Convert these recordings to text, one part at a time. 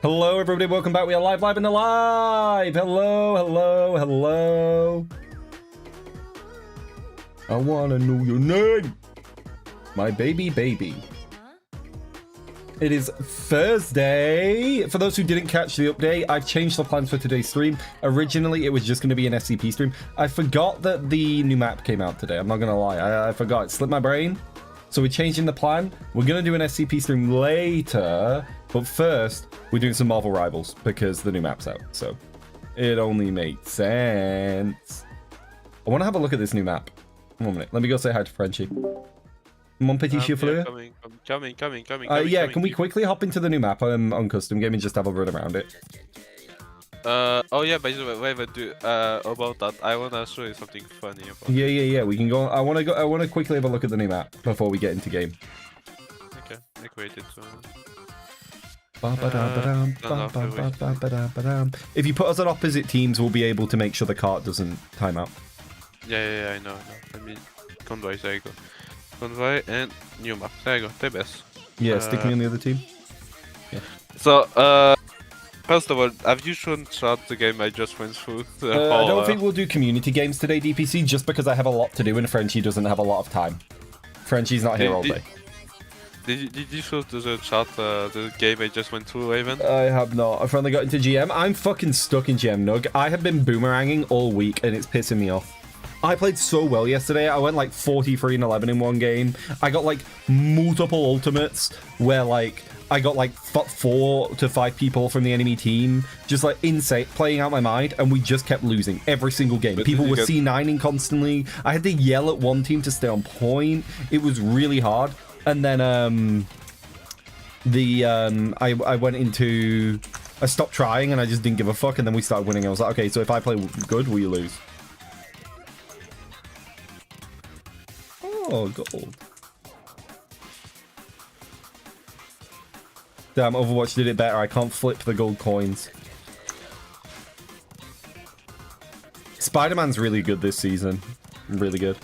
Hello, everybody. Welcome back. We are live and alive. Hello, hello, hello. I want to know your name. My baby. It is Thursday. For those who didn't catch the update, I've changed the plans for today's stream. Originally, it was just going to be an SCP stream. I forgot that the new map came out today. I'm not going to lie. I forgot. It slipped my brain. So we're changing the plan. We're going to do an SCP stream later. But first, we're doing some Marvel Rivals because the new map's out. So it only makes sense. I want to have a look at this new map. 1 minute. Let me go say hi to Frenchie. Mon petit chauffeur. Coming. Yeah, can we quickly hop into the new map on custom game and just have a run around it? Oh yeah, by the way, about that, I wanna show you something funny about Yeah, we can go. I wanna quickly have a look at the new map before we get into game. Okay, I created If you put us on opposite teams, we'll be able to make sure the cart doesn't time out. Yeah, I know. I mean, convoy, there you go. Convoy and new map, there you go, TTS. Yeah, stick me on the other team. Yeah. So, first of all, have you shown chat the game I just went through? I don't think we'll do community games today, DPC, just because I have a lot to do and Frenchie doesn't have a lot of time. Frenchie's not here all day. Did you show to the chat the game I just went through, Raven? I have not. I finally got into GM. I'm fucking stuck in GM, Nug. I have been boomeranging all week, and it's pissing me off. I played so well yesterday. I went like 43 and 11 in one game. I got like multiple ultimates where like I got like 4 to 5 people from the enemy team, just like insane, playing out my mind, and we just kept losing every single game. But people were C9ing constantly. I had to yell at one team to stay on point. It was really hard. And then I went into, I stopped trying and I just didn't give a fuck, and then we started winning. I was like, okay, so if I play good, will you lose? Oh, gold. Damn, Overwatch did it better. I can't flip the gold coins. Spider-Man's really good this season. Really good.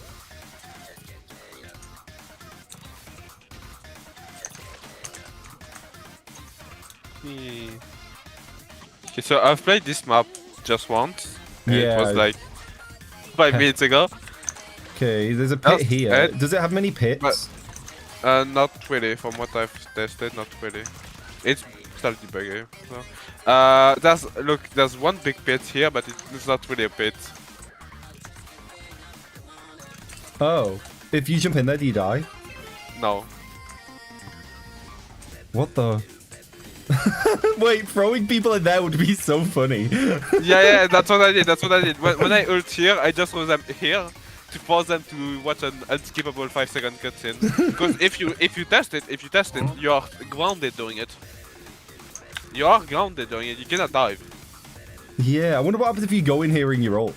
Okay, so I've played this map just once. And Yeah. It was like 5 minutes ago. Okay, there's a pit here. Does it have many pits? Not really, from what I've tested, not really. It's slightly bigger. So. There's one big pit here, but it's not really a pit. Oh, if you jump in there, do you die? No. What the? Wait, throwing people in there would be so funny. Yeah, that's what I did. That's what I did. When I ult here, I just throw them here to force them to watch an unskippable 5-second cutscene. Because if you test it, you are grounded doing it. You are grounded doing it. You cannot dive. Yeah, I wonder what happens if you go in here and you're ult.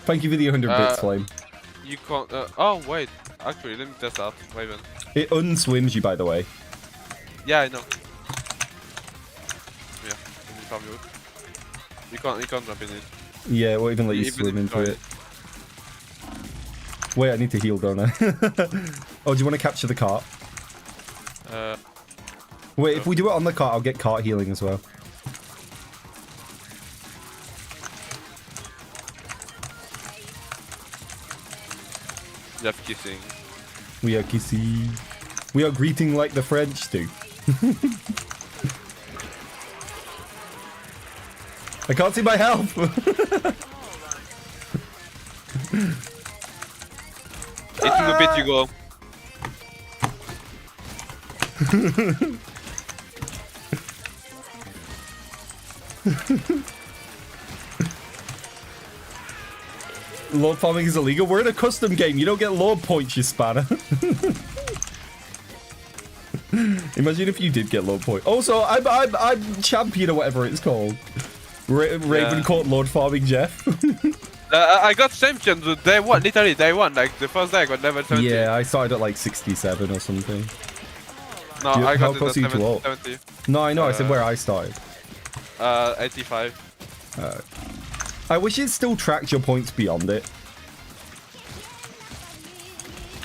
Thank you for the 100 bits, Flame. You can't. Oh wait, actually, let me test that. Raven. It unswims you, by the way. Yeah, I know. Yeah, let me farm you. You can't jump in it. Yeah, it won't even let you swim into it. Wait, I need to heal, don't I? Oh, do you want to capture the cart? Wait, if we do it on the cart, I'll get cart healing as well. You have kissing. We are kissing. We are greeting like the French do. I can't see my health. Into the pit you go. Lord farming is illegal. We're in a custom game. You don't get lord points, you spanner. Imagine if you did get lord points. Also, I'm champion or whatever it's called. Raven caught lord farming Jeff. I got champion the day one, literally day one, like the first day I got level 70. Yeah, I started at like 67 or something. No, I got it at you to 70. No, I know. I said where I started. 85. I wish it still tracked your points beyond it.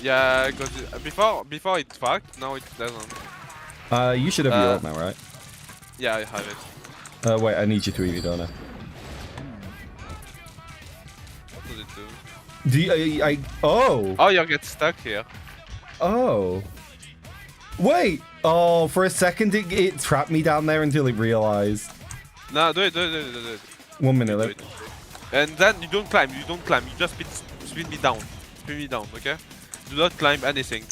Yeah, because before it tracked, now it doesn't. You should have your ult now, right? Yeah, I have it. Wait, I need you to eat it, don't I? What does it do? Do you, oh! Oh, you get stuck here. Oh. Wait! Oh, for a second it trapped me down there until it realized. No, do it. 1 minute left. And then you don't climb, you just spin me down. Okay? Do not climb anything.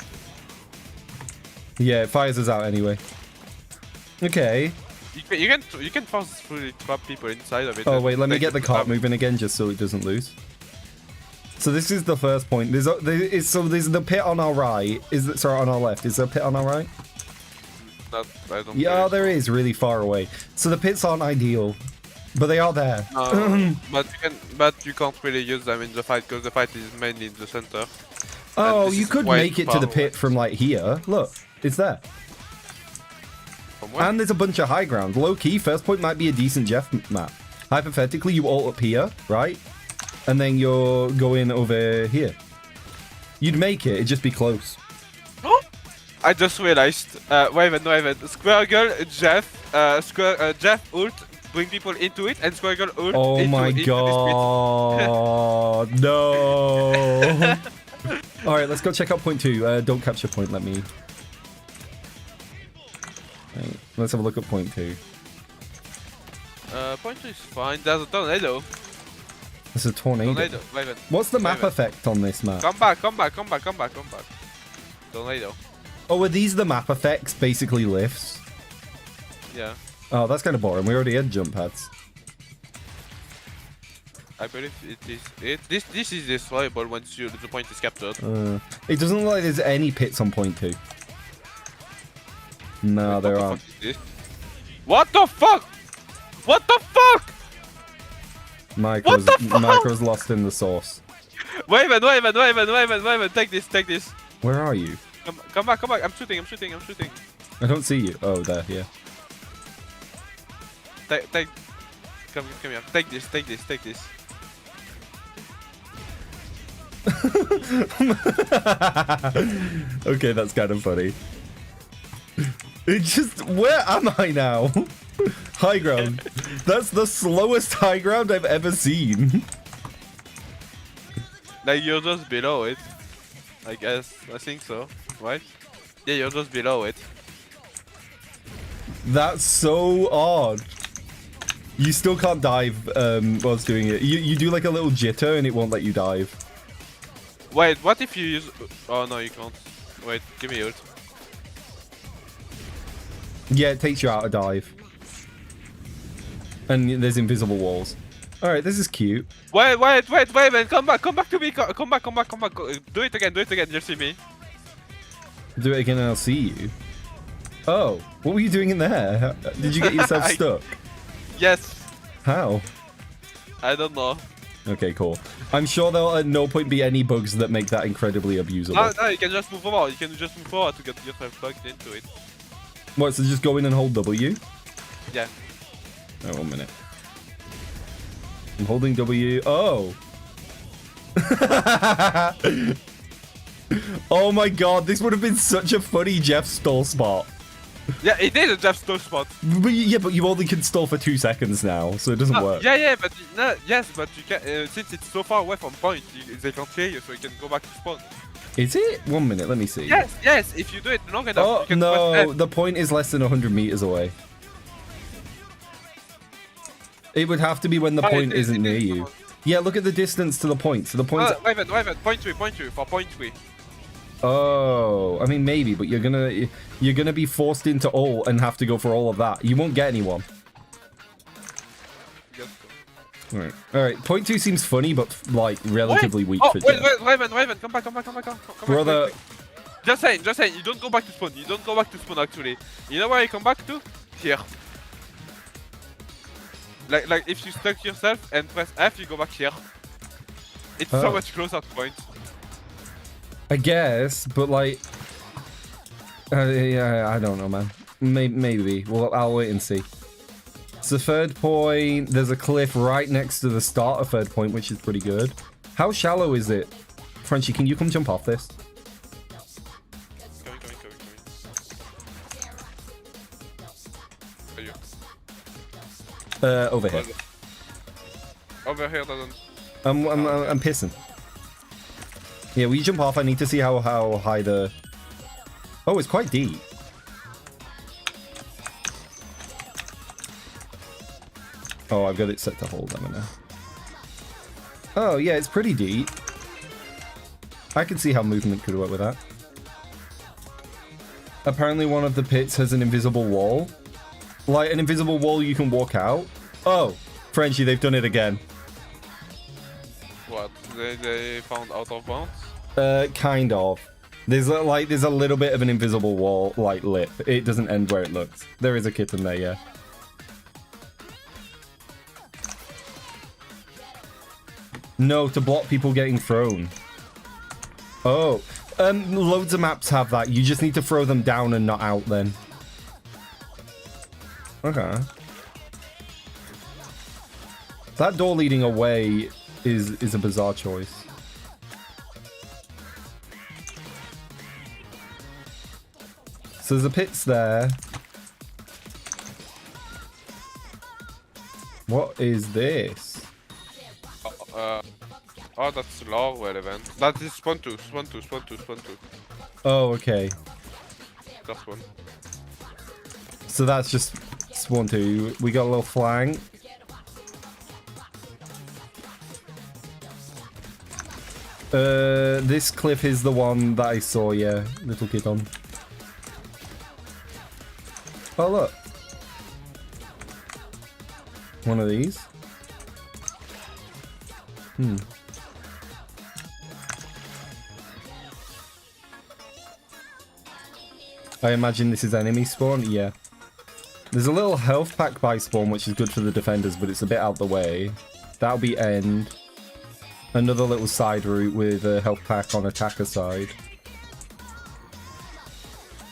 Yeah, it fires us out anyway. Okay. You can forcefully trap people inside of it. Oh wait, let me get the cart moving again just so it doesn't lose. So this is the first point. There's the pit on our right. Sorry, on our left. Is there a pit on our right? I don't Yeah, there is, really far away. So the pits aren't ideal, but they are there. But you can't really use them in the fight because the fight is mainly in the center. Oh, you could make it to the pit from like here. Look, it's there. And there's a bunch of high ground. Low key, first point might be a decent Jeff map. Hypothetically, you ult up here, right? And then you're going over here. You'd make it, it'd just be close. I just realized, Raven, Square Girl, Jeff, Jeff ult, bring people into it, and Square Girl ult oh my god, no. All right, let's go check out point 2. Don't capture point. Let me. Right, let's have a look at point 2. Point 2 is fine. There's a tornado. It's a tornado. Tornado. Raven. What's the map Raven. effect on this map? Come back. Tornado. Oh, are these the map effects? Basically lifts. Yeah. Oh, that's kind of boring. We already had jump pads. I believe it is. This is destroyable once the point is captured. It doesn't look like there's any pits on point 2. No, Wait, there what aren't. the fuck is this? What the fuck? What the fuck? Micro's lost in the sauce. Raven, take this. Where are you? Come back. I'm shooting. I don't see you. Oh, there, yeah. Come here. Take this. Okay, that's kind of funny. Where am I now? High ground. That's the slowest high ground I've ever seen. Like you're just below it. I guess. I think so. Right? Yeah, you're just below it. That's so odd. You still can't dive whilst doing it. You do like a little jitter and it won't let you dive. Wait, what if you use... Oh no, you can't. Wait, give me ult. Yeah, it takes you out of dive. And there's invisible walls. Alright, this is cute. Wait, man, come back to me, come back. Do it again, you'll see me. Do it again and I'll see you. Oh, what were you doing in there? Did you get yourself stuck? Yes. How? I don't know. Okay, cool. I'm sure there'll at no point be any bugs that make that incredibly abusable. No, you can just move forward. To get yourself plugged into it. What, so just go in and hold W? Yeah. Oh, 1 minute. I'm holding W. Oh! Oh my god, this would have been such a funny Jeff stall spot. Yeah, it is a Jeff stall spot. But you only can stall for 2 seconds now, so it doesn't work. Yeah, but yes, but you can since it's so far away from point, they can't hear you, so you can go back to spawn. Is it? 1 minute, let me see. Yes, if you do it long enough, Oh you can no, press F. the point is less than 100 meters away. It would have to be when the point isn't near you. Yeah, look at the distance to the point. So the point. Wait, point 3 for point 3. Oh, I mean maybe, but you're gonna be forced into all and have to go for all of that. You won't get anyone. All right. Point 2 seems funny, but like relatively weak for Jeff. Raven, come back. Brother. Back. Just saying, you don't go back to spawn. Actually, you know where you come back to? Here. Like if you stuck yourself and press F, you go back here. It's so much closer to point. I guess, but like, yeah, I don't know, man. Maybe. Well, I'll wait and see. It's the third point. There's a cliff right next to the start of third point, which is pretty good. How shallow is it? Frenchie, can you come jump off this? Coming. Are you? Over here. Over here doesn't. I'm pissing. Yeah, will you jump off? I need to see how high the... Oh, it's quite deep. Oh, I've got it set to hold. I'm gonna... Oh, yeah, it's pretty deep. I can see how movement could work with that. Apparently one of the pits has an invisible wall. Like, an invisible wall you can walk out. Oh, Frenchie, they've done it again. What? They found out of bounds? Kind of. There's a little bit of an invisible wall, like, lip. It doesn't end where it looks. There is a kitten there, yeah. No, to block people getting thrown. Oh. Loads of maps have that. You just need to throw them down and not out then. Okay. That door leading away is a bizarre choice. So there's a pits there. What is this? Oh, that's lore relevant. That is spawn 2. Oh, okay. That's one. So that's just spawn 2. We got a little flank. This cliff is the one that I saw, yeah. Little kid on. Oh, look. One of these. I imagine this is enemy spawn? Yeah. There's a little health pack by spawn, which is good for the defenders, but it's a bit out the way. That'll be end. Another little side route with a health pack on attacker side.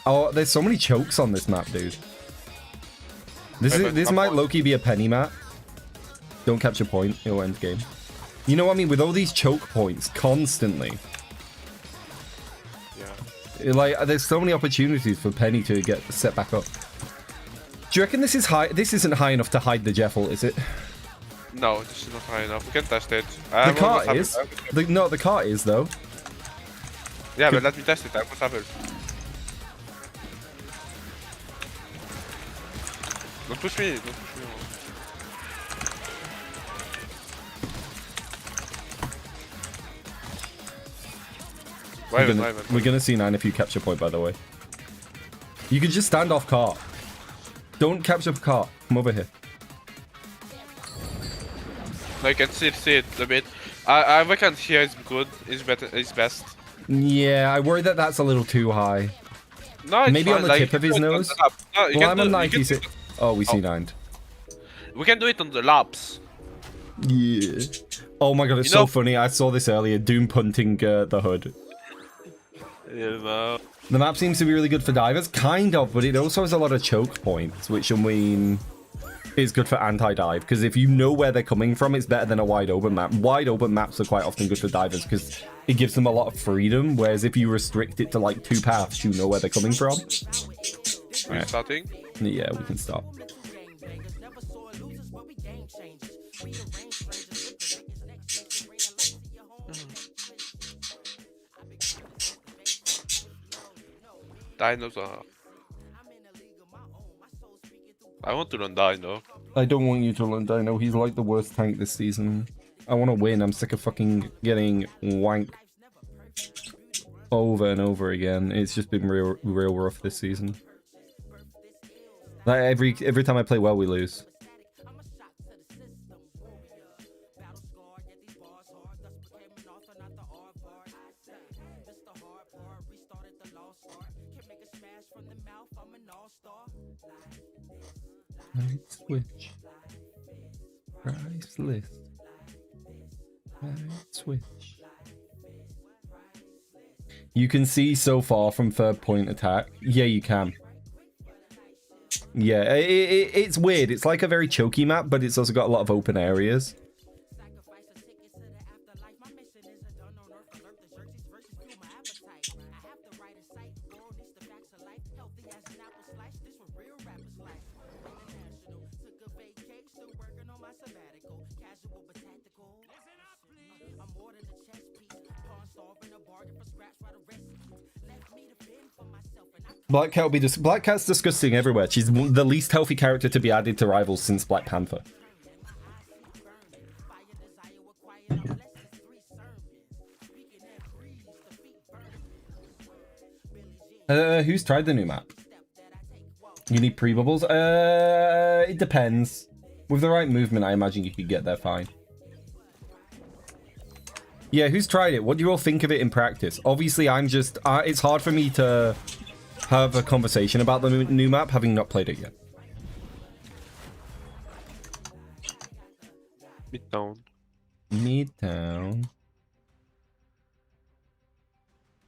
Oh, there's so many chokes on this map, dude. This might low-key be a penny map. Don't capture point, it'll end game. You know what I mean? With all these choke points constantly. Yeah. Like, there's so many opportunities for Penny to get set back up. Do you reckon this is high? This isn't high enough to hide the Jeffel, is it? No, this is not high enough. We can test it. The cart is. No, the cart is though. Yeah, but let me test it. I almost have it. Don't push me. Don't push me. We're gonna see 9 if you capture point, by the way. You can just stand off cart. Don't capture cart. Come over here. No, you can see it a bit. I reckon here is good. Is better. Is best. Yeah, I worry that that's a little too high. No, it's maybe fine. on the tip of his nose. No, well, I'm on 96. Oh, we see 9. We can do it on the laps. Yeah. Oh my god, it's so funny. I saw this earlier. Doom punting the hood. Yeah, no. The map seems to be really good for divers, kind of, but it also has a lot of choke points, which I mean is good for anti-dive, because if you know where they're coming from, it's better than a wide open map. Wide open maps are quite often good for divers because it gives them a lot of freedom, whereas if you restrict it to like 2 paths, you know where they're coming from. Are you starting? Yeah, we can start. Dinosaur. I want to learn Dino. I don't want you to learn Dino. He's like the worst tank this season. I want to win. I'm sick of fucking getting wanked over and over again. It's just been real rough this season. Like every time I play well, we lose. Right switch. Price list. Right switch. You can see so far from 3rd point attack. Yeah, you can. Yeah, it's weird. It's like a very choky map, but it's also got a lot of open areas. Black Cat will be Black Cat's disgusting everywhere. She's the least healthy character to be added to Rivals since Black Panther. Who's tried the new map? You need pre-bubbles? It depends. With the right movement, I imagine you could get there fine. Yeah, who's tried it? What do you all think of it in practice? Obviously, I'm just... it's hard for me to have a conversation about the new map, having not played it yet. Midtown. Midtown.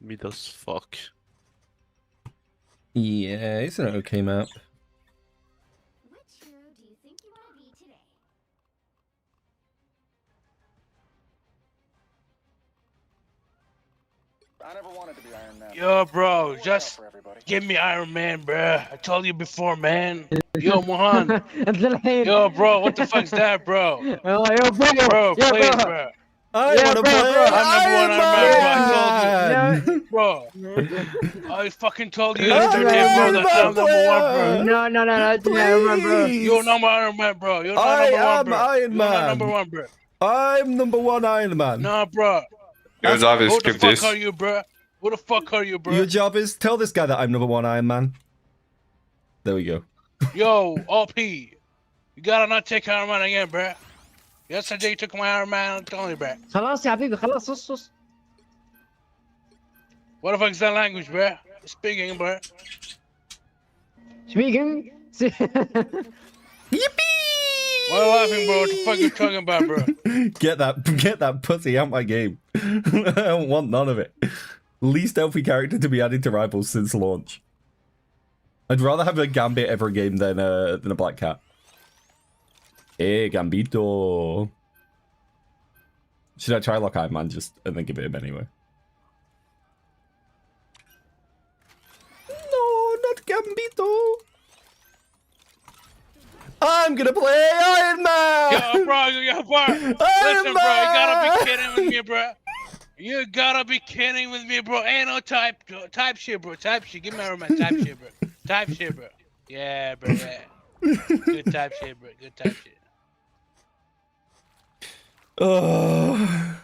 Mid as fuck. Yeah, it's an okay map. Which hero do you think you want to be today? I never wanted to be Iron Man. Yo, bro, just give me Iron Man, bruh. I told you before, man. Yo, Mohan. Yo, bro, what the fuck's that, bro? Yo, bro. Bro, Yeah, please, bro. bro. I Yeah, want to bro, play bro, I'm number one Iron Man, bro, I Man. bro. I fucking told you I'm yesterday, bro, an that Iron I'm number one, bro. Man No, no, no, no, player. no, remember. You're Please. number Iron Man, bro. You're not I number one, am bro. Iron You're not Man. number one, bro. I'm number one Iron Man. Nah, bro. Guys, I will Who the skip fuck this. are you, bro? Who the fuck are you, bro? Your job is tell this guy that I'm number one Iron Man. There we go. Yo, OP. You gotta not take Iron Man again, bro. Yesterday you took my Iron Man, I'm telling you, bro. خلاص يا حبيبي خلاص صص. What the fuck is that language, bro? Speaking, bro. Speaking. Yippee! Why are you laughing, bro? What the fuck you talking about, bro? Get that pussy out my game. I don't want none of it. Least healthy character to be added to Rivals since launch. I'd rather have a Gambit every game than a Black Cat. Hey, Gambito. Should I try lock Iron Man just and then give it him anyway? No, not Gambito. I'm gonna play Iron Man. Yo, bro. Listen, bro. You gotta be kidding with me, bro. You gotta be kidding with me, bro. Ain't no type shit, bro. Type shit. Give me Iron Man. Type shit, bro. Type shit, bro. Yeah, bro. Yeah. Good type shit, bro. Good type shit. Oh.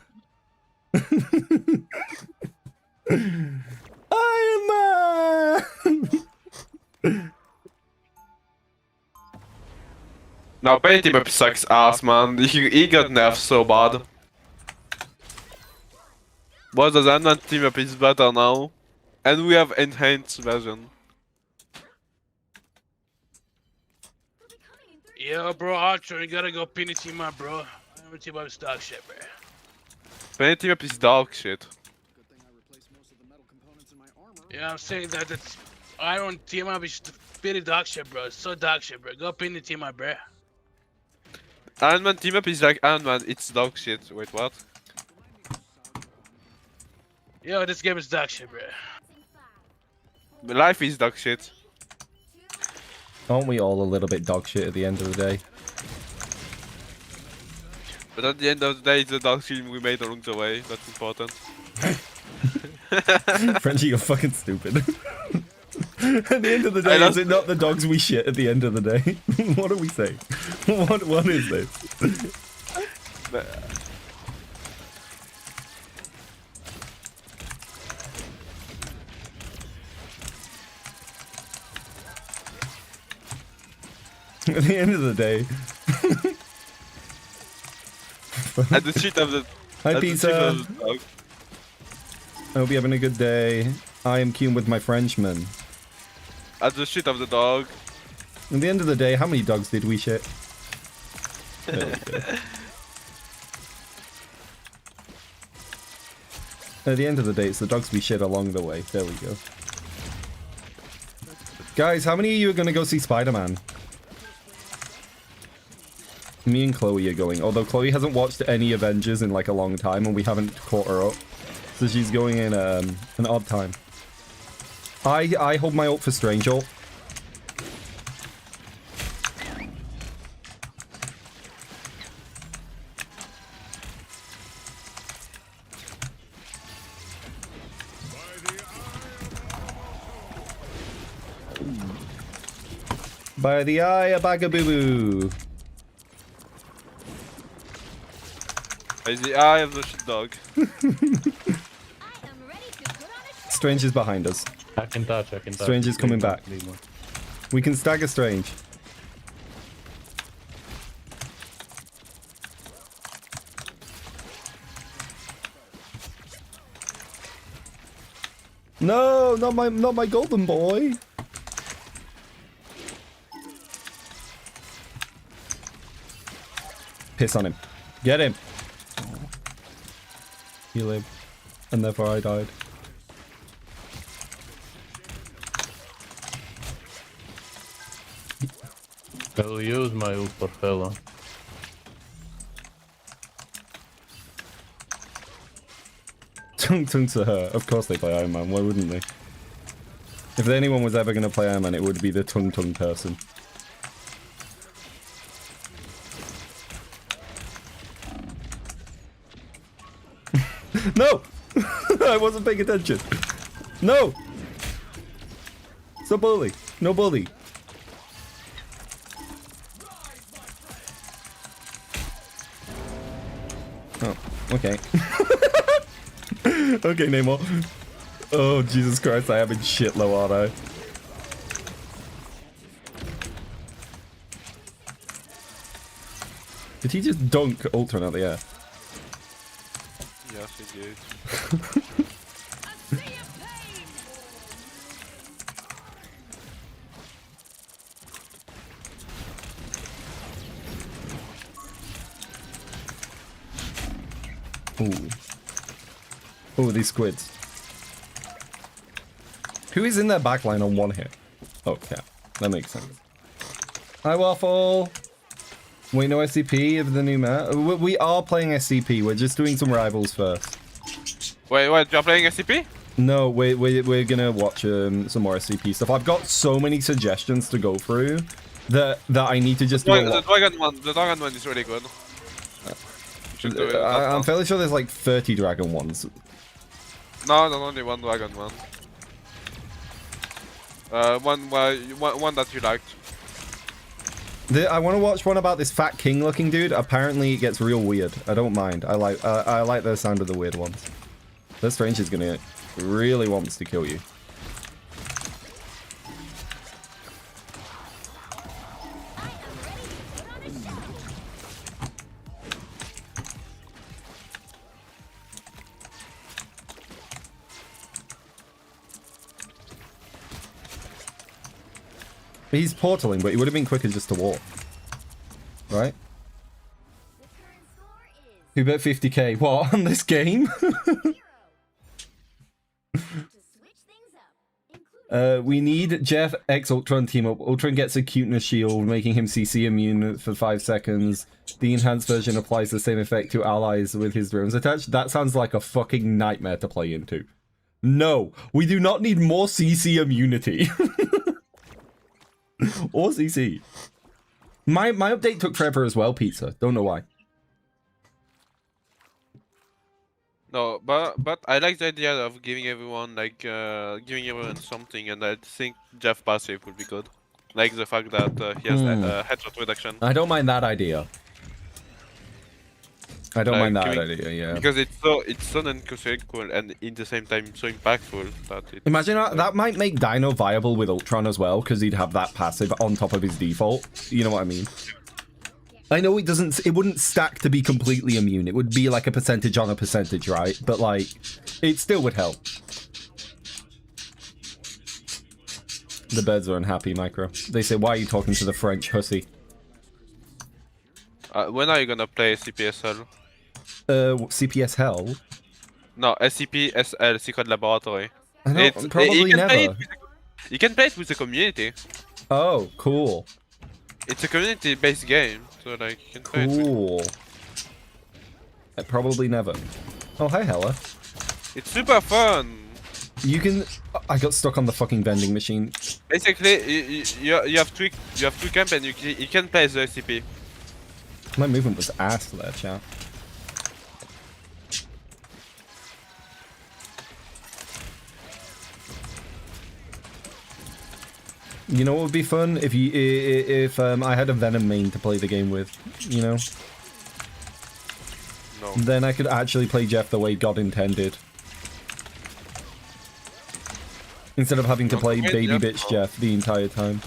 Iron Man. Now, Paint Team Up sucks ass, man. He got nerfed so bad. But the Ant-Man Team Up is better now. And we have enhanced version. Yo, bro, Archer, you gotta go pin team up, bro. I'm team up dog shit, bro. Paint Team Up is dog shit. Yeah, I'm saying that it's Iron team up is pretty dog shit, bro. It's so dog shit, bro. Go pin the team up, bro. Ant-Man Team Up is like Ant-Man, it's dog shit. Wait, what? Yo, this game is dog shit, bro. Life is dog shit. Aren't we all a little bit dog shit at the end of the day? But at the end of the day, it's the dog shit we made along the way. That's important. Frenchie, you're fucking stupid. At the end of the day, is it not the dogs we shit at the end of the day? What do we say? What is this? At the end of the day. At the shit of the... Hi, at the pizza. shit of the dog. I hope you're having a good day. I am queuing with my Frenchman. At the shit of the dog. At the end of the day, how many dogs did we shit? There we go. At the end of the day, it's the dogs we shit along the way. There we go. Guys, how many of you are going to go see Spider-Man? Me and Chloe are going, although Chloe hasn't watched any Avengers in like a long time and we haven't caught her up. So she's going in an odd time. I hold my ult for Strange ult. By the eye, a bag of boo-boo. By the eye of the shit dog. Strange is behind us. I can touch. Strange is coming back. We can stagger Strange. No, not my golden boy. Piss on him. Get him. He lived, and therefore I died. I'll use my ult for fellow. Tung tung to her. Of course they play Iron Man. Why wouldn't they? If anyone was ever going to play Iron Man, it would be the tung tung person. No! I wasn't paying attention. No! Stop bully. No bully. Oh, okay. Okay, Namor. Oh, Jesus Christ, I am in shit low, aren't I? Did he just dunk Ultron out the air? Yes, he did. Ooh. Oh, these squids. Who is in their backline on one hit? Okay, that makes sense. Hi, Waffle! Wait, no SCP of the new map? We are playing SCP, we're just doing some rivals first. Wait, what? You're playing SCP? No, we're gonna watch some more SCP stuff. I've got so many suggestions to go through that I need to just do a The lot. the dragon one is really good. Should do it, I'm fairly sure there's like 30 dragon ones. No, there's only one dragon one. One that you liked. I want to watch one about this fat king looking dude. Apparently it gets real weird. I don't mind. I like the sound of the weird ones. This strange is gonna really wants to kill you. He's portaling, but he would have been quicker just to walk. Right? Who bet 50k? What, on this game? We need Jeff X Ultron team up. Ultron gets a cuteness shield, making him CC immune for 5 seconds. The enhanced version applies the same effect to allies with his drones attached. That sounds like a fucking nightmare to play into. No, we do not need more CC immunity. Or CC. My update took forever as well, Pizza. Don't know why. No, but I like the idea of giving everyone something, and I think Jeff passive would be good. Like the fact that he has headshot reduction. I don't mind that idea. I don't mind that idea, yeah. Because it's so non-consequential and in the same time so impactful that it. Imagine that might make Dino viable with Ultron as well, because he'd have that passive on top of his default. You know what I mean? I know it wouldn't stack to be completely immune. It would be like a percentage on a percentage, right? But like, it still would help. The birds are unhappy, Micro. They say, why are you talking to the French hussy? When are you gonna play CPSL? CPS Hell? No, SCP-SL, Secret Laboratory. I don't, probably never. You can play it with the community. Oh, cool. It's a community-based game, so like you can play it. Cool. Probably never. Oh, hi, Hella. It's super fun. You can. I got stuck on the fucking vending machine. Basically, you have two camp and you can play the SCP. My movement was ass there, chat. You know what would be fun if I had a Venom main to play the game with, you know? No. Then I could actually play Jeff the way God intended. Instead of having to play baby bitch Jeff the entire time.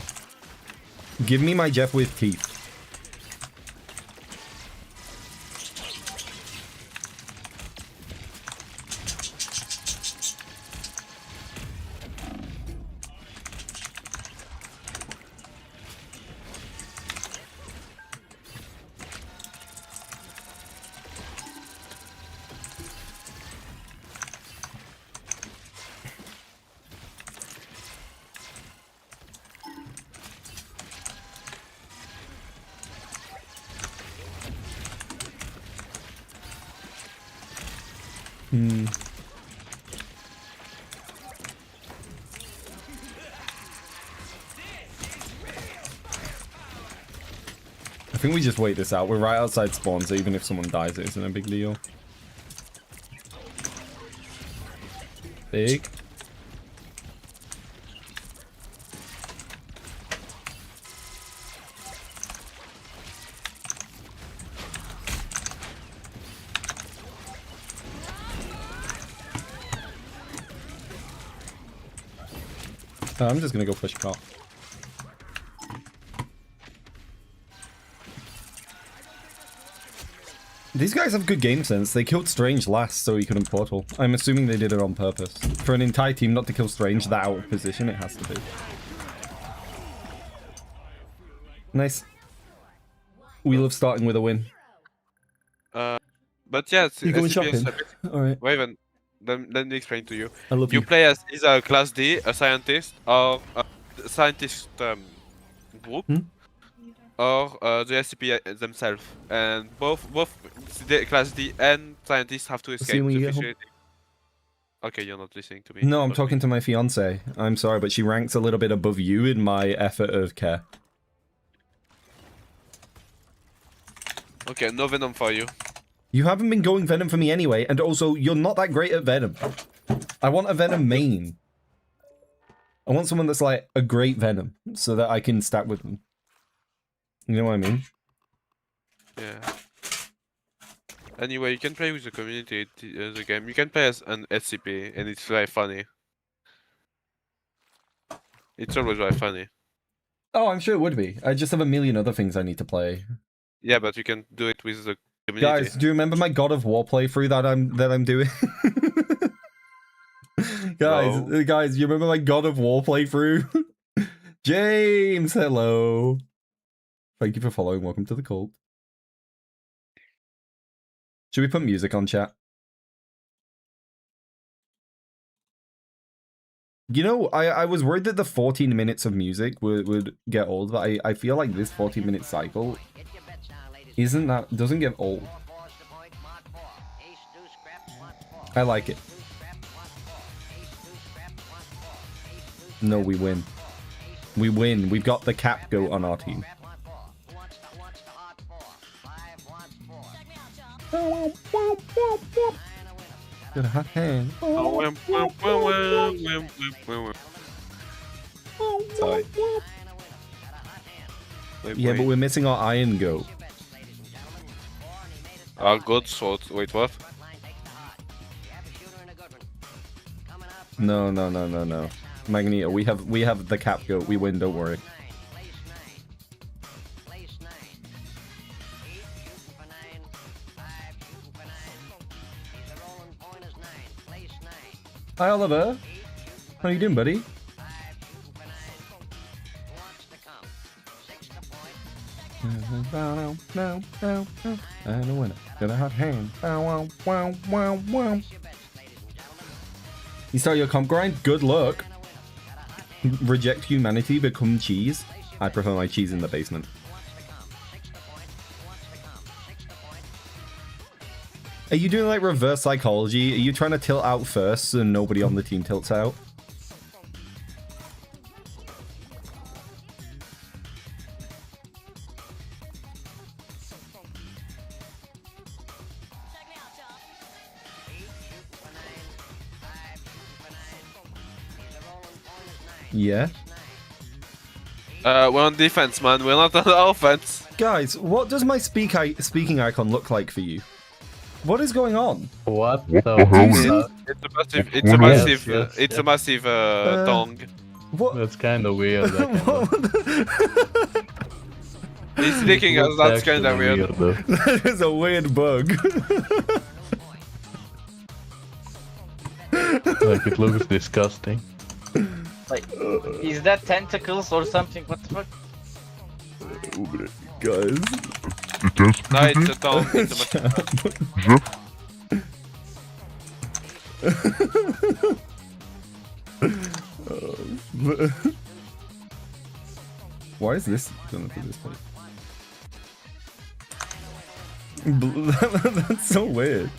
Give me my Jeff with teeth. I think we just wait this out. We're right outside spawn, so even if someone dies, it isn't a big deal. big. I'm just gonna go push cop. These guys have good game sense. They killed Strange last so he couldn't portal. I'm assuming they did it on purpose. For an entire team not to kill Strange that out of position, it has to be. Nice. We love starting with a win. But yeah, You going SCP is shopping? Alright. Raven, let me explain to you. I love You you. play as either a class D, a scientist, or a scientist group, or the SCP themselves. And both the class D and scientists have to see escape when you the get home. fishery. Okay, you're not listening to me. No, I'm Okay. talking to my fiance. I'm sorry, but she ranks a little bit above you in my effort of care. Okay, no venom for you. You haven't been going Venom for me anyway, and also, you're not that great at Venom. I want a Venom main. I want someone that's like a great Venom, so that I can stack with them. You know what I mean? Yeah. Anyway, you can play with the community, the game. You can play as an SCP, and it's very funny. It's always very funny. Oh, I'm sure it would be. I just have a million other things I need to play. Yeah, but you can do it with the community. Guys, do you remember my God of War playthrough that I'm doing? No. Guys, you remember my God of War playthrough? James, hello. Thank you for following. Welcome to the cult. Should we put music on, chat? You know, I was worried that the 14 minutes of music would get old, but I feel like this 14-minute cycle doesn't get old. I like it. No, we win. We win. We've got the cap goat on our team. Got a hot hand. Sorry. Yeah, but we're missing our iron goat. Our good sword. Wait, what? No. Magneto, we have the cap goat. We win, don't worry. Hi, Oliver. How you doing, buddy? And a winner. Got a hot hand. You start your comp grind? Good luck. Reject humanity, become cheese. I prefer my cheese in the basement. Are you doing like reverse psychology? Are you trying to tilt out first so nobody on the team tilts out? Yeah. We're on defense, man. We're not on offense. Guys, what does my speaking icon look like for you? What is going on? What the the hell is hell? It's a massive tongue. What? That's kind of weird. He's licking us. That's kind of weird. That is a weird bug. Like, it looks disgusting. Like, is that tentacles or something? What the fuck? Guys. No, it's a tongue. It's a Why is this going to this place? That's so weird.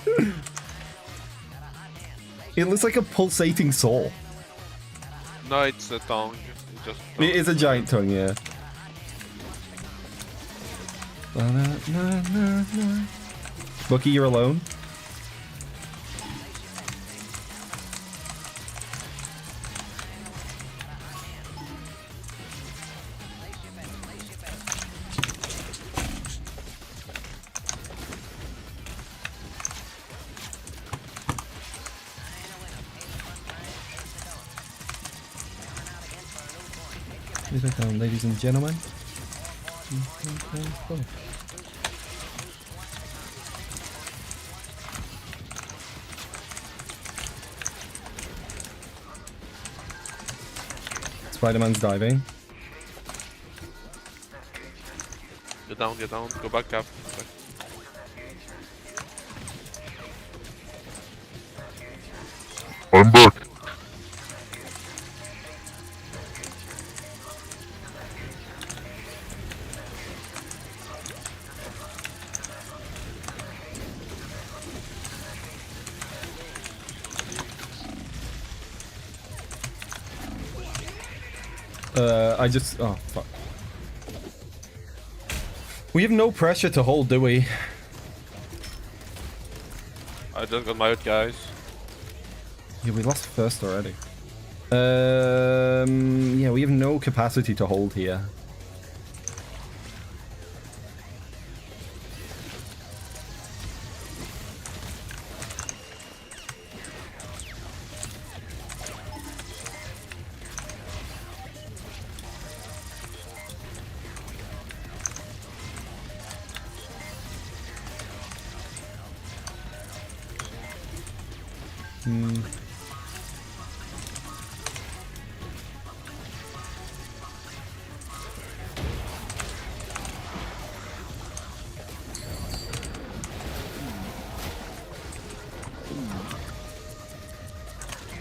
It looks like a pulsating saw. No, it's a tongue. It's just a It is a giant tongue, yeah. Bucky, you're alone. Please welcome, ladies and gentlemen. Spider-Man's diving. Get down, go back, Cap. I'm back. Oh, fuck. We have no pressure to hold, do we? I just got my ult, guys. Yeah, we lost first already. Yeah, we have no capacity to hold here.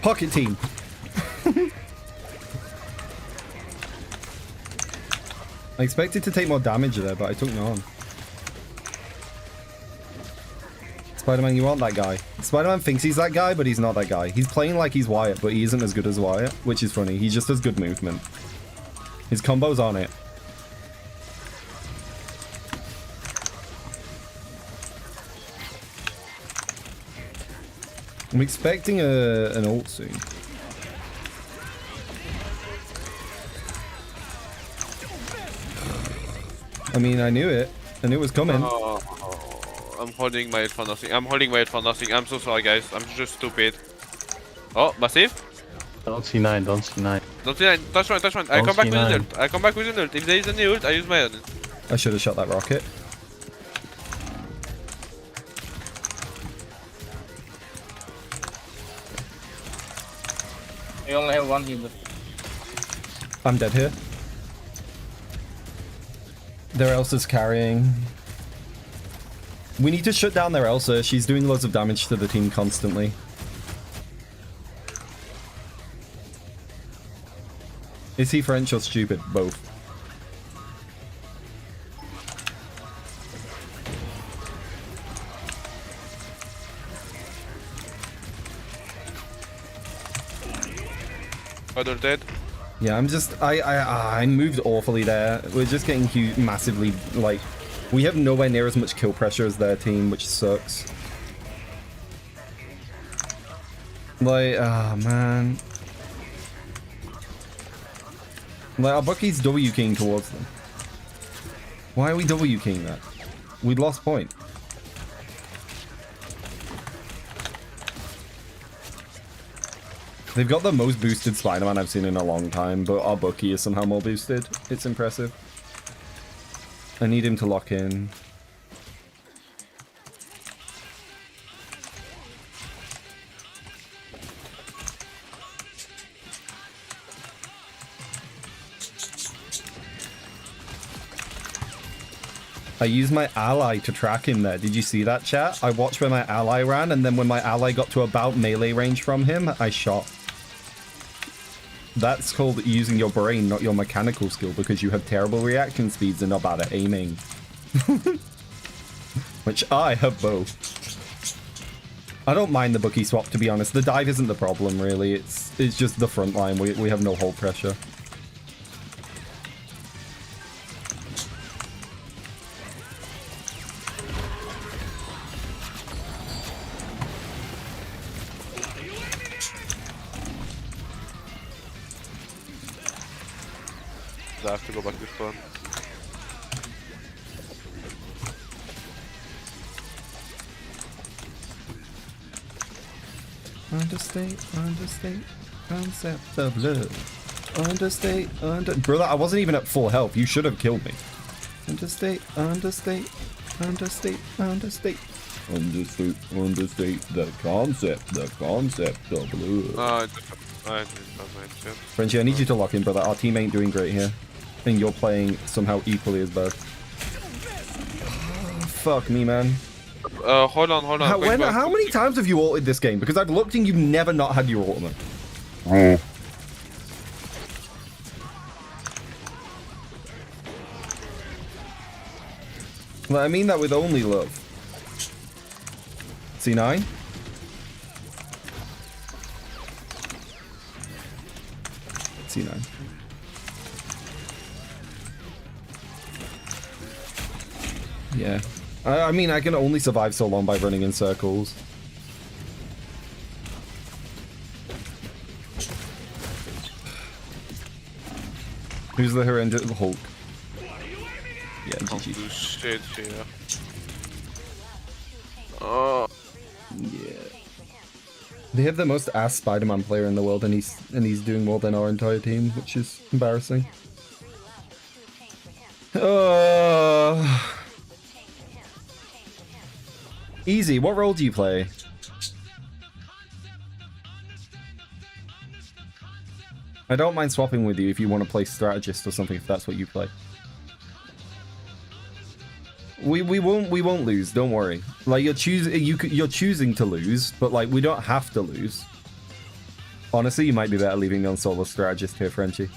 Pocket team. I expected to take more damage there, but I took none. Spider-Man, you aren't that guy. Spider-Man thinks he's that guy, but he's not that guy. He's playing like he's Wyatt, but he isn't as good as Wyatt, which is funny. He just has good movement. His combo's on it. I'm expecting an ult soon. I mean, I knew it. I knew it was coming. I'm holding my ult for nothing. I'm so sorry, guys. I'm just stupid. Oh, massive? Don't see 9, don't see 9. Don't see that. Touch one. I come back with an ult. If there is any ult, I use my ult. I should have shot that rocket. We only have one healer. I'm dead here. Their Elsa's carrying. We need to shut down their Elsa. She's doing loads of damage to the team constantly. Is he French or stupid? Both. Other dead. Yeah, I'm just I moved awfully there. We're just getting massively, like, we have nowhere near as much kill pressure as their team, which sucks. Like, oh man. Like, our Bucky's W keying towards them. Why are we W keying that? We lost point. They've got the most boosted Spider-Man I've seen in a long time, but our Bucky is somehow more boosted. It's impressive. I need him to lock in. I used my ally to track him there. Did you see that, chat? I watched where my ally ran, and then when my ally got to about melee range from him, I shot. That's called using your brain, not your mechanical skill, because you have terrible reaction speeds and are bad at aiming. Which I have both. I don't mind the Bucky swap, to be honest. The dive isn't the problem, really. It's just the front line. We have no hold pressure. I have to go back to spawn. Understate, concept of love. Understate, brother, I wasn't even at full health. You should have killed me. Understate, understate, understate, understate. Understate, understate, the concept of blue. I didn't know that. Frenchie, I need you to lock in, brother. Our team ain't doing great here. And you're playing somehow equally as bad. Fuck me, man. Hold on. How many times have you ulted this game? Because I've looked and you've never not had your ultimate. Well, I mean that with only love. C9? C9. Yeah. I mean, I can only survive so long by running in circles. Who's the horrendous Hulk? Yeah, GG. Shit here. Oh. Yeah. They have the most ass Spider-Man player in the world, and he's doing more than our entire team, which is embarrassing. Easy. What role do you play? I don't mind swapping with you if you want to play strategist or something, if that's what you play. We won't lose. Don't worry. Like you're choosing to lose, but like we don't have to lose. Honestly, you might be better leaving me on solo strategist here, Frenchie.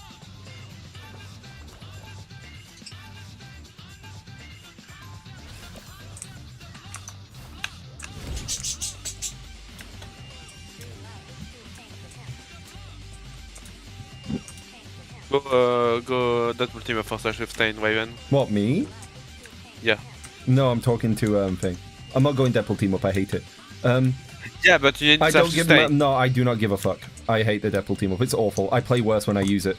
Go that team of first with Stain Raven. What, me? Yeah. No, I'm talking to thing. I'm not going Deadpool team up. I hate it. Yeah, but you need to I don't give Stain. them. No, I do not give a fuck. I hate the Deadpool team up. It's awful. I play worse when I use it.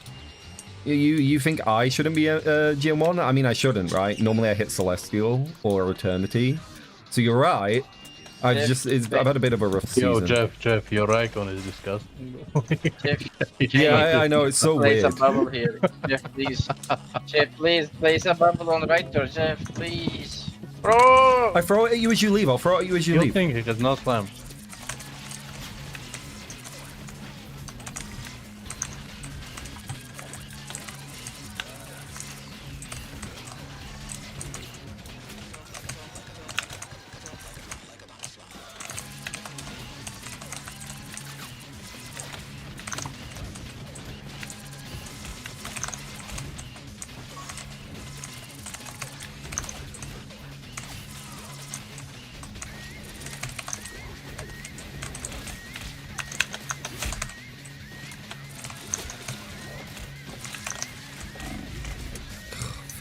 You think I shouldn't be a GM1? I mean, I shouldn't, right? Normally I hit Celestial or Eternity. So you're right. I've had a bit of a rough season. Yo, Jeff, your icon is disgusting. Jeff, I know, it's so play weird. some bubble here. Jeff, please. Jeff, please play some bubble on the right door, Jeff, please. Bro! I throw it at you as you leave. I'll throw it at you as you You leave. think he has no slam?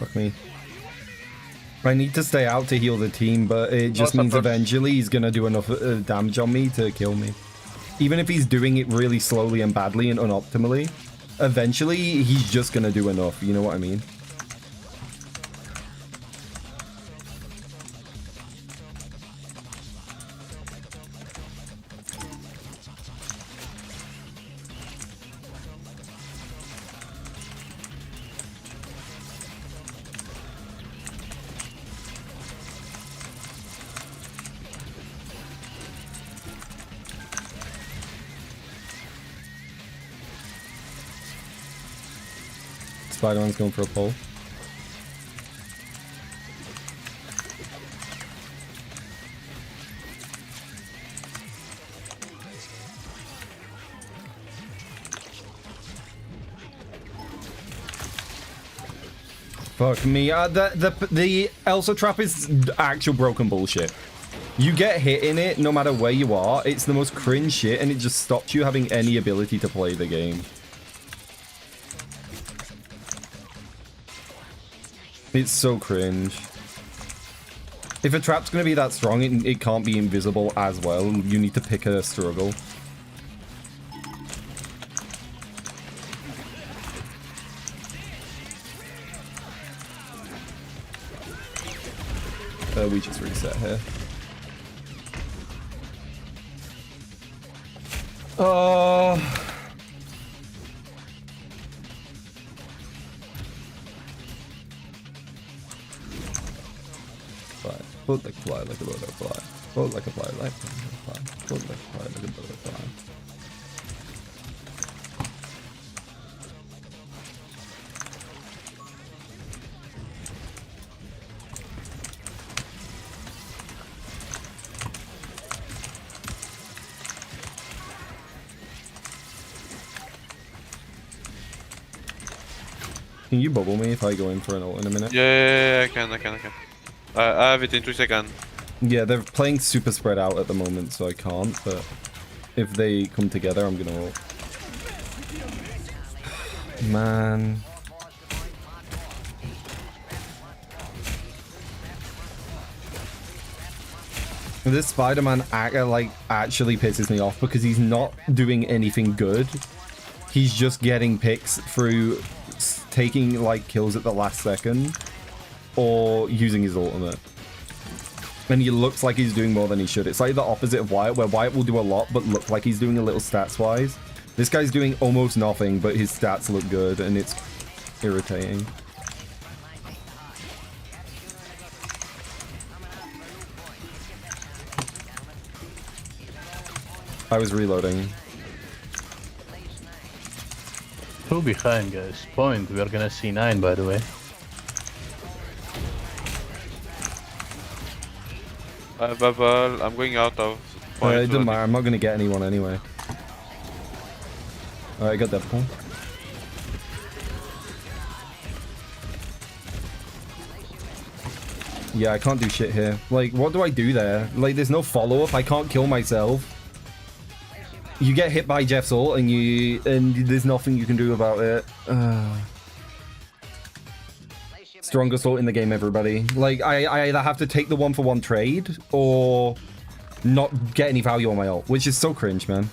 Fuck me. I need to stay out to heal the team, but it just means eventually he's gonna do enough damage on me to kill me. Even if he's doing it really slowly and badly and unoptimally, eventually he's just gonna do enough, you know what I mean? Spider-Man's going for a pull. Fuck me. The Elsa trap is actual broken bullshit. You get hit in it no matter where you are. It's the most cringe shit and it just stops you having any ability to play the game. It's so cringe. If a trap's gonna be that strong, it can't be invisible as well. You need to pick a struggle. We just reset here. Float like a fly, like a butterfly. Float like a fly, like a butterfly. Float like a fly, like a butterfly. Can you bubble me if I go in for an ult in a minute? Yeah, I can. I have it in 2 seconds. Yeah, they're playing super spread out at the moment, so I can't, but if they come together, I'm gonna ult. Man. This Spider-Man actually pisses me off because he's not doing anything good. He's just getting picks through taking like kills at the last second or using his ultimate. And he looks like he's doing more than he should. It's like the opposite of Wyatt, where Wyatt will do a lot but look like he's doing a little stats-wise. This guy's doing almost nothing, but his stats look good, and it's irritating. I was reloading. 2 behind, guys. Point. We are gonna see 9, by the way. I have bubble. I'm going out of point. It doesn't matter. I'm not going to get anyone anyway. Alright, I got Deadpool. Yeah, I can't do shit here. Like, what do I do there? Like, there's no follow-up. I can't kill myself. You get hit by Jeff's ult and there's nothing you can do about it. Strongest ult in the game, everybody. Like, I either have to take the 1-for-1 trade or not get any value on my ult, which is so cringe, man.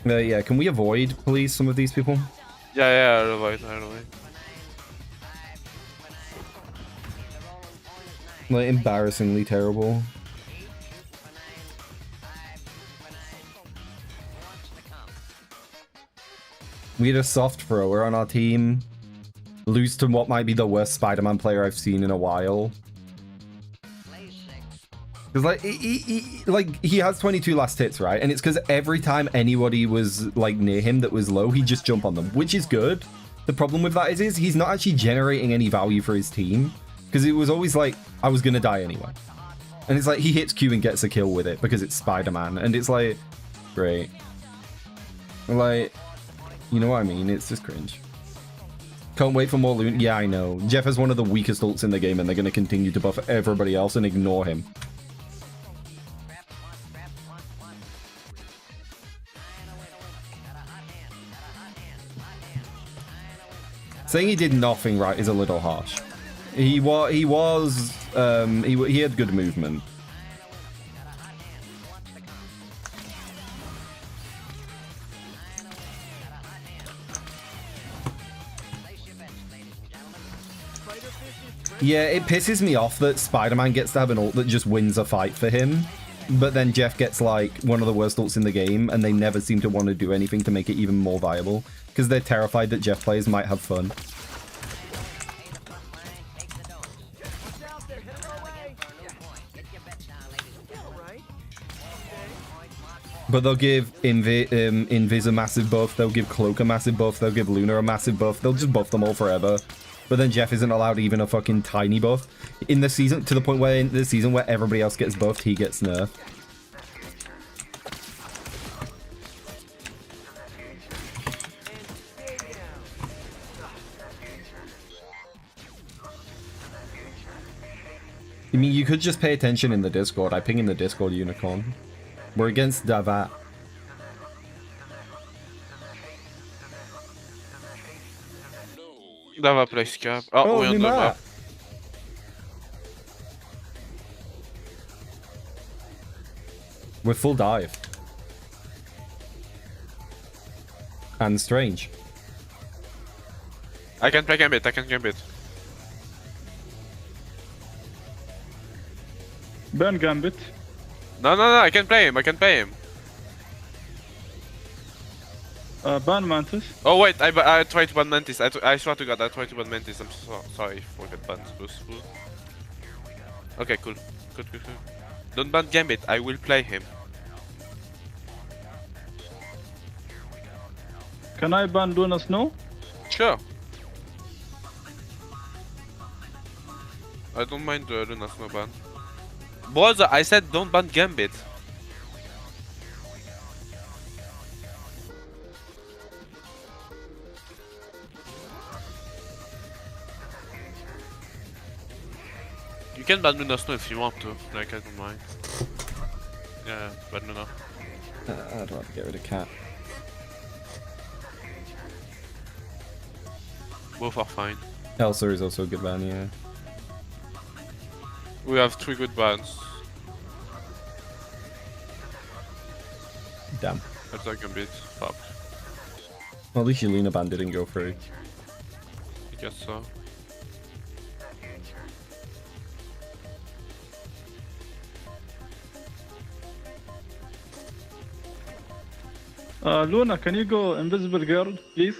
Yeah, can we avoid, please, some of these people? Yeah, I'll avoid. Like, embarrassingly terrible. We had a soft thrower on our team. Lose to what might be the worst Spider-Man player I've seen in a while. Because, like, he has 22 last hits, right? And it's because every time anybody was, like, near him that was low, he'd just jump on them, which is good. The problem with that is he's not actually generating any value for his team. Because it was always like, I was going to die anyway. And it's like, he hits Q and gets a kill with it because it's Spider-Man. And it's like, great. Like... You know what I mean? It's just cringe. Can't wait for more loot. Yeah, I know. Jeff has one of the weakest ults in the game, and they're going to continue to buff everybody else and ignore him. Saying he did nothing right is a little harsh. He had good movement. Yeah, it pisses me off that Spider-Man gets to have an ult that just wins a fight for him, but then Jeff gets like one of the worst ults in the game, and they never seem to want to do anything to make it even more viable, because they're terrified that Jeff players might have fun. But they'll give Invis a massive buff, they'll give Cloak a massive buff, they'll give Luna a massive buff, they'll just buff them all forever. But then Jeff isn't allowed even a fucking tiny buff. In the season, to the point where in the season where everybody else gets buffed, he gets nerfed. I mean, you could just pay attention in the Discord. I ping in the Discord, Unicorn. We're against Davat. Där var playskap. Ja, Oh, och jag ny undrar map. We're full dive. And strange. I can play Gambit, I can Gambit. Burn Gambit. No, I can play him, Ban Mantis. Oh wait, I tried to ban Mantis. I swear to God, I tried to ban Mantis. I'm sorry for that ban. Okay, cool. Good. Don't ban Gambit. I will play him. Can I ban Luna Snow? Sure. I don't mind Luna Snow ban. Brother, I said don't ban Gambit. You can ban Luna Snow if you want to. Like, I don't mind. Yeah, ban Luna. I'd rather get rid of Cat. Both are fine. Elsa is also a good ban, yeah. We have 3 good bans. Damn. That's like a bit fucked. Well, at least your Luna ban didn't go through. I guess so. Luna, can you go Invisible Girl, please?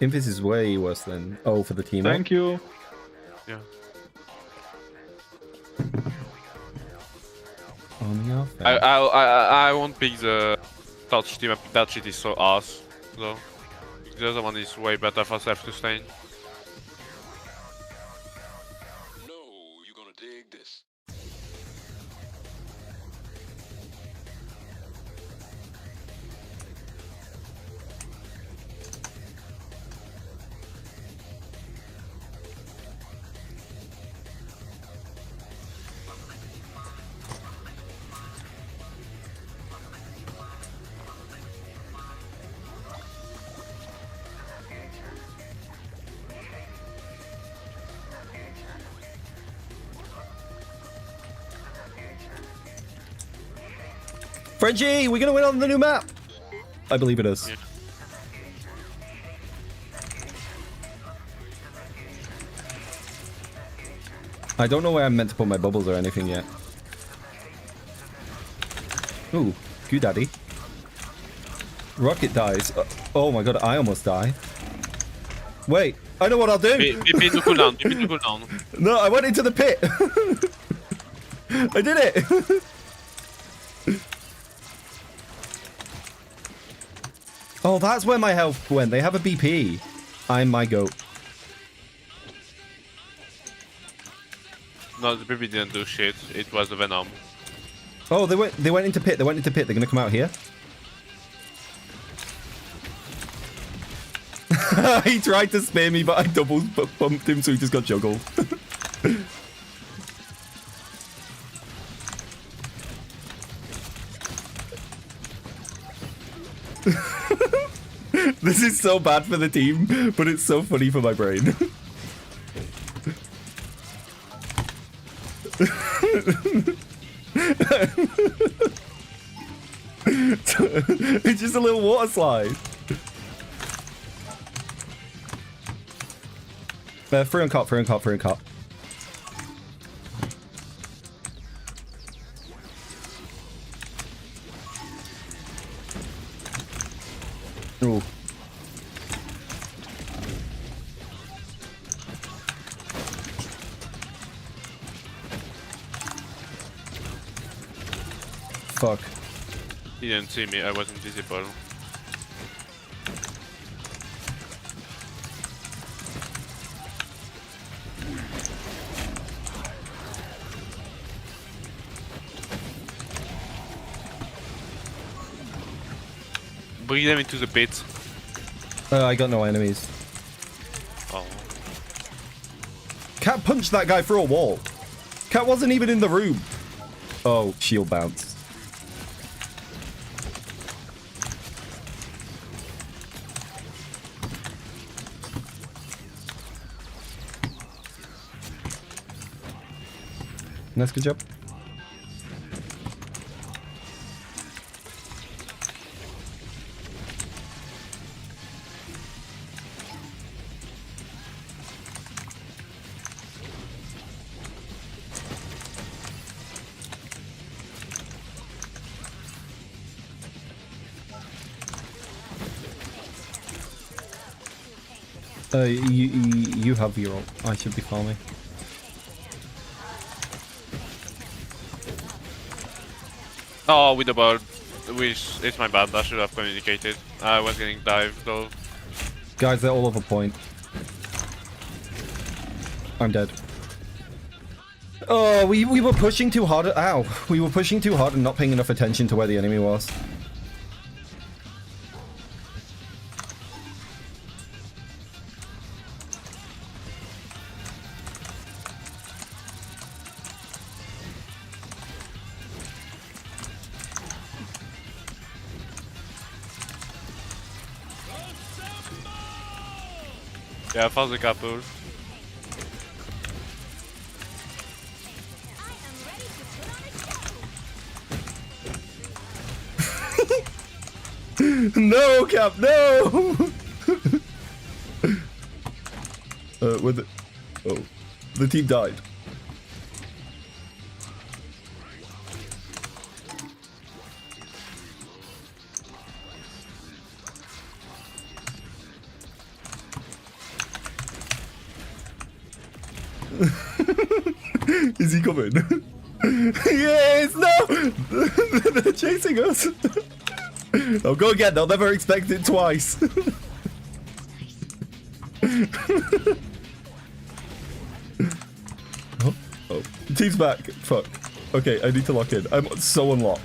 Invis is way worse than... Oh, for the team. Thank you. Yeah. On your face. I won't pick the touch team. That shit is so ass. Though. The other one is way better for self-sustain. Frenchie, we're gonna win on the new map! I believe it is. Yeah. I don't know where I'm meant to put my bubbles or anything yet. Ooh, good daddy. Rocket dies. Oh my god, I almost die. Wait, I know what I'll do! BP to cooldown, BP to cooldown. No, I went into the pit! I did it! Oh, that's where my health went. They have a BP. I'm my goat. No, the BP didn't do shit. It was the Venom. Oh, they went into pit. They went into pit. They're gonna come out here. He tried to spear me, but I double bumped him, so he just got juggled. This is so bad for the team, but it's so funny for my brain. It's just a little water slide. Free on cop, free on cop, free on cop. Ooh. Fuck. He didn't see me, I wasn't visible. Bring them into the pit. I got no enemies. Oh. Cat punched that guy through a wall. Cat wasn't even in the room. Oh, shield bounce. Nice, good job. You have your ult. I should be farming. Oh, with the bird. Which it's my bad. I should have communicated. I was getting dived though. Guys, they're all over point. I'm dead. Oh, we were pushing too hard. Ow. We were pushing too hard and not paying enough attention to where the enemy was. Yeah, fast the couple. No, Cap, no! With the... Oh. The team died. Is he coming? Yes! No! They're chasing us! Oh, go again. They'll never expect it twice. Oh. Team's back. Fuck. Okay, I need to lock in. I'm so unlocked.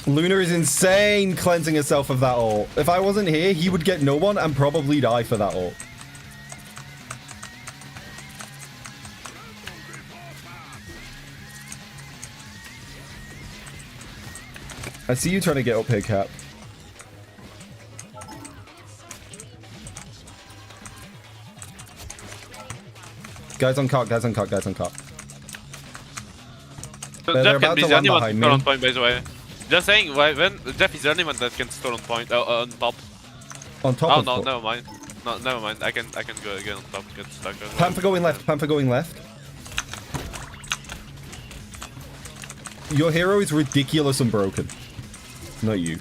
Luna is insane cleansing herself of that ult. If I wasn't here, he would get no one and probably die for that ult. I see you trying to get up here, Cap. Guys on cock, guys on cock, guys on cock. So They're Jeff about can be to the land only one to behind stall me. on point, by the way. Just saying, when Jeff is the only one that can stall on point, on top. On top Oh of no, course. never mind. No, never mind. I can go again on top. Get stuck. As well. Panther going left, Panther going left. Your hero is ridiculous and broken. Not you.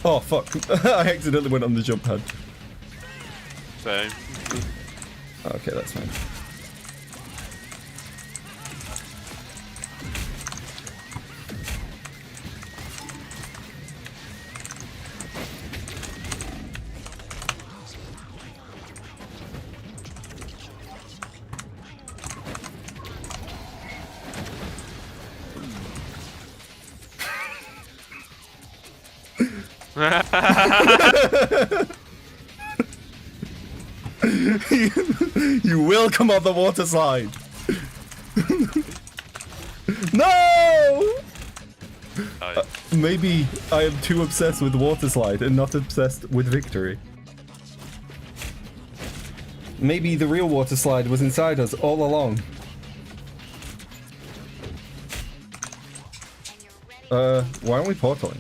Oh, fuck. I accidentally went on the jump pad. Same. Okay, that's fine. You will come on the water slide. No! Maybe I am too obsessed with water slide and not obsessed with victory. Maybe the real water slide was inside us all along. Why aren't we portaling?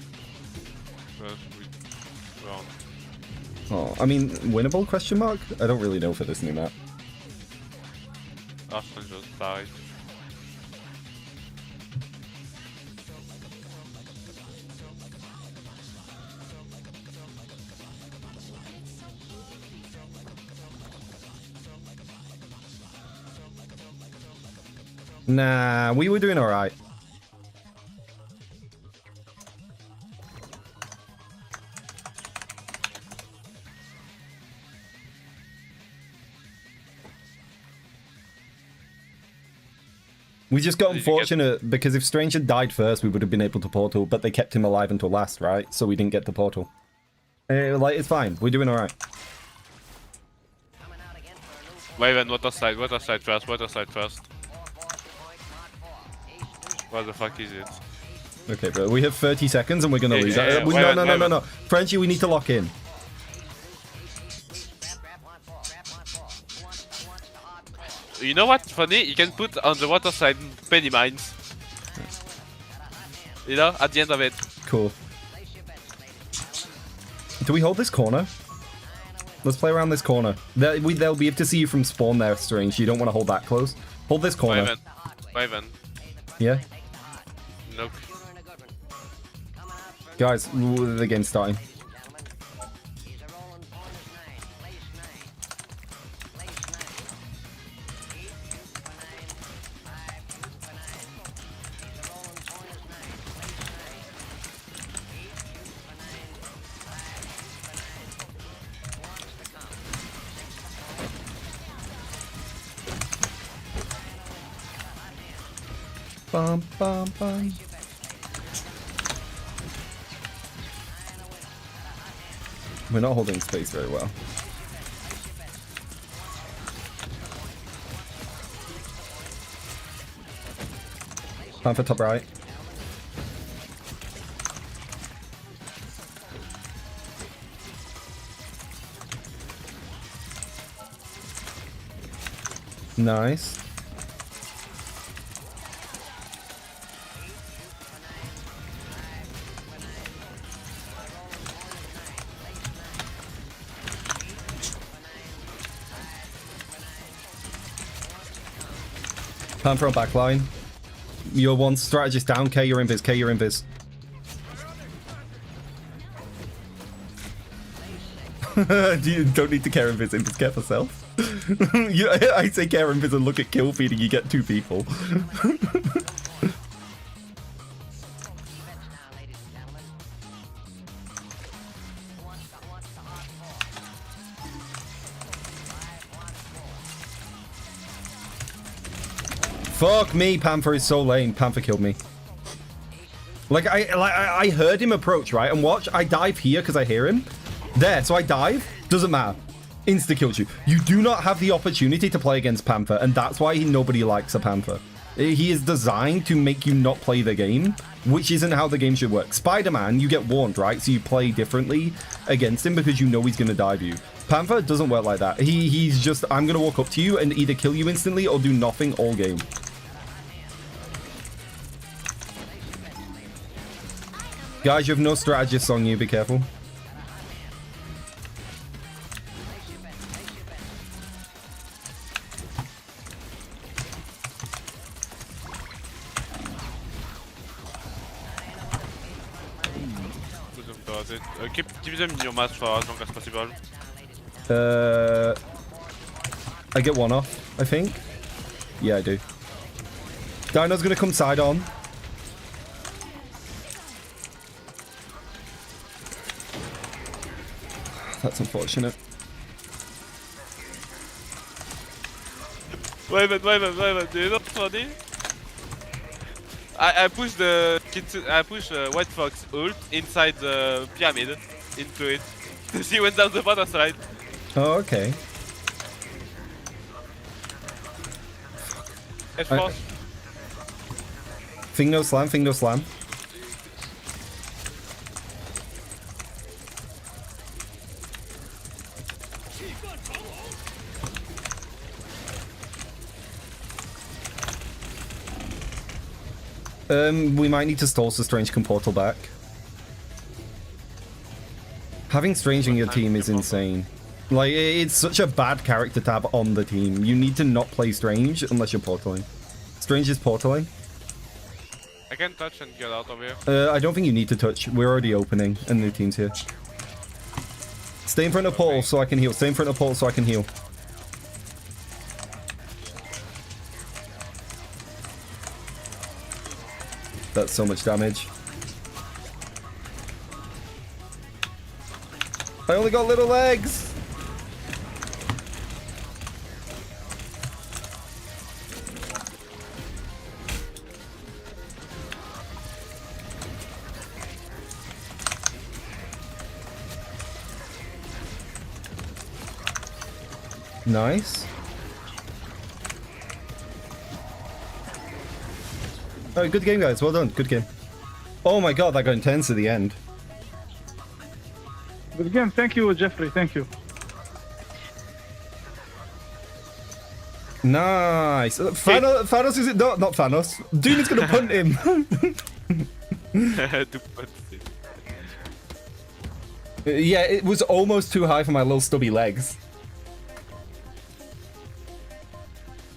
Oh, I mean, winnable question mark? I don't really know for this new map. Austin just died. Nah, we were doing alright. We just got unfortunate because if Strange had died first, we would have been able to portal, but they kept him alive until last, right? So we didn't get the portal. Like, it's fine. We're doing alright. Wait, water side first, water side first. What the fuck is it? Okay, bro. We have 30 seconds and we're gonna lose. yeah. No. Frenchie, we need to lock in. You know what's funny? You can put on the water side penny mines. You know, at the end of it. Cool. Do we hold this corner? Let's play around this corner. They'll be able to see you from spawn there, Strange. You don't want to hold that close. Hold this corner. Wyvern. Yeah? Nope. Guys, the game's starting. Bum, bum, bum. We're not holding space very well. Time for top right. Nice. Time for a backline. You're one strategist down. K, you're invis. K, you're invis. You don't need to care invis. Invis care for self. I say care invis and look at kill feeding. You get 2 people. Fuck me, Panther is so lame. Panther killed me. Like I heard him approach, right? And watch, I dive here because I hear him. There, so I dive. Doesn't matter. Insta kills you. You do not have the opportunity to play against Panther, and that's why nobody likes a Panther. He is designed to make you not play the game, which isn't how the game should work. Spider-Man, you get warned, right? So you play differently against him because you know he's gonna dive you. Panther doesn't work like that. He's just, I'm gonna walk up to you and either kill you instantly or do nothing all game. Guys, you have no strategists on you, be careful. Keep them in your match for as long as possible. I get one off, I think. Yeah, I do. Dino's gonna come side on. That's unfortunate. Wyvern, do you know what's funny? I push the White Fox ult inside the pyramid into it. She went down the bottom side. Oh, okay. H4. Thing no slam, thing no slam. We might need to stall so Strange can portal back. Having Strange in your team is insane. Like, it's such a bad character to have on the team. You need to not play Strange unless you're portaling. Strange is portaling. I can touch and get out of here. I don't think you need to touch. We're already opening and the team's here. Stay in front of portal so I can heal. Stay in front of portal so I can heal. That's so much damage. I only got little legs. Nice. Oh, good game, guys. Well done. Good game. Oh my god, that got intense at the end. Good game. Thank you, Jeffrey. Thank you. Nice. Thanos is it? No, not Thanos. Doom is gonna punt him. To put it. Yeah, it was almost too high for my little stubby legs.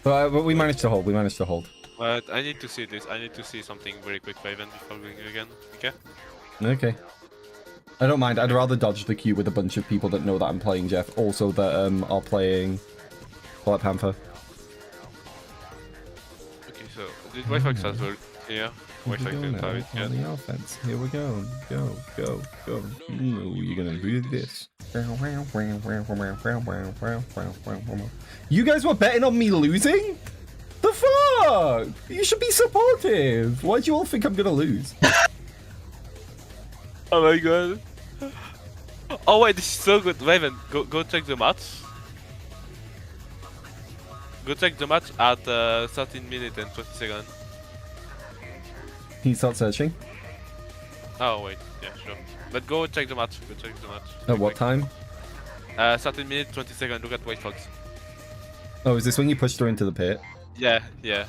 But we managed to hold. We managed to hold. But I need to see this. I need to see something very quick, Raven, before going again. Okay? Okay. I don't mind. I'd rather dodge the queue with a bunch of people that know that I'm playing Jeff. Also that are playing Black Panther. Okay, so this Wi-Fi as well. Yeah. Here we Wi-Fi go to now, target. on the offense. Here we go. Go, go, go. No, you're gonna do this. You guys were betting on me losing? The fuck? You should be supportive. Why do you all think I'm gonna lose? Oh my god. Oh wait, this is so good. Raven, go check the match. Go check the match at 13 minutes and 20 seconds. Can you start searching? Oh wait, yeah, sure. But go check the match. Go check the match. At what time? 13 minutes, 20 seconds. Look at White Fox. Oh, is this when you pushed her into the pit? Yeah, yeah.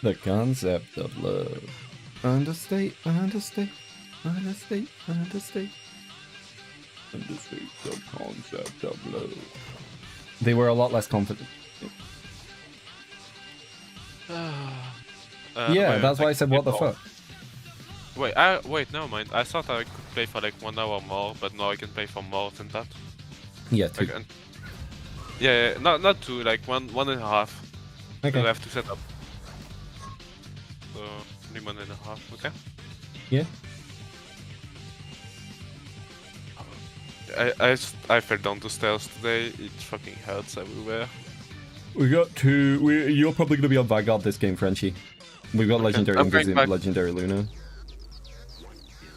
The concept of love. Understate, understate, understate, understate. Understate the concept of love. They were a lot less confident. Yeah, that's why I said what the fuck. Wait, never mind. I thought I could play for like 1 hour more, but now I can play for more than that. Yeah, two. Like, yeah, not two, like one and a half. Okay. So I have to set up. So only 1.5, okay? Yeah. I fell down the stairs today. It fucking hurts everywhere. We got two. You're probably gonna be on Vanguard this game, Frenchie. We've got legendary I'm going Invis and back. legendary Luna.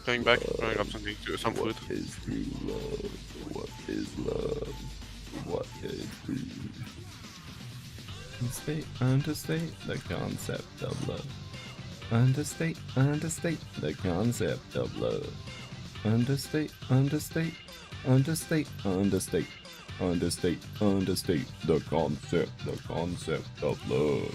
Going back, going up something to some food. What is true love? What is love? What is true? Understate the concept of love. Understate the concept of love. Understate the concept of love.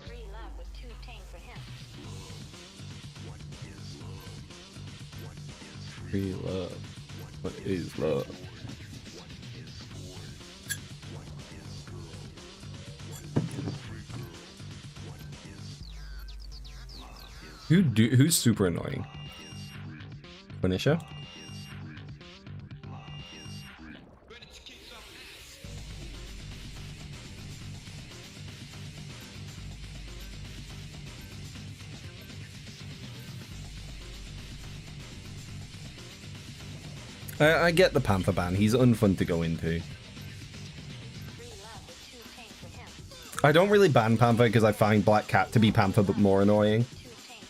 Free love was too tame for him. Free love. What is love? Who's super annoying? Punisher? I get the Panther ban. He's unfun to go into. Free love was too tame for him. I don't really ban Panther because I find Black Cat to be Panther but more annoying. Too tame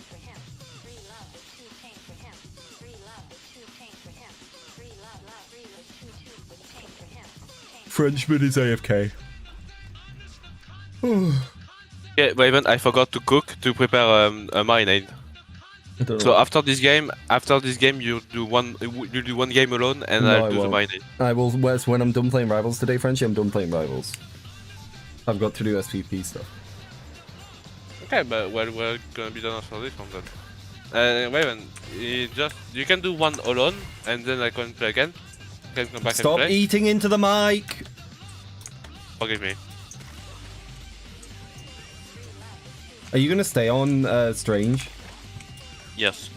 for him. Tame for him. Free love was too tame for him. Free love was too tame for him. Free love was tame for him. Tame Frenchman is AFK. Yeah, Raven, I forgot to cook to prepare a marinade. I don't know. So after this game, you do one game alone, and No, I'll I do the won't. marinade. I will. When I'm done playing Rivals today, Frenchie, I'm done playing Rivals. I've got to do SCP stuff. Okay, but we're gonna be done after this one then. Raven, you can do one alone, and then I can play again. You can come back Stop and play. eating into the mic! Forgive me. Are you gonna stay on Strange? Yes.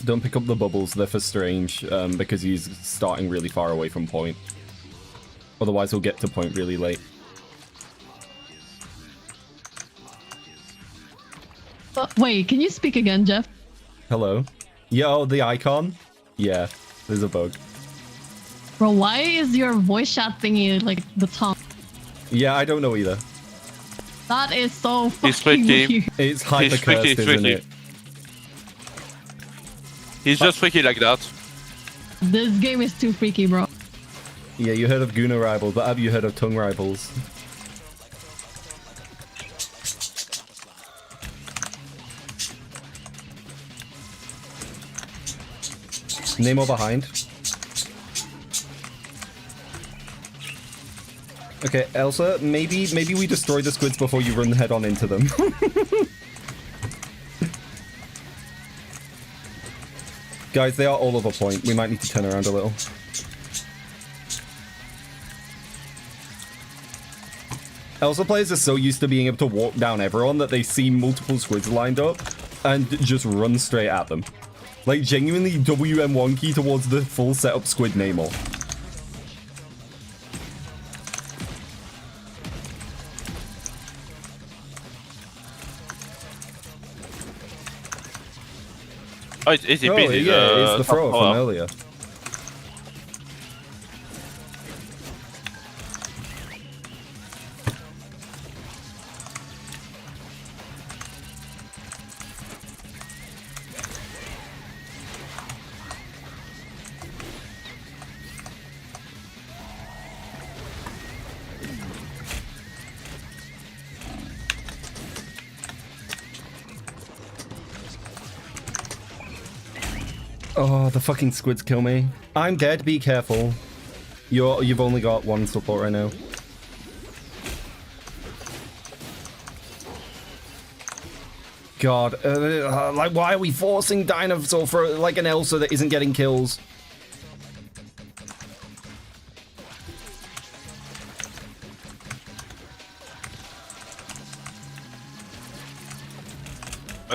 Don't pick up the bubbles. They're for Strange, because he's starting really far away from point. Otherwise, he'll get to point really late. Wait, can you speak again, Jeff? Hello? Yo, the icon? Yeah, there's a bug. Bro, why is your voice chat thingy like the tongue? Yeah, I don't know either. That is so He's fucking freaky. weird. It's hyper cursed, isn't freaky. it? He's just freaky like that. This game is too freaky, bro. Yeah, you heard of Guna rivals, but have you heard of tongue rivals? Nemo behind. Okay, Elsa, maybe we destroy the squids before you run head on into them. Guys, they are all over point. We might need to turn around a little. Elsa players are so used to being able to walk down everyone that they see multiple squids lined up and just run straight at them. Like, genuinely WM1 key towards the full setup squid Namor. Oh, it's easy Oh, peasy. yeah, it's the throw top from power. earlier. Oh, the fucking squids kill me. I'm dead, be careful. You've only got one support right now. God, like, why are we forcing Dinosaur for, like, an Elsa that isn't getting kills?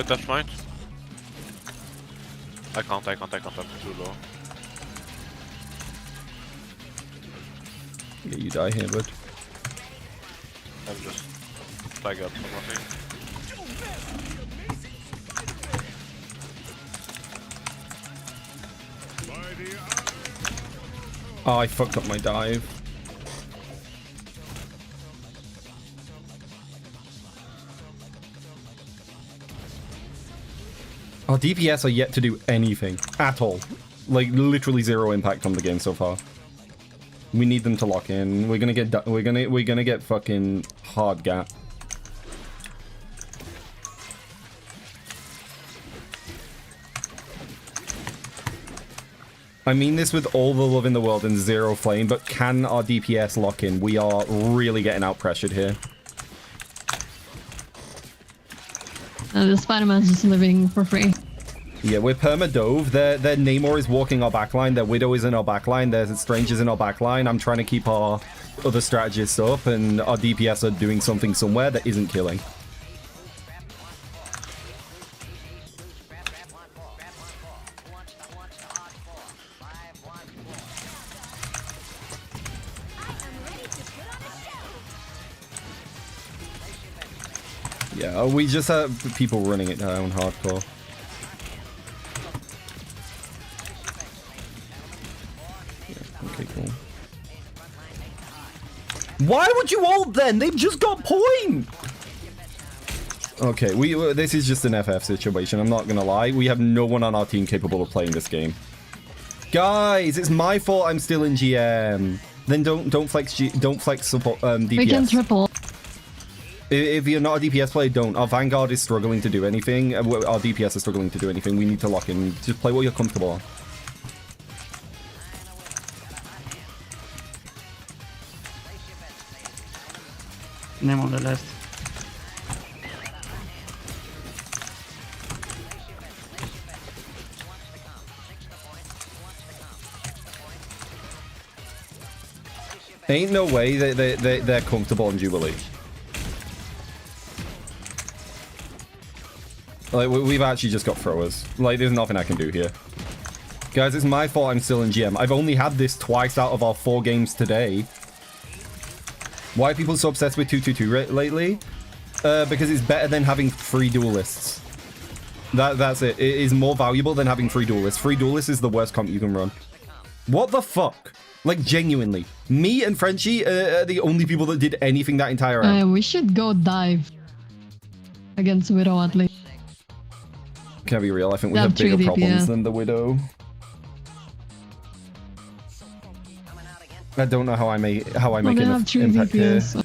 Touch point. I can't, I'm too low. Yeah, you die here, bud. I'm just flag up for nothing. Oh, I fucked up my dive. Our DPS are yet to do anything at all. Like, literally zero impact on the game so far. We need them to lock in. We're gonna get fucking hard gap. I mean this with all the love in the world and zero flame, but can our DPS lock in? We are really getting out pressured here. The Spider-Man's just living for free. Yeah, we're perma-dove. Their Namor is walking our backline. Their Widow is in our backline. Their Strange is in our backline. I'm trying to keep our other strategists up, and our DPS are doing something somewhere that isn't killing. Yeah, we just have people running it down hardcore. Yeah, okay, cool. Why would you ult then? They've just got point! Okay, this is just an FF situation, I'm not gonna lie. We have no one on our team capable of playing this game. Guys, it's my fault I'm still in GM. Then don't flex support DPS. We can triple. If you're not a DPS player, don't. Our Vanguard is struggling to do anything. Our DPS is struggling to do anything. We need to lock in. Just play what you're comfortable on. Name on the left. Ain't no way they're comfortable on Jubilee. Like, we've actually just got throwers. Like, there's nothing I can do here. Guys, it's my fault I'm still in GM. I've only had this twice out of our 4 games today. Why are people so obsessed with 222 lately? Because it's better than having 3 duelists. That's it. It is more valuable than having 3 duelists. 3 duelists is the worst comp you can run. What the fuck? Like, genuinely. Me and Frenchie are the only people that did anything that entire round. We should go dive against Widow at least. Can I be real? I think we They have have 3 bigger problems DPS. than the Widow. I don't know how I make Well, they enough have 3 impact here. DPS.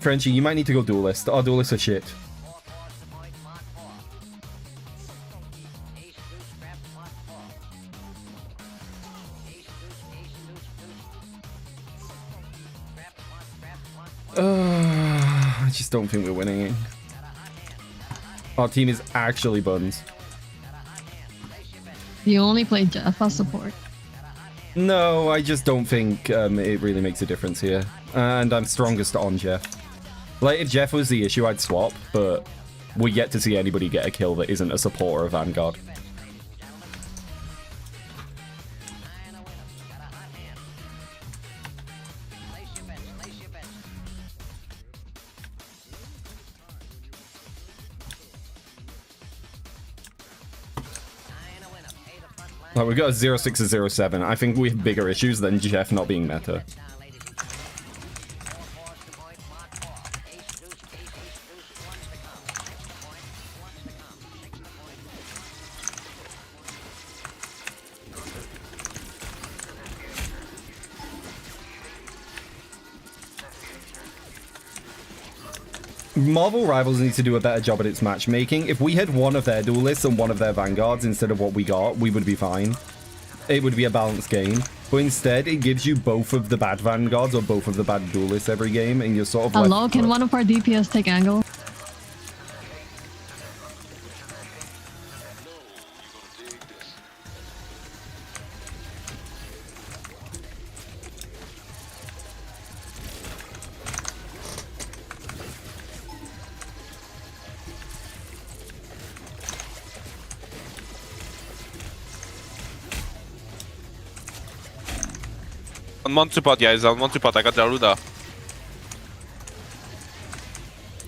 Frenchie, you might need to go duelist. Our duelists are shit. I just don't think we're winning. Our team is actually buns. You only play Jeff as support. No, I just don't think it really makes a difference here. And I'm strongest on Jeff. Like, if Jeff was the issue, I'd swap, but we're yet to see anybody get a kill that isn't a supporter of Vanguard. Like, we got a 06 and 07. I think we have bigger issues than Jeff not being meta. Marvel Rivals needs to do a better job at its matchmaking. If we had one of their duelists and one of their vanguards instead of what we got, we would be fine. It would be a balanced game. But instead, it gives you both of the bad vanguards or both of the bad duelists every game, and you're sort of Hello, left can with- one of our DPS take angle? On one support, guys. On one support. I got Jaruda.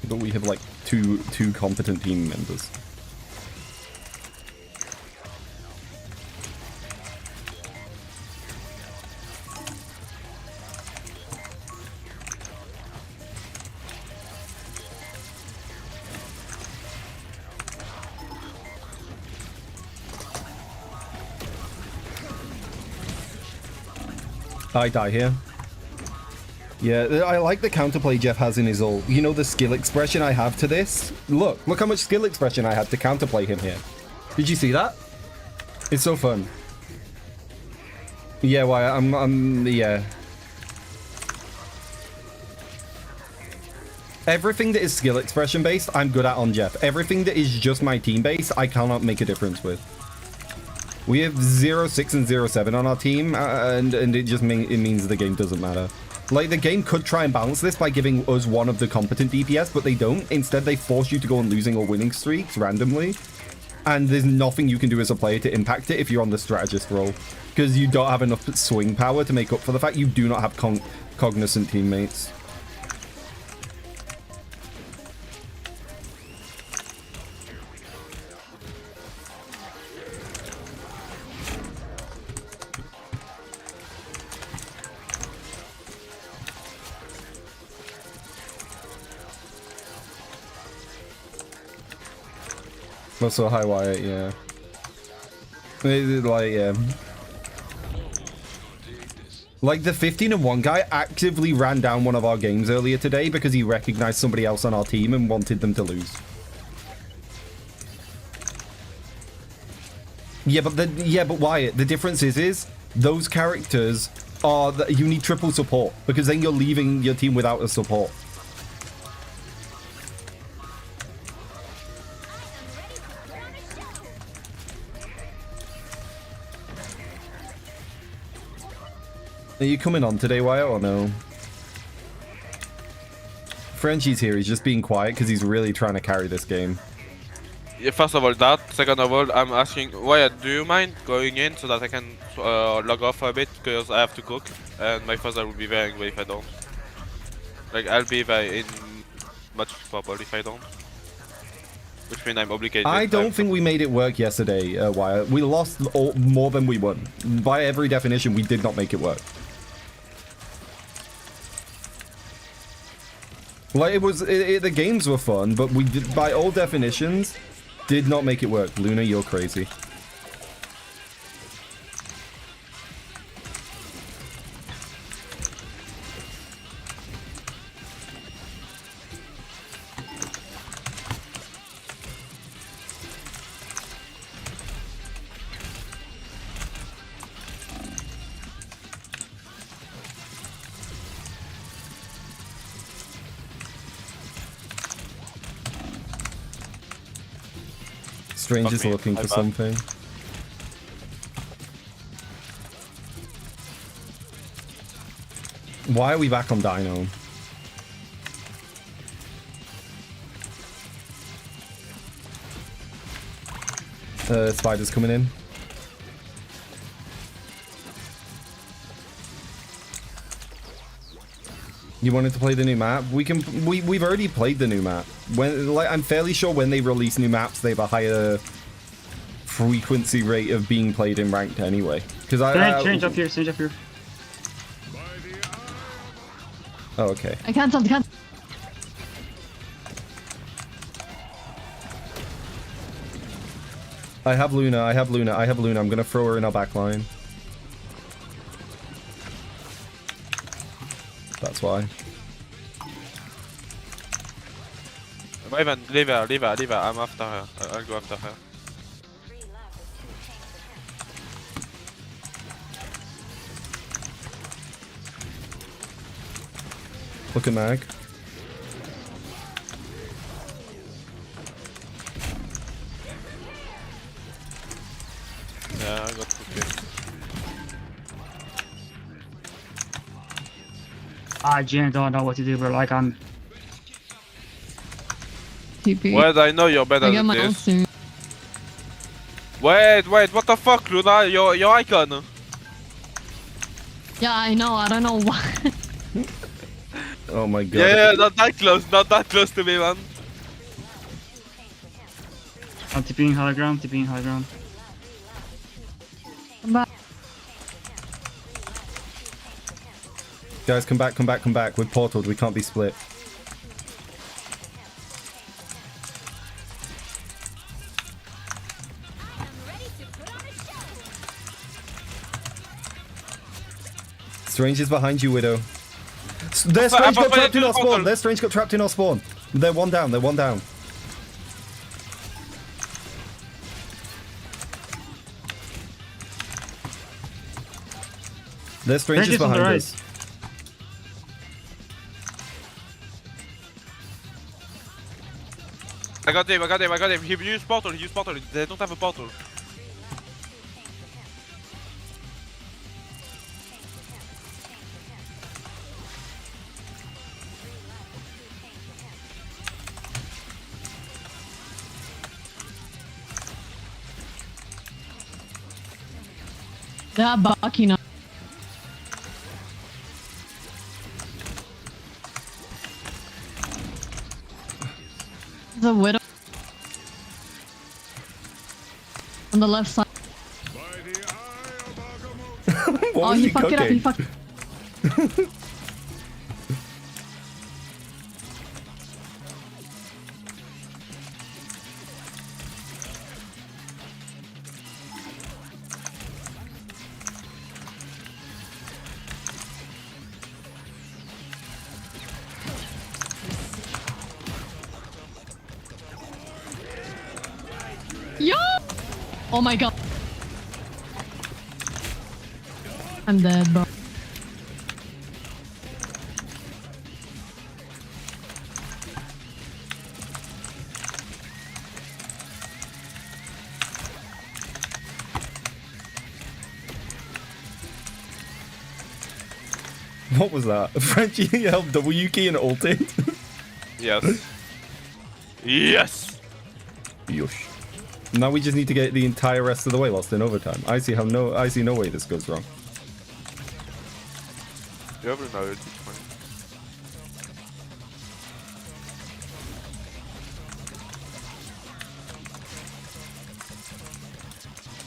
But we have like two competent team members. I die here. Yeah, I like the counterplay Jeff has in his ult. You know the skill expression I have to this? Look how much skill expression I had to counterplay him here. Did you see that? It's so fun. Yeah, why? Yeah. Everything that is skill expression based, I'm good at on Jeff. Everything that is just my team based, I cannot make a difference with. We have 06 and 07 on our team, and it just means the game doesn't matter. Like, the game could try and balance this by giving us one of the competent DPS, but they don't. Instead, they force you to go on losing or winning streaks randomly. And there's nothing you can do as a player to impact it if you're on the strategist role. Because you don't have enough swing power to make up for the fact you do not have cognizant teammates. That's so high Wyatt, yeah. Like, yeah. Like, the 15-1 guy actively ran down one of our games earlier today because he recognized somebody else on our team and wanted them to lose. Yeah, but Wyatt, the difference is those characters are you need triple support because then you're leaving your team without a support. Are you coming on today, Wyatt, or no? Frenchie's here. He's just being quiet because he's really trying to carry this game. Yeah, first of all that. Second of all, I'm asking Wyatt, do you mind going in so that I can log off a bit because I have to cook and my father will be very angry if I don't. Like I'll be very in much trouble if I don't. Which means I'm obligated. I don't think we made it work yesterday, Wyatt. We lost more than we won. By every definition, we did not make it work. Like, it was... the games were fun, but we did, by all definitions, did not make it work. Luna, you're crazy. Strange is looking for something. Why are we back on Dino? Spider's coming in. You wanted to play the new map? We've already played the new map. I'm fairly sure when they release new maps, they have a higher frequency rate of being played in ranked anyway. Because Change up here, change up here. Oh, okay. I can't. I have Luna. I'm gonna throw her in our back line. That's why. Raven, leave her. I'm after her. I'll go after her. Look at Mag. Yeah, I got cooking. I genuinely don't know what to do, bro. Like, I'm... TP. Well, I know you're better I get than my ult this. soon. Wait, what the fuck, Luna? Your icon. Yeah, I know. I don't know why. Oh my god. Yeah, not that close to me, man. I'm TPing high ground, Come back. Guys, come back. We're portaled. We can't be split. Strange is behind you, Widow. Their Strange got trapped in our spawn. They're one down. Their Strange is behind us. I got him. He used portal. They don't have a portal. They are Baki now. The Widow. On the left side. What was he fucked it up. He fucked. Yo! Oh my god. I'm dead, bro. What was that? Frenchie held W key and ulted? Yes. Yes! Yosh. Now we just need to get the entire rest of the way lost in overtime. I see no way this goes wrong. You have another it's fine.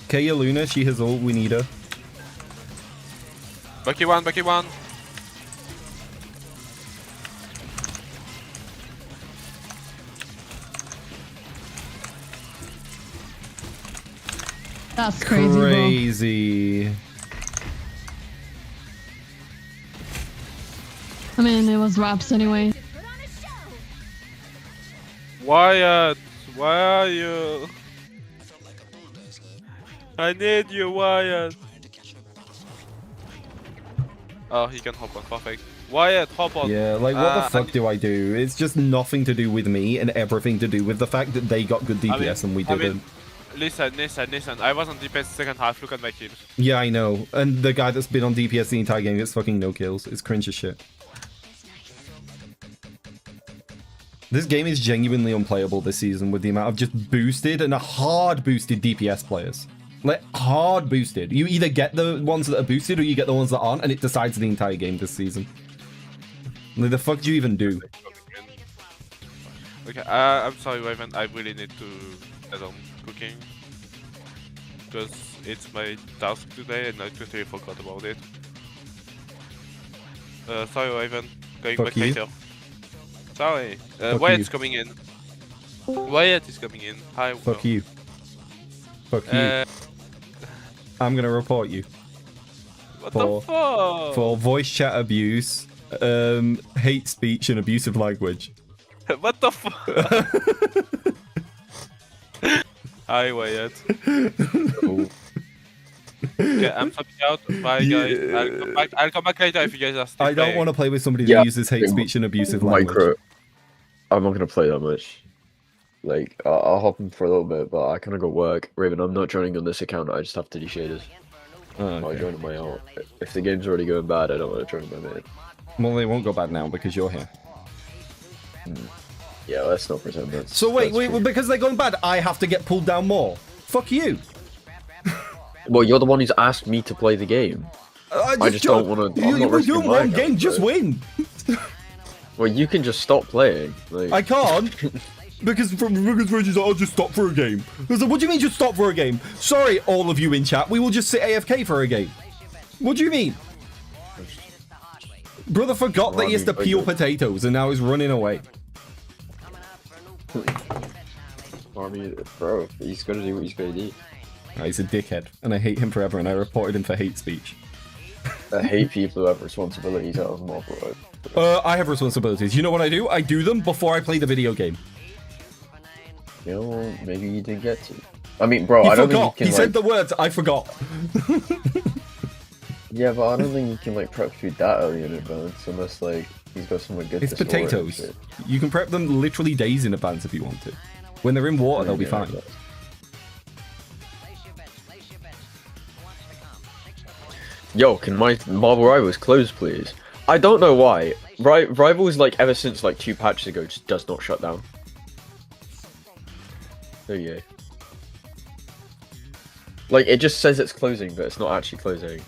Kaya Luna, she has ult, we need her. Bucky one, Bucky one. That's crazy, bro. Crazy. I mean, it was raps anyway. Wyatt, why are you? I need you, Wyatt. Oh, he can hop on, perfect. Wyatt, hop on. Yeah, like what the fuck do I do? It's just nothing to do with me and everything to do with the fact that they got good DPS and we didn't. Listen. I was on DPS second half. Look at my kills. Yeah, I know. And the guy that's been on DPS the entire game gets fucking no kills. It's cringe as shit. This game is genuinely unplayable this season with the amount of just boosted and hard boosted DPS players. Like, hard boosted. You either get the ones that are boosted or you get the ones that aren't, and it decides the entire game this season. Like, the fuck do you even do? Okay, I'm sorry, Raven. I really need to add on cooking. Because it's my task today and I totally forgot about it. Sorry, Raven. Going Fuck back you. later. Sorry. Fuck Wyatt's you. coming in. Wyatt is coming in. Hi. Fuck you. Fuck you. I'm gonna report you. What for- the fuck? For voice chat abuse, hate speech, and abusive language. What the fuck? Hi, Wyatt. Okay, I'm stopping out. Bye, guys. I'll come back later if you guys are still I don't playing. want to play with somebody Yeah. that uses hate speech and abusive language. Micro. I'm not gonna play that much. Like, I'll hop in for a little bit, but I kind of got work. Raven, I'm not joining on this account. I just have to do shaders. Oh, I'll okay. join on my alt. If the game's already going bad, I don't want to join my main. Well, they won't go bad now because you're here. Yeah, let's not pretend that's. So wait, that's true. because they're going bad, I have to get pulled down more. Fuck you. Well, you're the one who's asked me to play the game. I just don't want to. We're doing one game, just win. Well, you can just stop playing. Like, I can't. Because Reggie's like, I'll just stop for a game. I was like, what do you mean just stop for a game? Sorry, all of you in chat, we will just sit AFK for a game. What do you mean? Brother forgot that he has to peel potatoes and now he's running away. I mean, bro, he's gonna do what he's gonna do. He's a dickhead, and I hate him forever, and I reported him for hate speech. I hate people who have responsibilities out of Marvel. I have responsibilities. You know what I do? I do them before I play the video game. You know, maybe you didn't get to. I mean, bro, He I don't forgot. think you He can. said the words, I forgot. Yeah, but I don't think you can like prep food that early in advance unless like he's got somewhere good. It's to store it and potatoes. shit. You can prep them literally days in advance if you want to. When they're in water, they'll be Yeah, fine. but- Yo, can my Marvel Rivals close, please? I don't know why. Rivals, like, ever since, like, 2 patches ago, just does not shut down. There you go. Like, it just says it's closing, but it's not actually closing.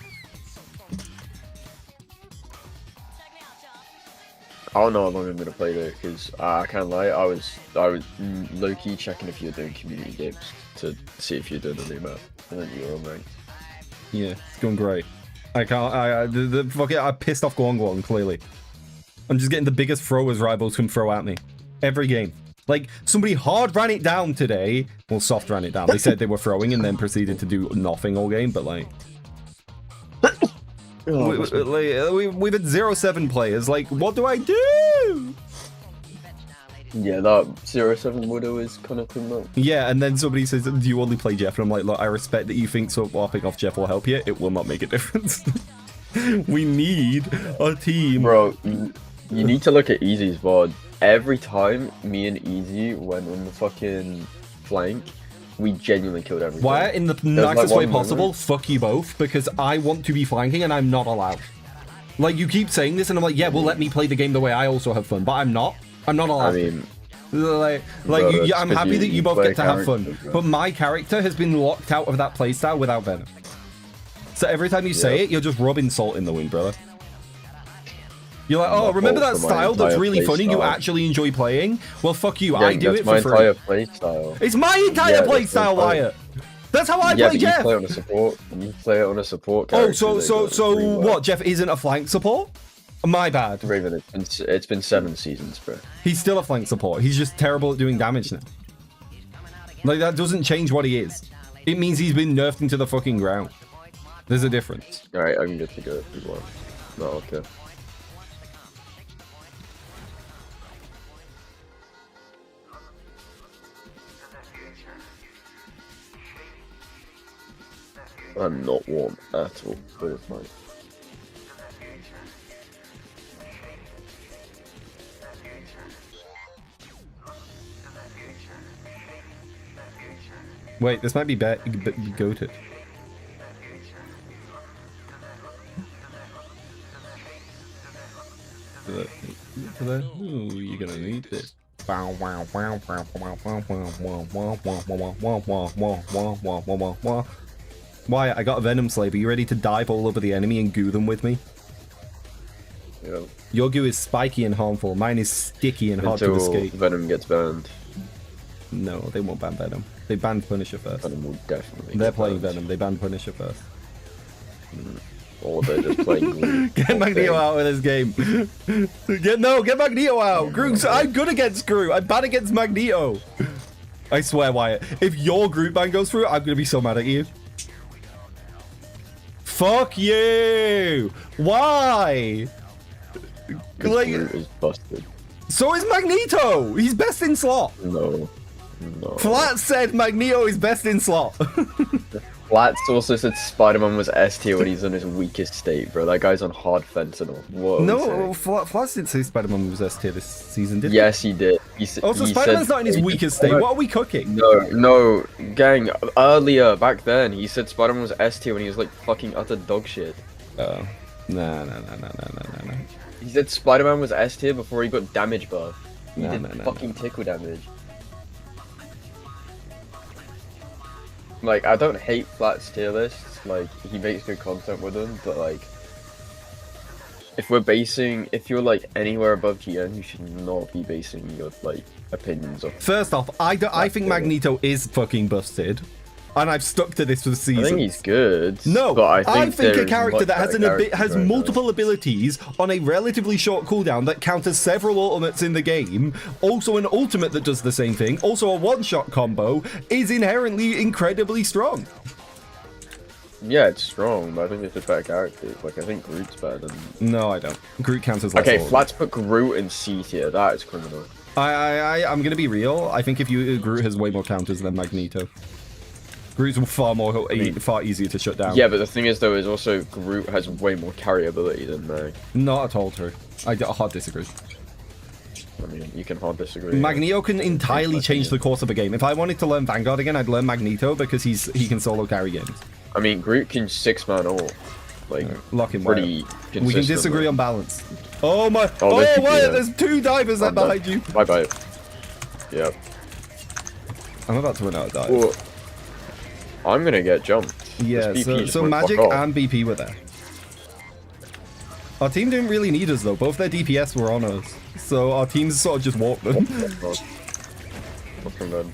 I don't know how long I'm gonna play though, because I can't lie, I was low-key checking if you're doing community games to see if you're doing a new map, and then you were on ranked. Yeah, it's going great. I can't. I pissed off Guang clearly. I'm just getting the biggest throwers rivals can throw at me every game. Like somebody hard ran it down today. Well, soft ran it down. They said they were throwing and then proceeded to do nothing all game. But like, we've had 0-7 players. Like, what do I do? Yeah, that 0-7 Widow is kind of too much. Yeah, and then somebody says, do you only play Jeff? And I'm like, look, I respect that you think swapping off Jeff will help you. It will not make a difference. We need a team. Bro, you need to look at Easy's VOD. Every time me and Easy went on the fucking flank, we genuinely killed everything. Why? In the There's, like, nicest way one possible, moment- fuck you both, because I want to be flanking and I'm not allowed. Like, you keep saying this, and I'm like, yeah, well, let me play the game the way I also have fun, but I'm not. I'm not allowed. I mean, I'm happy that you both play get to have fun, character, bro. but my character has been locked out of that playstyle without Venom. So every time you say it, you're just rubbing salt in the wind, brother. You're like, oh, remember that style that's really funny you actually enjoy playing? Well, fuck you, I do it for free. That's my entire playstyle. It's my entire playstyle, Wyatt! That's how I play Jeff! You play on a support. You play it on a support Oh, character. so what, Jeff isn't a flank support? My bad. Raven, it's been 7 seasons, bro. He's still a flank support. He's just terrible at doing damage now. Like, that doesn't change what he is. It means he's been nerfed into the fucking ground. There's a difference. Alright, I'm good to go if you want. No, okay. I'm not warm at all, but it's fine. Wait, this might be goated. Ooh, you're gonna need this. Why? I got a Venom Slave. Are you ready to dive all over the enemy and goo them with me? Yeah. Your goo is spiky and harmful. Mine is sticky and hard to escape. Venom gets banned. No, they won't ban Venom. They banned Punisher first. Venom will definitely. They're playing Venom. They banned Punisher first. Or they're just playing Groot. Get Magneto out of this game. Get Magneto out. Groot, I'm good against Groot. I'm bad against Magneto. I swear, Wyatt. If your Groot ban goes through, I'm gonna be so mad at you. Fuck you. Why? Like, Groot is busted. So is Magneto. He's best in slot. No. Flat said Magneto is best in slot. Flats also said Spider-Man was S tier when he's on his weakest state, bro. That guy's on hard fentanyl. Whoa. No, Flats didn't say Spider-Man was S tier this season, did he? Yes, he did. So Spider-Man's not in his weakest state. What are we cooking? No, gang. Earlier, back then, he said Spider-Man was S tier when he was like fucking utter dog shit. Oh. No. He said Spider-Man was S tier before he got damage buff. He did fucking tickle damage. Like, I don't hate Flat's tier lists, like, he makes good content with them, but like, if you're like anywhere above GN, you should not be basing your like opinions off. First off, I think Magneto is fucking busted, and I've stuck to this for the season. I think he's good. No, but I think a character that has multiple abilities on a relatively short cooldown that counters several ultimates in the game, also an ultimate that does the same thing, also a one-shot combo, is inherently incredibly strong. Yeah, it's strong, but I think it's just better characters. Like, I think Groot's better than... No, I don't. Groot counts as less Okay, Flats put Groot in C tier. That is criminal. I'm gonna be real. I think Groot has way more counters than Magneto. Groot's far easier to shut down. Yeah, but the thing is, though, is also Groot has way more carry ability than Mag. Not at all true. I hard disagree. I mean, you can hard disagree. Magneto can entirely change the course of a game. If I wanted to learn Vanguard again, I'd learn Magneto because he can solo carry games. I mean, Groot can 6-man ult. Like, lock him pretty We can disagree on balance. Oh my! Oh, Wait, there's 2 divers there behind you. Bye. Yep. I'm about to run out of dives. Well, I'm gonna get jumped. Yeah, so Magic and BP were there. Our team didn't really need us though. Both their DPS were on us, so our teams sort of just walked them. Fucking good.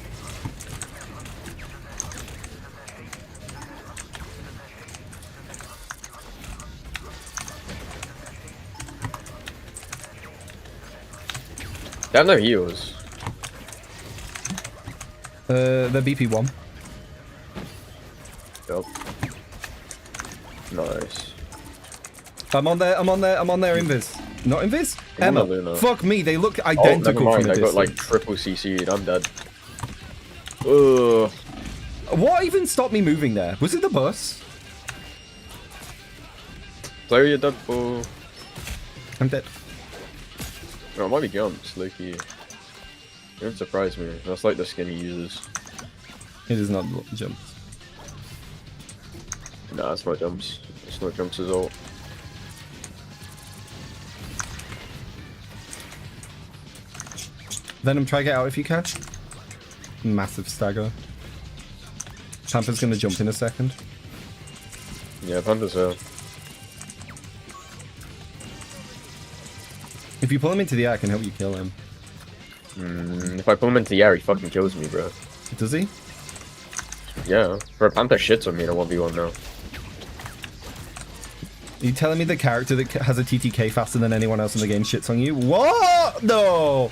They have no heals. They're BP1. Yep. Nice. I'm on there invis. Not invis? Emma. Luna. Fuck me, they look identical from a distance. I got like triple CC'd, I'm dead. Ugh. What even stopped me moving there? Was it the bus? Play your dead ball. I'm dead. No, it might be jumps, Loki. You don't surprise me. That's like the skin he uses. It is not jumps. Nah, it's not jumps. It's not jumps at all. Venom, try get out if you can. Massive stagger. Panther's gonna jump in a second. Yeah, Panther's here. If you pull him into the air, I can help you kill him. If I pull him into the air, he fucking kills me, bro. Does he? Yeah. Bro, Panther shits on me in a 1v1 now. Are you telling me the character that has a TTK faster than anyone else in the game shits on you? What? No!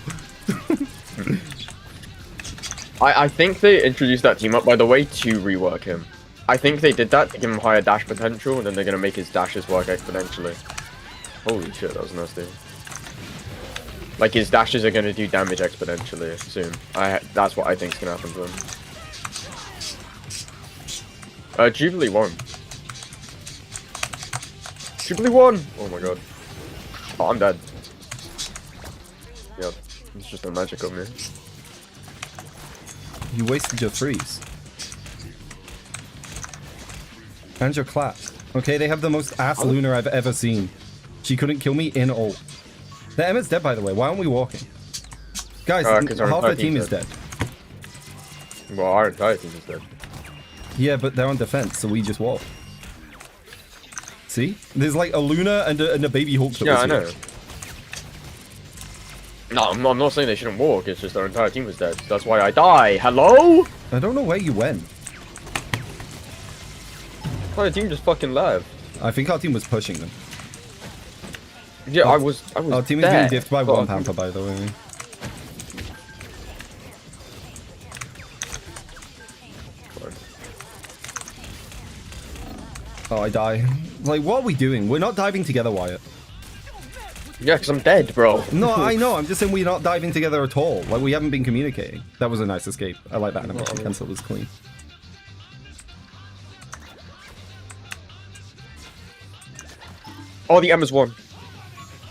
I think they introduced that team up, by the way, to rework him. I think they did that to give him higher dash potential, and then they're gonna make his dashes work exponentially. Holy shit, that was nasty. Like, his dashes are gonna do damage exponentially soon. That's what I think's gonna happen to him. Jubilee won. Jubilee won! Oh my god. Oh, I'm dead. Yep, it's just no magic on me. You wasted your freeze. And your clap. Okay, they have the most ass Luna I've ever seen. She couldn't kill me in ult. The Emma's dead, by the way. Why aren't we walking? Guys, half their team is dead. Well, our entire team is dead. Yeah, but they're on defense, so we just walk. See? There's like a Luna and a baby Hulk that Yeah, was I know. here. No, I'm not saying they shouldn't walk, it's just our entire team was dead. That's why I die. Hello? I don't know where you went. My team just fucking left. I think our team was pushing them. Yeah, I was Our team is there. being diffed by one Panther, by the way. Oh, I die. Like, what are we doing? We're not diving together, Wyatt. Yeah, because I'm dead, bro. No, I know. I'm just saying we're not diving together at all. Like, we haven't been communicating. That was a nice escape. I like that animation. Cancel was clean. Oh, the Emma's won.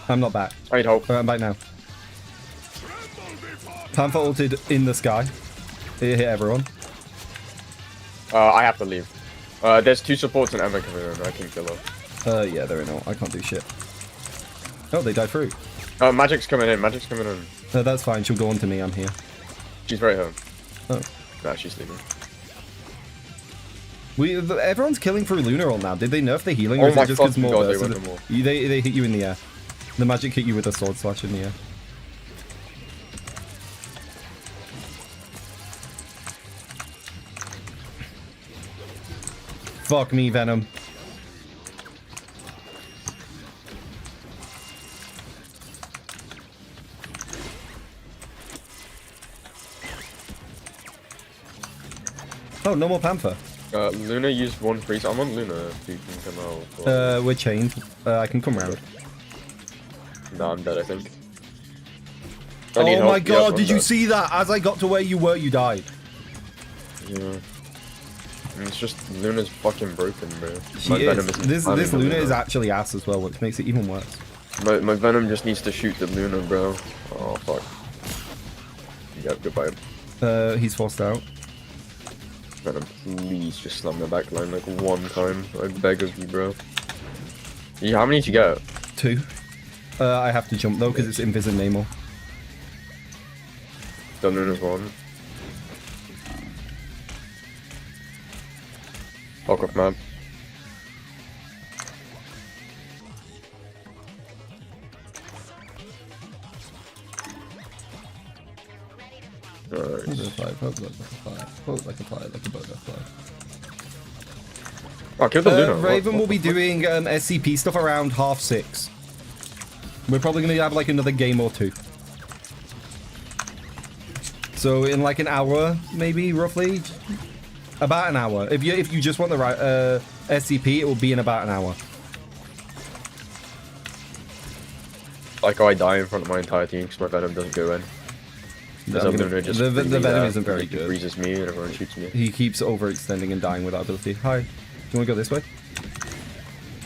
I'm not back. I need help. I'm back now. Panther ulted in the sky. It hit everyone. I have to leave. There's 2 supports and Emma coming in. I can kill her. Yeah, they're in ult. I can't do shit. Oh, they died through. Magic's coming in. Magic's coming in. That's fine. She'll go on to me. I'm here. She's right home. Oh. Nah, she's leaving. Everyone's killing through Luna ult now. Did they nerf the healing? Oh Or is my it just 'cause fucking more god, they bursts? went to more. They hit you in the air. The magic hit you with a sword slash in the air. Fuck me, Venom. Oh, no more Panther. Luna used 1 freeze. I'm on Luna if you can come out. We're chained. I can come round. Nah, I'm dead, I think. I need Oh help. my god, Yeah, did you dead. see that? As I got to where you were, you died. Yeah. It's just Luna's fucking broken, bro. She My is. Venom isn't This spamming the Luna is actually ass as well, which makes it even worse. My Venom just needs to shoot the Luna, bro. Oh, fuck. Yep, goodbye. He's forced out. Venom, please just slam the back line like 1 time. I beg of you, bro. Yeah, how many did you get? 2. I have to jump though, because it's Invisi-Nemo. The Luna's 1. Fuck off, man. Nice. Like a butterfly. Oh, kill the Luna. Raven will be doing SCP stuff around 6:30. We're probably going to have like another game or 2. So in like an hour, maybe, roughly? About an hour. If you just want the right SCP, it will be in about an hour. Like how I die in front of my entire team because my Venom doesn't go in. The Venom isn't very good. Freezes me and everyone shoots me. He keeps overextending and dying without ability. Hi. Do you want to go this way?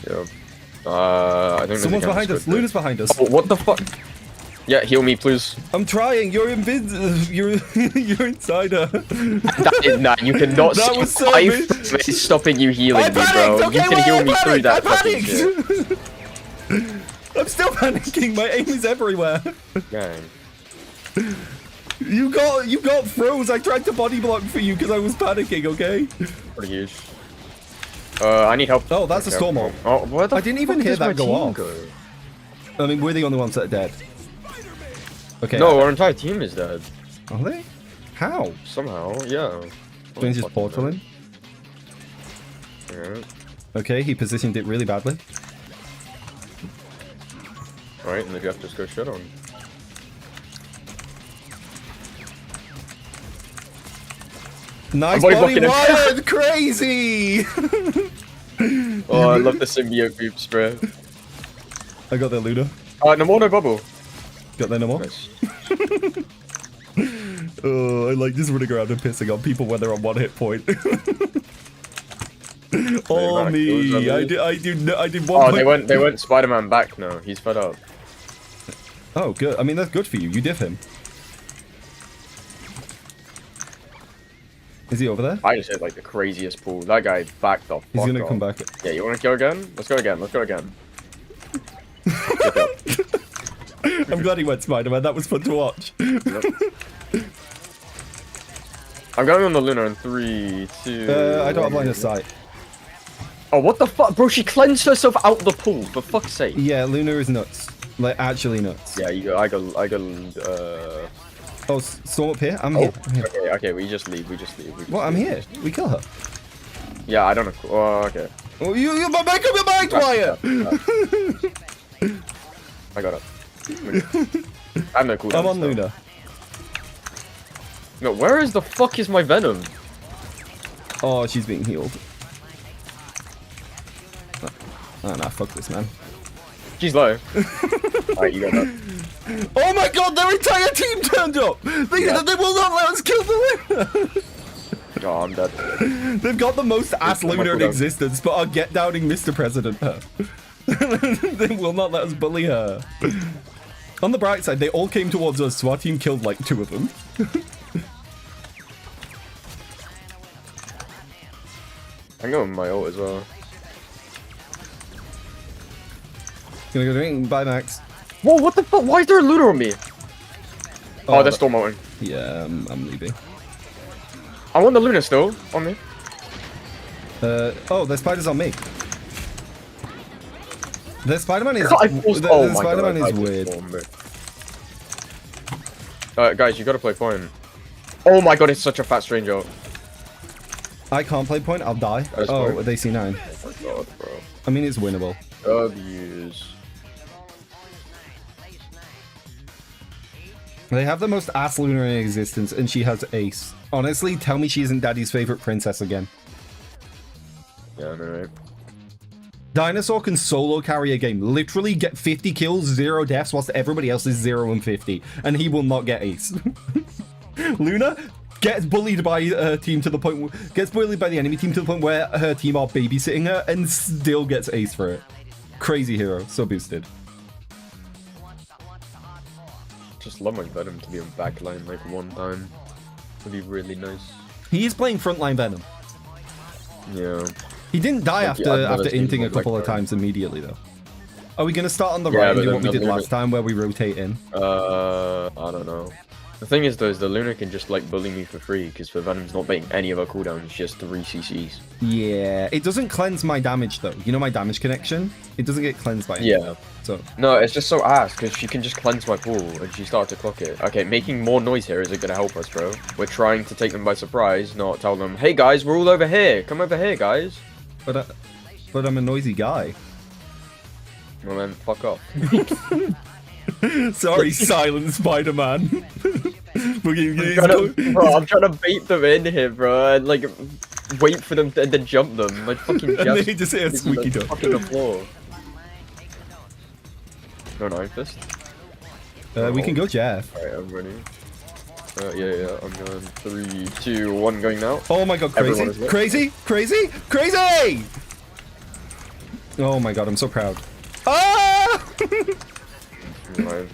Yeah. I think Someone's behind us. Luna's behind us. Oh, what the fuck? Yeah, heal me, please. I'm trying. You're you're inside her. Nah, you cannot That was so survive good. from it stopping you healing I me, bro. panicked, okay, you can wait, heal I me through panicked, that I fucking shit. I'm still panicking. My aim is everywhere. Gang. You got froze. I tried to body block for you because I was panicking. Okay. Pretty huge. I need help. Oh, that's a storm ult. Oh, what the I didn't even fuck hear does my that go team off. go? I mean, we're the only ones that are dead. Okay. No, our entire team is dead. Are they? How? Somehow, yeah. Don't just portal in. Yeah. Okay, he positioned it really badly. Alright, and then you have to just go shit on. Nice body body blocking him. wired! Crazy! Oh, I love the symbiote boop spray. I got their Luna. No more, no bubble. Got their no more. Nice. Oh, I like just running around and pissing on people when they're on 1 hit point. Oh me! I did 1 Oh, point. they went Spider-Man back now. He's fed up. Oh, good. I mean, that's good for you. You diff him. Is he over there? I just hit like the craziest pull. That guy backed off. He's gonna come back. Yeah, you wanna go again? Let's go again. Let's go again. I'm glad he went Spider-Man. That was fun to watch. Yep. I'm going on the Luna in 3, 2. I don't have line of sight. Oh, what the fuck, bro? She cleansed herself out the pool. For fuck's sake. Yeah, Luna is nuts. Like actually nuts. Yeah, I go. Oh, storm up here. I'm here. I'm here. Okay, we just leave. What? I'm here. We kill her. Yeah, I don't know. Oh, okay. Oh, you make up your mind, Wyatt. I got it. I'm no cooldown. I'm on Luna. No, where is the fuck is my Venom? Oh, she's being healed. Oh, nah, fuck this, man. She's low. Alright, you got that. Oh my god, their entire team turned up! They will not let us kill the Luna! Oh, I'm dead. They've got the most ass Oh my Luna in God. existence, but are get downing Mr. President her. They will not let us bully her. On the bright side, they all came towards us, so our team killed like 2 of them. I'm going with my ult as well. Gonna go drink. Bye, Max. Whoa, what the fuck? Why is there a Luna on me? Oh, they're that- storm ulting. Yeah, I'm leaving. I want the Luna still on me. Oh, there's spiders on me. The Spider-Man is. I The, forced- oh the my Spider-Man God, I is just weird. stormed it. Guys, you gotta play point. Oh my god, it's such a fat strange ult. I can't play point. I'll die. That's Oh, fine. they see 9. Oh my god, bro. I mean, it's winnable. W's. They have the most ass Luna in existence, and she has Ace. Honestly, tell me she isn't Daddy's favorite princess again. Yeah, I know, right? Dinosaur can solo carry a game. Literally get 50 kills, 0 deaths, whilst everybody else is 0 and 50. And he will not get Ace. Luna gets bullied by her team to the point... Gets bullied by the enemy team to the point where her team are babysitting her and still gets Ace for it. Crazy hero. So boosted. Just love my Venom to be on backline like 1 time. Would be really nice. He is playing frontline Venom. Yeah. He didn't die Like, yeah, I've after never seen inting a one couple like of that. times immediately, though. Are we going to start on the Yeah, right and but do then what we the did Luna- last time, where we rotate in? I don't know. The thing is, though, is the Luna can just like bully me for free because the Venom's not beating any of her cooldowns, just 3 CCs. Yeah, it doesn't cleanse my damage, though. You know my damage connection? It doesn't get cleansed by anything. Yeah. So, No, it's just so ass because she can just cleanse my pool and she started to clock it. Okay, making more noise here isn't gonna help us, bro. We're trying to take them by surprise, not tell them, hey guys, we're all over here. Come over here, guys. but I'm a noisy guy. Well then, fuck off. Sorry, silent Spider-Man. I'm trying to bait them in here, bro, and like wait for them to, and then jump them. Like fucking And they just hit a squeaky like, dog. fucking the floor. No, no, fist. We can go Jeff. Alright, I'm ready. Yeah, I'm going 3, 2, 1, going now. Oh my god, Everyone crazy, is lit. crazy, crazy, crazy! Oh my god, I'm so proud. Ah! Right,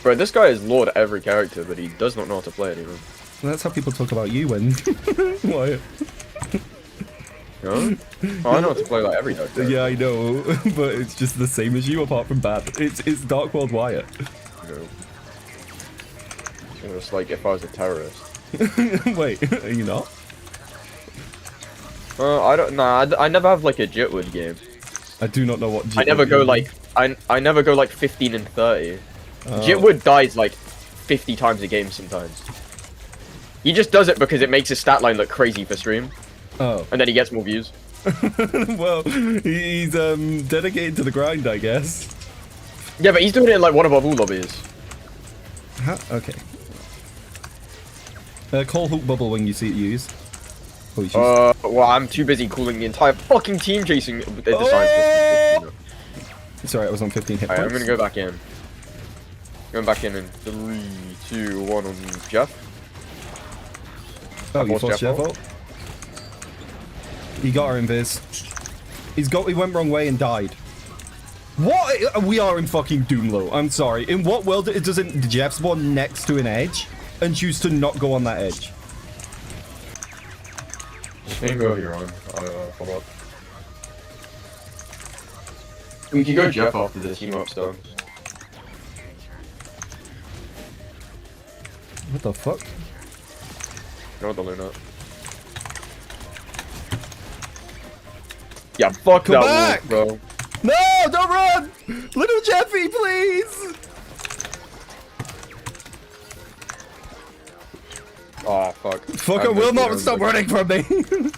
bro, this guy is lord every character, but he does not know how to play anyone. That's how people talk about you when... Wyatt. No? Oh, I know how to play like every character. Yeah, I know, but it's just the same as you apart from bad. It's Dark World Wyatt. No. It was like if I was a terrorist. Wait, are you not? I don't. Nah, I never have like a Jitwood game. I do not know what. I never Jitwood go is. like I never go like 15 and 30. Oh. Jitwood dies like 50 times a game sometimes. He just does it because it makes his stat line look crazy for stream. Oh. And then he gets more views. Well, he's dedicated to the grind, I guess. Yeah, but he's doing it in like one of our Vu lobbies. Huh? Okay. Call hook bubble when you see it used. Oh, Well, I'm too busy calling the entire fucking team chasing the Oh! Sorry, I was on 15 hit points. Alright, I'm gonna go back in. Going back in 3, 2, 1 on Jeff. Oh, you forced Jeff out? He got our invis. He went wrong way and died. What? We are in fucking Doomlo. I'm sorry. In what world doesn't Jeff spawn next to an edge and choose to not go on that edge? Same go here on. Forgot. We can go Jeff after the team up's done. What the fuck? No, don't learn that. Yeah, fuck Come that back! wolf, bro. No, don't run! Little Jeffy, please! Oh, fuck. Fuck, I will not stop running from me.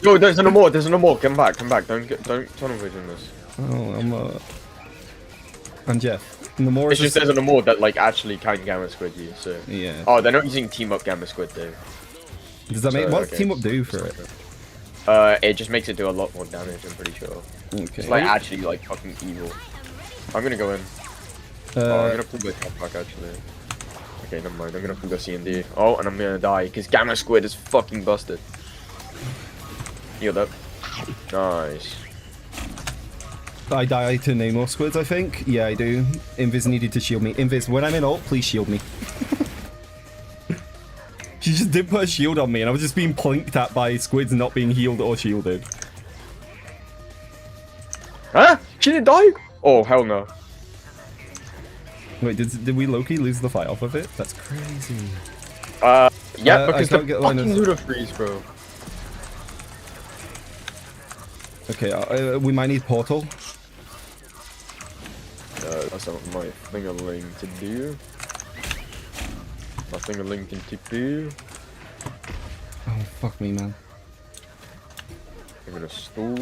No, there's no more, there's no more. Come back. Don't tunnel vision this. Oh, I'm Jeff. And the more It's just there's no more that like actually can gamma squid you, so. Yeah. Oh, they're not using team up gamma squid though. Does that make what's okay. team up do for it? It just makes it do a lot more damage, I'm pretty sure. Okay. It's like actually like fucking evil. I'm gonna go in. I'm gonna pull the top back actually. Okay, never mind. I'm gonna pull the C&D. Oh, and I'm gonna die because gamma squid is fucking busted. Healed up. Nice. I die to Namor squids, I think. Yeah, I do. Invis needed to shield me. Invis, when I'm in ult, please shield me. She just did put a shield on me, and I was just being plinked at by squids not being healed or shielded. Huh? She didn't die? Oh, hell no. Wait, did we Loki lose the fight off of it? That's crazy. Yeah, because I can't the get line fucking of- Luda freeze, bro. Okay, we might need portal. That's not my thing-a-ling to do. My thing-a-ling to do. Oh, fuck me, man. I'm gonna stall.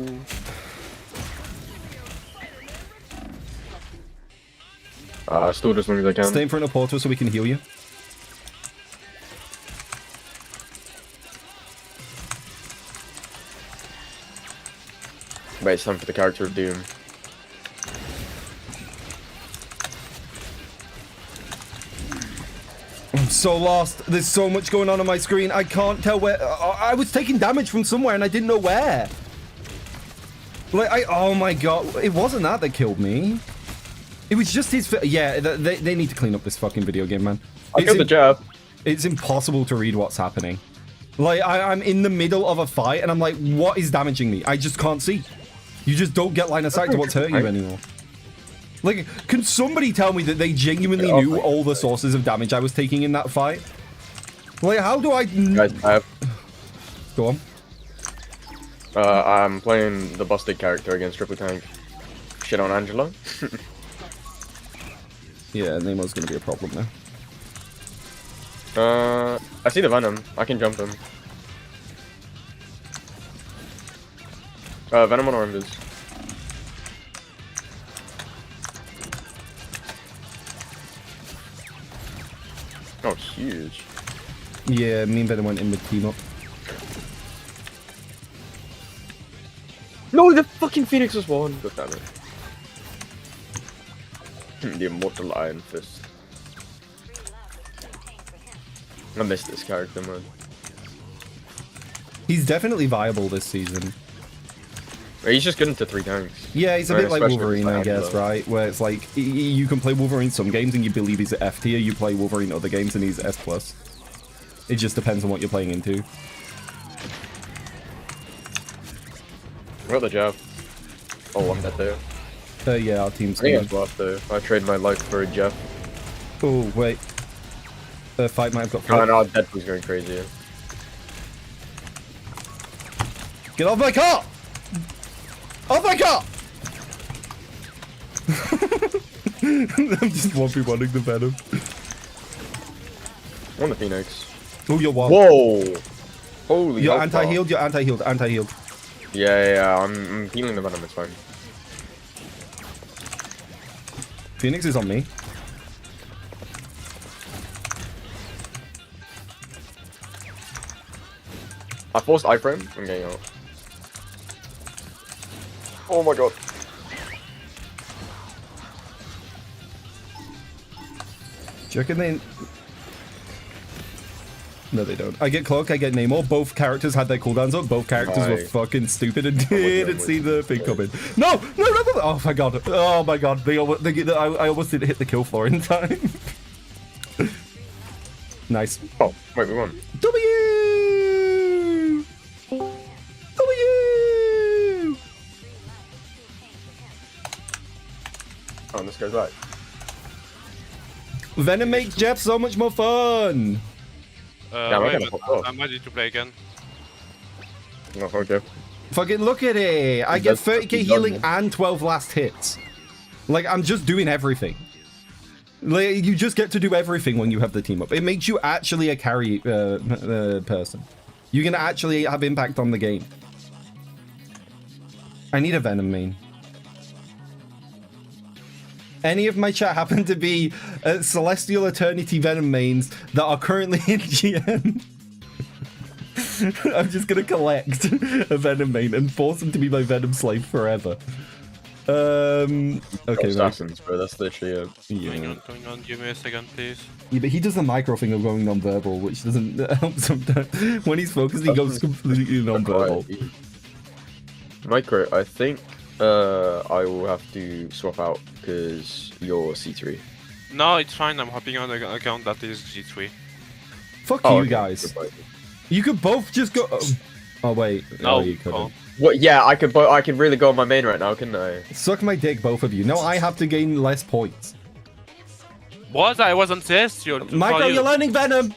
Stall as long as I can. Stay in front of portal so we can heal you. Wait, it's time for the character of Doom. I'm so lost. There's so much going on my screen. I can't tell where. I was taking damage from somewhere and I didn't know where. Like, oh my god. It wasn't that killed me. It was just his. Yeah, they need to clean up this fucking video game, man. I killed the jab. It's impossible to read what's happening. Like, I'm in the middle of a fight and I'm like, what is damaging me? I just can't see. You just don't get line of sight to what's hurting you anymore. Like, can somebody tell me that they genuinely knew all the sources of damage I was taking in that fight? Like, how do I... Guys, I have... Go on. I'm playing the busted character against Triple Tank. Shit on Angela. Yeah, Nemo's gonna be a problem now. I see the Venom. I can jump him. Venom on Oranges. Oh, huge. Yeah, me and Venom went in with team up. No, the fucking Phoenix was one. God damn it. The Immortal Iron Fist. I miss this character, man. He's definitely viable this season. He's just good into 3 tanks. Yeah, he's a bit like Especially Wolverine, with I guess, Angela. right? Where it's like, you can play Wolverine some games and you believe he's at F tier, you play Wolverine other games and he's S+. It just depends on what you're playing into. I got the jab. Oh, I'm dead there. Yeah, our team's I think good. it's left though. I trade my life for a Jeff. Oh, wait. The fight might have got Oh flipped. no, Deadpool's going crazy. Get off my car! Off my car! I'm just 1v1ing the Venom. On the Phoenix. Oh, you're wild. Whoa! Holy You're hell, anti-healed, you're anti-healed, anti-healed. Yeah, I'm healing the Venom, it's fine. Phoenix is on me. I forced iframe. I'm getting out. Oh my god. Do you reckon they... No, they don't. I get Cloak, I get Namor. Both characters had their cooldowns up. Both characters were Right. fucking stupid and didn't see the thing coming. No! Oh my god. Oh my god. I almost didn't hit the kill floor in time. Nice. Oh, wait, we won. W! W! Oh, this goes back. Venom makes Jeff so much more fun. Yeah, we're Wait, gonna pop off. I'm ready to play again. No, okay. Fucking look at it. I get That's 30k fucking healing done, and 12 last hits. Like, I'm just doing everything. Like, you just get to do everything when you have the team up. It makes you actually a carry person. You can actually have impact on the game. I need a Venom main. Any of my chat happen to be Celestial Eternity Venom mains that are currently in GN? I'm just gonna collect a Venom main and force them to be my Venom slave forever. Okay, Assassins, bro. That's literally a... Going on. Give me a second, please. Yeah, but he does the micro thing of going non-verbal, which doesn't help sometimes. When he's focused, he goes completely non-verbal. Micro, I think I will have to swap out because you're C3. No, it's fine. I'm hopping on an account that is G3. Fuck Oh, you okay. guys. You could both just go... Oh wait. No, you couldn't. What? Yeah, I could really go on my main right now, couldn't I? Suck my dick, both of you. No, I have to gain less points. What? I was on Celestial. Michael, you're learning Venom!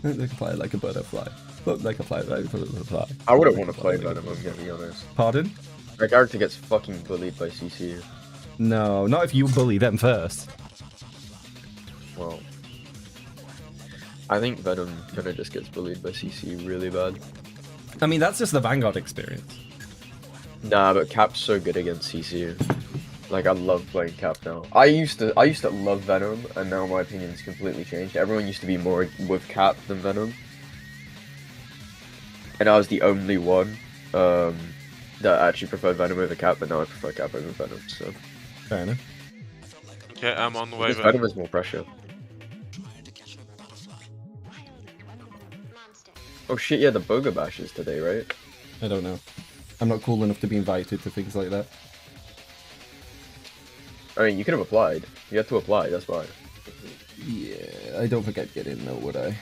They can fly like a butterfly. Look like a fly like a butterfly. I wouldn't want to play Venom, I'm gonna be honest. Pardon? My character gets fucking bullied by CC. No, not if you bully them first. Well, I think Venom kind of just gets bullied by CC really bad. I mean, that's just the Vanguard experience. Nah, but Cap's so good against CC. Like, I love playing Cap now. I used to love Venom, and now my opinion's completely changed. Everyone used to be more with Cap than Venom. And I was the only one that actually preferred Venom over Cap, but now I prefer Cap over Venom, so... Fair enough. Okay, I'm on the way. Because Venom is more pressure. Oh shit, yeah, the Boga Bash is today, right? I don't know. I'm not cool enough to be invited to things like that. I mean, you could have applied. You had to apply, that's why. Yeah, I don't think I'd get in though, would I?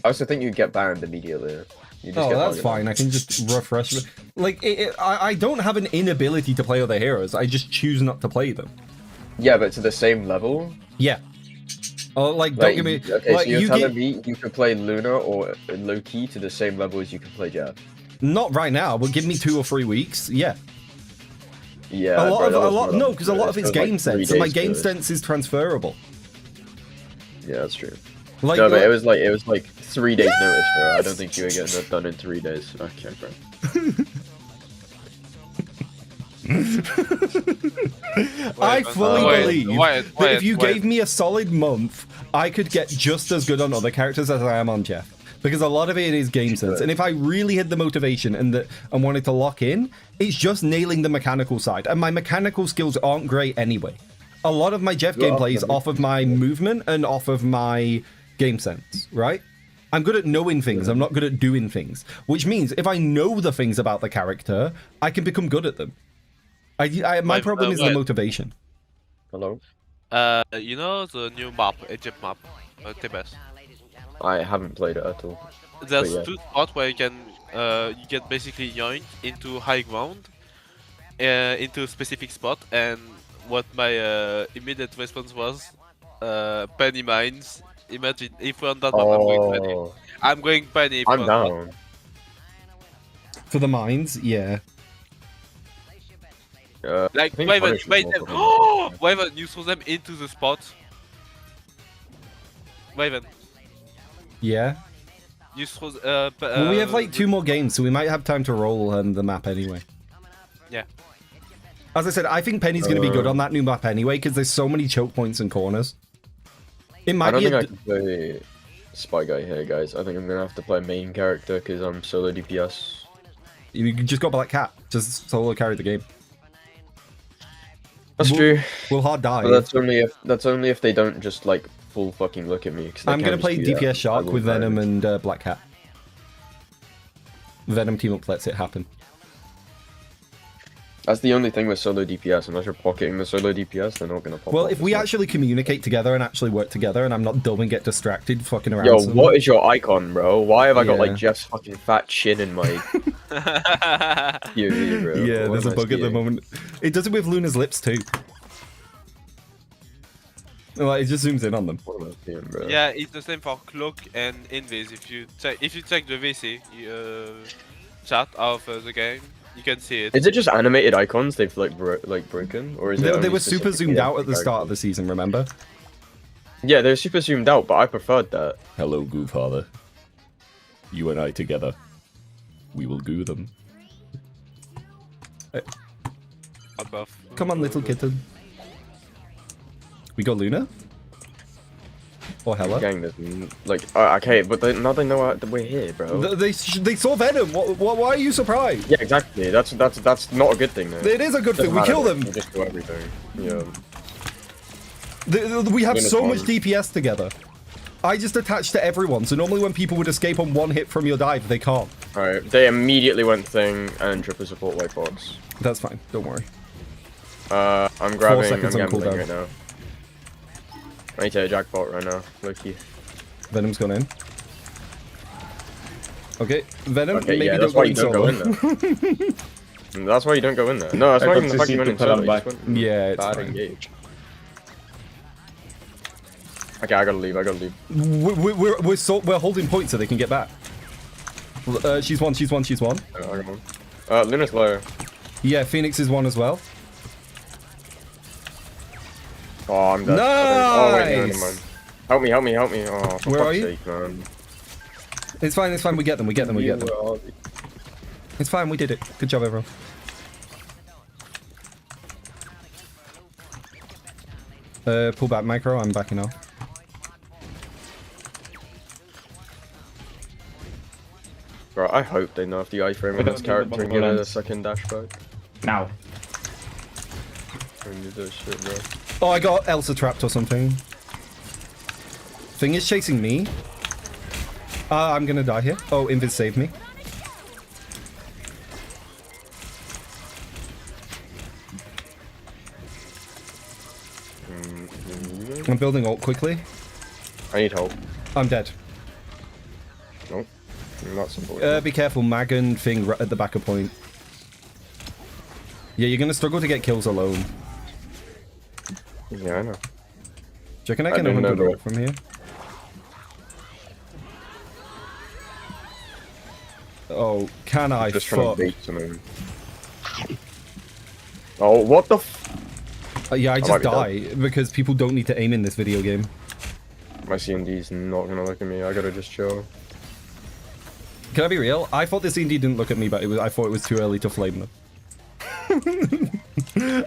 I also think you'd get banned immediately. You just Oh, get that's targeted. fine. I can just refresh it. Like, I don't have an inability to play other heroes. I just choose not to play them. Yeah, but to the same level? Yeah. Oh, like, don't Like, give me... okay, like, so you're you telling get... me you could play Luna or Loki to the same level as you can play Jeff? Not right now, but give me 2 or 3 weeks. Yeah. Yeah, No, because a lot of it's game sense, and my game sense. sense is transferable. Yeah, that's true. Like, No, but it was like 3 days notice, bro. I don't think you were getting that done in 3 days. Okay, bro. I fully believe that if you wait. gave me a solid month, I could get just as good on other characters as I am on Jeff. Because a lot of it is game sense, and if I really had the motivation and wanted to lock in, it's just nailing the mechanical side. And my mechanical skills aren't great anyway. A lot of my Jeff gameplay is off of my movement and off of my game sense, right? I'm good at knowing things, I'm not good at doing things. Which means if I know the things about the character, I can become good at them. My problem is the motivation. Hello? You know the new map, Egypt map, TTS. I haven't played it at all. There's But yeah. 2 spots where you get basically yoinked into high ground, into a specific spot, and what my immediate response was Penny mines. Imagine if we're on that one, I'm going Penny. Oh, I'm going Penny. If I'm we're on that. down. For the mines, yeah. Like, I think Wyvern, punish is bait more them. common. Oh, Wyvern, you throw them into the spot. Wyvern, Yeah. you throw. Well, we have like 2 more games, so we might have time to roll the map anyway. Yeah. As I said, I think Penny's going to be good on that new map anyway, because there's so many choke points and corners. It might I don't be think I can play Spy Guy here, guys. I think I'm gonna have to play main character because I'm solo DPS. You just got Black Cat. Just solo carry the game. That's true. We'll hard die. But that's only if they don't just like full fucking look at me. I'm going to play DPS Shark with Venom and Black Cat. Venom team up lets it happen. That's the only thing with solo DPS. Unless you're pocketing the solo DPS, they're not gonna pop. Well, up if as we much. actually communicate together and actually work together, and I'm not dumb and get distracted fucking around. Yo, somewhere. what is your icon, bro? Why have I got Yeah. like Jeff's fucking fat chin in my POV, bro? Yeah, What there's a am I bug at the seeing? moment. It does it with Luna's lips too. Like, it just zooms in on them. What am I seeing, bro? Yeah, it's the same for Cloak and Invis. If you check the VC chat of the game, you can see it. Is it just animated icons they've like broken, or is it? They only were super specifically zoomed out at the characters? start of the season, remember? Yeah, they're super zoomed out, but I preferred that. Hello, Goo Father. You and I together. We will goo them. Above. Come on, little kitten. We got Luna? Or Hella? Gang, like, okay, but now they know that we're here, bro. They saw Venom. Why are you surprised? Yeah, exactly. That's not a good thing, though. It is a good thing. We kill them. We just do everything. Yeah. We have Luna's so much one. DPS together. I just attach to everyone, so normally when people would escape on 1 hit from your dive, they can't. Alright, they immediately went thing and triple support white box. That's fine. Don't worry. I'm grabbing. I'm seconds on gambling cooldown. right now. I need to hit a jackpot right now, Loki. Venom's gone in. Okay, Venom, Okay, maybe yeah, that's don't why you don't go in solo. there. That's why you don't go in there. No, that's not even the fact you went in solo. You just went Yeah, it's bad fine. engage. Okay, I gotta leave. We're holding points so they can get back. She's one. I got one. Luna's low. Yeah, Phoenix is 1 as well. Oh, I'm dead. Oh wait, no, never mind. Help me. Oh, for Where fuck's are you? sake, man. It's fine. We get them. It's fine. We did it. Good job, everyone. Pull back micro. I'm backing off. Bro, I hope they nerf the iframe on this character and give it a second dash back. Now. I need this shit, bro. Oh, I got Elsa trapped or something. Thing is chasing me. I'm gonna die here. Oh, Invis saved me. I'm building ult quickly. I need help. I'm dead. Nope. I'm not supporting. Be careful, Magan thing right at the back of point. Yeah, you're gonna struggle to get kills alone. Yeah, I know. Do you reckon I can didn't know 100 ult that. from here? Oh, can I? Just trying Fuck. to bait something. Oh, what the f- Yeah, I might just be die because people don't need to aim in this video game. My CND's not gonna look at me. I gotta just chill. Can I be real? I thought the C&D didn't look at me, but I thought it was too early to flame them.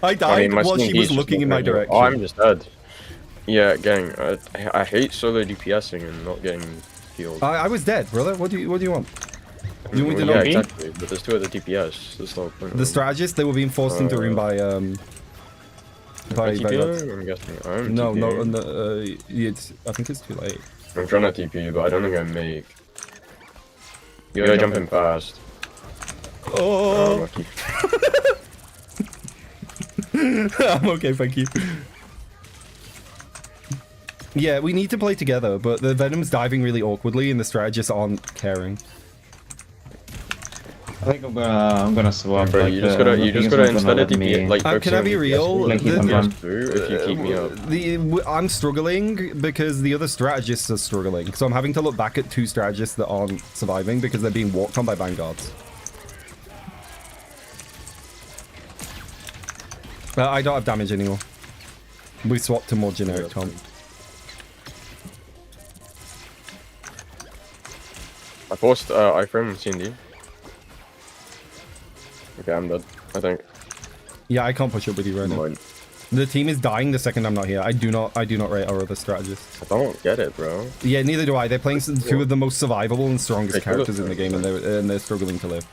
I died my while she CND 's was just looking in not my gonna- direction. Oh, I'm just dead. Yeah, gang. I hate solo DPSing and not getting healed. I was dead, brother. What do you want? Do you want me to Well, know yeah, me? exactly. But there's 2 other DPS. That's the whole point. The strategists, they were being forced into room by by TPO? I'm guessing. I'm no, TPing. no, it's, I think it's too late. I'm trying to TP, but I don't think I make. You gotta jump in fast. Oh, Lucky. I'm okay, thank you. Yeah, we need to play together, but the Venom's diving really awkwardly and the strategists aren't caring. I think I'm gonna swap. Bro, like, you just gotta instead of me. like can I be real? Like, keep them run. if you keep me up. I'm struggling because the other strategists are struggling. So I'm having to look back at 2 strategists that aren't surviving because they're being walked on by vanguards. I don't have damage anymore. We swapped to more generic comp. I forced iframe C&D. Okay, I'm dead, I think. Yeah, I can't push up with you right now. The team is dying the second I'm not here. I do not rate our other strategists. I don't get it, bro. Yeah, neither do I. They're playing 2 of the most survivable and strongest characters in the game, and they're struggling to live.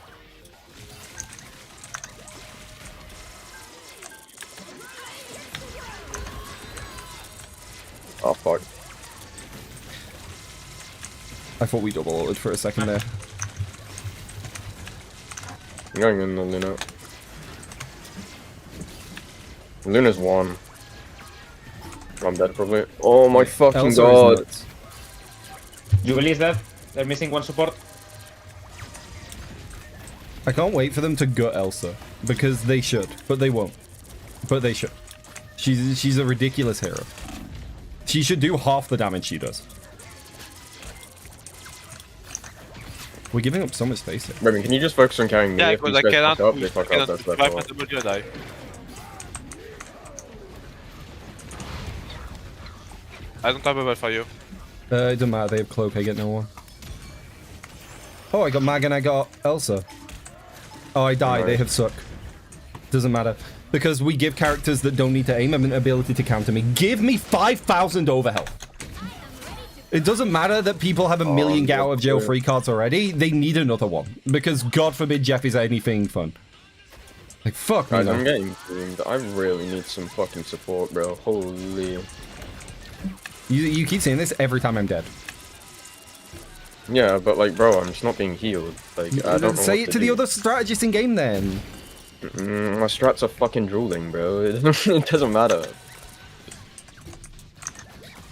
Oh fuck. I thought we double ulted for a second there. I'm going in the Luna. Luna's 1. I'm dead probably. Oh my fucking Elsa god. is nuts. Jubilee's dead. They're missing 1 support. I can't wait for them to gut Elsa because they should, but they won't. But they should. She's a ridiculous hero. She should do half the damage she does. We're giving up so much space here. Raven, can you just focus on carrying me? Yeah, If because these I guys cannot fuck up, push, they I fuck cannot up, that's push their 5 fault. at the die. I don't have a belt for you. It doesn't matter, they have cloak, I get no one. Oh, I got Mag and I got Elsa. Oh, I die, they have suck. Doesn't matter. Because we give characters that don't need to aim an ability to counter me. Give me 5,000 overhealth. It doesn't matter that people have a million get out of jail free cards already. They need another one. Because God forbid Jeff is anything fun. Like, fuck me. Guys, I'm getting doomed. I really need some fucking support, bro. Holy. You keep saying this every time I'm dead. Yeah, but like, bro, I'm just not being healed. Like, I don't know Say what it to the other strategists in game then. My strats are fucking drooling, bro. It doesn't matter.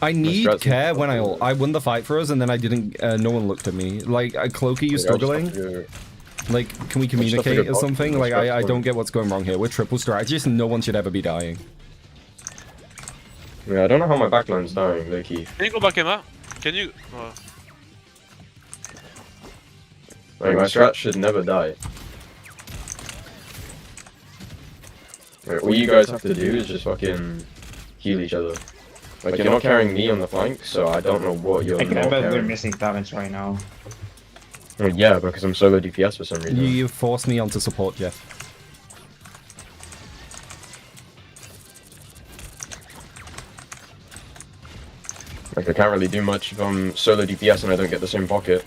I need care when I ult. I won the fight for us and then I didn't, no one looked at me. Like, Cloaky, you struggling? Like, can we communicate or something? Like, I don't get what's going wrong here. We're triple strategists and no one should ever be dying. Yeah, I don't know how my backline's dying, Loki. Can you go back, Emma? Can you? Like, my strat should never die. Like, all you guys have to do is just fucking heal each other. Like, you're not carrying me on the flank, so I don't know what you're not I bet we're carrying. missing damage right now. Well, yeah, because I'm solo DPS for some reason. You forced me onto support, Jeff. Like, I can't really do much if I'm solo DPS and I don't get the same pocket.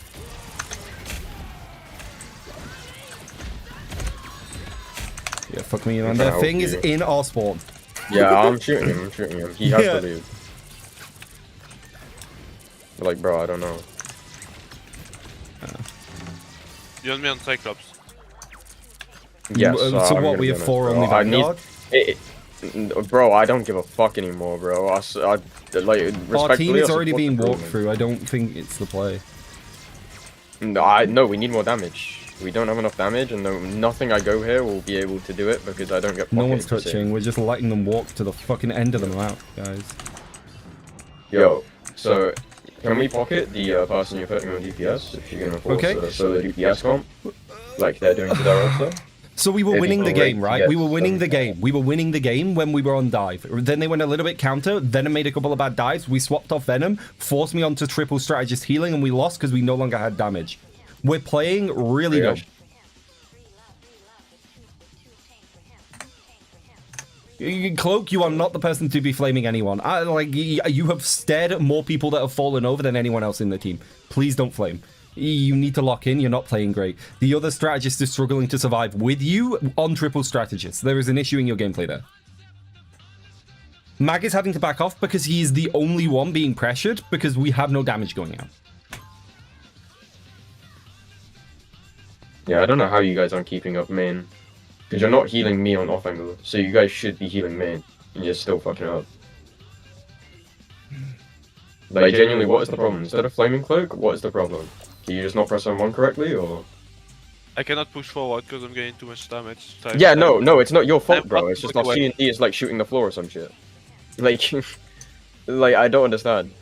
Yeah, fuck me, man. The thing is in our spawn. Yeah, I'm shooting him, He has to leave. But like, bro, I don't know. You want me on Cyclops? Yes, So I'm what, gonna we be have honest, 4 bro. only I need- Vanguard? Bro, I don't give a fuck anymore, bro. Like, respectfully, Our team is I already support being the walked government. through. I don't think it's the play. No, we need more damage. We don't have enough damage, and nothing I go here will be able to do it because I don't get. No one's pocketed, touching. We're just letting them walk to the fucking end of the map, guys. Yo, so can we pocket the person you're putting on DPS if you're gonna force a solo DPS comp, like they're doing to their roster? So we were Maybe winning the already game, right? get We were winning the some- game. We were winning the game when we were on dive. Then they went a little bit counter. Venom made a couple of bad dives. We swapped off Venom, forced me onto triple strategist healing, and we lost because we no longer had damage. We're playing really dumb. Cloak, you are not the person to be flaming anyone. You have stared more people that have fallen over than anyone else in the team. Please don't flame. You need to lock in. You're not playing great. The other strategist is struggling to survive with you on triple strategist. There is an issue in your gameplay there. Mag is having to back off because he is the only one being pressured because we have no damage going out. Yeah, I don't know how you guys aren't keeping up main. Because you're not healing me on off angle, so you guys should be healing main, and you're still fucking up. Like, genuinely, what is the problem? Instead of flaming cloak, what is the problem? Can you just not press on1 correctly, or...? I cannot push forward because I'm getting too much damage. Yeah, no, it's not your fault, I'm bro. fucking It's just our away. C&D is like shooting the floor or some shit. Like, like I don't understand.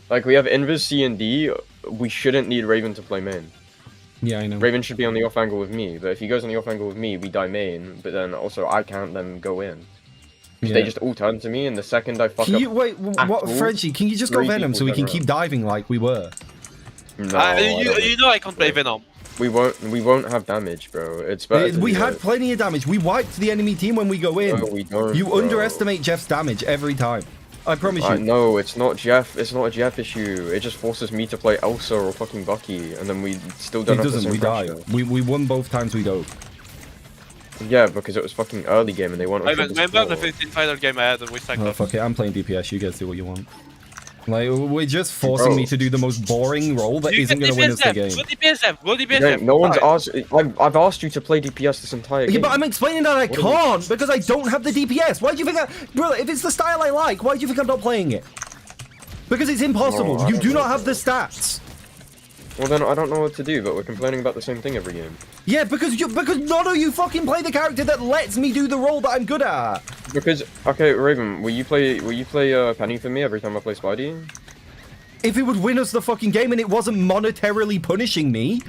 Like we have Invis C&D, we shouldn't need Raven to play main. Yeah, I know. Raven should be on the off angle with me, but if he goes on the off angle with me, we die main. But then also I can't then go in. Yeah. They just all turn to me, and the second I fuck Can up. you wait? What, Frenchie? Can you just go Three Venom so we people can keep turn diving like we were? No, I don't you know I can't play Venom. we won't have damage, bro. It's better. We to had do plenty of damage. We wiped the enemy team when we go in. No, we don't, You bro. underestimate Jeff's damage every time. I promise you. No, it's not Jeff. It's not a Jeff issue. It just forces me to play Elsa or fucking Bucky, and then we still don't It have the doesn't. same We die. pressure. We won both times we dove. Yeah, because it was fucking early game, and they want. I remember the 15 final game I had with Oh Cyclops. fuck it! I'm playing DPS. You guys do what you want. Like we're just forcing Bro. me to do the most boring role that isn't gonna win us the game. Go DPSF, go Yeah, DPSF. no one's asked. I've asked you to play DPS this entire game. Yeah, but I'm explaining that I What do you- can't because I don't have the DPS. Why do you think bro, if it's the style I like, why do you think I'm not playing it? Because it's impossible. No, I You don't do know. not have the stats. Well, then I don't know what to do, but we're complaining about the same thing every game. Yeah, because none of you fucking play the character that lets me do the role that I'm good at. Because okay, Raven, will you play Penny for me every time I play Spidey? If it would win us the fucking game and it wasn't monetarily punishing me,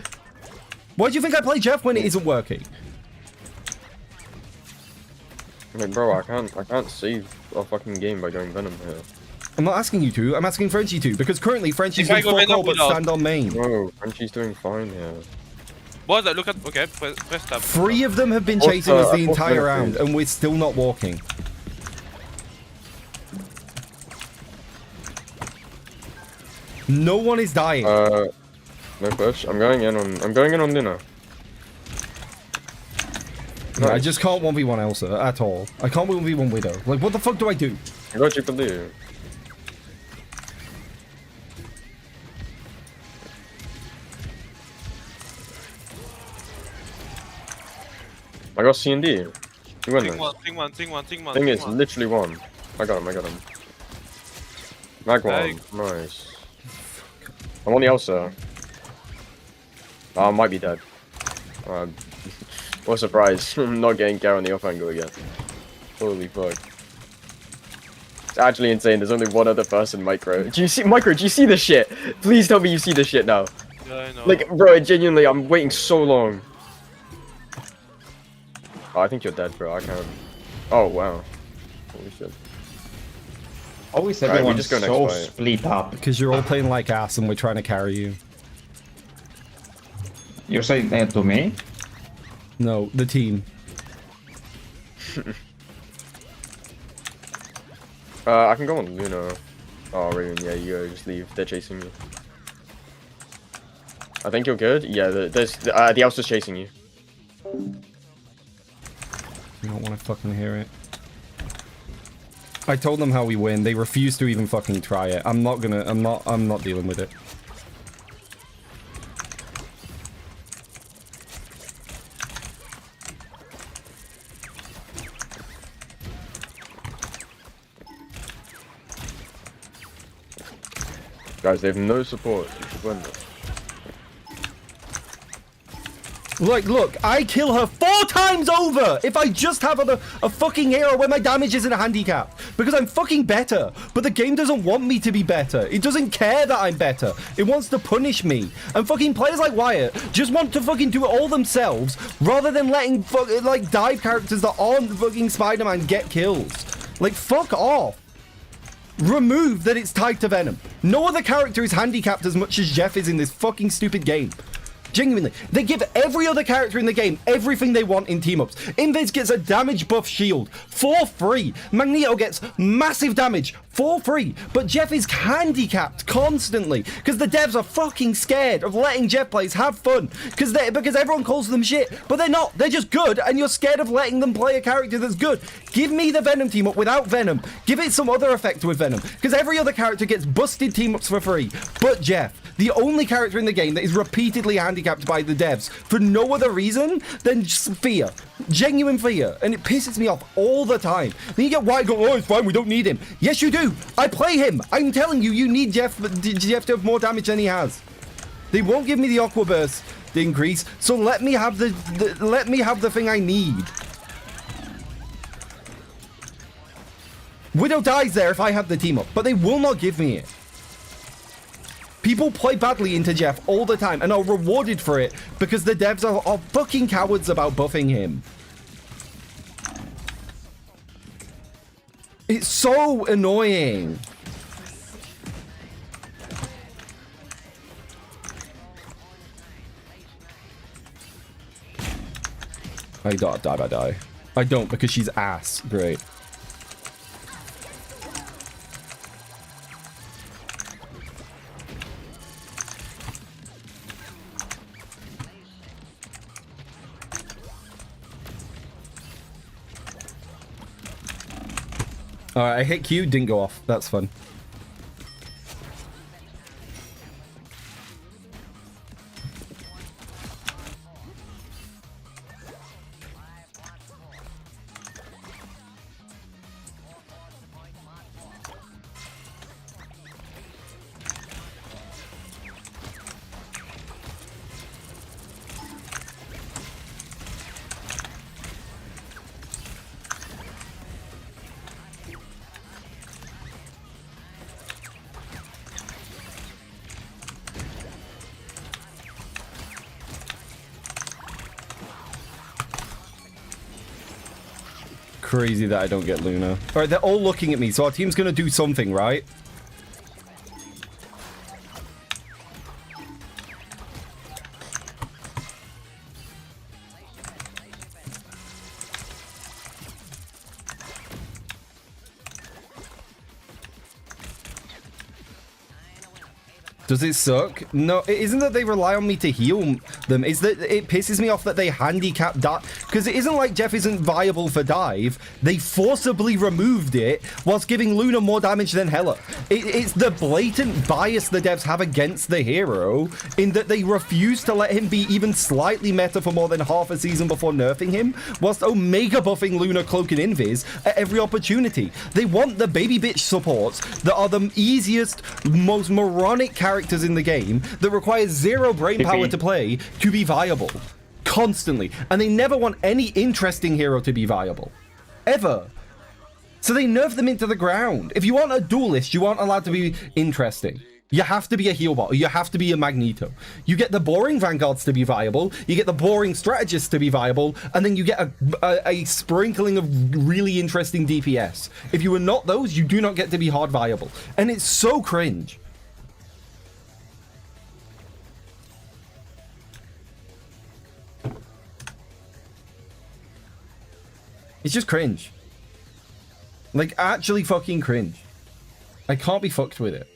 why do you think I play Jeff when it isn't working? Like, bro, I can't save a fucking game by going Venom here. I'm not asking you to. I'm asking Frenchie to because currently Frenchie's If I doing go fuck Venom, all but we lost. stand on main. No, Frenchie's doing fine here. Boys, look at. Okay, press tab. 3 of them have been chasing us the I thought entire Venom round, was- and we're still not walking. No one is dying. No push. I'm going in on dinner. I Nice. just can't 1v1 Elsa at all. I can't 1v1 Widow. Like, what the fuck do I do? I got you for you. I got C&D. You win this. Ting one. Thing is, literally one. I got him. Mag one. Nice. Nice. I'm on the Elsa. Oh, I might be dead. What a surprise. I'm not getting Gare on the off angle again. Holy fuck. It's actually insane. There's only one other person, Micro. Do you see this shit? Please tell me you see this shit now. Yeah, I know. Like, bro, genuinely, I'm waiting so long. Oh, I think you're dead, bro. I can't. Oh, wow. Holy shit. Always Right, we everyone's just go next so fight. split up. Because you're all playing like ass and we're trying to carry you. You're saying that to me? No, the team. I can go on Luna. Oh, Raven, yeah, you go. Just leave. They're chasing you. I think you're good. Yeah, the Elsa's chasing you. I don't want to fucking hear it. I told them how we win. They refuse to even fucking try it. I'm not dealing with it. Guys, they have no support. You should win this. Like, look, I kill her 4 times over if I just have a fucking hero where my damage isn't a handicap. Because I'm fucking better. But the game doesn't want me to be better. It doesn't care that I'm better. It wants to punish me. And fucking players like Wyatt just want to fucking do it all themselves rather than letting like dive characters that aren't fucking Spider-Man get kills. Like, fuck off. Remove that it's tied to Venom. No other character is handicapped as much as Jeff is in this fucking stupid game. Genuinely, they give every other character in the game everything they want in team-ups. Invis gets a damage buff shield for free. Magneto gets massive damage for free. But Jeff is handicapped constantly because the devs are fucking scared of letting Jeff players have fun because everyone calls them shit. But they're not. They're just good, and you're scared of letting them play a character that's good. Give me the Venom team-up without Venom. Give it some other effect with Venom because every other character gets busted team-ups for free. But Jeff, the only character in the game that is repeatedly handicapped by the devs for no other reason than just fear. Genuine fear. And it pisses me off all the time. Then you get White going, oh, it's fine, we don't need him. Yes, you do. I play him. I'm telling you, you need Jeff to have more damage than he has. They won't give me the Aqua Burst buff increase, so let me have the let me have the thing I need. Widow dies there if I have the team up, but they will not give me it. People play badly into Jeff all the time and are rewarded for it because the devs are fucking cowards about buffing him. It's so annoying. I die. I don't because she's ass. Great. Alright, I hit Q, didn't go off. That's fun. Crazy that I don't get Luna. All right, they're all looking at me, so our team's gonna do something, right? Does it suck? No, it isn't that they rely on me to heal them. It's that it pisses me off that they handicap dive. Because it isn't like Jeff isn't viable for dive. They forcibly removed it whilst giving Luna more damage than Hela. It's the blatant bias the devs have against the hero in that they refuse to let him be even slightly meta for more than half a season before nerfing him, whilst Omega buffing Luna Cloak and Invis at every opportunity. They want the baby bitch supports that are the easiest, most moronic characters in the game that require zero brain power to play to be viable constantly, and they never want any interesting hero to be viable ever, so they nerf them into the ground. If you want a duelist, you aren't allowed to be interesting. You have to be a heal bot, or you have to be a Magneto. You get the boring vanguards to be viable, you get the boring strategists to be viable, and then you get a sprinkling of really interesting DPS. If you are not those, you do not get to be hard viable, and it's so cringe. It's just cringe. Like, actually fucking cringe. I can't be fucked with it.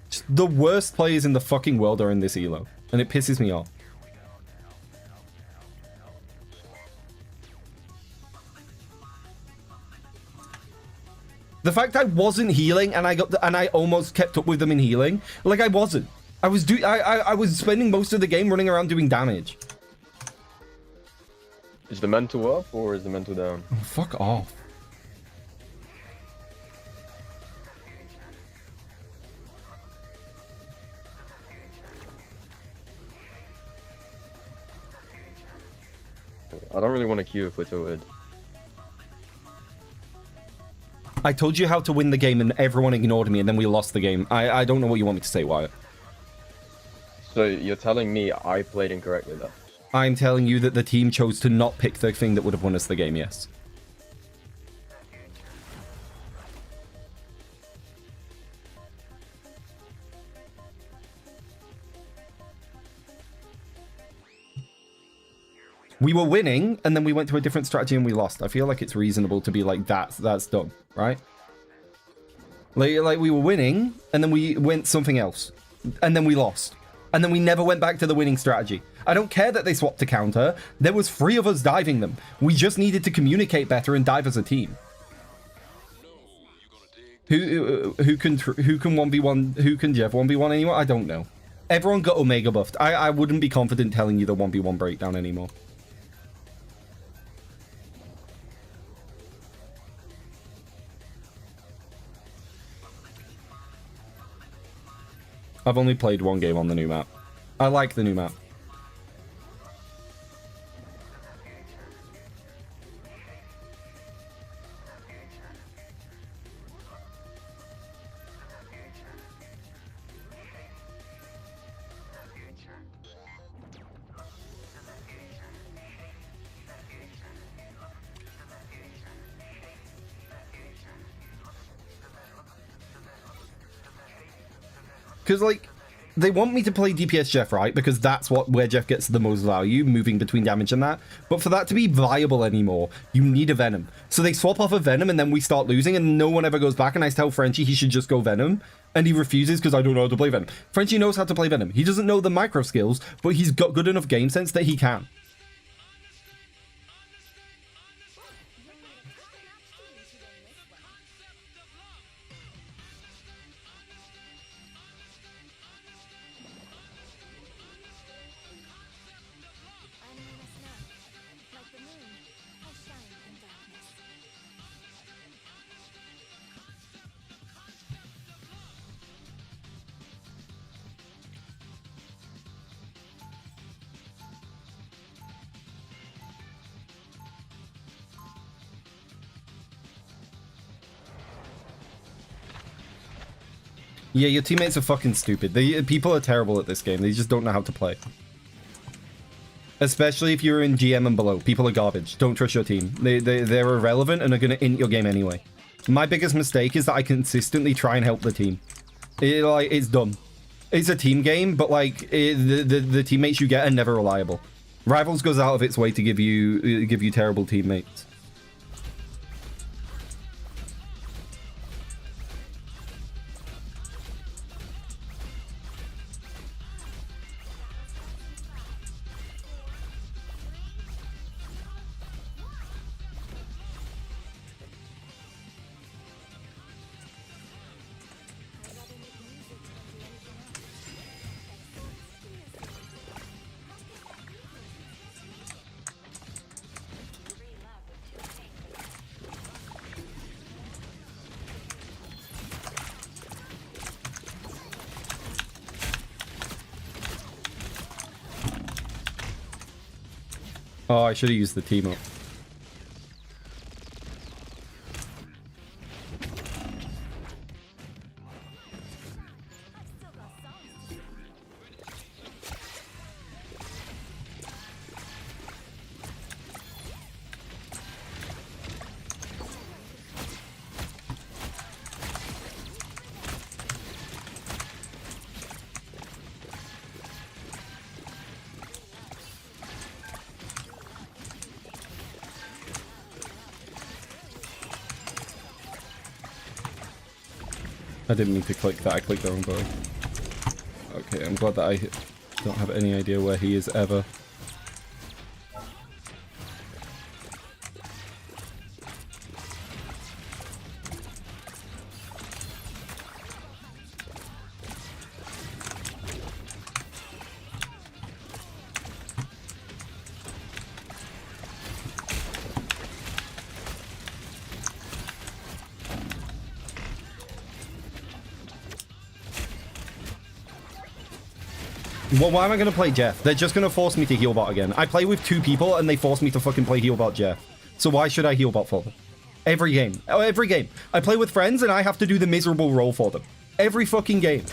Just the worst players in the fucking world are in this elo, and it pisses me off. The fact I wasn't healing and I almost kept up with them in healing, like I wasn't. I was spending most of the game running around doing damage. Is the mental up or is the mental down? Oh, fuck off. I don't really want to queue if we're tilted. I told you how to win the game and everyone ignored me and then we lost the game. I don't know what you want me to say, Wyatt. So you're telling me I played incorrectly there? I'm telling you that the team chose to not pick the thing that would have won us the game, yes. We were winning, and then we went to a different strategy and we lost. I feel like it's reasonable to be like, that's dumb, right? Like we were winning, and then we went something else. And then we lost. And then we never went back to the winning strategy. I don't care that they swapped to counter. There was 3 of us diving them. We just needed to communicate better and dive as a team. Who can 1v1? Who can Jeff 1v1 anyone? I don't know. Everyone got Omega buffed. I wouldn't be confident telling you the 1v1 breakdown anymore. I've only played one game on the new map. I like the new map. Because, like, they want me to play DPS Jeff, right? Because that's where Jeff gets the most value, moving between damage and that. But for that to be viable anymore, you need a Venom. So they swap off a Venom, and then we start losing, and no one ever goes back. And I tell Frenchie he should just go Venom, and he refuses because I don't know how to play Venom. Frenchie knows how to play Venom. He doesn't know the micro skills, but he's got good enough game sense that he can. Yeah, your teammates are fucking stupid. People are terrible at this game. They just don't know how to play. Especially if you're in GM and below. People are garbage. Don't trust your team. They're irrelevant and are going to int your game anyway. My biggest mistake is that I consistently try and help the team. It's dumb. It's a team game, but like the teammates you get are never reliable. Rivals goes out of its way to give you terrible teammates. Oh, I should have used the team up. I didn't mean to click that, I clicked the wrong button. Okay, I'm glad that I don't have any idea where he is ever. Well, why am I going to play Jeff? They're just going to force me to heal bot again. I play with 2 people and they force me to fucking play heal bot Jeff. So why should I heal bot for them? Every game. Oh, every game. I play with friends and I have to do the miserable role for them. Every fucking game.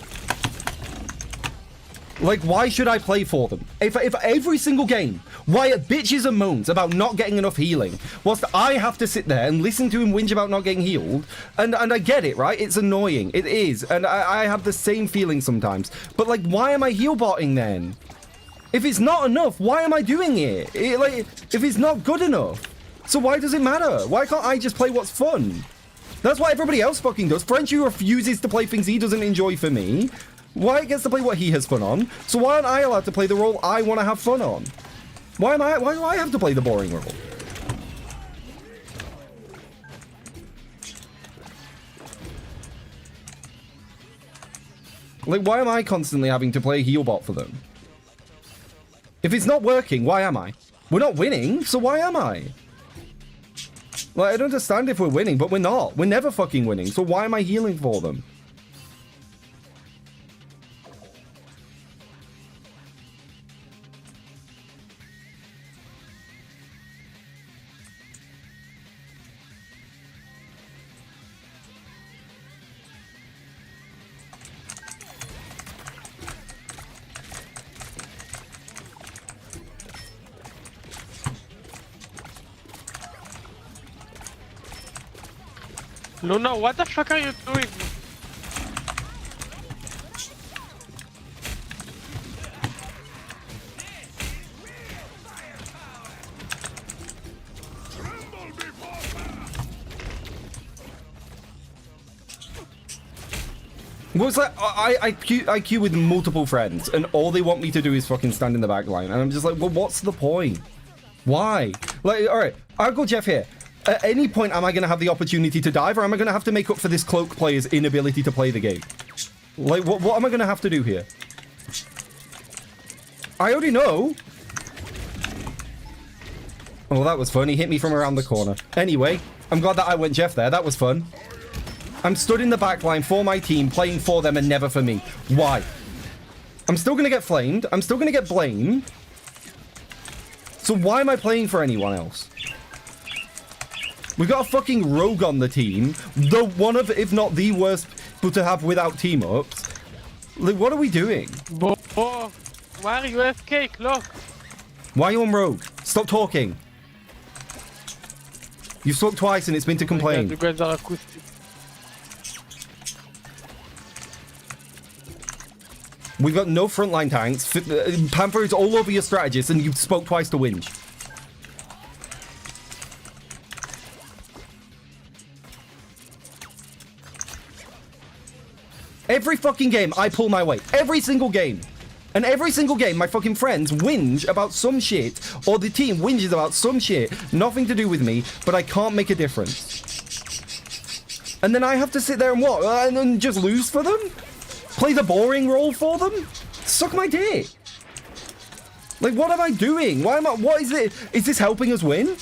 Like, why should I play for them? If every single game, why bitches and moans about not getting enough healing, whilst I have to sit there and listen to him whinge about not getting healed, and I get it, right? It's annoying. It is. And I have the same feeling sometimes. But, like, why am I heal botting then? If it's not enough, why am I doing it? Like, if it's not good enough. So why does it matter? Why can't I just play what's fun? That's what everybody else fucking does. Frenchie refuses to play things he doesn't enjoy for me. Wyatt gets to play what he has fun on, so why aren't I allowed to play the role I want to have fun on? Why do I have to play the boring role? Like, why am I constantly having to play heal bot for them? If it's not working, why am I? We're not winning, so why am I? Like, I don't understand if we're winning, but we're not. We're never fucking winning, so why am I healing for them? Luna, what the fuck are you doing? What's that? I queue with multiple friends, and all they want me to do is fucking stand in the back line, and I'm just like, well, what's the point? Why? Like, all right, I'll go Jeff here. At any point, am I going to have the opportunity to dive, or am I going to have to make up for this cloak player's inability to play the game? Like, what am I going to have to do here? I already know. Oh, that was fun. He hit me from around the corner. Anyway, I'm glad that I went Jeff there. That was fun. I'm stood in the back line for my team, playing for them and never for me. Why? I'm still going to get flamed. I'm still going to get blamed. So why am I playing for anyone else? We've got a fucking rogue on the team. The one of, if not the worst people to have without team-ups. Like, what are we doing? Oh, why are you AFK? Look. Why are you on rogue? Stop talking. You've spoke twice and it's been to complain. You guys are acoustic. We've got no frontline tanks. Panther is all over your strategist, and you spoke twice to whinge. Every fucking game, I pull my weight. Every single game. And every single game, my fucking friends whinge about some shit, or the team whinges about some shit, nothing to do with me, but I can't make a difference. And then I have to sit there and what? And just lose for them? Play the boring role for them? Suck my dick. Like, what am I doing? Why am I... What is it? Is this helping us win?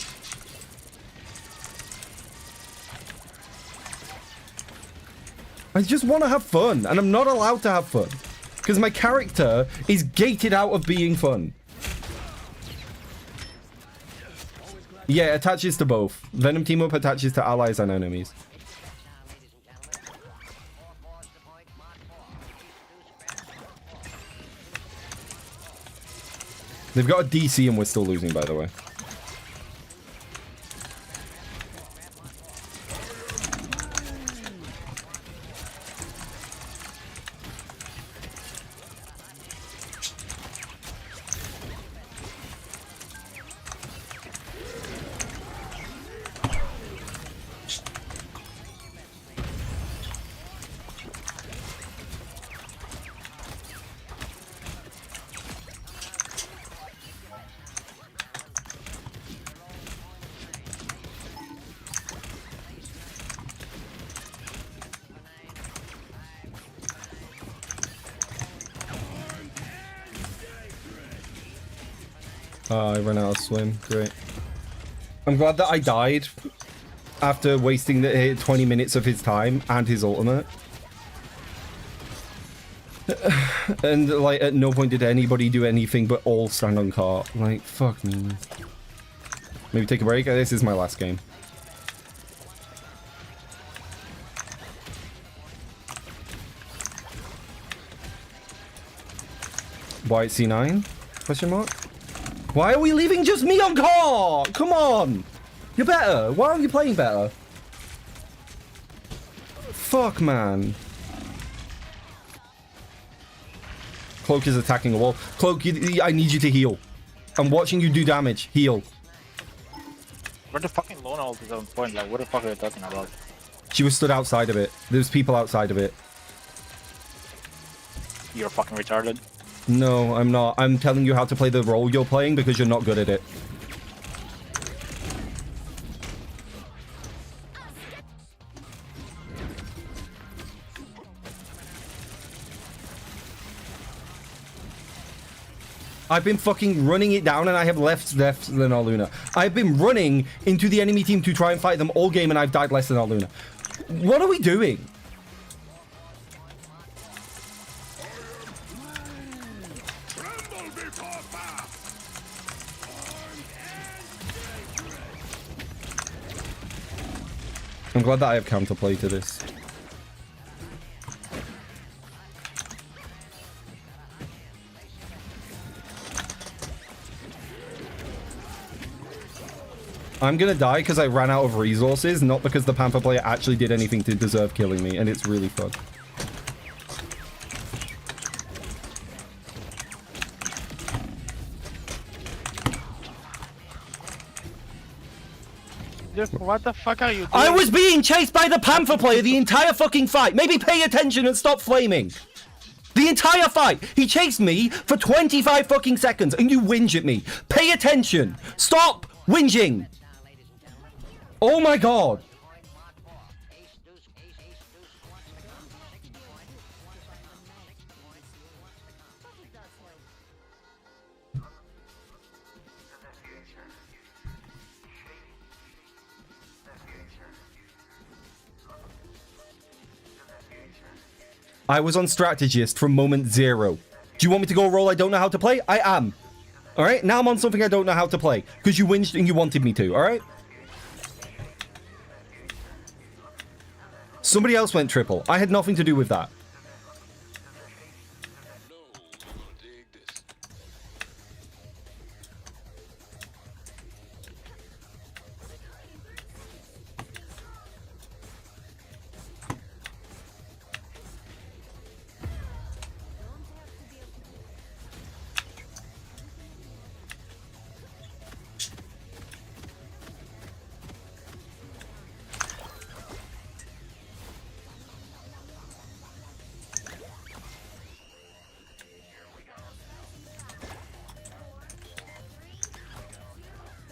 I just want to have fun, and I'm not allowed to have fun. Because my character is gated out of being fun. Yeah, it attaches to both. Venom Team Up attaches to allies and enemies. They've got a DC and we're still losing, by the way. I ran out of swim. Great. I'm glad that I died after wasting the 20 minutes of his time and his ultimate. And, like, at no point did anybody do anything but all stand on cart. Like, fuck me. Maybe take a break? This is my last game. White C9? Question mark? Why are we leaving just me on cart? Come on! You're better. Why aren't you playing better? Fuck, man. Cloak is attacking a wall. Cloak, I need you to heal. I'm watching you do damage. Heal. Where the fucking Lona ult is on point? Like, what the fuck are you talking about? She was stood outside of it. There's people outside of it. You're fucking retarded. No, I'm not. I'm telling you how to play the role you're playing because you're not good at it. I've been fucking running it down and I have left than Arluna. I've been running into the enemy team to try and fight them all game and I've died less than Arluna. What are we doing? I'm glad that I have counterplay to this. I'm gonna die because I ran out of resources, not because the Panther player actually did anything to deserve killing me, and it's really fun. What the fuck are you doing? I was being chased by the Panther player the entire fucking fight. Maybe pay attention and stop flaming. The entire fight. He chased me for 25 fucking seconds and you whinge at me. Pay attention. Stop whinging. Oh my god. I was on strategist from moment 0. Do you want me to go roll I don't know how to play? I am. Alright, now I'm on something I don't know how to play. Because you whinged and you wanted me to, alright? Somebody else went triple. I had nothing to do with that.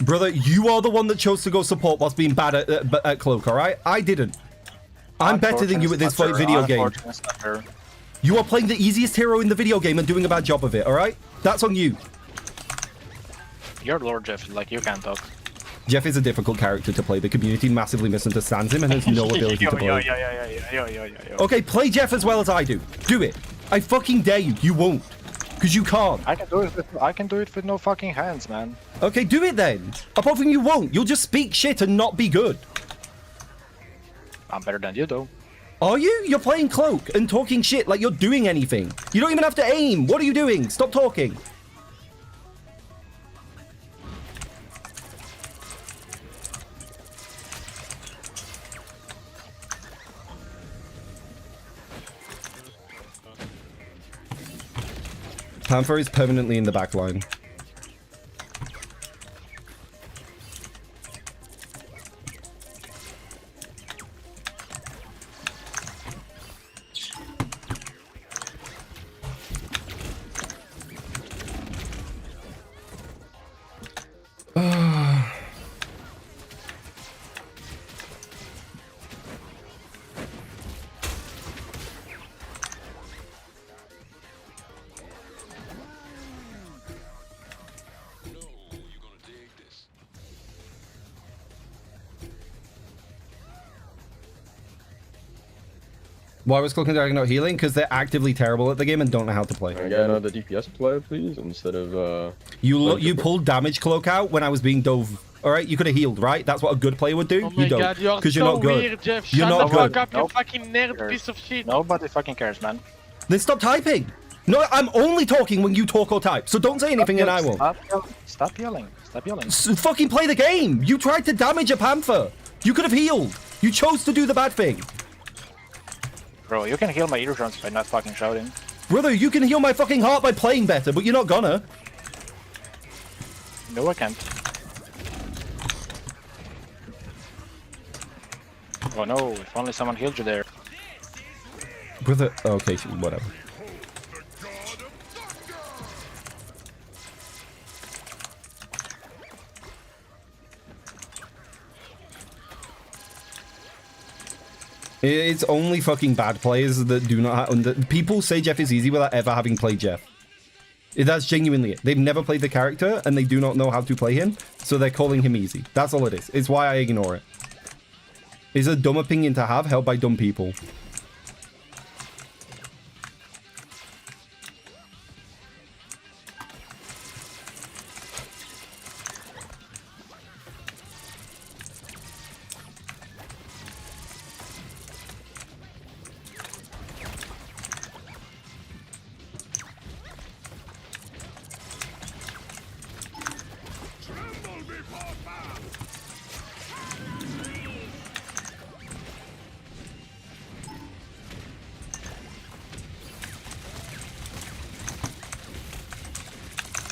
Brother, you are the one that chose to go support whilst being bad at Cloak, alright? I didn't. I'm better than you at this video game. You are playing the easiest hero in the video game and doing a bad job of it, alright? That's on you. You're Lord Jeff, like you can't talk. Jeff is a difficult character to play. The community massively misunderstands him and has no ability to play. Okay, play Jeff as well as I do. Do it. I fucking dare you. You won't. Because you can't. I can do it with no fucking hands, man. Okay, do it then. Apart from you won't. You'll just speak shit and not be good. I'm better than you, though. Are you? You're playing Cloak and talking shit like you're doing anything. You don't even have to aim. What are you doing? Stop talking. Panther is permanently in the back line. Why was Cloak and Dragon not healing? Because they're actively terrible at the game and don't know how to play. Can I get another DPS player, please, instead of You pulled damage Cloak out when I was being dove. All right, you could have healed, right? That's what a good player would do. Oh my you don't, god, you're because so you're not good. weird, Jeff. You're Shut not the fuck good. up, you fucking nerd piece of shit. Nobody fucking cares, man. Then stop typing. No, I'm only talking when you talk or type. So don't say anything and I won't. Stop yelling. Stop yelling. Fucking play the game. You tried to damage a Panther. You could have healed. You chose to do the bad thing. Bro, you can heal my eardrums by not fucking shouting. Brother, you can heal my fucking heart by playing better, but you're not gonna. No, I can't. Oh no, if only someone healed you there. Brother, okay, whatever. It's only fucking bad players that do not have... People say Jeff is easy without ever having played Jeff. That's genuinely it. They've never played the character and they do not know how to play him, so they're calling him easy. That's all it is. It's why I ignore it. It's a dumb opinion to have held by dumb people.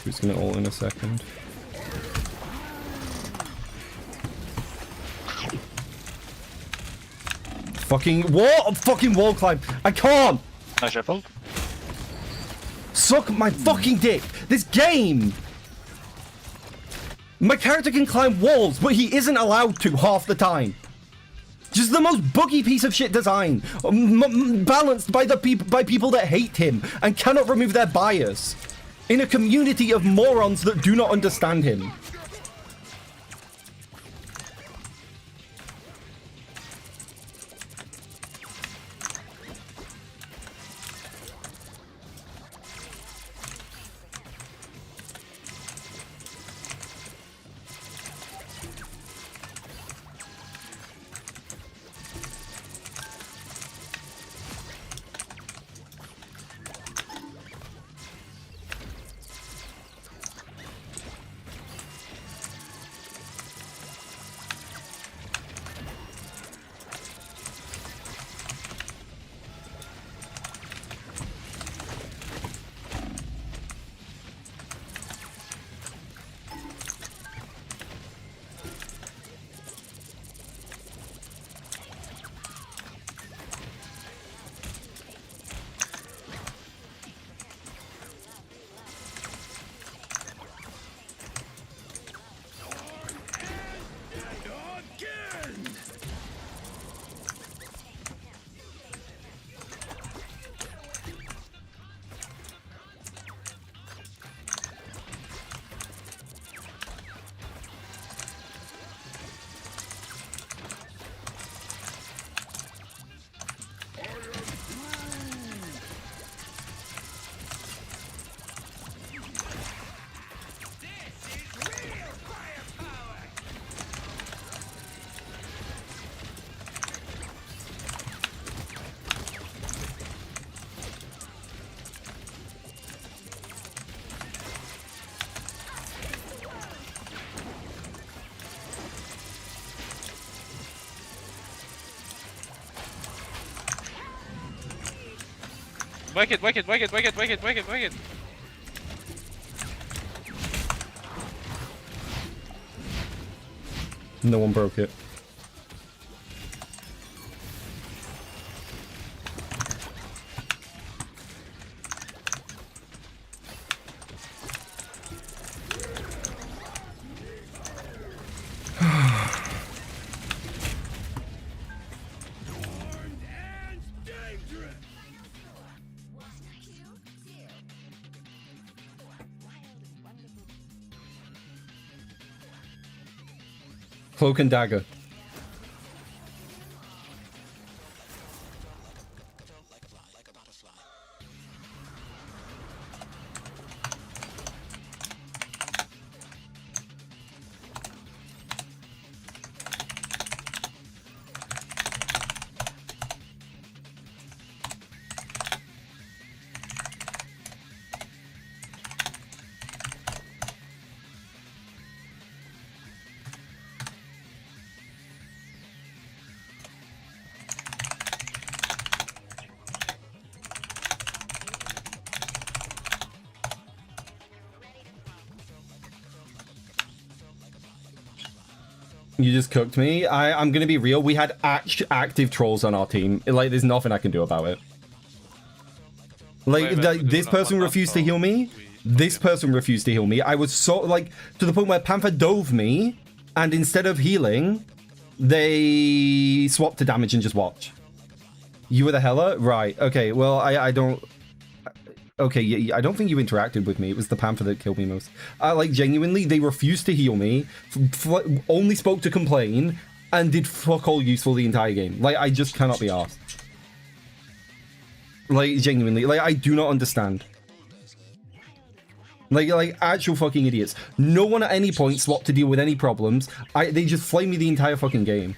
Who's gonna ult in a second? Fucking wall climb. I can't. No shuffle. Suck my fucking dick. This game. My character can climb walls, but he isn't allowed to half the time. Just the most buggy piece of shit design, balanced by people that hate him and cannot remove their bias, in a community of morons that do not understand him. Whack it, whack it, whack it, whack it, whack it, whack it, whack it. No one broke it. Cloak and dagger. You just cooked me. I'm gonna be real. We had active trolls on our team. Like, there's nothing I can do about it. Like, this person refused to heal me. This person refused to heal me. I was so, like, to the point where Panther dove me, and instead of healing, they swapped to damage and just watch. You were the Hella? Right. Okay, well, I don't... Okay, yeah, I don't think you interacted with me. It was the Panther that killed me most. Like, genuinely, they refused to heal me, only spoke to complain, and did fuck all useful the entire game. Like, I just cannot be arsed. Like, genuinely. Like, I do not understand. Like actual fucking idiots. No one at any point swapped to deal with any problems. They just flamed me the entire fucking game.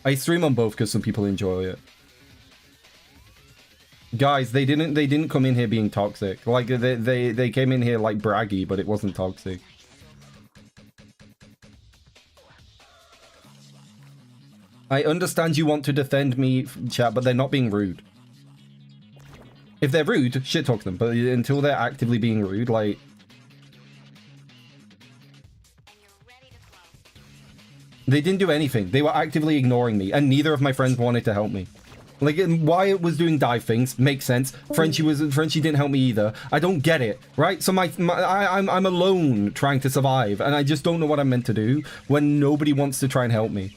I stream on both because some people enjoy it. Guys, they didn't come in here being toxic. Like they came in here like braggy, but it wasn't toxic. I understand you want to defend me, chat, but they're not being rude. If they're rude, shit talk them. But until they're actively being rude, like... They didn't do anything. They were actively ignoring me, and neither of my friends wanted to help me. Like, Wyatt was doing dive things, makes sense. Frenchie didn't help me either. I don't get it, right? So I'm alone trying to survive, and I just don't know what I'm meant to do when nobody wants to try and help me.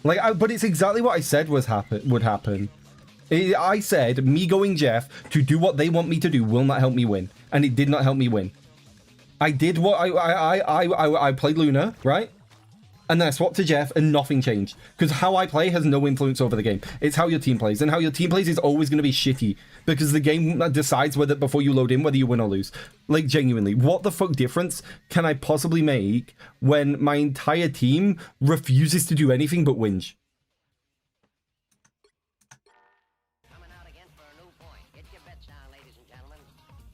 Like, but it's exactly what I said would happen. I said me going Jeff to do what they want me to do will not help me win, and it did not help me win. I did what I played Luna, right? And then I swapped to Jeff and nothing changed. Because how I play has no influence over the game. It's how your team plays. And how your team plays is always going to be shitty. Because the game decides whether, before you load in, whether you win or lose. Like, genuinely, what the fuck difference can I possibly make when my entire team refuses to do anything but whinge?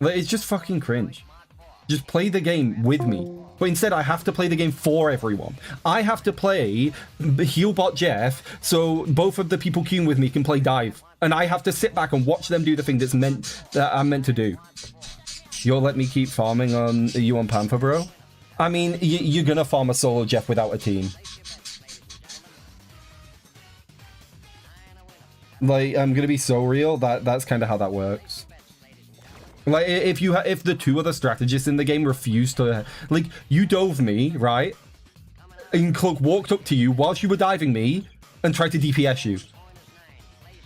Like, it's just fucking cringe. Just play the game with me. But instead, I have to play the game for everyone. I have to play Healbot Jeff, so both of the people queuing with me can play dive. And I have to sit back and watch them do the thing that I'm meant to do. You'll let me keep farming on you on Panther, bro? I mean, you're gonna farm a solo Jeff without a team. Like, I'm gonna be so real, that's kind of how that works. Like, if the two other strategists in the game refuse to, like, you dove me, right? And Cloak walked up to you whilst you were diving me and tried to DPS you.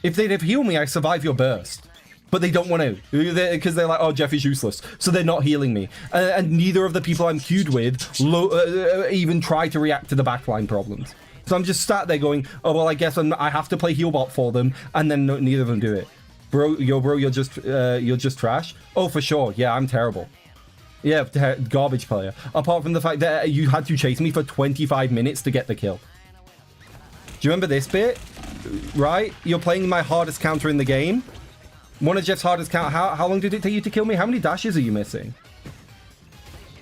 If they'd have healed me, I survive your burst. But they don't want to, because they're like, oh, Jeff is useless. So they're not healing me. And neither of the people I'm queued with even try to react to the backline problems. So I'm just sat there going, oh, well, I guess I have to play Healbot for them, and then neither of them do it. Bro, you're just trash. Oh, for sure. Yeah, I'm terrible. Yeah, garbage player. Apart from the fact that you had to chase me for 25 minutes to get the kill. Do you remember this bit? Right? You're playing my hardest counter in the game. One of Jeff's hardest counter. How long did it take you to kill me? How many dashes are you missing?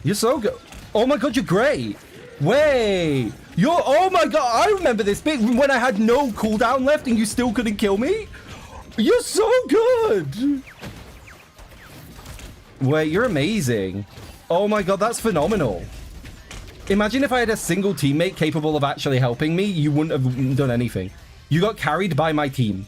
You're so good. Oh my god, you're great. Wait. Oh my god, I remember this bit when I had no cooldown left and you still couldn't kill me. You're so good! Wait, you're amazing. Oh my god, that's phenomenal. Imagine if I had a single teammate capable of actually helping me, you wouldn't have done anything. You got carried by my team.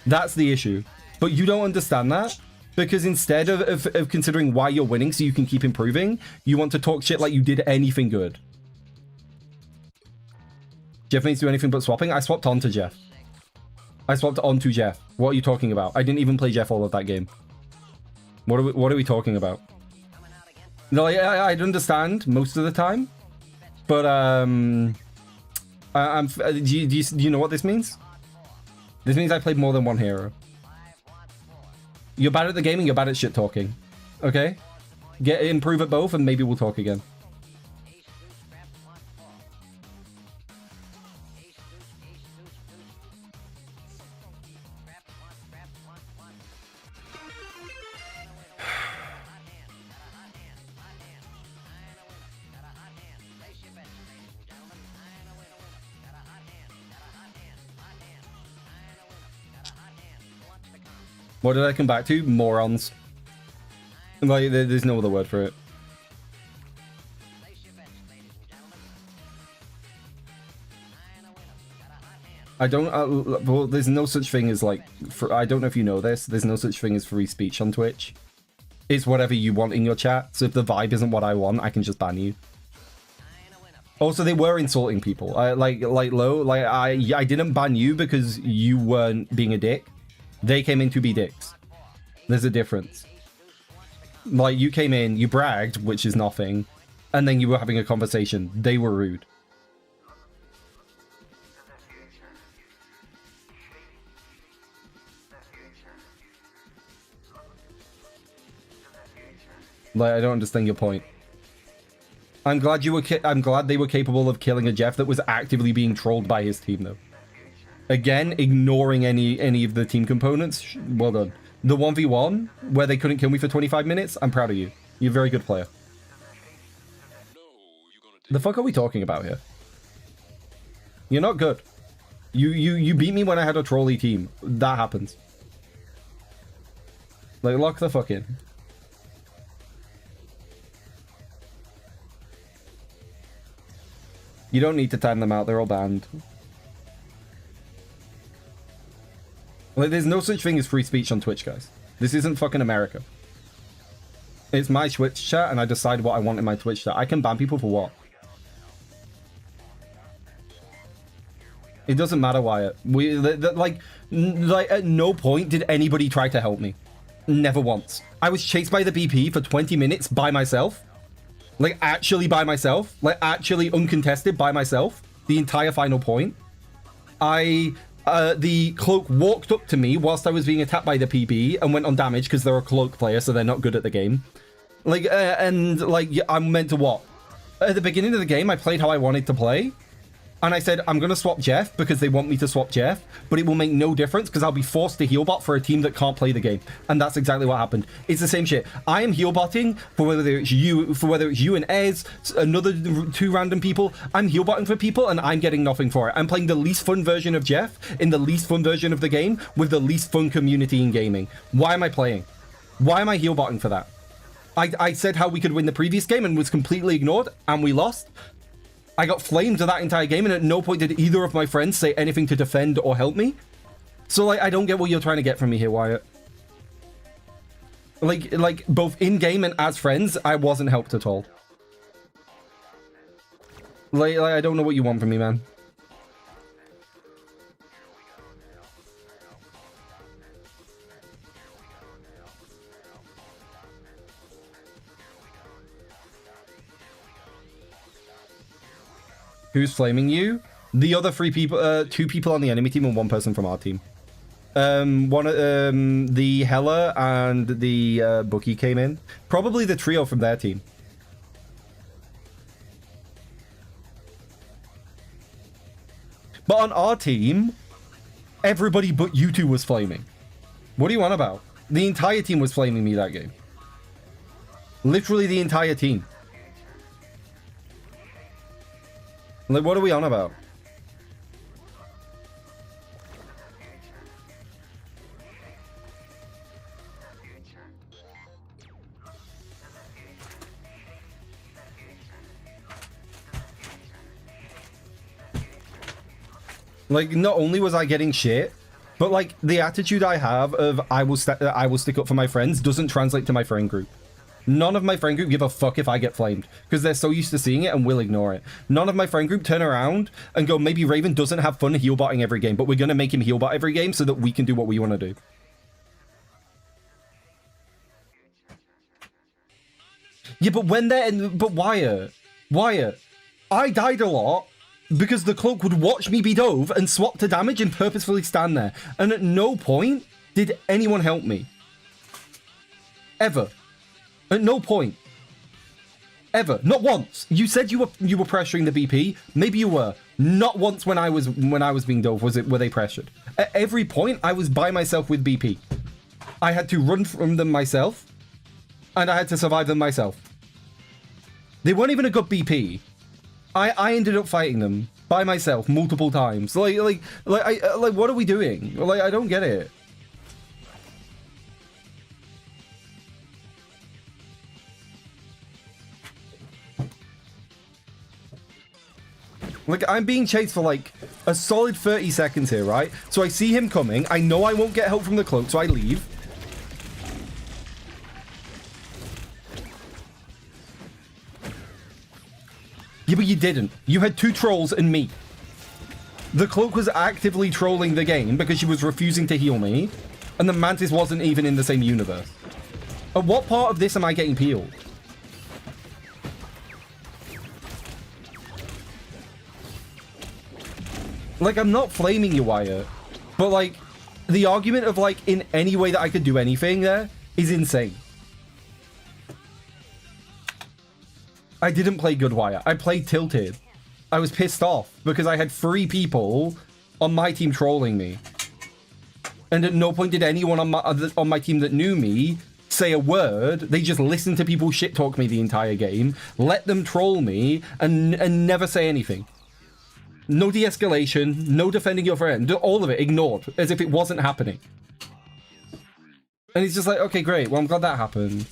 That's the issue. But you don't understand that, because instead of considering why you're winning so you can keep improving, you want to talk shit like you did anything good. Jeff needs to do anything but swapping? I swapped onto Jeff. I swapped onto Jeff. What are you talking about? I didn't even play Jeff all of that game. What are we talking about? No, I'd understand most of the time, but do you know what this means? This means I played more than one hero. You're bad at the game and you're bad at shit talking. Okay? Improve at both and maybe we'll talk again. What did I come back to? Morons. Like, there's no other word for it. I don't, well, there's no such thing as, like, I don't know if you know this, there's no such thing as free speech on Twitch. It's whatever you want in your chat, so if the vibe isn't what I want, I can just ban you. Also, they were insulting people. I didn't ban you because you weren't being a dick. They came in to be dicks. There's a difference. Like, you came in, you bragged, which is nothing, and then you were having a conversation. They were rude. Like, I don't understand your point. I'm glad I'm glad they were capable of killing a Jeff that was actively being trolled by his team, though. Again, ignoring any of the team components. Well done. The 1v1, where they couldn't kill me for 25 minutes, I'm proud of you. You're a very good player. The fuck are we talking about here? You're not good. You beat me when I had a trolley team. That happens. Like, lock the fuck in. You don't need to time them out. They're all banned. Like, there's no such thing as free speech on Twitch, guys. This isn't fucking America. It's my Twitch chat, and I decide what I want in my Twitch chat. I can ban people for what? It doesn't matter, Wyatt. Like, at no point did anybody try to help me. Never once. I was chased by the BP for 20 minutes by myself. Like, actually by myself. Like, actually uncontested by myself. The entire final point. The cloak walked up to me whilst I was being attacked by the PP and went on damage because they're a cloak player, so they're not good at the game. Like, I'm meant to what? At the beginning of the game, I played how I wanted to play. And I said, I'm going to swap Jeff because they want me to swap Jeff, but it will make no difference because I'll be forced to healbot for a team that can't play the game. And that's exactly what happened. It's the same shit. I am healbotting for whether it's you and Ez, another 2 random people. I'm healbotting for people and I'm getting nothing for it. I'm playing the least fun version of Jeff in the least fun version of the game with the least fun community in gaming. Why am I playing? Why am I healbotting for that? I said how we could win the previous game and was completely ignored and we lost. I got flamed to that entire game, and at no point did either of my friends say anything to defend or help me. So, like, I don't get what you're trying to get from me here, Wyatt. Like both in-game and as friends, I wasn't helped at all. Like, I don't know what you want from me, man. Who's flaming you? The other 3 people, 2 people on the enemy team and 1 person from our team. The Hella and the Bookie came in. Probably the trio from their team. But on our team, everybody but you 2 was flaming. What do you want about? The entire team was flaming me that game. Literally the entire team. Like, what are we on about? Like, not only was I getting shit, but like the attitude I have of I will stick up for my friends doesn't translate to my friend group. None of my friend group give a fuck if I get flamed because they're so used to seeing it and will ignore it. None of my friend group turn around and go, maybe Raven doesn't have fun healbotting every game, but we're going to make him healbot every game so that we can do what we want to do. Yeah, but when they're in, but Wyatt, I died a lot because the cloak would watch me be dove and swap to damage and purposefully stand there. And at no point did anyone help me. Ever. At no point. Ever. Not once. You said you were pressuring the BP. Maybe you were. Not once when I was being dove were they pressured. At every point I was by myself with BP. I had to run from them myself. And I had to survive them myself. They weren't even a good BP. I ended up fighting them by myself multiple times. Like what are we doing? Like, I don't get it. Like, I'm being chased for like a solid 30 seconds here, right? So I see him coming. I know I won't get help from the cloak, so I leave. Yeah, but you didn't. You had 2 trolls and me. The cloak was actively trolling the game because she was refusing to heal me. And the mantis wasn't even in the same universe. At what part of this am I getting peeled? Like, I'm not flaming you, Wyatt. But, like, the argument of, like, in any way that I could do anything there is insane. I didn't play good, Wyatt. I played tilted. I was pissed off because I had 3 people on my team trolling me. And at no point did anyone on my team that knew me say a word. They just listened to people shit talk me the entire game, let them troll me, and never say anything. No de-escalation, no defending your friend, all of it ignored, as if it wasn't happening. And he's just like, okay, great. Well, I'm glad that happened.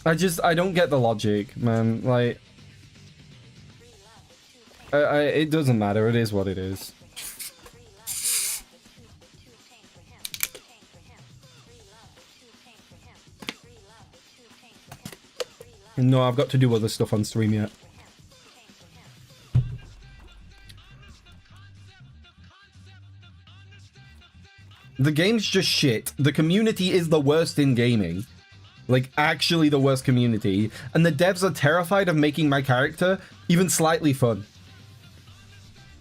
I don't get the logic, man. Like, it doesn't matter. It is what it is. No, I've got to do other stuff on stream yet. The game's just shit. The community is the worst in gaming. Like, actually the worst community. And the devs are terrified of making my character even slightly fun.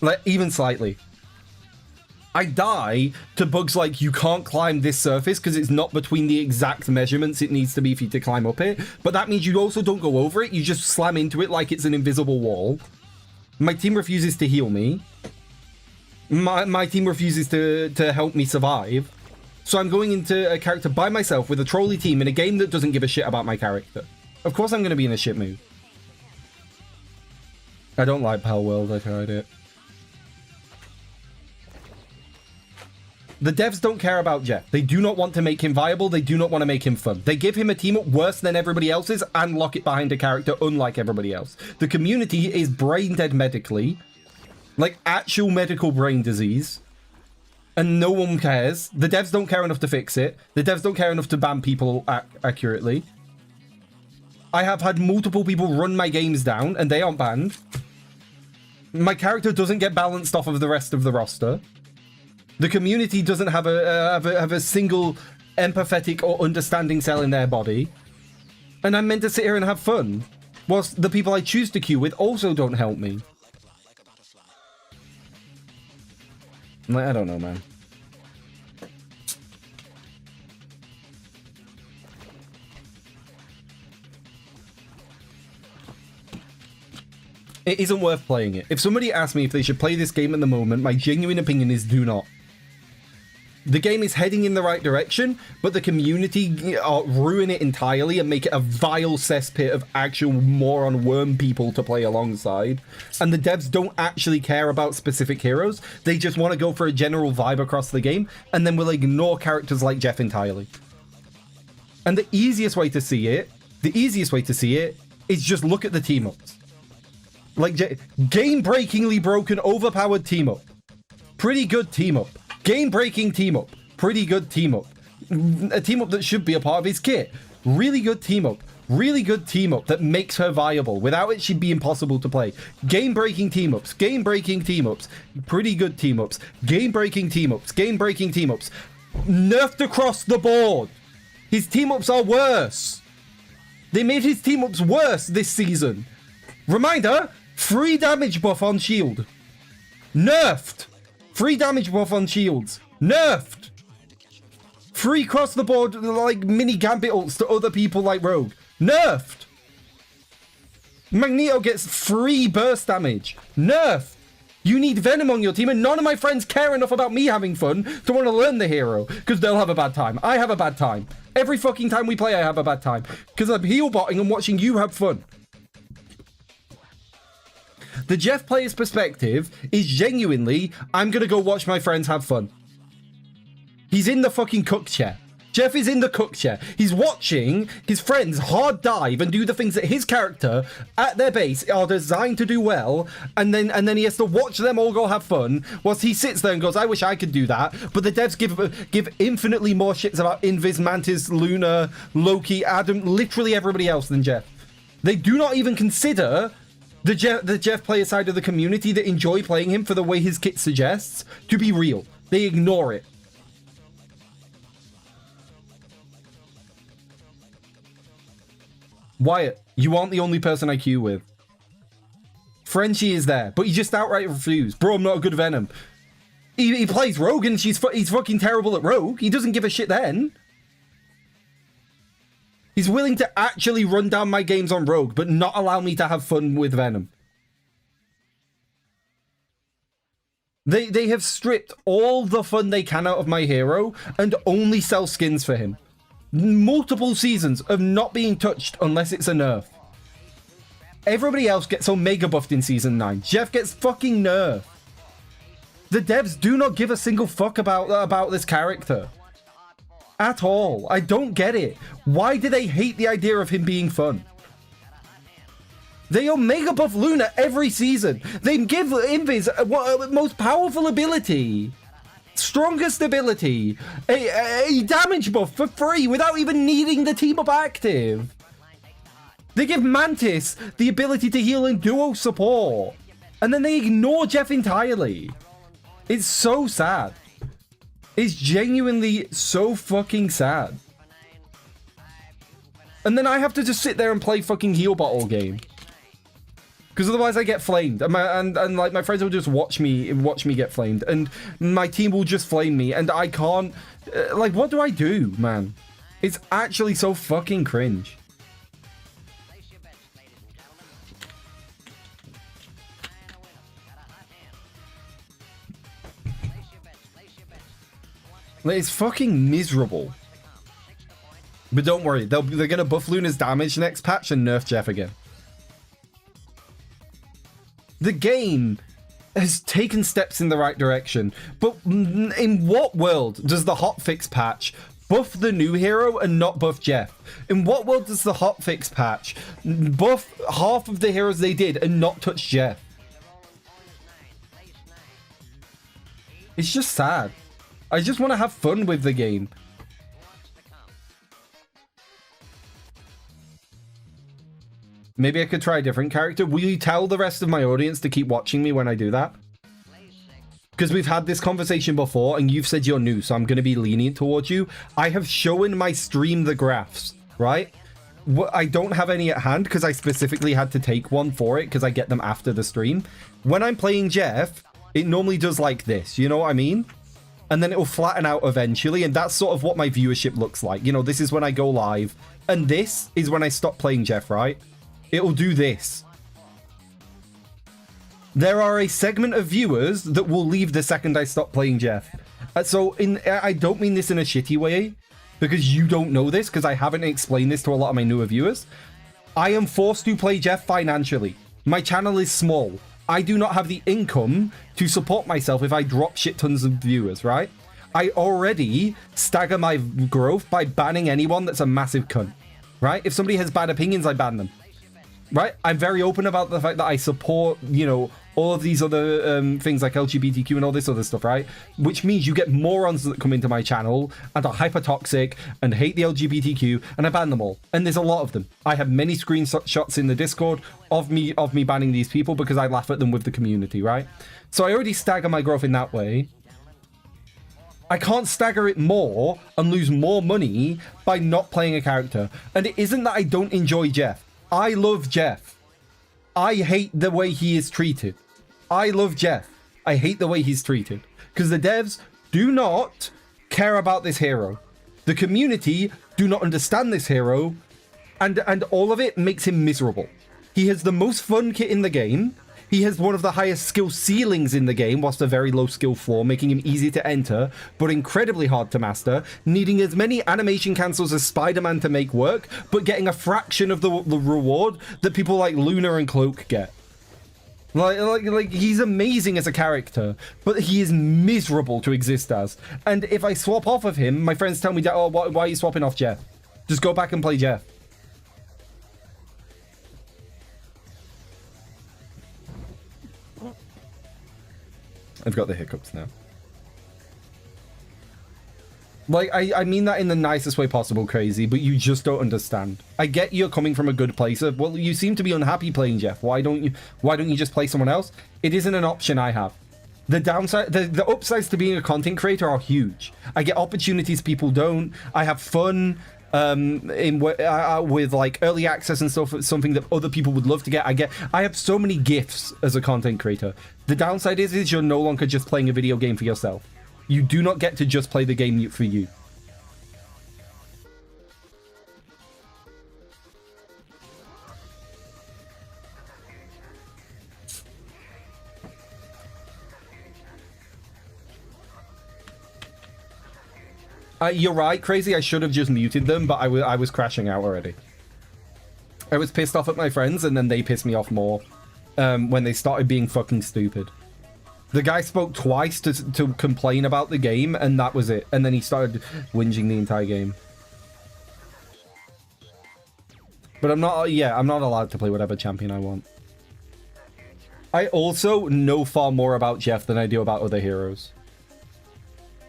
Like, even slightly. I die to bugs like you can't climb this surface because it's not between the exact measurements it needs to be for you to climb up it. But that means you also don't go over it. You just slam into it like it's an invisible wall. My team refuses to heal me. My team refuses to help me survive. So I'm going into a character by myself with a trolley team in a game that doesn't give a shit about my character. Of course I'm going to be in a shit mood. I don't like Pal World, I tried it. The devs don't care about Jeff. They do not want to make him viable. They do not want to make him fun. They give him a team up worse than everybody else's and lock it behind a character unlike everybody else. The community is brain dead medically. Like actual medical brain disease. And no one cares. The devs don't care enough to fix it. The devs don't care enough to ban people accurately. I have had multiple people run my games down and they aren't banned. My character doesn't get balanced off of the rest of the roster. The community doesn't have a single empathetic or understanding cell in their body. And I'm meant to sit here and have fun. Whilst the people I choose to queue with also don't help me. I don't know, man. It isn't worth playing it. If somebody asked me if they should play this game at the moment, my genuine opinion is do not. The game is heading in the right direction, but the community ruin it entirely and make it a vile cesspit of actual moron worm people to play alongside. And the devs don't actually care about specific heroes. They just want to go for a general vibe across the game, and then will ignore characters like Jeff entirely. And the easiest way to see it, is just look at the team-ups. Like, game-breakingly broken, overpowered team-up. Pretty good team-up. Game-breaking team-up. Pretty good team-up. A team-up that should be a part of his kit. Really good team-up. Really good team-up that makes her viable. Without it, she'd be impossible to play. Game-breaking team-ups. Game-breaking team-ups. Pretty good team-ups. Game-breaking team-ups. Game-breaking team-ups. Nerfed across the board. His team-ups are worse. They made his team-ups worse this season. Reminder, free damage buff on shield. Nerfed. Free damage buff on shields. Nerfed. Free cross the board, like, mini gambit ults to other people like Rogue. Nerfed. Magneto gets free burst damage. Nerfed. You need Venom on your team, and none of my friends care enough about me having fun to want to learn the hero, because they'll have a bad time. I have a bad time. Every fucking time we play, I have a bad time, because I'm heal botting and watching you have fun. The Jeff player's perspective is genuinely, I'm gonna go watch my friends have fun. He's in the fucking cook chair. Jeff is in the cook chair. He's watching his friends hard dive and do the things that his character at their base are designed to do well, and then he has to watch them all go have fun, whilst he sits there and goes, I wish I could do that. But the devs give infinitely more shits about Invis, Mantis, Luna, Loki, Adam, literally everybody else than Jeff. They do not even consider the Jeff player side of the community that enjoy playing him for the way his kit suggests to be real. They ignore it. Wyatt, you aren't the only person I queue with. Frenchie is there, but he just outright refused. Bro, I'm not a good Venom. He plays Rogue and he's fucking terrible at Rogue. He doesn't give a shit then. He's willing to actually run down my games on Rogue, but not allow me to have fun with Venom. They have stripped all the fun they can out of my hero and only sell skins for him. Multiple seasons of not being touched unless it's a nerf. Everybody else gets Omega buffed in Season 9. Jeff gets fucking nerfed. The devs do not give a single fuck about this character. At all. I don't get it. Why do they hate the idea of him being fun? They Omega buff Luna every season. They give Invis most powerful ability. Strongest ability. A damage buff for free without even needing the team up active. They give Mantis the ability to heal and duo support. And then they ignore Jeff entirely. It's so sad. It's genuinely so fucking sad. And then I have to just sit there and play fucking heal bot all game. Because otherwise I get flamed. And like my friends will just watch me get flamed. And my team will just flame me. And I can't... like, what do I do, man? It's actually so fucking cringe. Like, it's fucking miserable. But don't worry, they're gonna buff Luna's damage next patch and nerf Jeff again. The game has taken steps in the right direction, but in what world does the hotfix patch buff the new hero and not buff Jeff? In what world does the hotfix patch buff half of the heroes they did and not touch Jeff? It's just sad. I just want to have fun with the game. Maybe I could try a different character. Will you tell the rest of my audience to keep watching me when I do that? Because we've had this conversation before and you've said you're new, so I'm going to be lenient towards you. I have shown my stream the graphs, right? I don't have any at hand because I specifically had to take one for it because I get them after the stream. When I'm playing Jeff, it normally does like this, you know what I mean? And then it will flatten out eventually, and that's sort of what my viewership looks like. You know, this is when I go live, and this is when I stop playing Jeff, right? It'll do this. There are a segment of viewers that will leave the second I stop playing Jeff. So I don't mean this in a shitty way, because you don't know this, because I haven't explained this to a lot of my newer viewers. I am forced to play Jeff financially. My channel is small. I do not have the income to support myself if I drop shit tons of viewers, right? I already stagger my growth by banning anyone that's a massive cunt, right? If somebody has bad opinions, I ban them, right? I'm very open about the fact that I support, you know, all of these other things like LGBTQ and all this other stuff, right? Which means you get morons that come into my channel and are hyper toxic and hate the LGBTQ, and I ban them all. And there's a lot of them. I have many screenshots in the Discord of me banning these people because I laugh at them with the community, right? So I already stagger my growth in that way. I can't stagger it more and lose more money by not playing a character. And it isn't that I don't enjoy Jeff. I love Jeff. I hate the way he is treated. I love Jeff. I hate the way he's treated. Because the devs do not care about this hero. The community do not understand this hero. And all of it makes him miserable. He has the most fun kit in the game. He has one of the highest skill ceilings in the game, whilst a very low skill floor, making him easy to enter, but incredibly hard to master, needing as many animation cancels as Spider-Man to make work, but getting a fraction of the reward that people like Luna and Cloak get. Like he's amazing as a character, but he is miserable to exist as. And if I swap off of him, my friends tell me, oh, why are you swapping off Jeff? Just go back and play Jeff. I've got the hiccups now. Like, I mean that in the nicest way possible, Crazy, but you just don't understand. I get you're coming from a good place of, well, you seem to be unhappy playing Jeff. Why don't you just play someone else? It isn't an option I have. The downside, the upsides to being a content creator are huge. I get opportunities people don't. I have fun with like early access and stuff, something that other people would love to get. I have so many gifts as a content creator. The downside is you're no longer just playing a video game for yourself. You do not get to just play the game for you. You're right, Crazy. I should have just muted them, but I was crashing out already. I was pissed off at my friends, and then they pissed me off more when they started being fucking stupid. The guy spoke twice to complain about the game, and that was it. And then he started whinging the entire game. But I'm not allowed to play whatever champion I want. I also know far more about Jeff than I do about other heroes.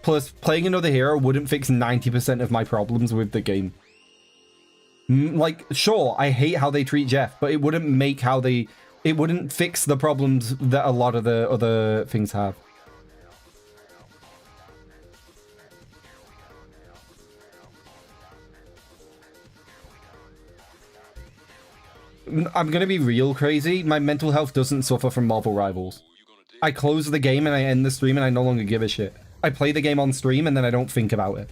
Plus, playing another hero wouldn't fix 90% of my problems with the game. Like, sure, I hate how they treat Jeff, but it wouldn't make how they... It wouldn't fix the problems that a lot of the other things have. I'm gonna be real crazy. My mental health doesn't suffer from Marvel Rivals. I close the game and I end the stream and I no longer give a shit. I play the game on stream and then I don't think about it.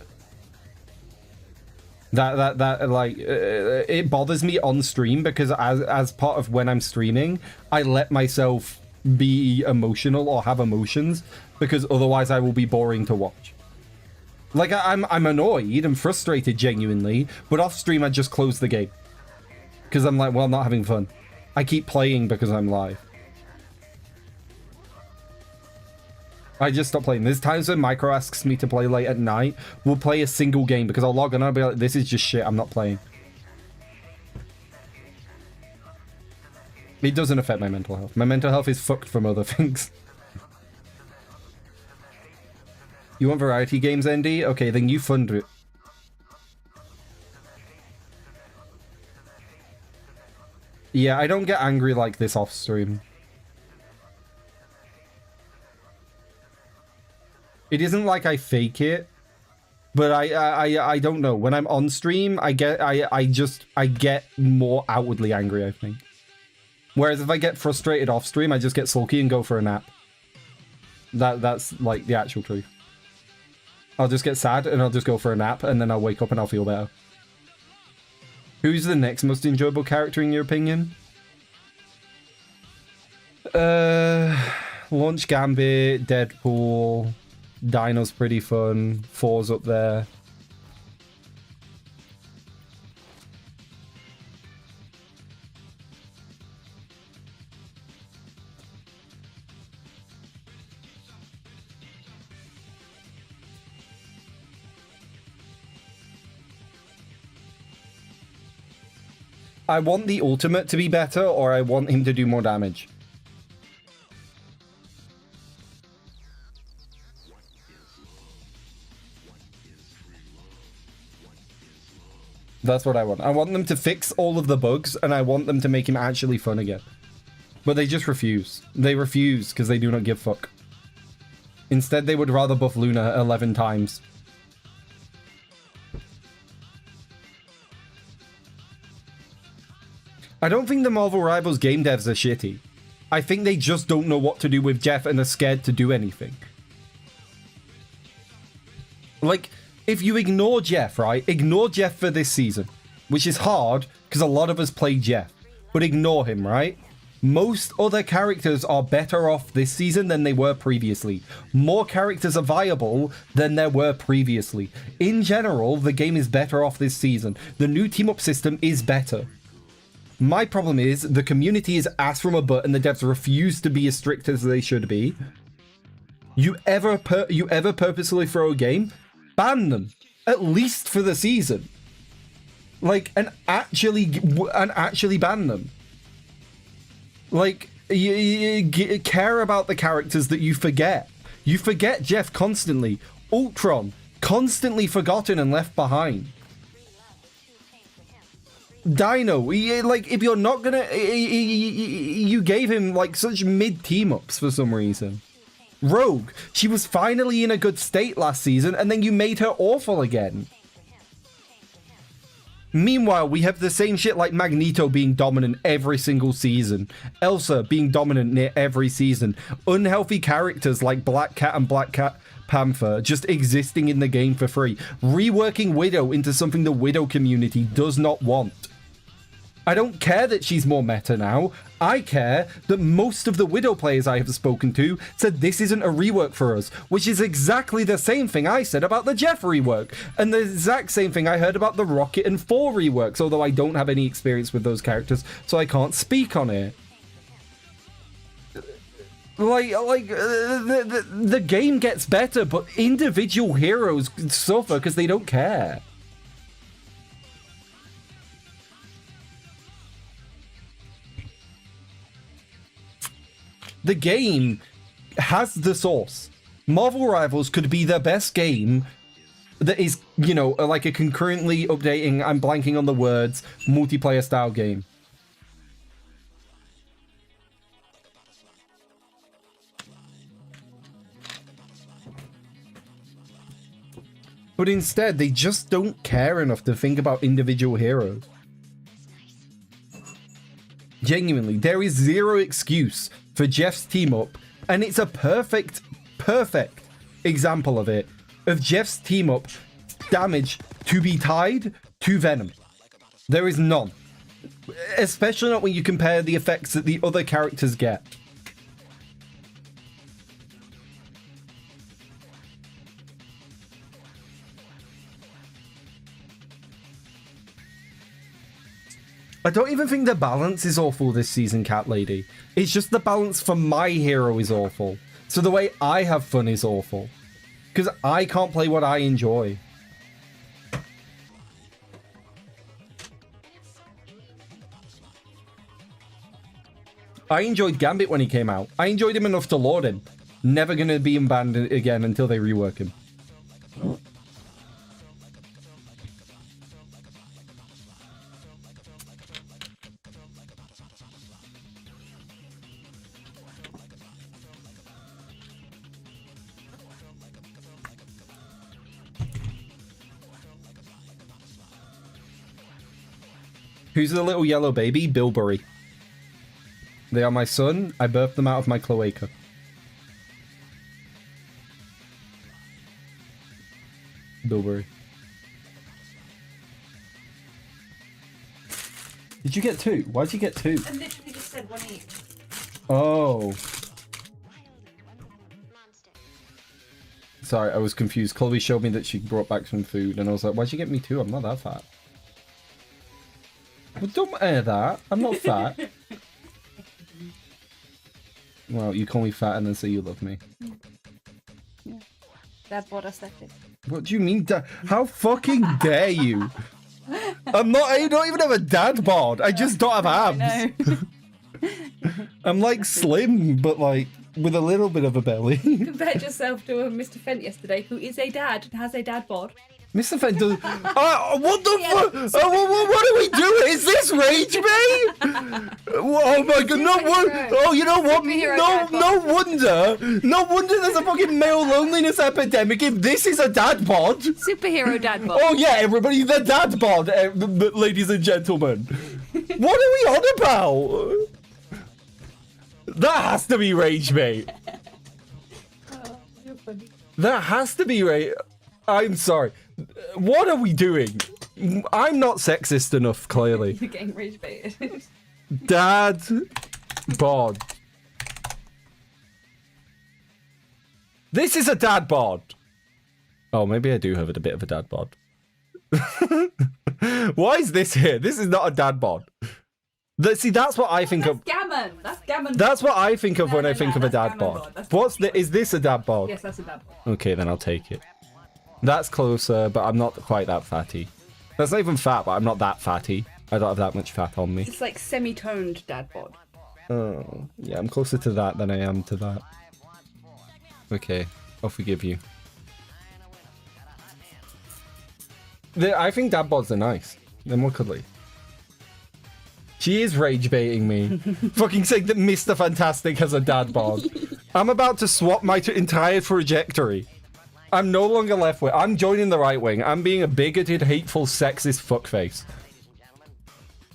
It bothers me on stream because as part of when I'm streaming, I let myself be emotional or have emotions because otherwise I will be boring to watch. Like, I'm annoyed and frustrated genuinely, but off stream I just close the game. Because I'm like, well, I'm not having fun. I keep playing because I'm live. I just stop playing. There's times when Micro asks me to play late at night. We'll play a single game because I'll log on and I'll be like, this is just shit. I'm not playing. It doesn't affect my mental health. My mental health is fucked from other things. You want variety games, Andy? Okay, then you fund it. Yeah, I don't get angry like this off stream. It isn't like I fake it, but I don't know. When I'm on stream, I get more outwardly angry, I think. Whereas if I get frustrated off stream, I just get sulky and go for a nap. That's like the actual truth. I'll just get sad and I'll just go for a nap and then I'll wake up and I'll feel better. Who's the next most enjoyable character in your opinion? Launch Gambit, Deadpool, Dino's pretty fun, Four's up there. I want the ultimate to be better, or I want him to do more damage. That's what I want. I want them to fix all of the bugs, and I want them to make him actually fun again. But they just refuse. They refuse because they do not give a fuck. Instead, they would rather buff Luna 11 times. I don't think the Marvel Rivals game devs are shitty. I think they just don't know what to do with Jeff and are scared to do anything. Like, if you ignore Jeff, right? Ignore Jeff for this season, which is hard because a lot of us play Jeff, but ignore him, right? Most other characters are better off this season than they were previously. More characters are viable than there were previously. In general, the game is better off this season. The new team-up system is better. My problem is the community is ass from a butt and the devs refuse to be as strict as they should be. You ever purposely throw a game? Ban them, at least for the season. Like, and actually ban them. Like, you care about the characters that you forget. You forget Jeff constantly. Ultron, constantly forgotten and left behind. Dino, like, if you're not gonna... You gave him, like, such mid-team-ups for some reason. Rogue, she was finally in a good state last season, and then you made her awful again. Meanwhile, we have the same shit like Magneto being dominant every single season. Elsa being dominant near every season. Unhealthy characters like Black Cat and Black Cat Panther just existing in the game for free. Reworking Widow into something the Widow community does not want. I don't care that she's more meta now. I care that most of the Widow players I have spoken to said this isn't a rework for us, which is exactly the same thing I said about the Jeff rework, and the exact same thing I heard about the Rocket and 4 reworks, although I don't have any experience with those characters, so I can't speak on it. The game gets better, but individual heroes suffer because they don't care. The game has the source. Marvel Rivals could be the best game that is, you know, like a concurrently updating, I'm blanking on the words, multiplayer style game. But instead, they just don't care enough to think about individual heroes. Genuinely, there is zero excuse for Jeff's team up, and it's a perfect example of it, of Jeff's team up damage to be tied to Venom. There is none. Especially not when you compare the effects that the other characters get. I don't even think the balance is awful this season, Cat Lady. It's just the balance for my hero is awful. So the way I have fun is awful. Because I can't play what I enjoy. I enjoyed Gambit when he came out. I enjoyed him enough to lord him. Never gonna be banned again until they rework him. Who's the little yellow baby? Bilberry. They are my son. I birthed them out of my cloaca. Bilberry. Did you get 2? Why'd you get 2? I literally just said 1 each. Oh. Sorry, I was confused. Chloe showed me that she brought back some food, and I was like, why'd you get me 2? I'm not that fat. Well, don't air that. I'm not fat. Well, you call me fat and then say you love me. Yeah. Dad bod aesthetic. What do you mean? How fucking dare you? I don't even have a dad bod. I just don't have abs. I'm like slim, but like with a little bit of a belly. Compared yourself to Mr. Fent yesterday, who is a dad and has a dad bod. Mr. Fent does. What the fuck? What are we doing? Is this rage me? Oh my god! No wonder. Oh, you know what? No wonder there's a fucking male loneliness epidemic if this is a dad bod. Superhero dad bod. Oh yeah, everybody, the dad bod, ladies and gentlemen. What are we on about? That has to be rage, mate. Oh, you're funny. That has to be rage. I'm sorry. What are we doing? I'm not sexist enough, clearly. You're getting rage baited. Dad bod. This is a dad bod. Oh, maybe I do have a bit of a dad bod. Why is this here? This is not a dad bod. See, that's what I think of. Gammon. That's gammon. That's what I think of when I think of a dad bod. Is this a dad bod? Yes, that's a dad bod. Okay, then I'll take it. That's closer, but I'm not quite that fatty. That's not even fat, but I'm not that fatty. I don't have that much fat on me. It's like semi-toned dad bod. Oh, yeah, I'm closer to that than I am to that. Okay, I'll forgive you. I think dad bods are nice. They're more cuddly. She is rage baiting me. Fucking saying that Mr. Fantastic has a dad bod. I'm about to swap my entire trajectory. I'm no longer left wing. I'm joining the right wing. I'm being a bigoted, hateful, sexist fuckface.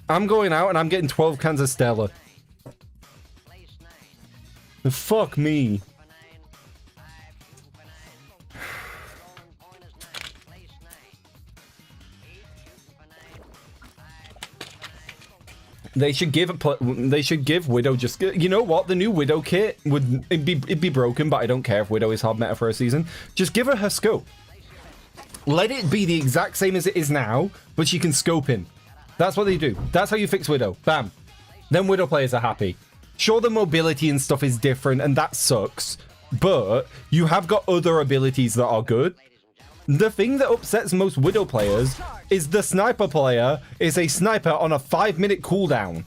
I'm going out and I'm getting 12 cans of Stella. Fuck me. They should give Widow just, you know what, the new Widow kit it'd be broken, but I don't care if Widow is hard meta for a season. Just give her scope. Let it be the exact same as it is now, but she can scope in. That's what they do. That's how you fix Widow. Bam. Then Widow players are happy. Sure, the mobility and stuff is different, and that sucks, but you have got other abilities that are good. The thing that upsets most Widow players is the sniper player is a sniper on a 5-minute cooldown.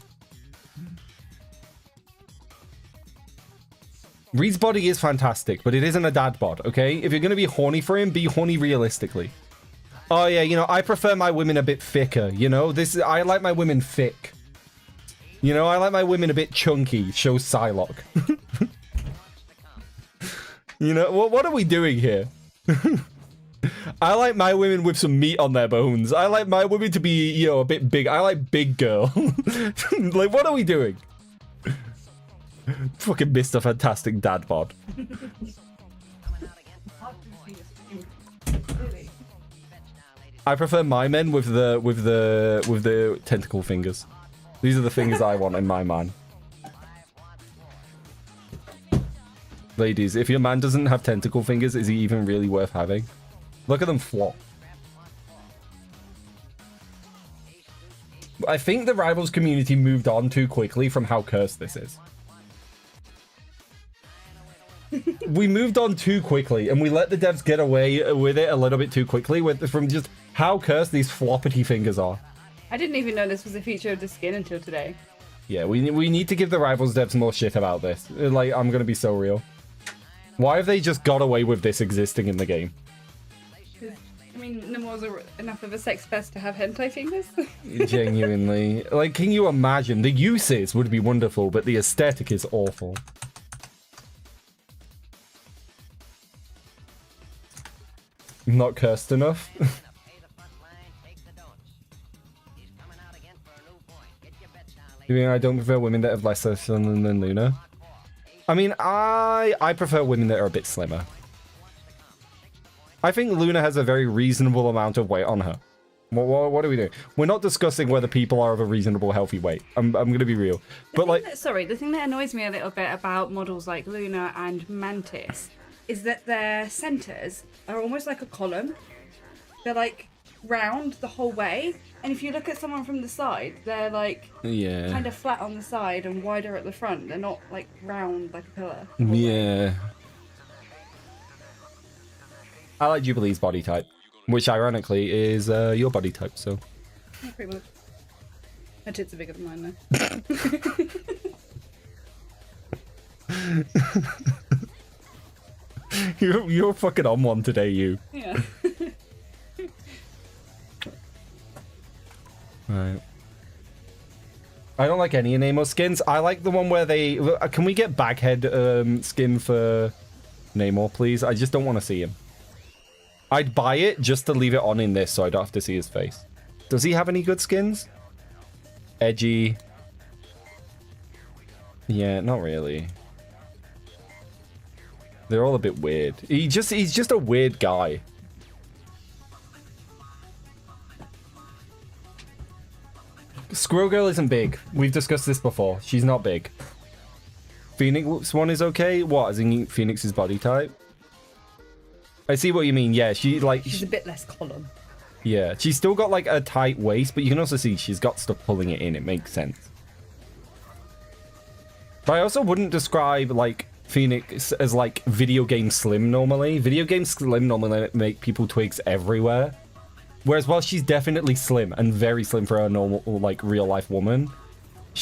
Reed's body is fantastic, but it isn't a dad bod, okay? If you're going to be horny for him, be horny realistically. Oh yeah, you know, I prefer my women a bit thicker, you know? I like my women thick. You know, I like my women a bit chunky, shows Psylocke. You know, what are we doing here? I like my women with some meat on their bones. I like my women to be, you know, a bit big. I like big girl. Like, what are we doing? Fucking Mr. Fantastic Dad bod. I prefer my men with the tentacle fingers. These are the fingers I want in my man. Ladies, if your man doesn't have tentacle fingers, is he even really worth having? Look at them flop. I think the Rivals community moved on too quickly from how cursed this is. We moved on too quickly, and we let the devs get away with it a little bit too quickly from just how cursed these floppity fingers are. I didn't even know this was a feature of the skin until today. Yeah, we need to give the Rivals devs more shit about this. Like, I'm gonna be so real. Why have they just got away with this existing in the game? I mean, Nemours are enough of a sex pest to have hentai fingers. Genuinely. Like, can you imagine? The uses would be wonderful, but the aesthetic is awful. Not cursed enough? You mean I don't prefer women that have less than Luna? I mean, I prefer women that are a bit slimmer. I think Luna has a very reasonable amount of weight on her. What are we doing? We're not discussing whether people are of a reasonable, healthy weight. I'm gonna be real. But like, sorry, the thing that annoys me a little bit about models like Luna and Mantis is that their centers are almost like a column. They're like round the whole way, and if you look at someone from the side, they're like kind of flat on the side and wider at the front. They're not like round like a pillar. Yeah. I like Jubilee's body type, which ironically is your body type, so. Yeah, pretty much. Her tits are bigger than mine though. You're fucking on one today, you. Yeah. Right. I don't like any Nemo skins. I like the one where they... Can we get Baghead skin for Namor, please? I just don't want to see him. I'd buy it just to leave it on in this so I don't have to see his face. Does he have any good skins? Edgy. Yeah, not really. They're all a bit weird. He's just a weird guy. Squirrel Girl isn't big. We've discussed this before. She's not big. Phoenix one is okay? What, as in Phoenix's body type? I see what you mean. Yeah, she's a bit less column. Yeah, she's still got like a tight waist, but you can also see she's got stuff pulling it in. It makes sense. But I also wouldn't describe like Phoenix as like video game slim normally. Video game slim normally make people twigs everywhere. Whereas while she's definitely slim and very slim for a normal like real life woman,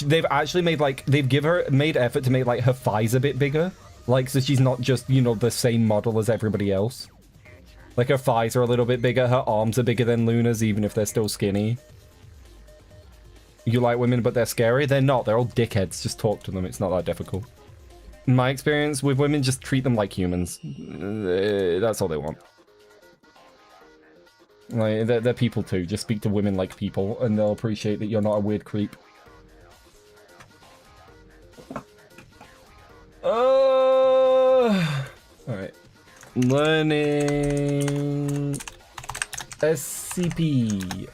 they've actually made like made effort to make like her thighs a bit bigger. Like, so she's not just, you know, the same model as everybody else. Like, her thighs are a little bit bigger, her arms are bigger than Luna's, even if they're still skinny. You like women, but they're scary? They're not, they're all dickheads. Just talk to them, it's not that difficult. In my experience with women, just treat them like humans. That's all they want. Like, they're people too. Just speak to women like people, and they'll appreciate that you're not a weird creep. Alright. Learning SCP.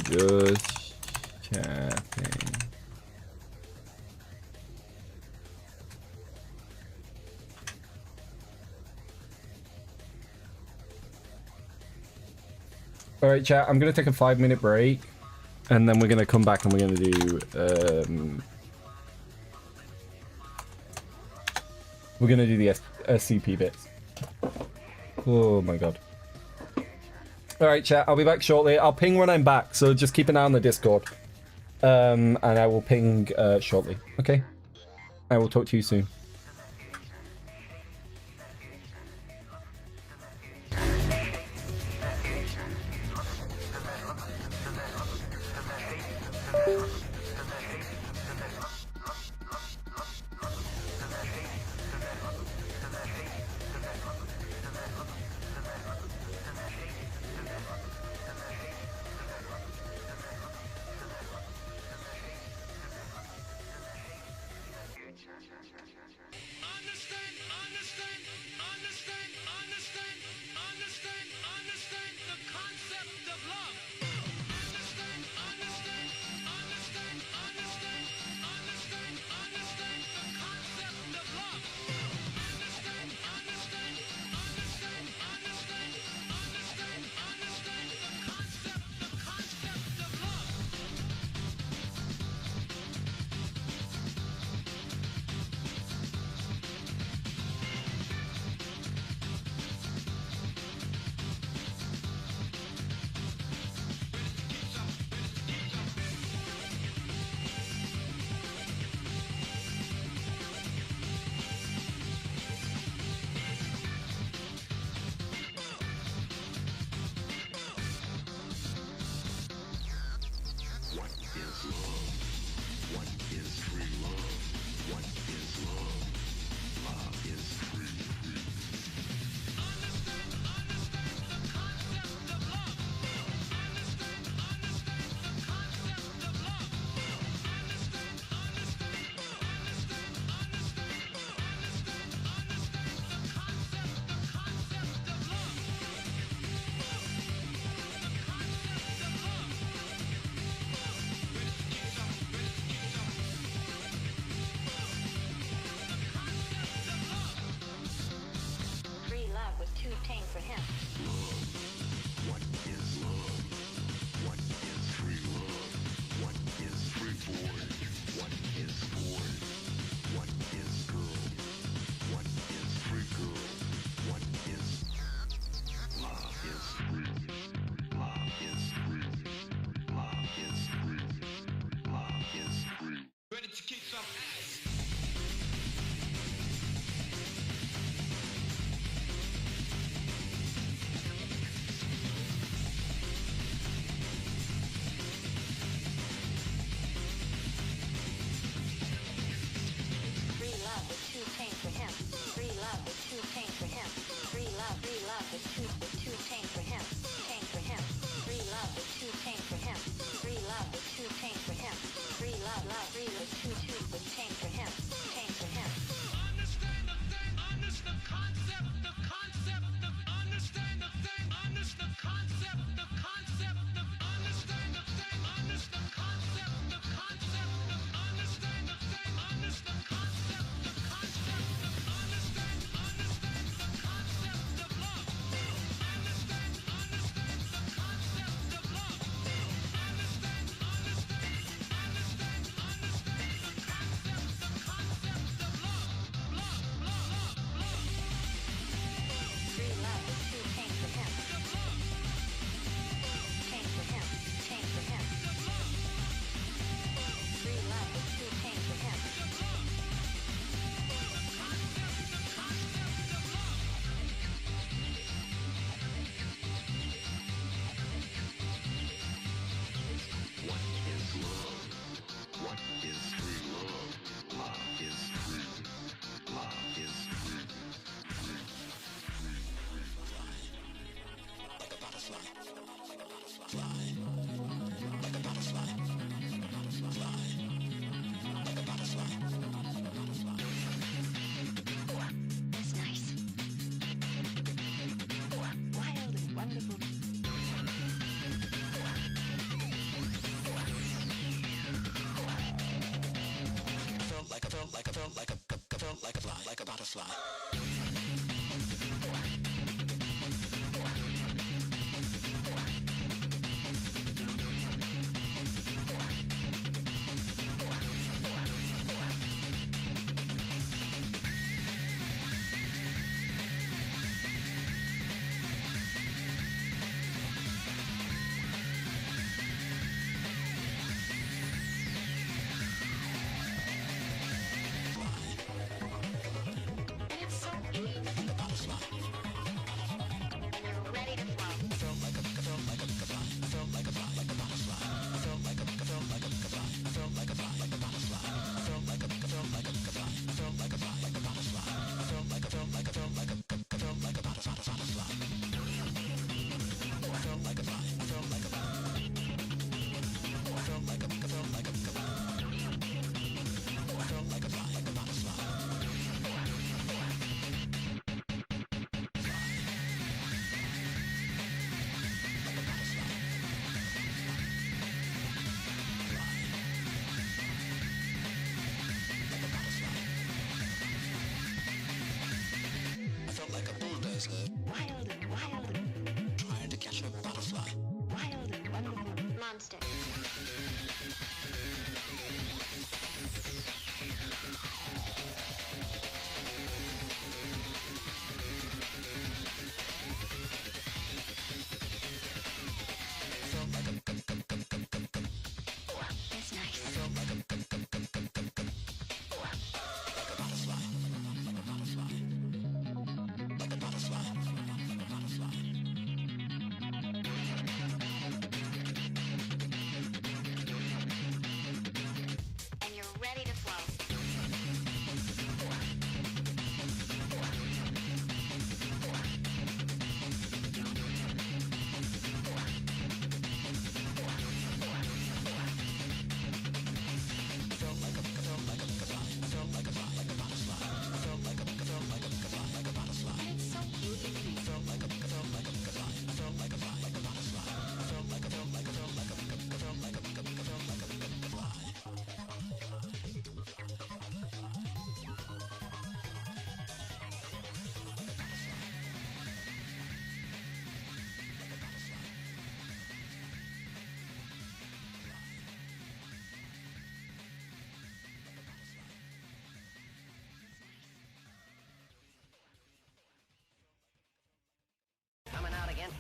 Just chatting. All right, chat. I'm gonna take a 5-minute break, and then we're gonna come back and we're gonna do. We're gonna do the SCP bits. Oh my god. All right, chat. I'll be back shortly. I'll ping when I'm back, so just keep an eye on the Discord. And I will ping shortly. Okay. I will talk to you soon.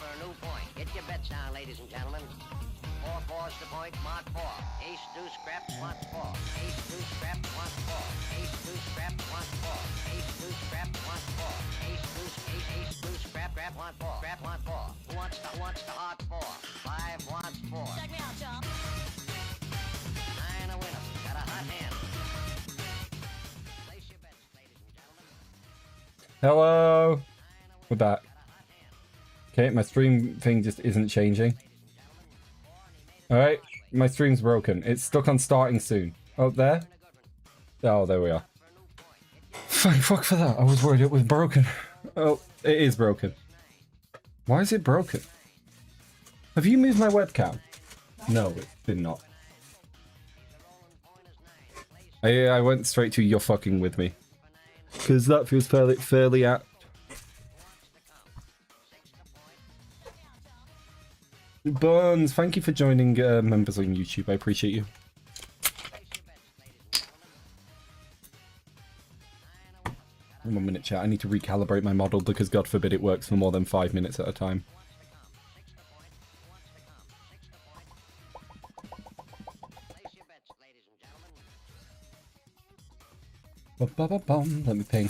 for a new point. Get your bets down, ladies and gentlemen. 4-4's the point, mark 4. Ace, deuce, scrap, wants 4. Ace, deuce, scrap, wants 4. Ace, deuce, scrap, wants 4. Ace, deuce, scrap, wants 4. Ace, deuce, ace, deuce, scrap, wants 4. Scrap, wants 4. Who wants the hot 4? 5 wants 4. Check me out, y'all. 9 a winner. Got a hot hand. Place your bets, ladies and gentlemen. Hello. We're back. Okay, my stream thing just isn't changing. Alright, my stream's broken. It's stuck on starting soon. Oh, there? Oh, there we are. Thank fuck for that. I was worried it was broken. Oh, it is broken. Why is it broken? Have you moved my webcam? No, it did not. I went straight to "you're fucking with me." Because that feels fairly apt. Burns, thank you for joining members on YouTube. I appreciate you. 1 minute chat. I need to recalibrate my model because God forbid it works for more than 5 minutes at a time. Ba-ba-ba-bum. Let me ping.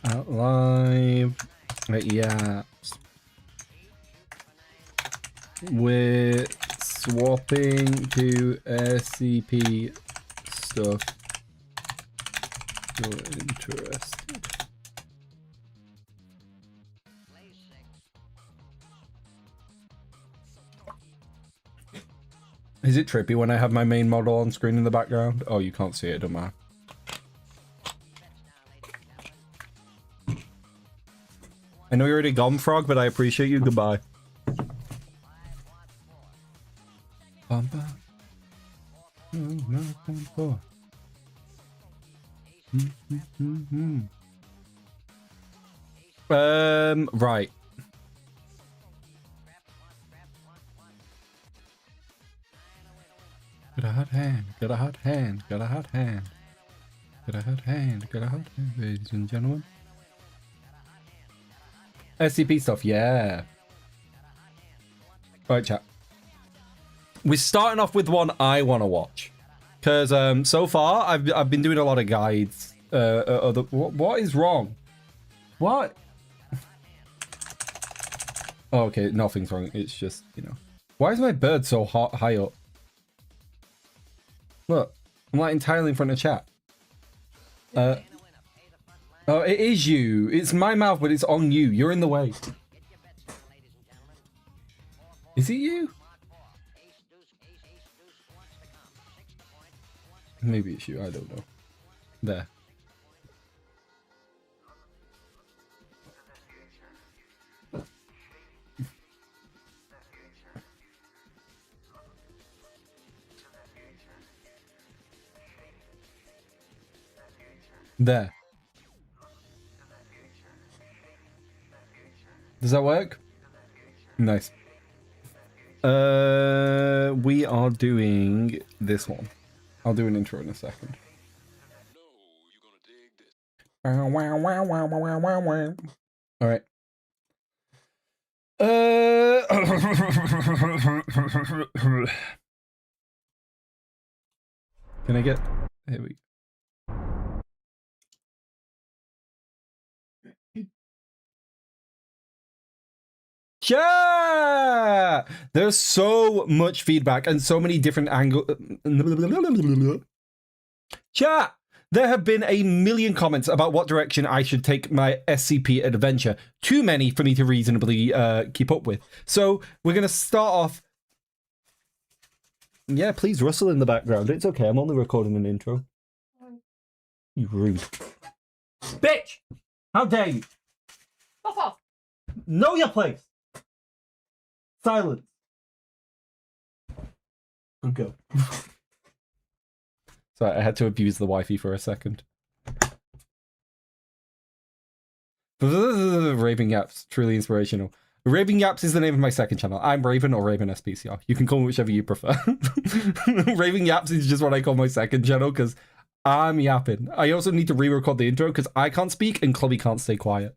Out live. Yeah. We're swapping to SCP stuff. You're interested. Is it trippy when I have my main model on screen in the background? Oh, you can't see it, don't matter. I know you're already gone, Frog, but I appreciate you. Goodbye. Right. Got a hot hand, got a hot hand, got a hot hand. Got a hot hand, got a hot hand, ladies and gentlemen. SCP stuff, yeah. Right, chat. We're starting off with one I want to watch. Because so far, I've been doing a lot of guides. What is wrong? What? Oh, okay, nothing's wrong. It's just, you know. Why is my bird so high up? Look, I'm like entirely in front of chat. Oh, it is you. It's my mouth, but it's on you. You're in the way. Is it you? Maybe it's you. I don't know. There. There. Does that work? Nice. We are doing this one. I'll do an intro in a second. All right. Can I get? Here we go. Yeah, there's so much feedback and so many different angles. Chat, there have been a million comments about what direction I should take my SCP adventure. Too many for me to reasonably keep up with. So we're gonna start off. Yeah, please rustle in the background. It's okay. I'm only recording an intro. You rude bitch! How dare you? Fuck off! Know your place. Silence. Good go. Sorry, I had to abuse the wifey for a second. Raving gaps, truly inspirational. Raven Yaps is the name of my second channel. I'm Raven or Raven SPCR. You can call me whichever you prefer. Raven Yaps is just what I call my second channel because I'm yapping. I also need to re-record the intro because I can't speak and Chloe can't stay quiet.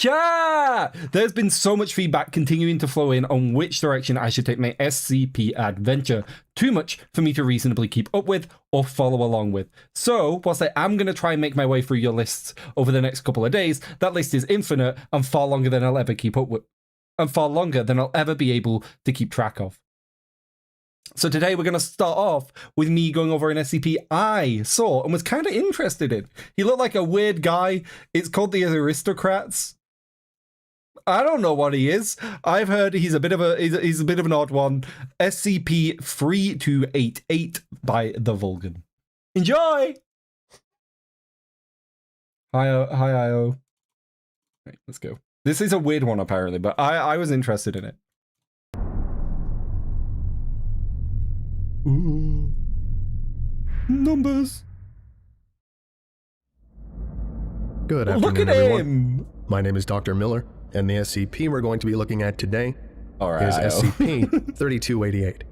Yeah! There's been so much feedback continuing to flow in on which direction I should take my SCP adventure. Too much for me to reasonably keep up with or follow along with. So, whilst I am going to try and make my way through your lists over the next couple of days, that list is infinite and far longer than I'll ever keep up with. And far longer than I'll ever be able to keep track of. So today we're going to start off with me going over an SCP I saw and was kind of interested in. He looked like a weird guy. It's called the Aristocrats. I don't know what he is. I've heard he's a bit of an odd one. SCP-3288 by the Vulcan. Enjoy. Hi IO. Right, let's go. This is a weird one apparently, but I was interested in it. Ooh. Numbers. Good afternoon, Look at everyone. him. My name is Dr. Miller, and the SCP we're going to be looking at today is IO. SCP-3288.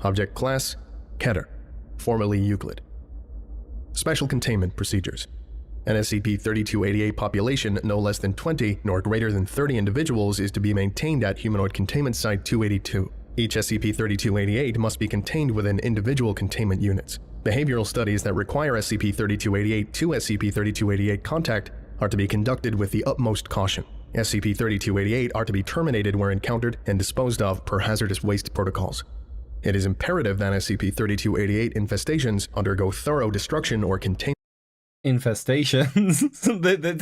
Object Class, Keter, formerly Euclid. Special Containment Procedures. An SCP-3288 population no less than 20 nor greater than 30 individuals is to be maintained at Humanoid Containment Site 282. Each SCP-3288 must be contained within individual containment units. Behavioral studies that require SCP-3288 to SCP-3288 contact are to be conducted with the utmost caution. SCP-3288 are to be terminated where encountered and disposed of per hazardous waste protocols. It is imperative that SCP-3288 infestations undergo thorough destruction or containment. Infestations? Do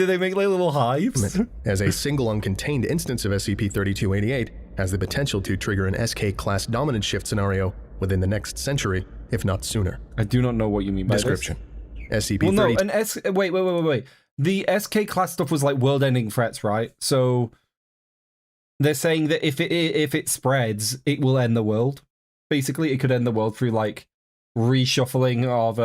they make like little hives? As a single uncontained instance of SCP-3288 has the potential to trigger an SK-class dominance shift scenario within the next century, if not sooner. I do not know what you mean by Description. this. SCP-3288 Well, no, wait. The SK class stuff was like world-ending threats, right? So they're saying that if it spreads, it will end the world. Basically, it could end the world through like reshuffling of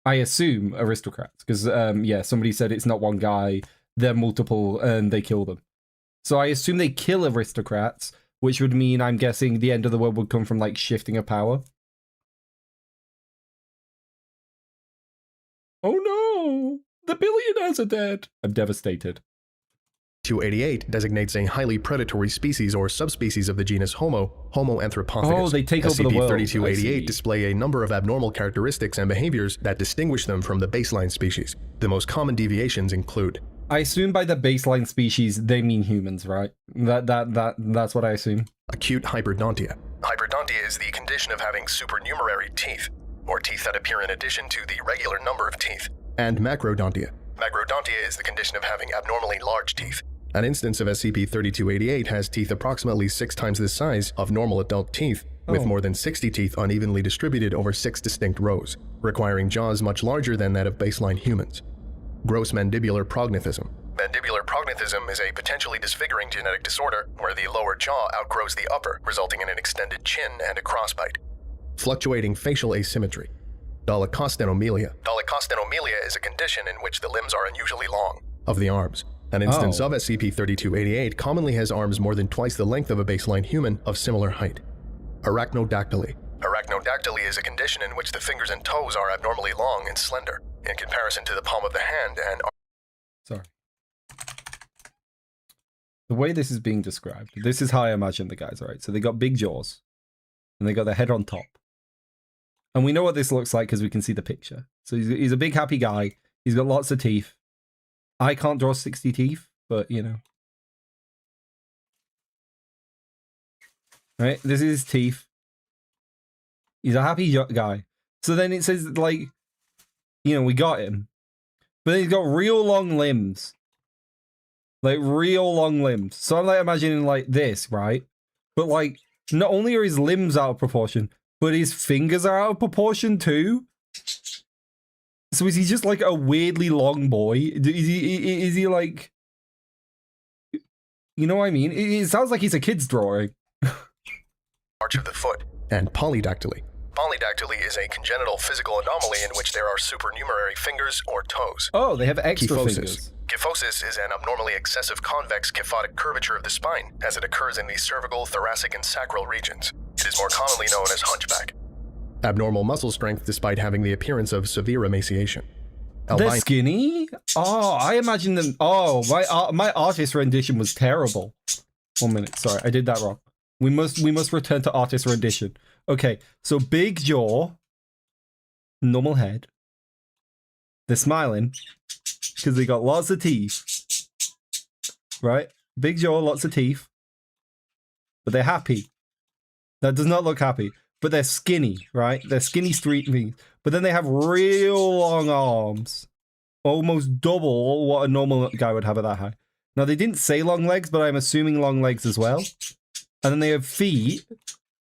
I assume aristocrats, because yeah, somebody said it's not one guy, they're multiple, and they kill them. So I assume they kill aristocrats, which would mean, I'm guessing, the end of the world would come from like shifting of power. Oh no! The billionaires are dead! I'm devastated. 288 designates a highly predatory species or subspecies of the genus Homo anthropophagus. Oh, they take over the world. SCP-3288 display a number of abnormal characteristics and behaviors that distinguish them from the baseline species. The most common deviations include... I assume by the baseline species, they mean humans, right? That's what I assume. Acute hyperdontia. Hyperdontia is the condition of having supernumerary teeth, or teeth that appear in addition to the regular number of teeth. And macrodontia. Macrodontia is the condition of having abnormally large teeth. An instance of SCP-3288 has teeth approximately 6 times the size of normal adult teeth, with more than 60 teeth unevenly distributed over 6 distinct rows, requiring jaws much larger than that of baseline humans. Gross mandibular prognathism. Mandibular prognathism is a potentially disfiguring genetic disorder where the lower jaw outgrows the upper, resulting in an extended chin and a crossbite. Fluctuating facial asymmetry. Dolichostenomelia. Dolichostenomelia is a condition in which the limbs are unusually long, of the arms. An instance of SCP-3288 commonly has arms more than twice the length of a baseline human of similar height. Arachnodactyly. Arachnodactyly is a condition in which the fingers and toes are abnormally long and slender, in comparison to the palm of the hand and... Sorry. The way this is being described, this is how I imagine the guys, right? So they got big jaws, and they got their head on top. And we know what this looks like because we can see the picture. So he's a big happy guy. He's got lots of teeth. I can't draw 60 teeth, but you know. Right? This is his teeth. He's a happy guy. So then it says, like, you know, we got him. But then he's got real long limbs. Like, real long limbs. So I'm like imagining like this, right? But like, not only are his limbs out of proportion, but his fingers are out of proportion too. So is he just like a weirdly long boy? Is he like... You know what I mean? It sounds like he's a kid's drawing. Arch of the foot. And polydactyly. Polydactyly is a congenital physical anomaly in which there are supernumerary fingers or toes. Oh, they have extra Kyphosis. fingers. Kyphosis is an abnormally excessive convex kyphotic curvature of the spine, as it occurs in the cervical, thoracic, and sacral regions. It is more commonly known as hunchback. Abnormal muscle strength despite having the appearance of severe emaciation. They're skinny? Oh, I imagine them. Oh, my artist rendition was terrible. 1 minute, sorry, I did that wrong. We must return to artist rendition. Okay, so big jaw, normal head. They're smiling because they got lots of teeth, right? Big jaw, lots of teeth, but they're happy. That does not look happy, but they're skinny, right? They're skinny street meat, but then they have real long arms, almost double what a normal guy would have at that high. Now they didn't say long legs, but I'm assuming long legs as well. And then they have feet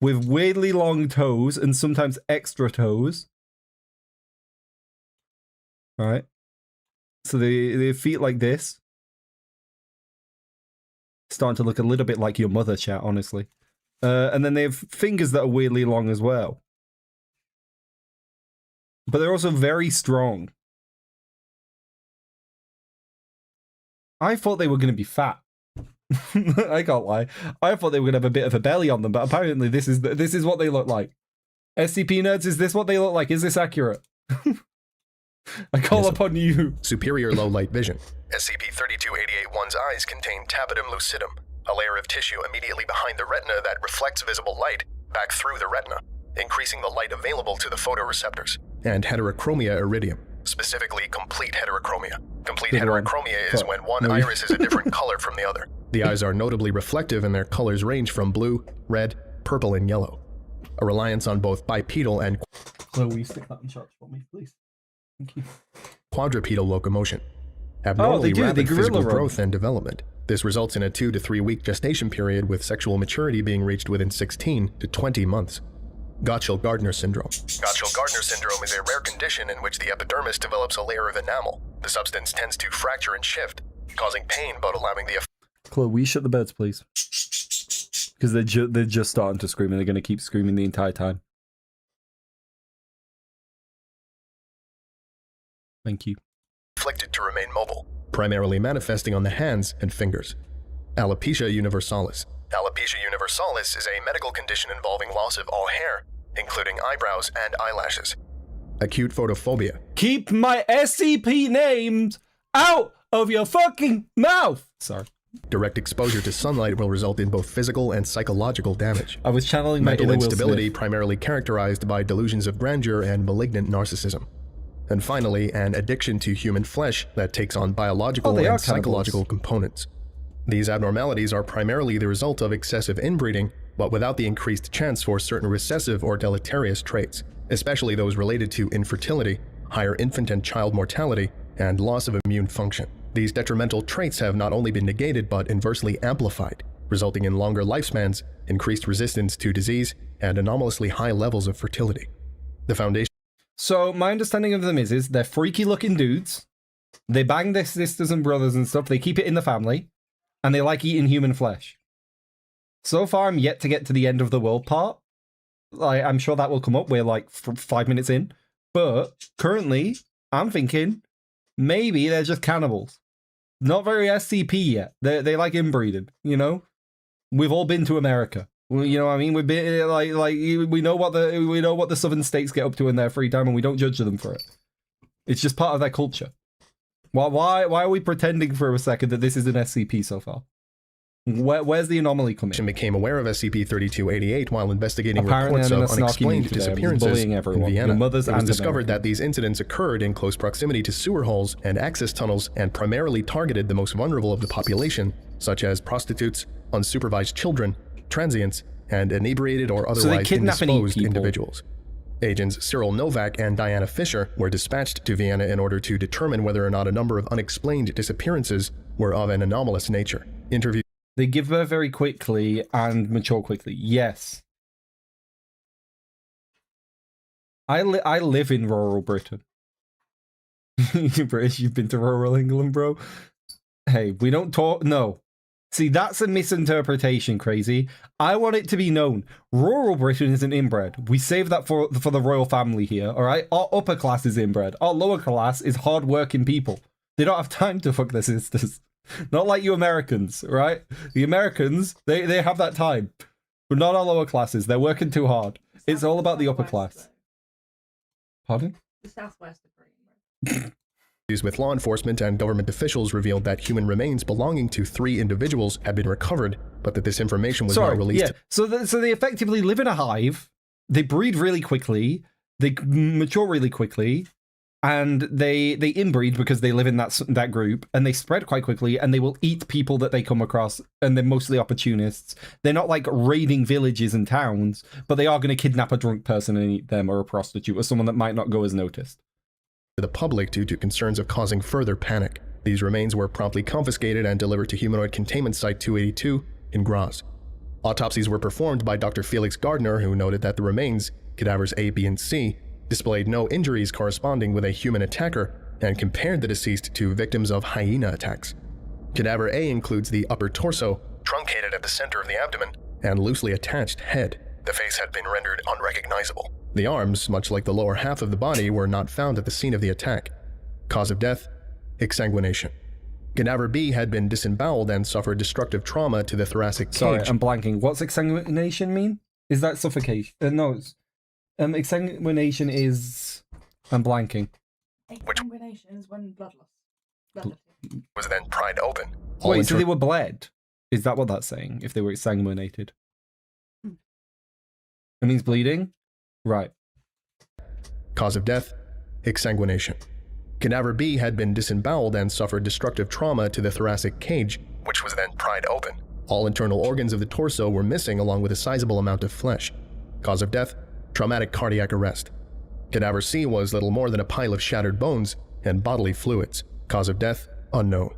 with weirdly long toes and sometimes extra toes. Right? So they have feet like this. Starting to look a little bit like your mother, chat, honestly. And then they have fingers that are weirdly long as well. But they're also very strong. I thought they were going to be fat. I can't lie. I thought they were going to have a bit of a belly on them, but apparently this is what they look like. SCP nerds, is this what they look like? Is this accurate? I call upon you. Superior low light vision. SCP-3288-1's eyes contain tapetum lucidum, a layer of tissue immediately behind the retina that reflects visible light back through the retina, increasing the light available to the photoreceptors. And heterochromia iridium, specifically complete heterochromia. Complete heterochromia is when one iris is a different color from the other. The eyes are notably reflective and their colors range from blue, red, purple, and yellow. A reliance on both bipedal and Chloe, stick that in charge for me, please. Thank you. Quadrupedal locomotion. Abnormally rapid physical growth and development. This results in a 2 to 3 week gestation period with sexual maturity being reached within 16 to 20 months. Gotchell-Gardner syndrome. Gotchell-Gardner syndrome is a rare condition in which the epidermis develops a layer of enamel. The substance tends to fracture and shift, causing pain but allowing the Chloe, shut the beds, please. Because they're just starting to scream and they're going to keep screaming the entire time. Thank you. afflicted to remain mobile, primarily manifesting on the hands and fingers. Alopecia universalis. Alopecia universalis is a medical condition involving loss of all hair, including eyebrows and eyelashes. Acute photophobia. Keep my SCP names out of your fucking mouth! Sorry. Direct exposure to sunlight will result in both physical and psychological damage. I was channeling my mental inner Will instability, Smith. primarily characterized by delusions of grandeur and malignant narcissism. And finally, an addiction to human flesh that takes on biological and psychological components. These abnormalities are primarily the result of excessive inbreeding, but without the increased chance for certain recessive or deleterious traits, especially those related to infertility, higher infant and child mortality, and loss of immune function. These detrimental traits have not only been negated but inversely amplified, resulting in longer lifespans, increased resistance to disease, and anomalously high levels of fertility. The foundation. So my understanding of them is they're freaky looking dudes. They bang their sisters and brothers and stuff. They keep it in the family, and they like eating human flesh. So far, I'm yet to get to the end of the world part. I'm sure that will come up. We're like 5 minutes in, but currently, I'm thinking maybe they're just cannibals. Not very SCP yet. They like inbreeding. You know, we've all been to America. You know what I mean? We've been we know what the southern states get up to in their free time, and we don't judge them for it. It's just part of their culture. Why are we pretending for a second that this is an SCP so far? Where's the anomaly coming? Became aware of SCP-3288 while investigating reports of unexplained disappearances in Vienna. It was discovered that these incidents occurred in close proximity to sewer holes and access tunnels and primarily targeted the most vulnerable of the population, such as prostitutes, unsupervised children, transients, and inebriated or otherwise indisposed individuals. Agents Cyril Novak and Diana Fisher were dispatched to Vienna in order to determine whether or not a number of unexplained disappearances were of an anomalous nature. They give birth very quickly and mature quickly. Yes. I live in rural Britain. You're British, you've been to rural England, bro? Hey, we don't talk... No. See, that's a misinterpretation, Crazy. I want it to be known. Rural Britain isn't inbred. We save that for the royal family here, alright? Our upper class is inbred. Our lower class is hard-working people. They don't have time to fuck their sisters. Not like you Americans, right? The Americans, they have that time. But not our lower classes. They're working too hard. It's all about the upper class. Pardon? The Southwest With law enforcement and government officials revealed that human remains belonging to 3 individuals had been recovered, but that this information was not released. Yeah. So they effectively live in a hive. They breed really quickly. They mature really quickly. And they inbreed because they live in that group, and they spread quite quickly, and they will eat people that they come across, and they're mostly opportunists. They're not like raiding villages and towns, but they are going to kidnap a drunk person and eat them, or a prostitute, or someone that might not go as noticed. To the public due to concerns of causing further panic. These remains were promptly confiscated and delivered to Humanoid Containment Site 282 in Graz. Autopsies were performed by Dr. Felix Gardner, who noted that the remains, cadavers A, B, and C, displayed no injuries corresponding with a human attacker, and compared the deceased to victims of hyena attacks. Cadaver A includes the upper torso, truncated at the center of the abdomen, and loosely attached head. The face had been rendered unrecognizable. The arms, much like the lower half of the body, were not found at the scene of the attack. Cause of death: exsanguination. Cadaver B had been disemboweled and suffered destructive trauma to the thoracic cage. Sorry, I'm blanking. What's exsanguination mean? Is that suffocation? No, it's... exsanguination is... I'm blanking. Exsanguination is when blood loss. Was then pried open. Wait, so they were bled? Is that what that's saying? If they were exsanguinated? It means bleeding? Right. Cause of death: exsanguination. Cadaver B had been disemboweled and suffered destructive trauma to the thoracic cage, which was then pried open. All internal organs of the torso were missing, along with a sizable amount of flesh. Cause of death: traumatic cardiac arrest. Cadaver C was little more than a pile of shattered bones and bodily fluids. Cause of death: unknown.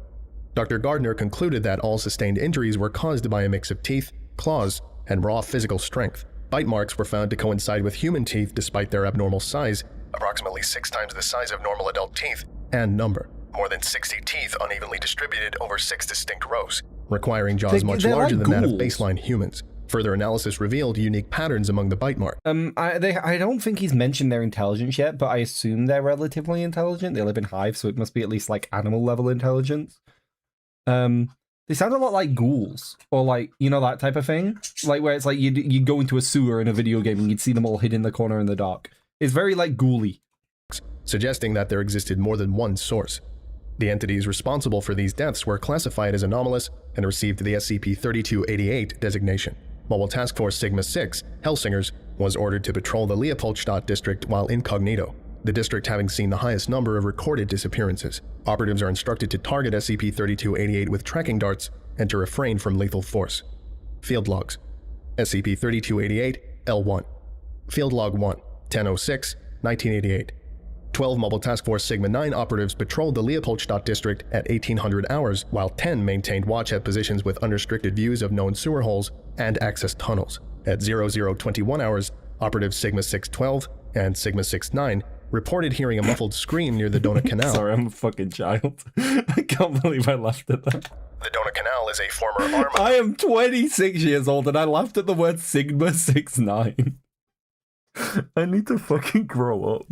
Dr. Gardner concluded that all sustained injuries were caused by a mix of teeth, claws, and raw physical strength. Bite marks were found to coincide with human teeth despite their abnormal size, approximately 6 times the size of normal adult teeth, and number. More than 60 teeth unevenly distributed over 6 distinct rows, requiring jaws much larger than that of baseline humans. Further analysis revealed unique patterns among the bite marks. I don't think he's mentioned their intelligence yet, but I assume they're relatively intelligent. They live in hives, so it must be at least like animal level intelligence. They sound a lot like ghouls, or like, you know, that type of thing? Like where it's like you go into a sewer in a video game and you'd see them all hid in the corner in the dark. It's very like ghouly. Suggesting that there existed more than one source. The entities responsible for these deaths were classified as anomalous and received the SCP-3288 designation. Mobile Task Force Sigma-6, Helsingers, was ordered to patrol the Leopoldstadt district while incognito, the district having seen the highest number of recorded disappearances. Operatives are instructed to target SCP-3288 with tracking darts and to refrain from lethal force. Field logs. SCP-3288, L1. Field log 1, 10/06/1988. 12 Mobile Task Force Sigma-9 operatives patrolled the Leopoldstadt district at 1800 hours, while 10 maintained watch at positions with unrestricted views of known sewer holes and access tunnels. At 0021 hours, operatives Sigma-612 and Sigma-69 reported hearing a muffled scream near the Donut Canal. Sorry, I'm a fucking child. I can't believe I laughed at that. The Donut Canal is a former arm of... I am 26 years old and I laughed at the word Sigma-69. I need to fucking grow up.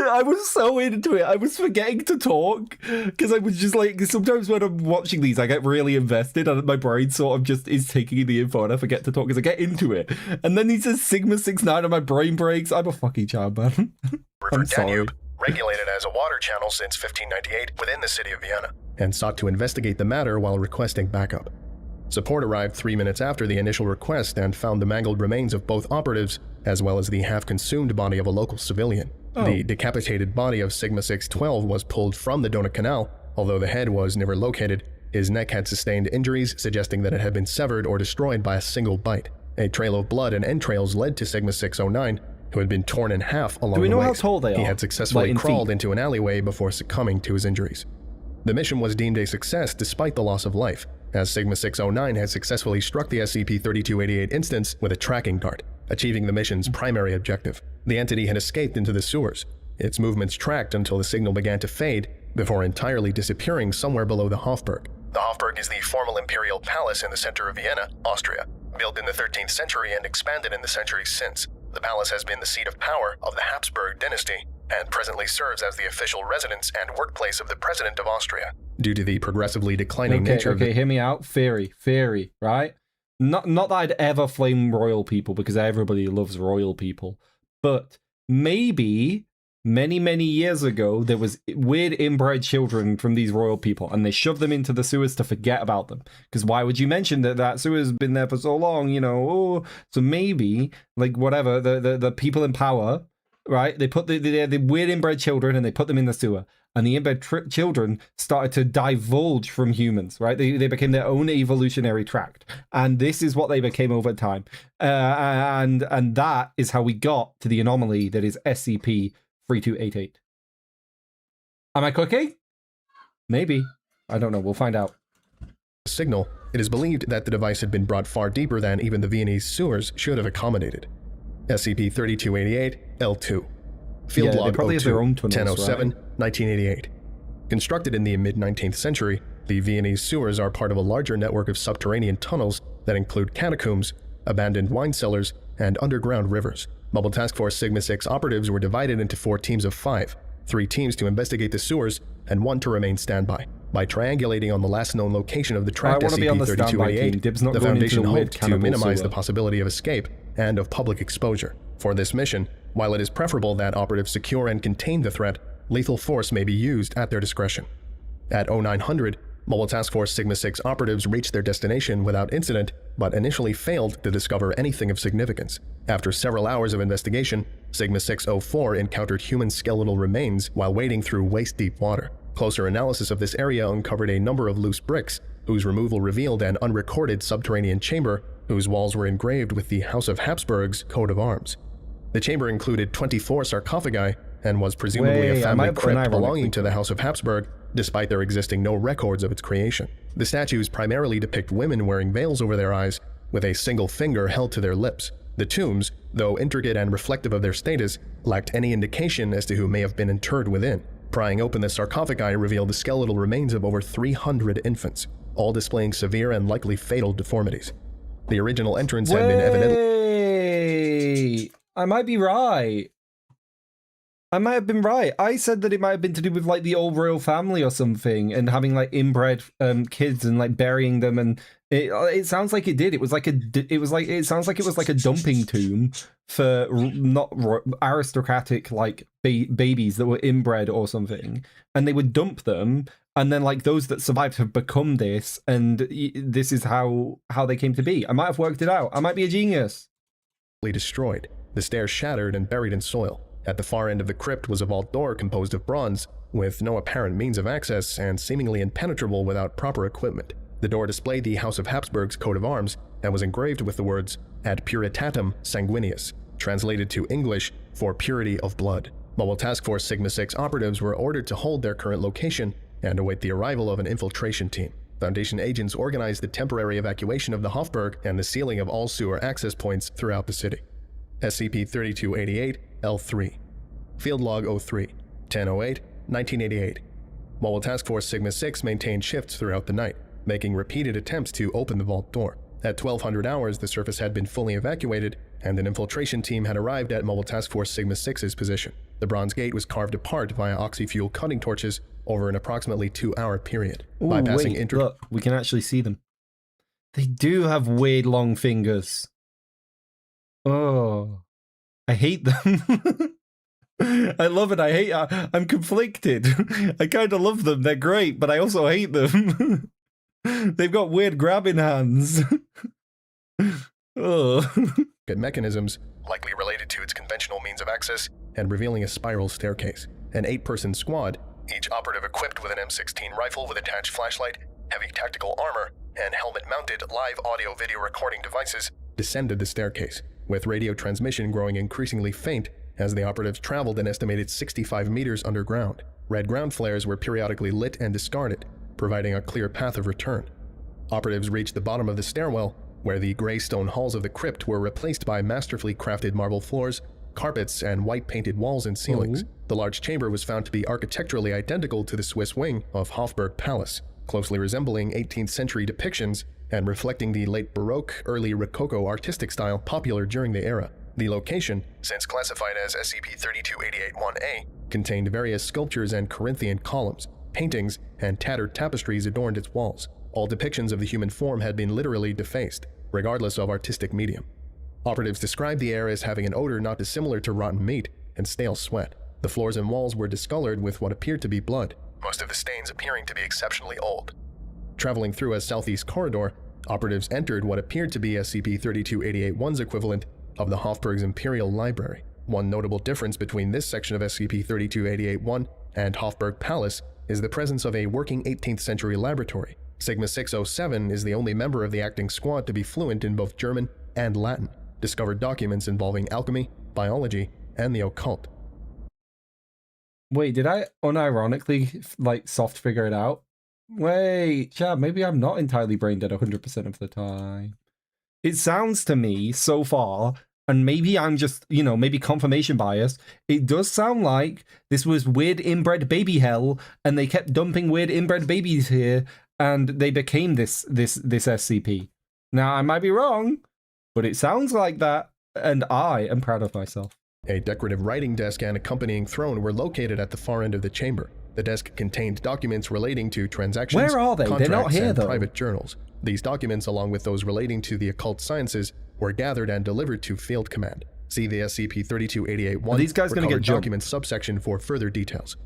I was so into it. I was forgetting to talk because I was just like, sometimes when I'm watching these, I get really invested and my brain sort of just is taking in the info and I forget to talk because I get into it. And then he says Sigma-69 and my brain breaks. I'm a fucking child, man. I'm sorry. Danube, regulated as a water channel since 1598 within the city of Vienna, and sought to investigate the matter while requesting backup. Support arrived 3 minutes after the initial request and found the mangled remains of both operatives, as well as the half-consumed body of a local civilian. Oh. The decapitated body of Sigma-612 was pulled from the Donut Canal. Although the head was never located, his neck had sustained injuries, suggesting that it had been severed or destroyed by a single bite. A trail of blood and entrails led to Sigma-609, who had been torn in half along the waist. Do we know how tall they are? He had successfully crawled into an alleyway before succumbing to his injuries. The mission was deemed a success despite the loss of life, as Sigma-609 had successfully struck the SCP-3288 instance with a tracking dart, achieving the mission's primary objective. The entity had escaped into the sewers, its movements tracked until the signal began to fade, before entirely disappearing somewhere below the Hofburg. The Hofburg is the formal imperial palace in the center of Vienna, Austria, built in the 13th century and expanded in the centuries since. The palace has been the seat of power of the Habsburg dynasty and presently serves as the official residence and workplace of the President of Austria. Due to the progressively declining nature of hear me out. Theory, right? Not that I'd ever flame royal people, because everybody loves royal people, but maybe many years ago there was weird inbred children from these royal people, and they shoved them into the sewers to forget about them, because why would you mention that sewer's been there for so long, you know? Oh, so maybe, like, whatever, the people in power, right, they put the weird inbred children and they put them in the sewer, and the inbred children started to divulge from humans, right? They became their own evolutionary tract, and this is what they became over time, and that is how we got to the anomaly that is SCP-3288. Am I cooking? Maybe. I don't know. We'll find out. Signal, it is believed that the device had been brought far deeper than even the Viennese sewers should have accommodated. SCP-3288-L2. Field log 02, 1007, 1988. Constructed in the mid-19th century, the Viennese sewers are part of a larger network of subterranean tunnels that include catacombs, abandoned wine cellars, and underground rivers. Mobile Task Force Sigma-6 operatives were divided into 4 teams of 5, 3 teams to investigate the sewers, and 1 to remain standby. By triangulating on the last known location of the tracked SCP-3288, the Foundation hoped to minimize the possibility of escape and of public exposure. For this mission, while it is preferable that operatives secure and contain the threat, lethal force may be used at their discretion. At 0900, Mobile Task Force Sigma-6 operatives reached their destination without incident, but initially failed to discover anything of significance. After several hours of investigation, Sigma-604 encountered human skeletal remains while wading through waist-deep water. Closer analysis of this area uncovered a number of loose bricks, whose removal revealed an unrecorded subterranean chamber whose walls were engraved with the House of Habsburg's coat of arms. The chamber included 24 sarcophagi and was presumably a family crypt belonging to the House of Habsburg, despite there existing no records of its creation. The statues primarily depict women wearing veils over their eyes, with a single finger held to their lips. The tombs, though intricate and reflective of their status, lacked any indication as to who may have been interred within. Prying open the sarcophagi revealed the skeletal remains of over 300 infants, all displaying severe and likely fatal deformities. The original entrance had been evidently... I might be right. I might have been right. I said that it might have been to do with like the old royal family or something, and having like inbred kids and like burying them, and it sounds like it did. It sounds like it was like a dumping tomb for not aristocratic like babies that were inbred or something, and they would dump them, and then like those that survived have become this, and this is how they came to be. I might have worked it out. I might be a genius. Destroyed, the stairs shattered and buried in soil. At the far end of the crypt was a vault door composed of bronze, with no apparent means of access and seemingly impenetrable without proper equipment. The door displayed the House of Habsburg's coat of arms and was engraved with the words Ad Puritatem Sanguineus, translated to English for purity of blood. Mobile Task Force Sigma-6 operatives were ordered to hold their current location and await the arrival of an infiltration team. Foundation agents organized the temporary evacuation of the Hofburg and the sealing of all sewer access points throughout the city. SCP-3288-L3. Field log 03, 1008, 1988. Mobile Task Force Sigma-6 maintained shifts throughout the night, making repeated attempts to open the vault door. At 1200 hours, the surface had been fully evacuated, and an infiltration team had arrived at Mobile Task Force Sigma-6's position. The bronze gate was carved apart via oxy-fuel cutting torches over an approximately 2-hour period. Ooh, wait, look, we can actually see them. They do have weird long fingers. Oh, I hate them. I love it. I hate. I'm conflicted. I kind of love them. They're great, but I also hate them. They've got weird grabbing hands. Oh. Mechanisms, likely related to its conventional means of access, and revealing a spiral staircase. An 8-person squad, each operative equipped with an M16 rifle with attached flashlight, heavy tactical armor, and helmet-mounted live audio-video recording devices, descended the staircase, with radio transmission growing increasingly faint as the operatives traveled an estimated 65 meters underground. Red ground flares were periodically lit and discarded, providing a clear path of return. Operatives reached the bottom of the stairwell, where the gray stone halls of the crypt were replaced by masterfully crafted marble floors, carpets, and white-painted walls and ceilings. The large chamber was found to be architecturally identical to the Swiss wing of Hofburg Palace, closely resembling 18th century depictions and reflecting the late Baroque, early Rococo artistic style popular during the era. The location, since classified as SCP-3288-1A, contained various sculptures and Corinthian columns. Paintings and tattered tapestries adorned its walls. All depictions of the human form had been literally defaced, regardless of artistic medium. Operatives described the air as having an odor not dissimilar to rotten meat and stale sweat. The floors and walls were discolored with what appeared to be blood, most of the stains appearing to be exceptionally old. Traveling through a southeast corridor, operatives entered what appeared to be SCP-3288-1's equivalent of the Hofburg's Imperial Library. One notable difference between this section of SCP-3288-1 and Hofburg Palace is the presence of a working 18th century laboratory. Sigma 607 is the only member of the acting squad to be fluent in both German and Latin, discovered documents involving alchemy, biology, and the occult. Wait, did I unironically, like, soft figure it out? Wait, chat, maybe I'm not entirely brain dead 100% of the time. It sounds to me, so far, and maybe I'm just, you know, maybe confirmation bias, it does sound like this was weird inbred baby hell, and they kept dumping weird inbred babies here, and they became this SCP. Now, I might be wrong, but it sounds like that, and I am proud of myself. A decorative writing desk and accompanying throne were located at the far end of the chamber. The desk contained documents relating to transactions, Where are they? They're not here, and though. private journals. These documents, along with those relating to the occult sciences, were gathered and delivered to Field Command. See the SCP-3288-1 Are these guys gonna get jumped? documents subsection for further details.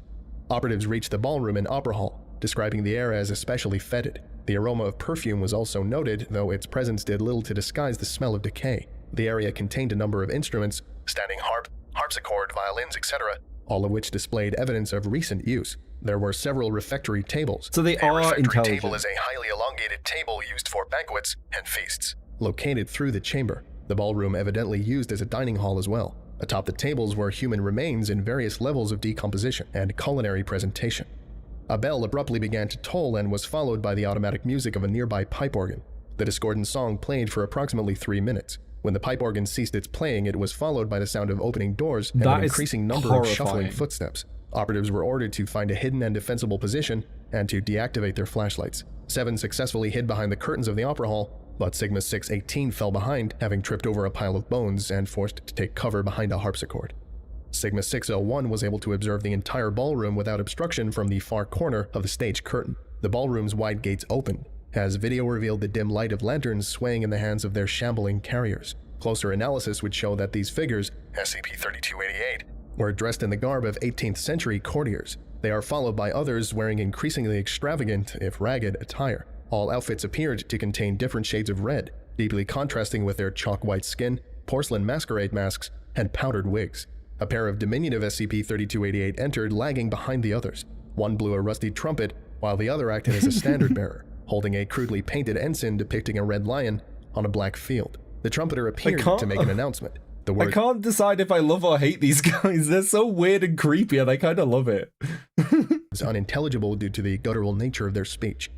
Operatives reached the ballroom and opera hall, describing the air as especially fetid. The aroma of perfume was also noted, though its presence did little to disguise the smell of decay. The area contained a number of instruments, standing harp, harpsichord, violins, etc., all of which displayed evidence of recent use. There were several refectory tables. So they a are refectory intelligent. table is a highly elongated table used for banquets and feasts. Located through the chamber, the ballroom evidently used as a dining hall as well. Atop the tables were human remains in various levels of decomposition and culinary presentation. A bell abruptly began to toll and was followed by the automatic music of a nearby pipe organ. The discordant song played for approximately 3 minutes. When the pipe organ ceased its playing, it was followed by the sound of opening doors and an increasing number of shuffling footsteps. Operatives were ordered to find a hidden and defensible position and to deactivate their flashlights. 7 successfully hid behind the curtains of the opera hall, but Sigma 618 fell behind, having tripped over a pile of bones and forced to take cover behind a harpsichord. Sigma 601 was able to observe the entire ballroom without obstruction from the far corner of the stage curtain. The ballroom's wide gates opened, as video revealed the dim light of lanterns swaying in the hands of their shambling carriers. Closer analysis would show that these figures, SCP-3288, were dressed in the garb of 18th century courtiers. They are followed by others wearing increasingly extravagant, if ragged, attire. All outfits appeared to contain different shades of red, deeply contrasting with their chalk-white skin, porcelain masquerade masks, and powdered wigs. A pair of diminutive SCP-3288 entered, lagging behind the others. One blew a rusty trumpet, while the other acted as a standard-bearer, holding a crudely painted ensign depicting a red lion on a black field. The trumpeter appeared to make an announcement. The I word can't decide if I love or hate these guys. They're so weird and creepy, and I kind of love it. was unintelligible due to the guttural nature of their speech.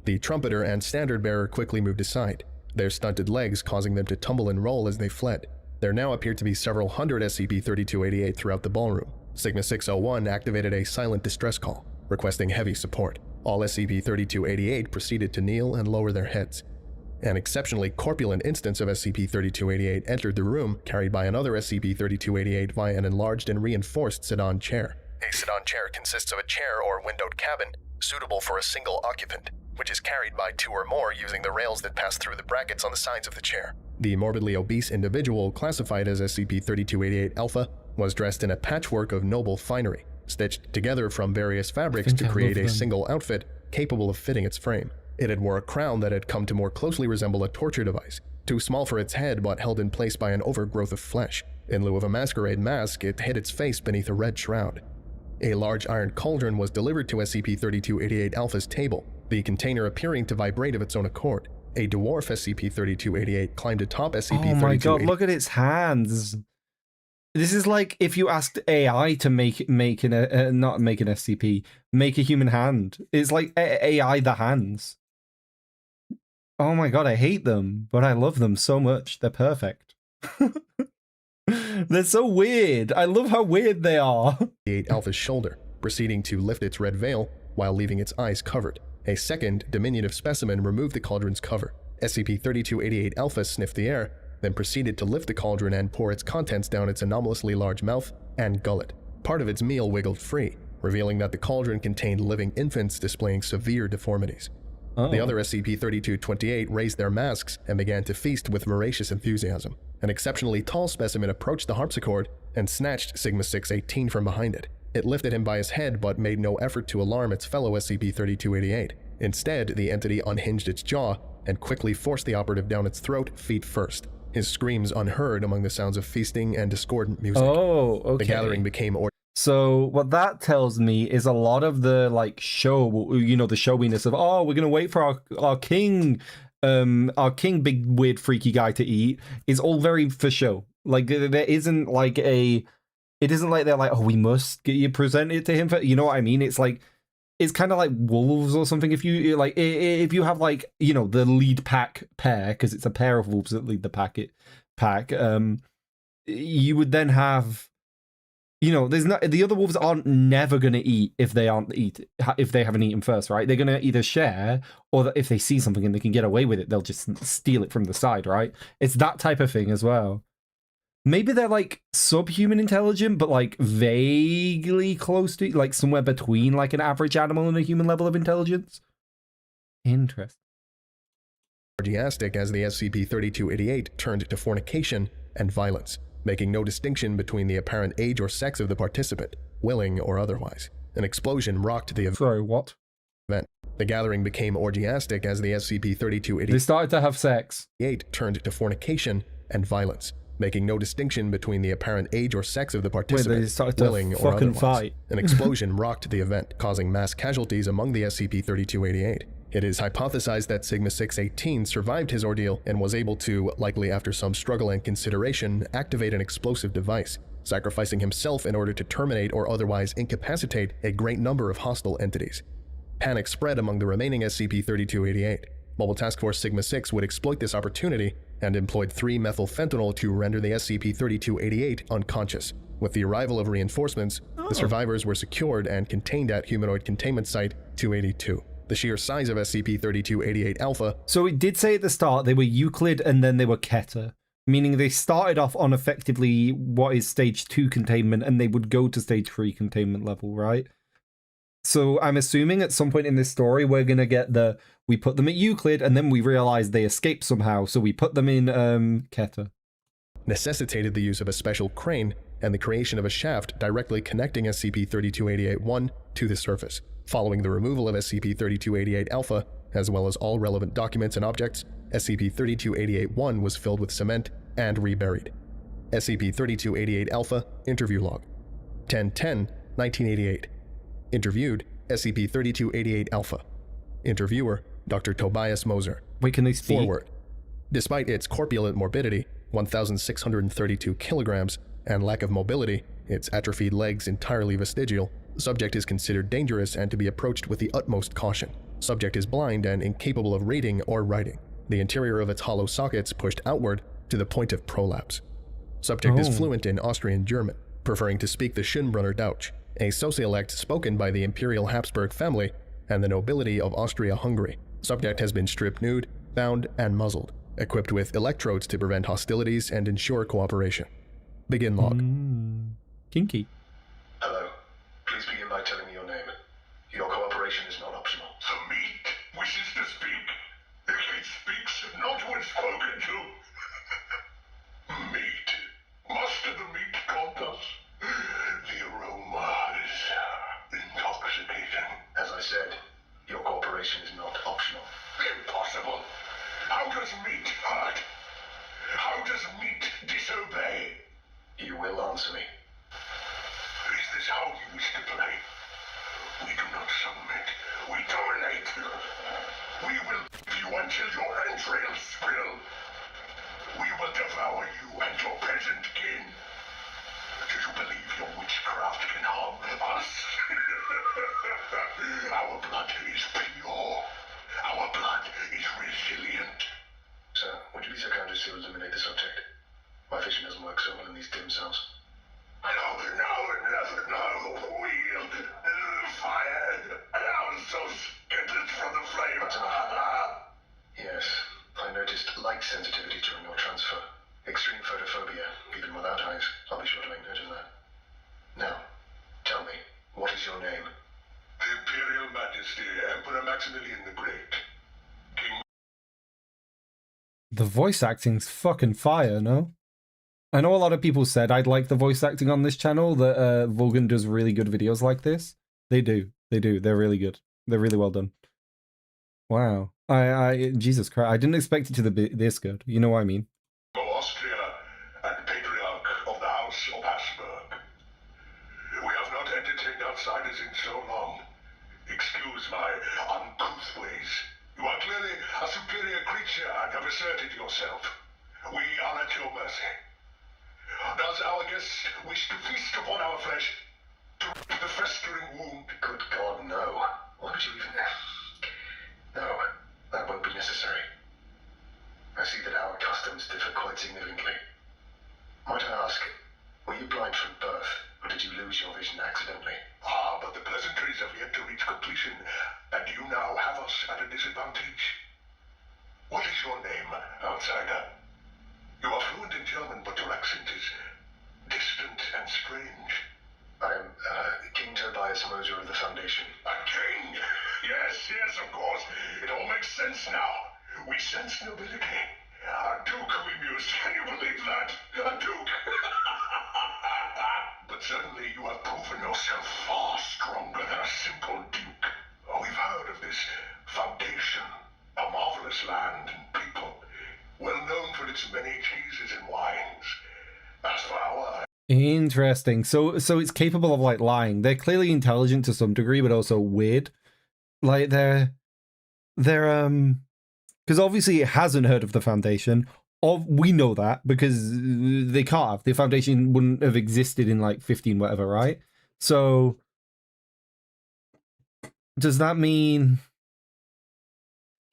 The trumpeter and standard-bearer quickly moved aside, their stunted legs causing them to tumble and roll as they fled. There now appeared to be several hundred SCP-3288 throughout the ballroom. Sigma 601 activated a silent distress call, requesting heavy support. All SCP-3288 proceeded to kneel and lower their heads. An exceptionally corpulent instance of SCP-3288 entered the room, carried by another SCP-3288 via an enlarged and reinforced sedan chair. A sedan chair consists of a chair or windowed cabin suitable for a single occupant, which is carried by 2 or more using the rails that pass through the brackets on the sides of the chair. The morbidly obese individual, classified as SCP-3288-Alpha, was dressed in a patchwork of noble finery, stitched together from various fabrics to create a single outfit capable of fitting its frame. It had wore a crown that had come to more closely resemble a torture device, too small for its head but held in place by an overgrowth of flesh. In lieu of a masquerade mask, it hid its face beneath a red shroud. A large iron cauldron was delivered to SCP-3288-Alpha's table, the container appearing to vibrate of its own accord. A dwarf SCP-3288 climbed atop SCP-3288. Oh my god, look at its hands. This is like if you asked AI to make a human hand. It's like AI the hands. Oh my god, I hate them, but I love them so much. They're perfect. They're so weird. I love how weird they are. Alpha's shoulder, proceeding to lift its red veil while leaving its eyes covered. A second, diminutive specimen removed the cauldron's cover. SCP-3288-Alpha sniffed the air, then proceeded to lift the cauldron and pour its contents down its anomalously large mouth and gullet. Part of its meal wiggled free, revealing that the cauldron contained living infants displaying severe deformities. The other SCP-3228 raised their masks and began to feast with voracious enthusiasm. An exceptionally tall specimen approached the harpsichord and snatched Sigma-618 from behind it. It lifted him by his head but made no effort to alarm its fellow SCP-3288. Instead, the entity unhinged its jaw and quickly forced the operative down its throat feet first, his screams unheard among the sounds of feasting and discordant music. Oh, okay. The gathering became So what that tells me is a lot of the like show, you know, the showiness of, oh, we're gonna wait for our king, big weird freaky guy to eat, is all very for show. Like there isn't like it isn't like they're like, oh, we must get you present it to him for, you know what I mean? It's like, it's kind of like wolves or something. If you like, if you have like, you know, the lead pack pair, because it's a pair of wolves that lead the pack, you would then have, you know, there's not, the other wolves aren't never gonna eat if they haven't eaten first, right? They're gonna either share, or if they see something and they can get away with it, they'll just steal it from the side, right? It's that type of thing as well. Maybe they're like subhuman intelligent, but like vaguely close to, like somewhere between like an average animal and a human level of intelligence. Interesting. Orgiastic as the SCP-3288 turned to fornication and violence, making no distinction between the apparent age or sex of the participant, willing or otherwise. An explosion rocked the event. Sorry, what? The gathering became orgiastic as the SCP-3288 They started to have sex. Turned to fornication and violence, making no distinction between the apparent age or sex of the participant, willing or otherwise. Fight. An explosion rocked the event, causing mass casualties among the SCP-3288. It is hypothesized that Sigma-618 survived his ordeal and was able to, likely after some struggle and consideration, activate an explosive device, sacrificing himself in order to terminate or otherwise incapacitate a great number of hostile entities. Panic spread among the remaining SCP-3288. Mobile Task Force Sigma-6 would exploit this opportunity and employed 3-methylfentanyl to render the SCP-3288 unconscious. With the arrival of reinforcements, the survivors were secured and contained at Humanoid Containment Site 282. The sheer size of SCP-3288 Alpha... So it did say at the start they were Euclid and then they were Keter, meaning they started off on effectively what is Stage 2 containment and they would go to Stage 3 containment level, right? So I'm assuming at some point in this story we're going to get we put them at Euclid and then we realize they escaped somehow, so we put them in Keter. Necessitated the use of a special crane and the creation of a shaft directly connecting SCP-3288-1 to the surface. Following the removal of SCP-3288 Alpha, as well as all relevant documents and objects, SCP-3288-1 was filled with cement and reburied. SCP-3288 Alpha Interview Log 10/10/1988. Interviewed SCP-3288 Alpha. Interviewer Dr. Tobias Moser. Wait, can they speak? Forward. Despite its corpulent morbidity, 1,632 kilograms, and lack of mobility, its atrophied legs entirely vestigial, subject is considered dangerous and to be approached with the utmost caution. Subject is blind and incapable of reading or writing. The interior of its hollow sockets pushed outward to the point of prolapse. Subject is fluent in Austrian German, preferring to speak the Schönbrunner Deutsch, a sociolect spoken by the Imperial Habsburg family and the nobility of Austria-Hungary. Subject has been stripped nude, bound, and muzzled, equipped with electrodes to prevent hostilities and ensure cooperation. Begin log. Kinky. Hello. Please begin by telling me your name. Your cooperation is not optional. The meat wishes to speak. If it speaks, not when spoken to. Meat. Must the meat caught us? The aroma is intoxicating. As I said, your cooperation is not optional. Impossible. How does meat hurt? How does meat disobey? You will answer me. Is this how you wish to play? We do not submit. We dominate. We will eat you until your entrails spill. We will devour you and your peasant kin. Do you believe your witchcraft can harm us? Our blood is pure. Our blood is resilient. Sir, would you be so kind as to eliminate the subject? My vision doesn't work so well in these dim cells. No. Wheel, fire, and our souls scattered from the flame. Yes, I noticed light sensitivity during your transfer. Extreme photophobia, even without eyes. I'll be sure to make note of that. Now, Emperor Maximilian the Great. The voice acting's fucking fire, no? I know a lot of people said I'd like the voice acting on this channel, that Vulcan does really good videos like this. They do. They do. They're really good. They're really well done. Wow. Jesus Christ, I didn't expect it to be this good. You know what I mean? Austria and Patriarch of the House of Habsburg. We have not entertained outsiders in so long. Excuse my uncouth ways. You are clearly a superior creature and have asserted yourself. We are at your mercy. Does our guest wish to feast upon our flesh? To the festering wound? Good God, no. Why would you even... No, that won't be necessary. I see that our customs differ quite significantly. Might I ask, were you blind from birth, or did you lose your vision accidentally? Ah, but the pleasantries have yet to reach completion, and you now have us at a disadvantage. What is your name, outsider? You are fluent in German, but your accent is distant and strange. I am, King Tobias Moser of the Foundation. A king? Yes, yes, of course. It all makes sense now. We sense nobility. A duke we mused. Can you believe that? A duke? But certainly you have proven yourself far stronger than a simple duke. We've heard of this Foundation, a marvelous land and people, well known for its many cheeses and wines. As for our... Interesting. So it's capable of like lying. They're clearly intelligent to some degree, but also weird. Like they're because obviously it hasn't heard of the Foundation. We know that because they can't have. The Foundation wouldn't have existed in like 15 whatever, right? So does that mean...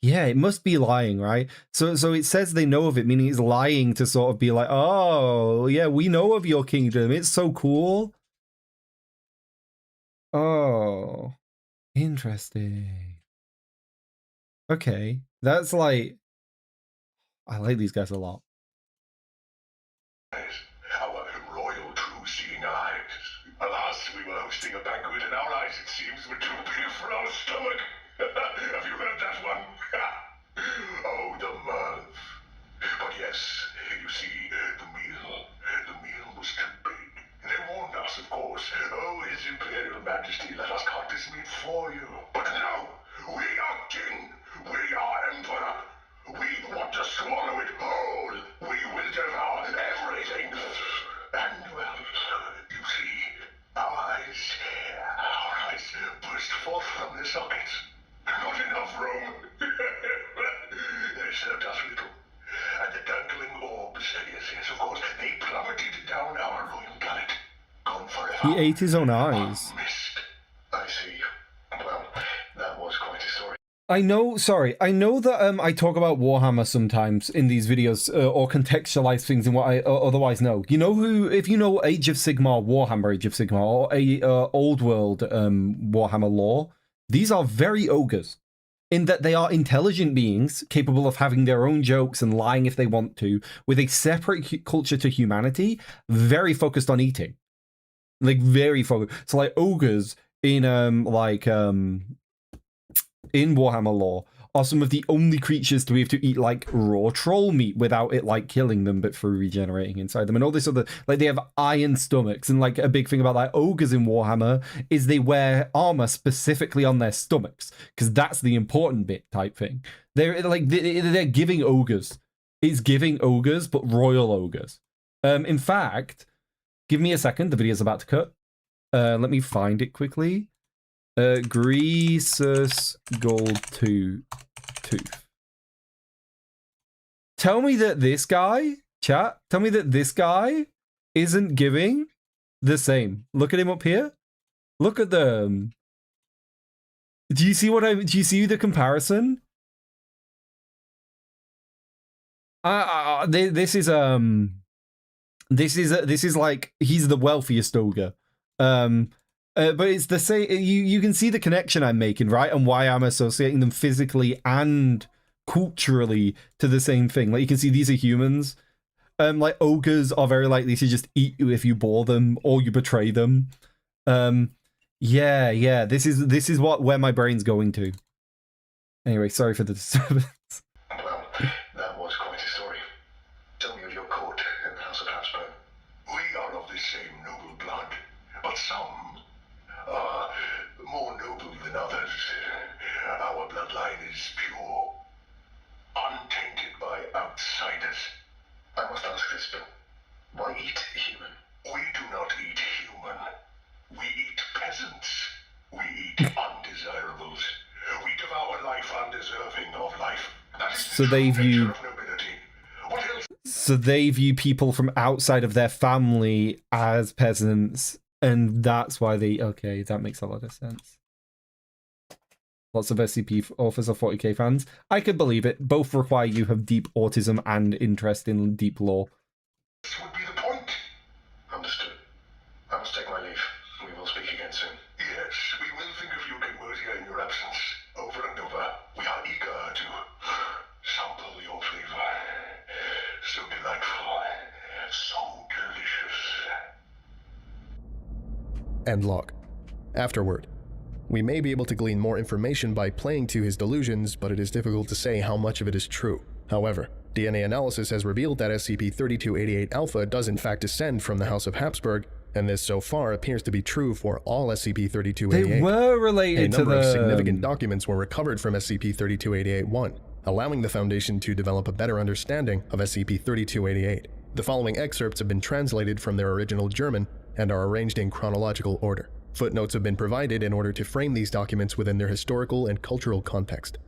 Yeah, it must be lying, right? So it says they know of it, meaning it's lying to sort of be like, oh, yeah, we know of your kingdom. It's so cool. Oh, interesting. Okay, that's like... I like these guys a lot. Our royal true seeing eyes. Alas, we were hosting a banquet and our eyes, it seems, were too big for our stomach. Have you heard that one? Oh, the mirth. But yes, you see, the meal was too big. They warned us, of course. Oh, His Imperial Majesty, let us cut this meat for you. But no, we are king. We are emperor. We want to swallow it whole. We will devour everything. And, well, you see, our eyes burst forth from their sockets. Not enough room. They served us little. And the dangling orbs, yes, of course, they plummeted down our royal gullet. Gone forever. He ate his own eyes. Missed. I see. Well, that was quite a story. I know that I talk about Warhammer sometimes in these videos, or contextualize things in what I otherwise know. You know who, if you know Age of Sigmar, Warhammer Age of Sigmar, or a Old World Warhammer lore, these are very ogres, in that they are intelligent beings capable of having their own jokes and lying if they want to, with a separate culture to humanity, very focused on eating. Like, very focused. So, like, ogres in Warhammer lore are some of the only creatures to be able to eat like raw troll meat without it like killing them, but through regenerating inside them, and all this other, like, they have iron stomachs. And like a big thing about like ogres in Warhammer is they wear armor specifically on their stomachs, because that's the important bit type thing. They're like they're giving ogres. It's giving ogres, but royal ogres. In fact, give me a second, the video's about to cut. Let me find it quickly. Greasus Gold Tooth. Tell me that this guy, chat, tell me that this guy isn't giving the same. Look at him up here. Look at them. Do you see do you see the comparison? This is like, he's the wealthiest ogre. But it's the same. You can see the connection I'm making, right? And why I'm associating them physically and culturally to the same thing. Like, you can see these are humans. Like, ogres are very likely to just eat you if you bore them or you betray them. Yeah. This is where my brain's going to. Anyway, sorry for the disturbance. Well, that was quite a story. Tell me of your court and the House of Habsburg. We are of the same noble blood, but some are more noble than others. Our bloodline is pure, untainted by outsiders. I must ask this, but why eat human? We do not eat human. We eat peasants. We eat undesirables. We devour life undeserving of life. That is So they view of nobility. What else? So they view people from outside of their family as peasants, and that's why they... Okay, that makes a lot of sense. Lots of SCP authors are 40k fans. I could believe it. Both require you have deep autism and interest in deep lore. This would be the point. Understood. I must take my leave. We will speak again soon. Yes, we will think of you, Kenworthia, in your absence. Over and over. We are eager to sample your flavor. So delightful. So delicious. End log. Afterward. We may be able to glean more information by playing to his delusions, but it is difficult to say how much of it is true. However, DNA analysis has revealed that SCP-3288-Alpha does in fact descend from the House of Habsburg, and this so far appears to be true for all SCP-3288. They were related to the... A number of significant documents were recovered from SCP-3288-1, allowing the Foundation to develop a better understanding of SCP-3288. The following excerpts have been translated from their original German and are arranged in chronological order. Footnotes have been provided in order to frame these documents within their historical and cultural context.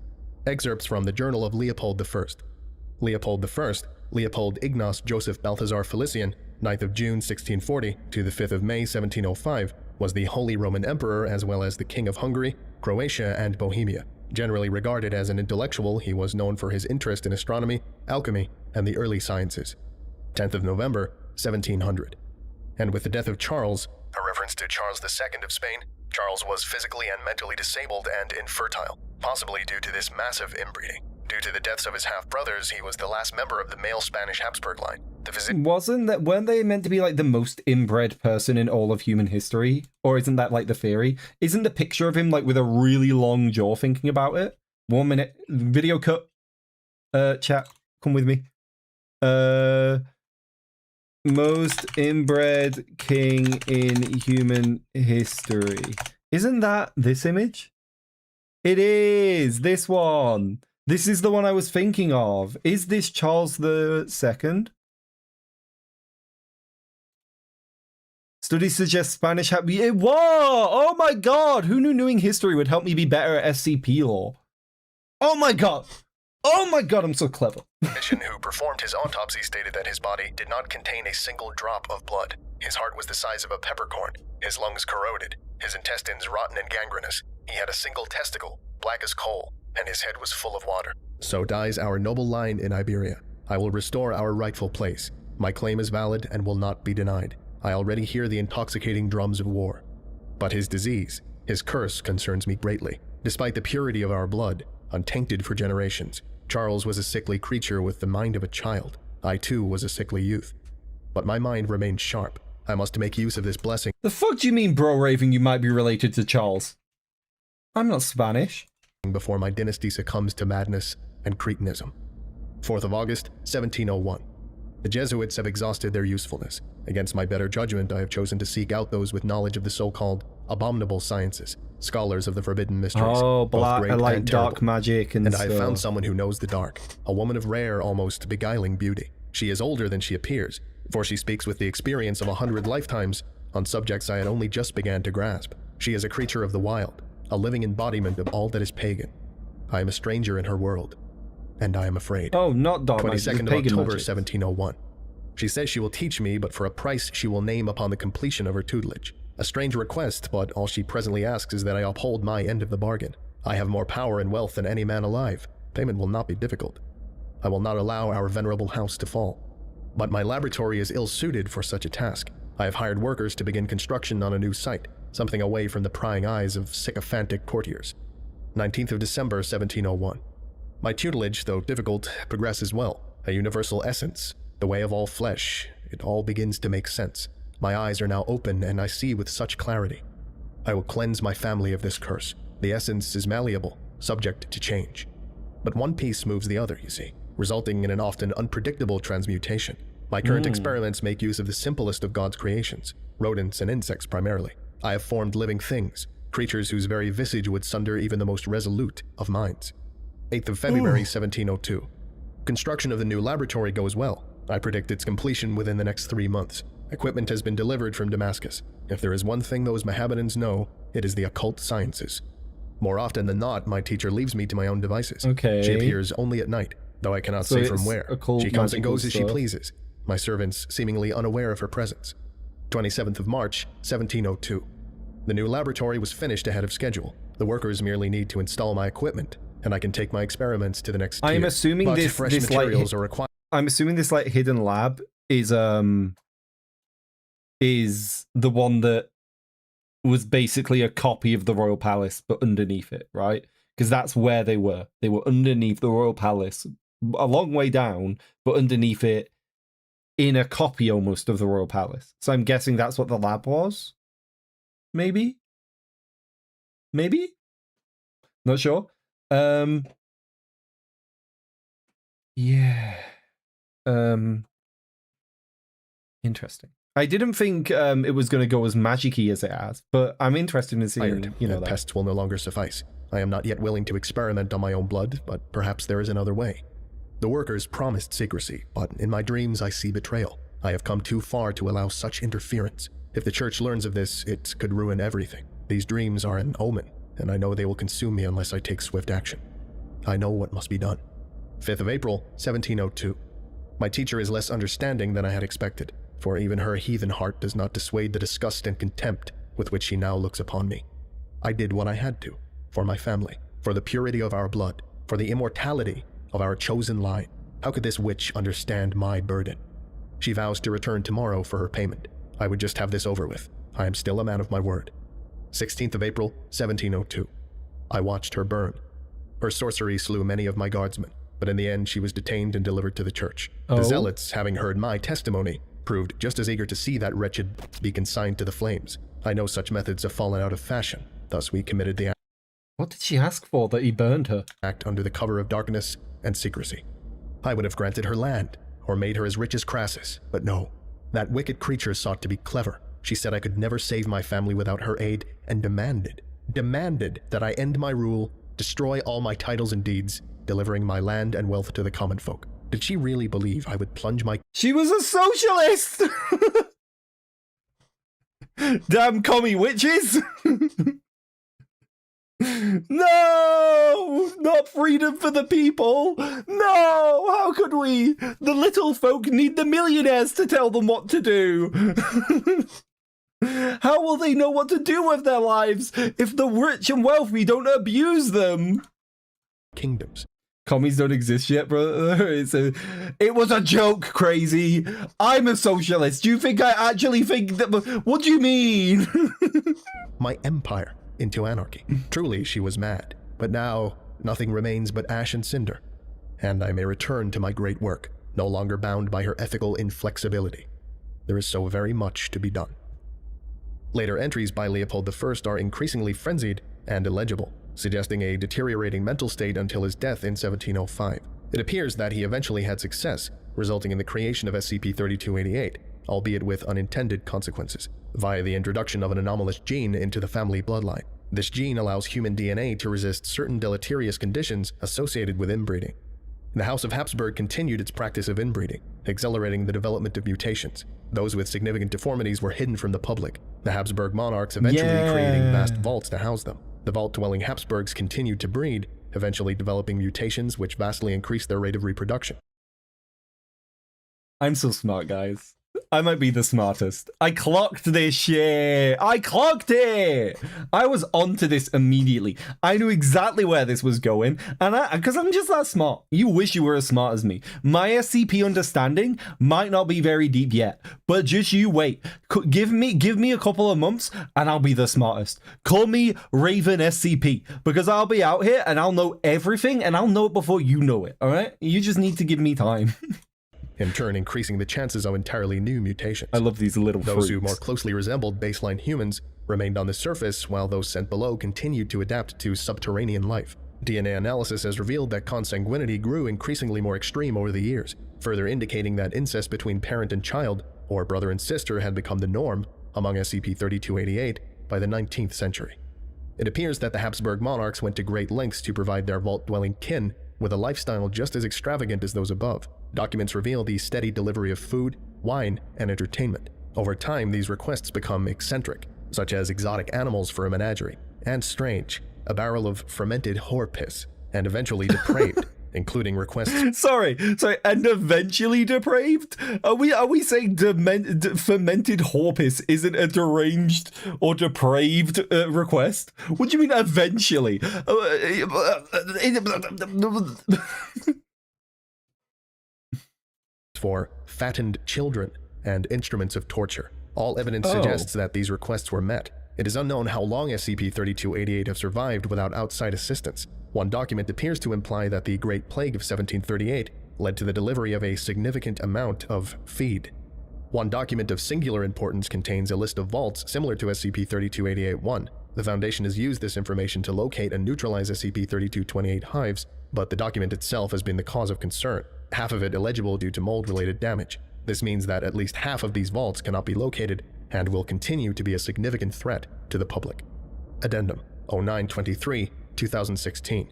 Excerpts from the Journal of Leopold I. Leopold I, Leopold Ignace Joseph Balthazar Felician, 9th of June 1640 to the 5th of May 1705, was the Holy Roman Emperor as well as the King of Hungary, Croatia, and Bohemia. Generally regarded as an intellectual, he was known for his interest in astronomy, alchemy, and the early sciences. 10th of November 1700. And with the death of Charles, a reference to Charles II of Spain, Charles was physically and mentally disabled and infertile, possibly due to this massive inbreeding. Due to the deaths of his half-brothers, he was the last member of the male Spanish Habsburg line. Weren't they meant to be like the most inbred person in all of human history? Or isn't that like the theory? Isn't the picture of him like with a really long jaw thinking about it? 1 minute. Video cut. Chat, come with me. Most inbred king in human history. Isn't that this image? It is! This one! This is the one I was thinking of. Is this Charles II? Studies suggest Spanish Whoa! Oh my god! Who knew knowing history would help me be better at SCP lore? Oh my god! Oh my god, I'm so clever. Physician who performed his autopsy stated that his body did not contain a single drop of blood. His heart was the size of a peppercorn, his lungs corroded, his intestines rotten and gangrenous. He had a single testicle, black as coal, and his head was full of water. So dies our noble line in Iberia. I will restore our rightful place. My claim is valid and will not be denied. I already hear the intoxicating drums of war. But his disease, his curse concerns me greatly. Despite the purity of our blood, untainted for generations, Charles was a sickly creature with the mind of a child. I too was a sickly youth. But my mind remained sharp. I must make use of this blessing. The fuck do you mean, bro Raven, you might be related to Charles? I'm not Spanish. Before my dynasty succumbs to madness and cretinism. 4th of August, 1701. The Jesuits have exhausted their usefulness. Against my better judgment, I have chosen to seek out those with knowledge of the so-called abominable sciences, scholars of the forbidden mysteries. Oh, both great like and dark terrible. magic and I stuff. have found someone who knows the dark, a woman of rare, almost beguiling beauty. She is older than she appears, for she speaks with the experience of 100 lifetimes on subjects I had only just began to grasp. She is a creature of the wild, a living embodiment of all that is pagan. I am a stranger in her world, and I am afraid. Oh, not dark magic, 22nd of pagan October, magic. 1701. She says she will teach me, but for a price she will name upon the completion of her tutelage. A strange request, but all she presently asks is that I uphold my end of the bargain. I have more power and wealth than any man alive. Payment will not be difficult. I will not allow our venerable house to fall. But my laboratory is ill-suited for such a task. I have hired workers to begin construction on a new site, something away from the prying eyes of sycophantic courtiers. 19th of December, 1701. My tutelage, though difficult, progresses well. A universal essence, the way of all flesh. It all begins to make sense. My eyes are now open, and I see with such clarity. I will cleanse my family of this curse. The essence is malleable, subject to change. But one piece moves the other, you see, resulting in an often unpredictable transmutation. My current experiments make use of the simplest of God's creations, rodents and insects primarily. I have formed living things, creatures whose very visage would sunder even the most resolute of minds. 8th of February, 1702. Construction of the new laboratory goes well. I predict its completion within the next 3 months. Equipment has been delivered from Damascus. If there is one thing those Mohammedans know, it is the occult sciences. More often than not, my teacher leaves me to my own devices. Okay. She appears only at night, though I cannot say from where. She comes and goes as she pleases, my servants seemingly unaware of her presence. 27th of March, 1702. The new laboratory was finished ahead of schedule. The workers merely need to install my equipment, and I can take my experiments to the next tier. I'm assuming But this fresh materials are required. I'm assuming this like hidden lab is the one that was basically a copy of the Royal Palace, but underneath it, right? Because that's where they were. They were underneath the Royal Palace, a long way down, but underneath it, in a copy almost of the Royal Palace. So I'm guessing that's what the lab was. Maybe? Not sure. Yeah. Interesting. I didn't think it was going to go as magic-y as it has, but I'm interested in seeing, you know, that. Pests will no longer suffice. I am not yet willing to experiment on my own blood, but perhaps there is another way. The workers promised secrecy, but in my dreams I see betrayal. I have come too far to allow such interference. If the church learns of this, it could ruin everything. These dreams are an omen, and I know they will consume me unless I take swift action. I know what must be done. 5th of April, 1702. My teacher is less understanding than I had expected, for even her heathen heart does not dissuade the disgust and contempt with which she now looks upon me. I did what I had to, for my family, for the purity of our blood, for the immortality of our chosen line. How could this witch understand my burden? She vows to return tomorrow for her payment. I would just have this over with. I am still a man of my word. 16th of April, 1702. I watched her burn. Her sorcery slew many of my guardsmen, but in the end she was detained and delivered to the church. The zealots, having heard my testimony, proved just as eager to see that wretched be consigned to the flames. I know such methods have fallen out of fashion. Thus we committed the act. What did she ask for that he burned her? Act under the cover of darkness and secrecy. I would have granted her land, or made her as rich as Crassus, but no. That wicked creature sought to be clever. She said I could never save my family without her aid, and demanded that I end my rule, destroy all my titles and deeds, delivering my land and wealth to the common folk. Did she really believe I would plunge my— She was a socialist! Damn commie witches! No! Not freedom for the people! No! How could we? The little folk need the millionaires to tell them what to do! How will they know what to do with their lives if the rich and wealthy don't abuse them? Kingdoms. Commies don't exist yet, brother. It was a joke, crazy. I'm a socialist. Do you think I actually think that? What do you mean? My empire into anarchy. Truly, she was mad. But now, nothing remains but ash and cinder. And I may return to my great work, no longer bound by her ethical inflexibility. There is so very much to be done. Later entries by Leopold I are increasingly frenzied and illegible, suggesting a deteriorating mental state until his death in 1705. It appears that he eventually had success, resulting in the creation of SCP-3288, albeit with unintended consequences, via the introduction of an anomalous gene into the family bloodline. This gene allows human DNA to resist certain deleterious conditions associated with inbreeding. The House of Habsburg continued its practice of inbreeding, accelerating the development of mutations. Those with significant deformities were hidden from the public, the Habsburg monarchs eventually creating vast vaults to house them. The vault-dwelling Habsburgs continued to breed, eventually developing mutations which vastly increased their rate of reproduction. I'm so smart, guys. I might be the smartest. I clocked this shit. I clocked it. I was onto this immediately. I knew exactly where this was going, and because I'm just that smart. You wish you were as smart as me. My SCP understanding might not be very deep yet, but just you wait. Give me a couple of months, and I'll be the smartest. Call me Raven SCP, because I'll be out here and I'll know everything, and I'll know it before you know it. All right? You just need to give me time. In turn increasing the chances of entirely new mutations. I love these little Those freaks. who more closely resembled baseline humans remained on the surface, while those sent below continued to adapt to subterranean life. DNA analysis has revealed that consanguinity grew increasingly more extreme over the years, further indicating that incest between parent and child, or brother and sister, had become the norm among SCP-3288 by the 19th century. It appears that the Habsburg monarchs went to great lengths to provide their vault-dwelling kin with a lifestyle just as extravagant as those above. Documents reveal the steady delivery of food, wine, and entertainment. Over time, these requests become eccentric, such as exotic animals for a menagerie, and strange, a barrel of fermented whore piss, and eventually depraved, including requests. Sorry, and eventually depraved? Are we saying fermented whore piss isn't a deranged or depraved request? What do you mean eventually? For fattened children and instruments of torture. All evidence suggests that these requests were met. It is unknown how long SCP-3288 have survived without outside assistance. One document appears to imply that the Great Plague of 1738 led to the delivery of a significant amount of feed. One document of singular importance contains a list of vaults similar to SCP-3288-1. The Foundation has used this information to locate and neutralize SCP-3228 hives, but the document itself has been the cause of concern, half of it illegible due to mold-related damage. This means that at least half of these vaults cannot be located and will continue to be a significant threat to the public. Addendum 0923, 2016.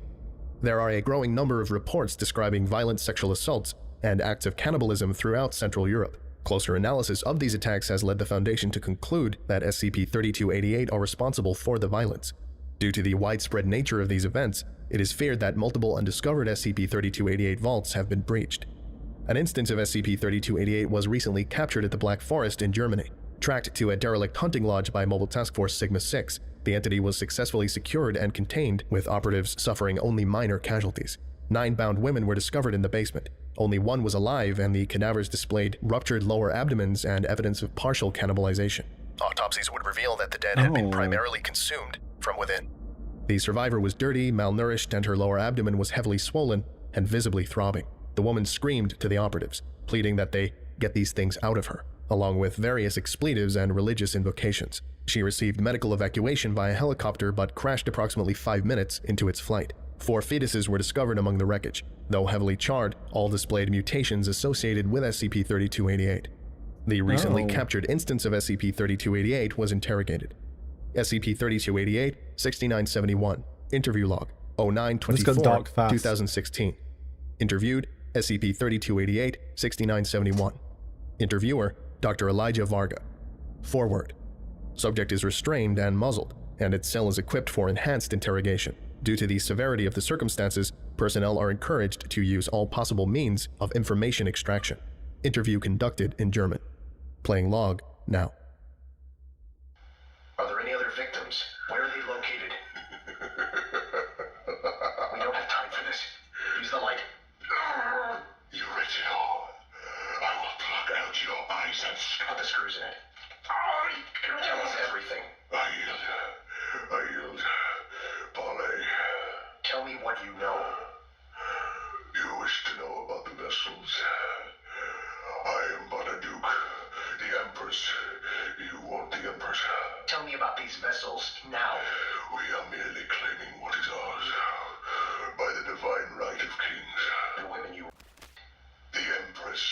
There are a growing number of reports describing violent sexual assaults and acts of cannibalism throughout Central Europe. Closer analysis of these attacks has led the Foundation to conclude that SCP-3288 are responsible for the violence. Due to the widespread nature of these events, it is feared that multiple undiscovered SCP-3288 vaults have been breached. An instance of SCP-3288 was recently captured at the Black Forest in Germany. Tracked to a derelict hunting lodge by Mobile Task Force Sigma-6, the entity was successfully secured and contained, with operatives suffering only minor casualties. 9 bound women were discovered in the basement. Only one was alive, and the cadavers displayed ruptured lower abdomens and evidence of partial cannibalization. Autopsies would reveal that the dead had been primarily consumed from within. The survivor was dirty, malnourished, and her lower abdomen was heavily swollen and visibly throbbing. The woman screamed to the operatives, pleading that they get these things out of her, along with various expletives and religious invocations. She received medical evacuation via helicopter but crashed approximately 5 minutes into its flight. 4 fetuses were discovered among the wreckage. Though heavily charred, all displayed mutations associated with SCP-3288. The recently captured instance of SCP-3288 was interrogated. SCP-3288, 6971. Interview log, 0924, 2016. Interviewed, SCP-3288, 6971. Interviewer, Dr. Elijah Varga. Forward. Subject is restrained and muzzled, and its cell is equipped for enhanced interrogation. Due to the severity of the circumstances, personnel are encouraged to use all possible means of information extraction. Interview conducted in German. Playing log now. Are there any other victims? Where are they located? We don't have time for this. Use the light. You original. I will pluck out your eyes and put the screws in it. Tell us everything. I yield. Parlay. Tell me what you know. You wish to know about the vessels. I am but a duke. The Empress. You want the Empress. Tell me about these vessels, now. We are merely claiming what is ours. By the divine right of kings. The women you... The Empress.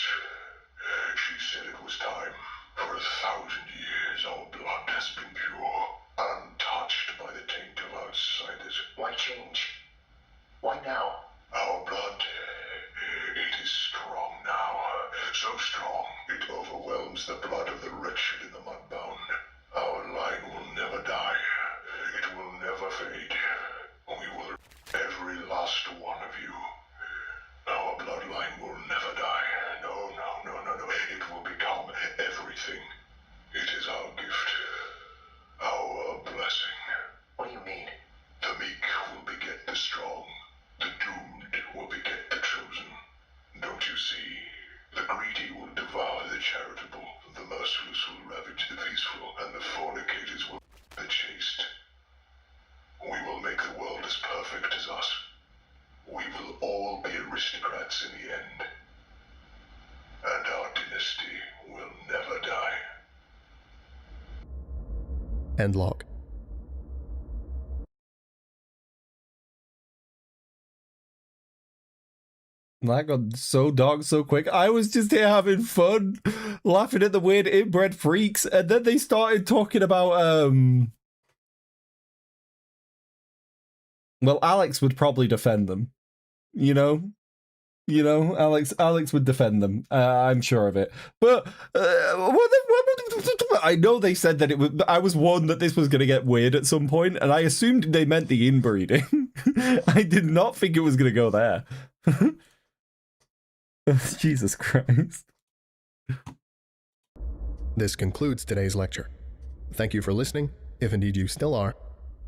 She said it was time. For 1,000 years, our blood has been pure, untouched by the taint of outsiders. Why change? Why now? Our blood, it is strong now. So strong, it overwhelms the blood of the wretched and the mudbound. Our line will never die. It will never fade. We will... Every last one of you. Our bloodline will never die. No. It will become everything. It is our gift. Our blessing. What do you mean? The meek will beget the strong. The doomed will beget the chosen. Don't you see? The greedy will devour the charitable. The merciless will ravage the peaceful. And the fornicators will the chaste. We will make the world as perfect as us. We will all be aristocrats in the end. And our dynasty will never die. End log. That got so dark so quick. I was just here having fun, laughing at the weird inbred freaks, and then they started talking about, well, Alex would probably defend them, you know? You know, Alex would defend them. I'm sure of it. But I know they said that it was. I was warned that this was going to get weird at some point, and I assumed they meant the inbreeding. I did not think it was going to go there. Jesus Christ. This concludes today's lecture. Thank you for listening, if indeed you still are,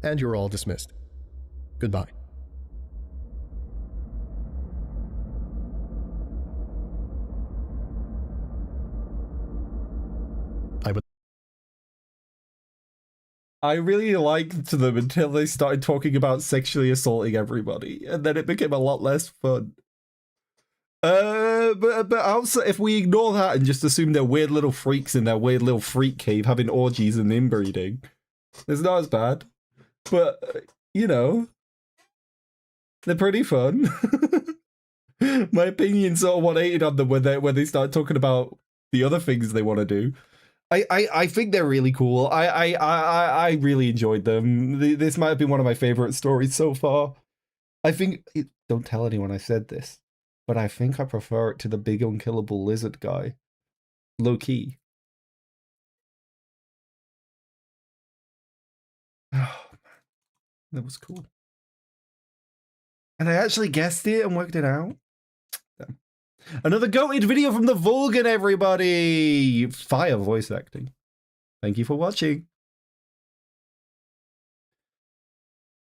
and you're all dismissed. Goodbye. I really liked them until they started talking about sexually assaulting everybody, and then it became a lot less fun. But also, if we ignore that and just assume they're weird little freaks in their weird little freak cave having orgies and inbreeding, it's not as bad. But, you know, they're pretty fun. My opinion sort of 180 on them when they start talking about the other things they want to do. I think they're really cool. I really enjoyed them. This might have been one of my favorite stories so far. I think, don't tell anyone I said this, but I think I prefer it to the big unkillable lizard guy. Low key. Oh man, that was cool. And I actually guessed it and worked it out. Damn. Another goated video from the Vulcan, everybody! Fire voice acting. Thank you for watching.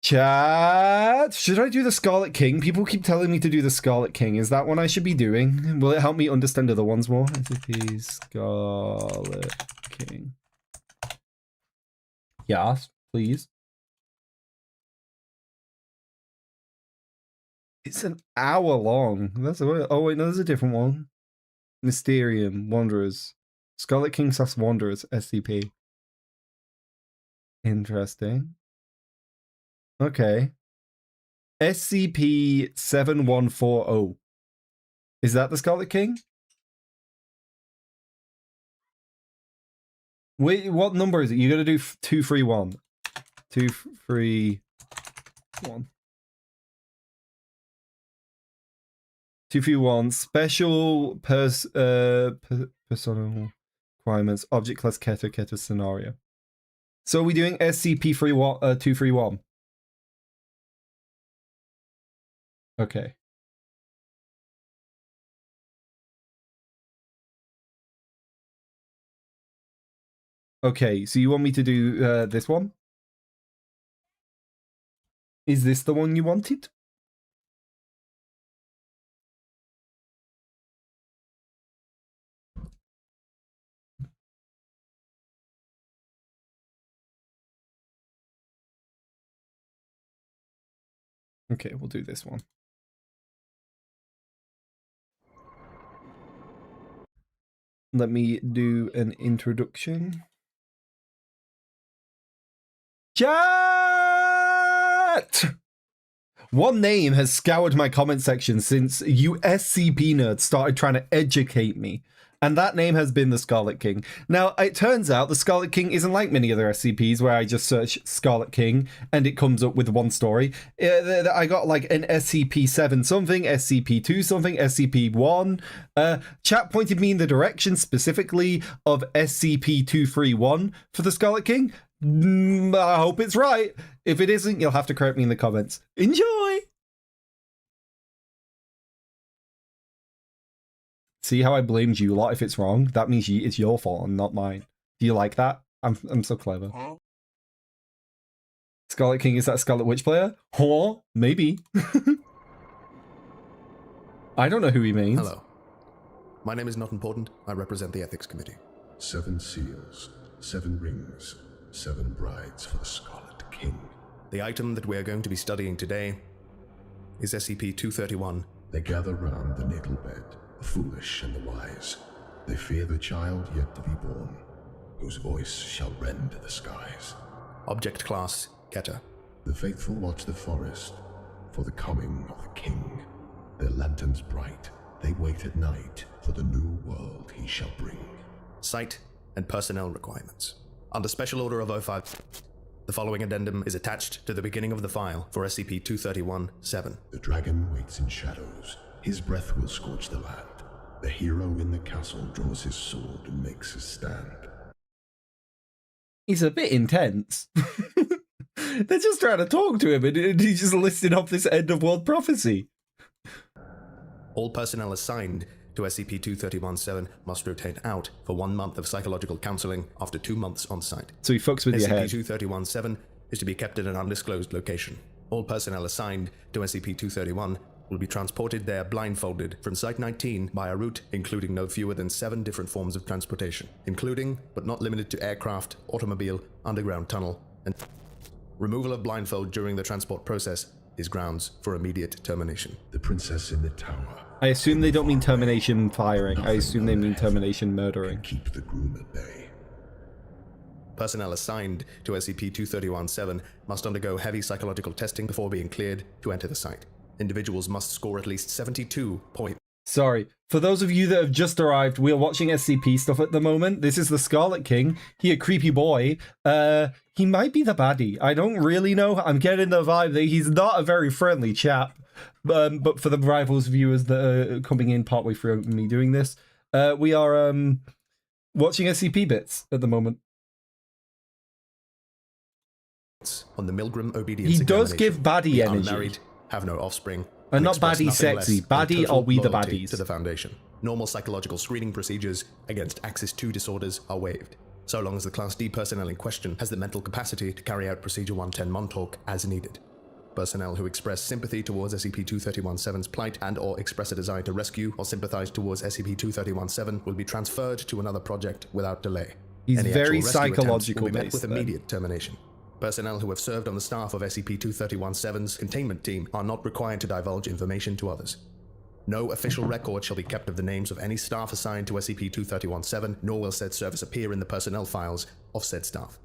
Chat! Should I do the Scarlet King? People keep telling me to do the Scarlet King. Is that one I should be doing? Will it help me understand other ones more? SCP Scarlet King. Yes, please. It's an hour long. That's a, oh wait, no, there's a different one. Mysterium, Wanderers. Scarlet King / Wanderers, SCP. Interesting. Okay. SCP-7140. Is that the Scarlet King? Wait, what number is it? You gotta do 231. 231. 231. Special personal requirements. Object class Keter scenario. So are we doing SCP-231? Okay. Okay, so you want me to do this one? Is this the one you wanted? Okay, we'll do this one. Let me do an introduction. Chat! One name has scoured my comment section since you SCP nerds started trying to educate me, and that name has been the Scarlet King. Now, it turns out the Scarlet King isn't like many other SCPs where I just search Scarlet King and it comes up with one story. I got like an SCP-7 something, SCP-2 something, SCP-1. Chat pointed me in the direction specifically of SCP-231 for the Scarlet King. I hope it's right. If it isn't, you'll have to correct me in the comments. Enjoy! See how I blamed you a lot if it's wrong? That means it's your fault and not mine. Do you like that? I'm so clever. Huh? Scarlet King, is that Scarlet Witch player? Huh? Maybe. I don't know who he means. Hello. My name is not important. I represent the Ethics Committee. 7 seals, 7 rings, 7 brides for the Scarlet King. The item that we are going to be studying today is SCP-231. They gather round the natal bed, the foolish and the wise. They fear the child yet to be born, whose voice shall rend the skies. Object class, Keter. The faithful watch the forest for the coming of the king. Their lanterns bright, they wait at night for the new world he shall bring. Site and personnel requirements. Under Special Order of 05, the following addendum is attached to the beginning of the file for SCP-231-7. The dragon waits in shadows. His breath will scorch the land. The hero in the castle draws his sword and makes his stand. He's a bit intense. They're just trying to talk to him, and he's just listing off this end of world prophecy. All personnel assigned to SCP-231-7 must rotate out for 1 month of psychological counseling after 2 months on site. So he fucks with your head. SCP-231-7 is to be kept at an undisclosed location. All personnel assigned to SCP-231 will be transported there blindfolded from Site 19 by a route including no fewer than 7 different forms of transportation, including, but not limited to aircraft, automobile, underground tunnel, and removal of blindfold during the transport process is grounds for immediate termination. The princess in the tower. I assume they don't mean termination firing. I assume they mean termination murdering. Keep the groom at bay. Personnel assigned to SCP-231-7 must undergo heavy psychological testing before being cleared to enter the site. Individuals must score at least 72 points. Sorry, for those of you that have just arrived, we are watching SCP stuff at the moment. This is the Scarlet King. He a creepy boy. He might be the baddie. I don't really know. I'm getting the vibe that he's not a very friendly chap. But for the Rivals viewers that are coming in partway through me doing this, we are watching SCP bits at the moment. On the Milgram obedience he does give baddie energy. Unmarried, have no offspring, and not baddie sexy. Baddie are we the baddies. To the Foundation. Normal psychological screening procedures against Axis 2 disorders are waived, so long as the Class D personnel in question has the mental capacity to carry out Procedure 110 Montauk as needed. Personnel who express sympathy towards SCP-231-7's plight and/or express a desire to rescue or sympathize towards SCP-231-7 will be transferred to another project without delay. He's Any very actual rescue psychological attempts will be met based with then. immediate termination. Personnel who have served on the staff of SCP-231-7's containment team are not required to divulge information to others. No official record shall be kept of the names of any staff assigned to SCP-231-7, nor will said service appear in the personnel files of said staff.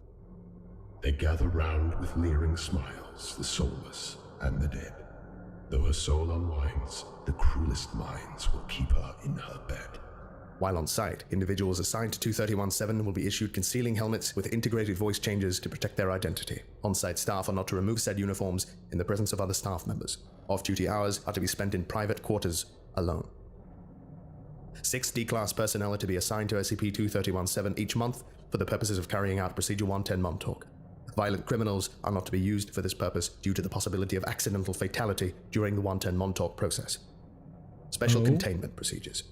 They gather round with leering smiles, the soulless and the dead. Though her soul unwinds, the cruelest minds will keep her in her bed. While on site, individuals assigned to 231-7 will be issued concealing helmets with integrated voice changers to protect their identity. On-site staff are not to remove said uniforms in the presence of other staff members. Off-duty hours are to be spent in private quarters alone. 6 D-Class personnel are to be assigned to SCP-231-7 each month for the purposes of carrying out Procedure 110 Montauk. Violent criminals are not to be used for this purpose due to the possibility of accidental fatality during the 110 Montauk process. Special containment procedures.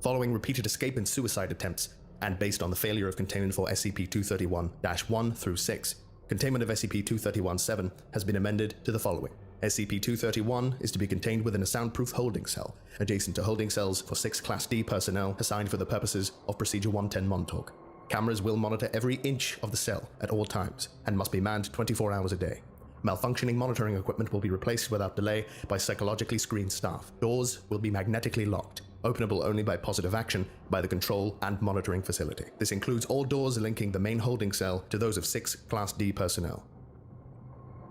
Following repeated escape and suicide attempts, and based on the failure of containment for SCP-231-1 through 6, containment of SCP-231-7 has been amended to the following. SCP-231 is to be contained within a soundproof holding cell, adjacent to holding cells for 6 Class D personnel assigned for the purposes of Procedure 110 Montauk. Cameras will monitor every inch of the cell at all times, and must be manned 24 hours a day. Malfunctioning monitoring equipment will be replaced without delay by psychologically screened staff. Doors will be magnetically locked, openable only by positive action by the control and monitoring facility. This includes all doors linking the main holding cell to those of 6 Class D personnel.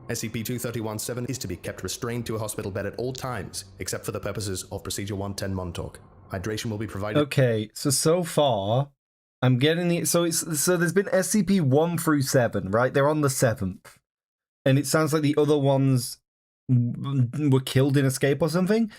SCP-231-7 is to be kept restrained to a hospital bed at all times, except for the purposes of Procedure 110 Montauk. Hydration will be provided. Okay, so far, I'm getting the so there's been SCP 1 through 7, right? They're on the 7th, and it sounds like the other ones were killed in escape or something.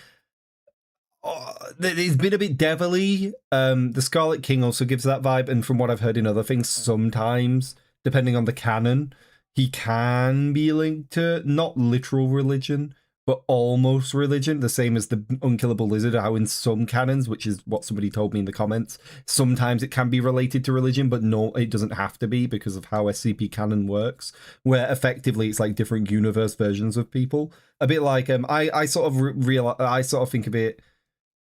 It's been a bit devilly. The Scarlet King also gives that vibe, and from what I've heard in other things, sometimes, depending on the canon, he can be linked to not literal religion, but almost religion, the same as the Unkillable Lizard, how in some canons, which is what somebody told me in the comments, sometimes it can be related to religion, but no, it doesn't have to be because of how SCP canon works, where effectively it's like different universe versions of people. A bit like, I sort of think of it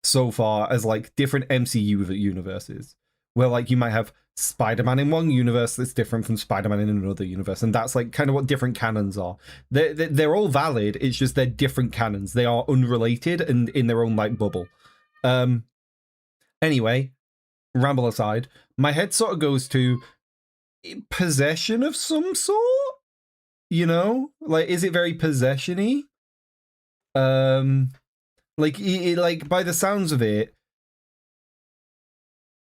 so far as like different MCU universes, where like you might have Spider-Man in one universe that's different from Spider-Man in another universe, and that's like kind of what different canons are. They're all valid, it's just they're different canons. They are unrelated and in their own like bubble. Anyway, ramble aside, my head sort of goes to possession of some sort, you know, like, is it very possession-y? Like, like by the sounds of it,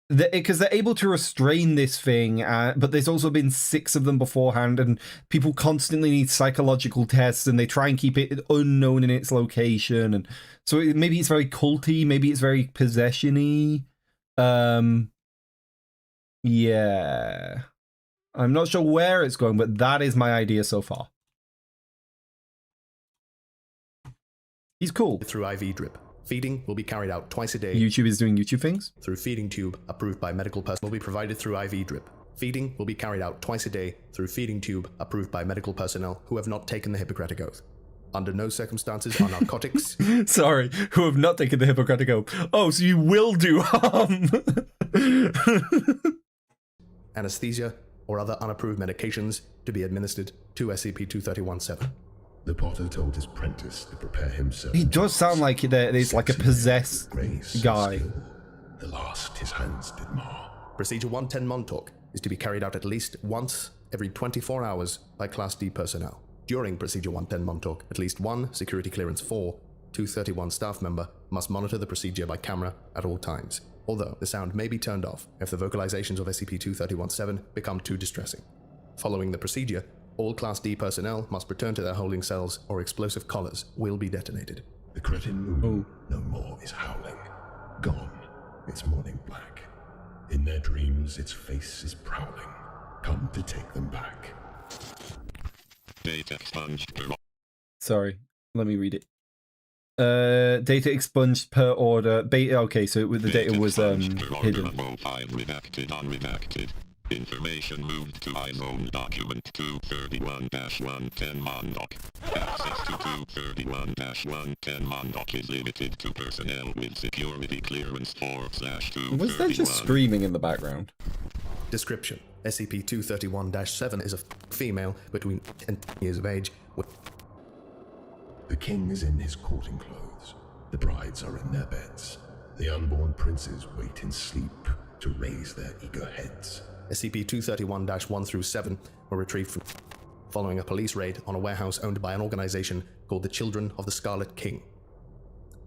because they're able to restrain this thing, but there's also been 6 of them beforehand, and people constantly need psychological tests, and they try and keep it unknown in its location, and so maybe it's very culty, maybe it's very possession-y. Yeah. I'm not sure where it's going, but that is my idea so far. He's cool. Through IV drip. Feeding will be carried out twice a day. YouTube is doing YouTube things. Through feeding tube approved by medical personnel will be provided through IV drip. Feeding will be carried out twice a day through feeding tube approved by medical personnel who have not taken the Hippocratic Oath. Under no circumstances are narcotics. Sorry, who have not taken the Hippocratic Oath. Oh, so you will do harm. Anesthesia or other unapproved medications to be administered to SCP-231-7. The potter told his apprentice to prepare himself. He does sound like there's like a possessed guy. The last his hands did mar. Procedure 110 Montauk is to be carried out at least once every 24 hours by Class D personnel. During Procedure 110 Montauk, at least one Security Clearance 4, 231 staff member must monitor the procedure by camera at all times, although the sound may be turned off if the vocalizations of SCP-231-7 become too distressing. Following the procedure, all Class D personnel must return to their holding cells or explosive collars will be detonated. The cretin moon no more is howling. Gone. It's morning black. In their dreams, its face is prowling. Come to take them back. Data expunged per... Sorry, let me read it. Data expunged per order. Okay, so the data was hidden. Redacted, unredacted. Information moved to iZone document 231-110 Mondoc. Access to 231-110 Mondoc is limited to personnel with security clearance 4/231. Was there just screaming in the background? Description. SCP-231-7 is a female between 10 and 10 years of age with... The king is in his courting clothes. The brides are in their beds. The unborn princes wait in sleep to raise their eager heads. SCP-231-1 through 7 were retrieved from following a police raid on a warehouse owned by an organization called the Children of the Scarlet King.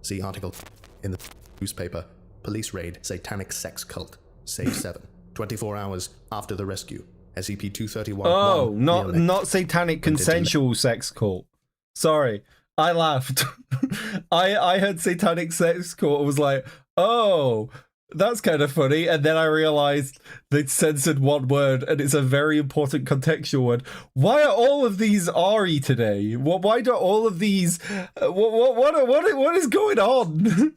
See article in the newspaper, Police Raid Satanic Sex Cult, Save 7. 24 hours after the rescue, SCP-231... Oh, not satanic consensual sex cult. Sorry, I laughed. I heard satanic sex cult and was like, oh... That's kind of funny, and then I realized they'd censored one word, and it's a very important contextual word. Why are all of these RE today? Why do all of these? What is going on?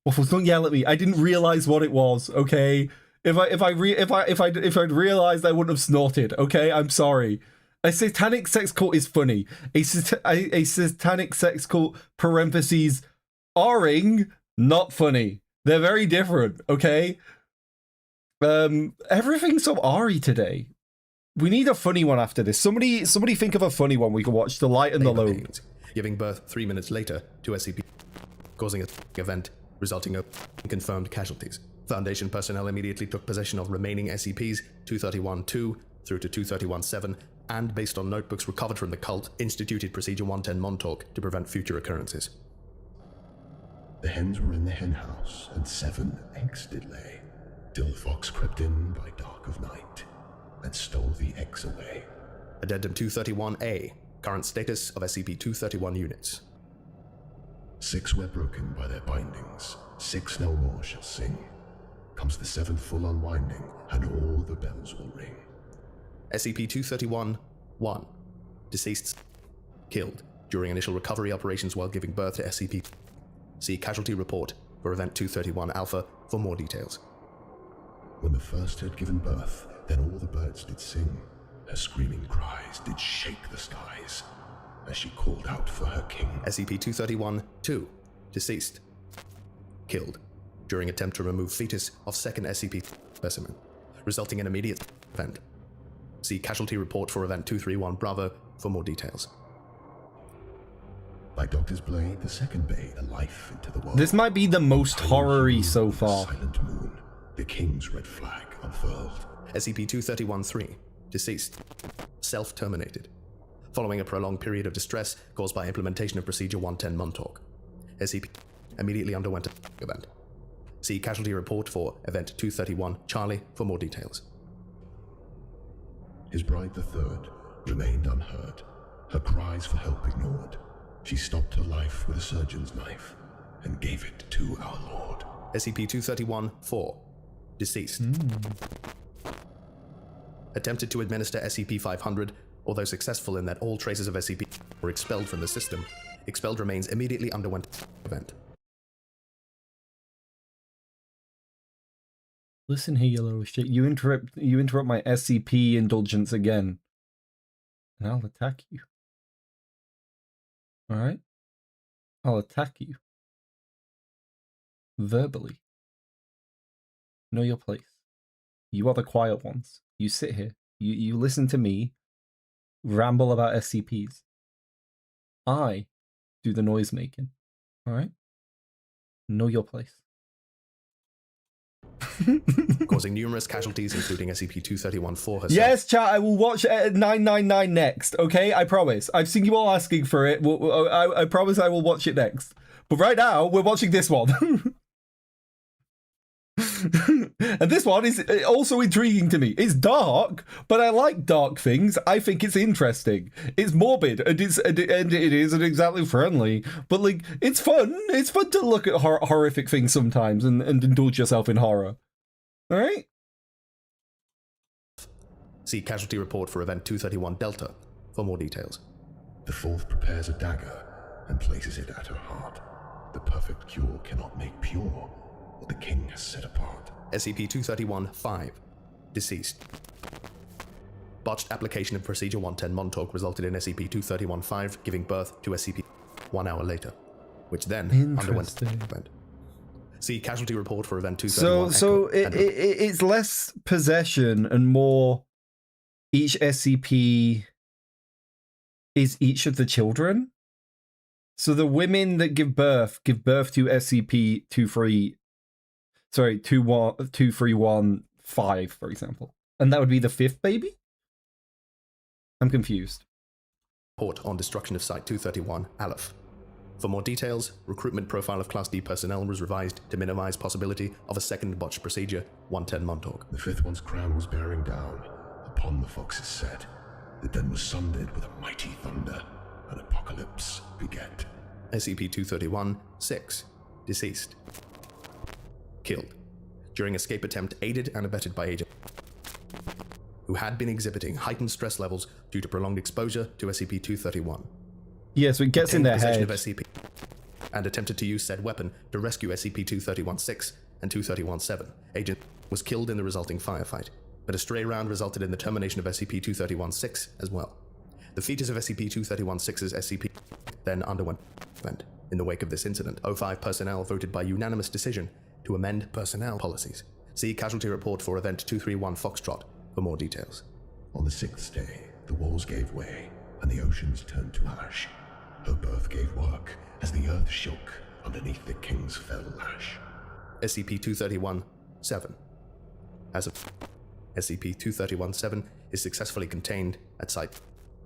Waffles, don't yell at me. I didn't realize what it was. Okay, if I'd realized, I wouldn't have snorted. Okay, I'm sorry. A satanic sex cult is funny. A satanic sex cult parentheses R-ing not funny. They're very different, okay? Everything's so RE today. We need a funny one after this. Somebody think of a funny one we can watch to lighten the load. Giving birth 3 minutes later to SCP, causing an event resulting in confirmed casualties. Foundation personnel immediately took possession of remaining SCPs 231-2 through to 231-7, and based on notebooks recovered from the cult, instituted Procedure 110 Montauk to prevent future occurrences. The hens were in the hen house, and 7 eggs did lay, till the fox crept in by dark of night, and stole the eggs away. Addendum 231-A, current status of SCP-231 units. 6 were broken by their bindings, 6 no more shall sing. Comes the 7th full unwinding, and all the bells will ring. SCP-231-1, deceased, killed during initial recovery operations while giving birth to SCP. See Casualty Report for Event 231 Alpha for more details. When the first had given birth, then all the birds did sing. Her screaming cries did shake the skies, as she called out for her king. SCP-231-2, deceased, killed during attempt to remove fetus of second SCP specimen, resulting in immediate event. See Casualty Report for Event 231 Bravo for more details. By Doctor's blade, the second bay, the life into the world. This might be the most horror-y so far. Silent moon, the king's red flag unfurled. SCP-231-3, deceased, self-terminated, following a prolonged period of distress caused by implementation of Procedure 110 Montauk. SCP immediately underwent an event. See casualty report for Event 231 Charlie for more details. His bride, the third, remained unheard, her cries for help ignored. She stopped her life with a surgeon's knife and gave it to our Lord. SCP-231-4. Deceased. Attempted to administer SCP-500, although successful in that all traces of SCP were expelled from the system. Expelled remains immediately underwent event. Listen here, you little shit. You interrupt my SCP indulgence again, and I'll attack you. All right? I'll attack you. Verbally. Know your place. You are the quiet ones. You sit here. You listen to me ramble about SCPs. I do the noise making. All right? Know your place. Causing numerous casualties, including SCP-231-4 herself. Yes, chat, I will watch 999 next, okay? I promise. I've seen you all asking for it. I promise I will watch it next. But right now, we're watching this one. And this one is also intriguing to me. It's dark, but I like dark things. I think it's interesting. It's morbid, and it isn't exactly friendly. But like, it's fun. It's fun to look at horrific things sometimes and indulge yourself in horror. All right. See casualty report for Event 231 Delta for more details. The fourth prepares a dagger and places it at her heart. The perfect cure cannot make pure what the king has set apart. SCP-231-5. Deceased. Botched application of Procedure 110 Montauk resulted in SCP-231-5 giving birth to SCP 1 hour later, which then underwent event. See casualty report for Event 231. So it's less possession and more each SCP is each of the children. So the women that give birth to SCP-2315, for example. And that would be the fifth baby? I'm confused. Report on destruction of Site-231, Aleph. For more details, recruitment profile of Class D personnel was revised to minimize possibility of a second botched procedure, 110 Montauk. The fifth one's crown was bearing down upon the fox's set. It then was sundered with a mighty thunder. An apocalypse begat. SCP-231-6. Deceased. Killed. During escape attempt aided and abetted by Agent who had been exhibiting heightened stress levels due to prolonged exposure to SCP-231. Yeah, so it gets in their possession head. Of SCP and attempted to use said weapon to rescue SCP-231-6 and 231-7. Agent was killed in the resulting firefight, but a stray round resulted in the termination of SCP-231-6 as well. The fetus of SCP-231-6's SCP then underwent event. In the wake of this incident, O5 personnel voted by unanimous decision to amend personnel policies. See casualty report for Event 231 Foxtrot for more details. On the sixth day, the walls gave way and the oceans turned to ash. Her birth gave work as the earth shook underneath the king's fell lash. SCP-231-7. As of SCP-231-7 is successfully contained at Site.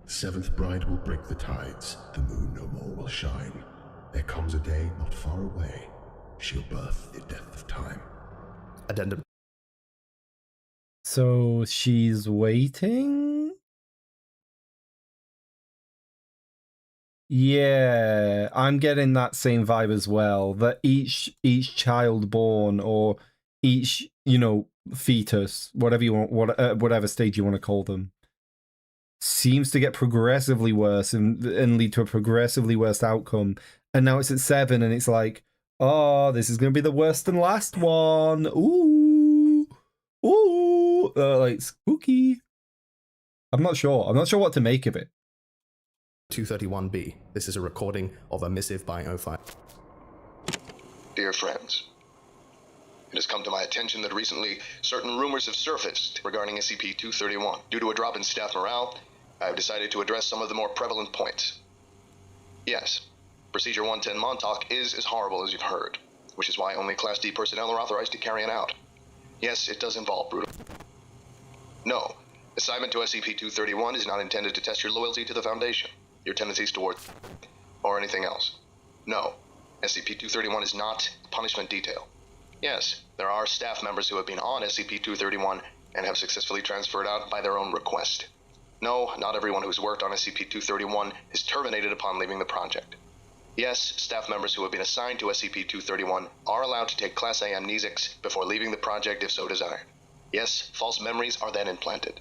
The seventh bride will break the tides, the moon no more will shine. There comes a day not far away, she'll birth the death of time. Addendum. So she's waiting? Yeah, I'm getting that same vibe as well. That each child born or each, fetus, whatever you want, whatever stage you want to call them, seems to get progressively worse and lead to a progressively worse outcome. And now it's at 7 and it's like, oh, this is going to be the worst and last one. Ooh. Like spooky. I'm not sure what to make of it. 231-B. This is a recording of a missive by O5. Dear friends, it has come to my attention that recently certain rumors have surfaced regarding SCP-231. Due to a drop in staff morale, I have decided to address some of the more prevalent points. Yes, Procedure 110 Montauk is as horrible as you've heard, which is why only Class D personnel are authorized to carry it out. Yes, it does involve brutal. No, assignment to SCP-231 is not intended to test your loyalty to the Foundation, your tendencies toward, or anything else. No, SCP-231 is not a punishment detail. Yes, there are staff members who have been on SCP-231 and have successfully transferred out by their own request. No, not everyone who's worked on SCP-231 is terminated upon leaving the project. Yes, staff members who have been assigned to SCP-231 are allowed to take Class A amnesics before leaving the project if so desired. Yes, false memories are then implanted.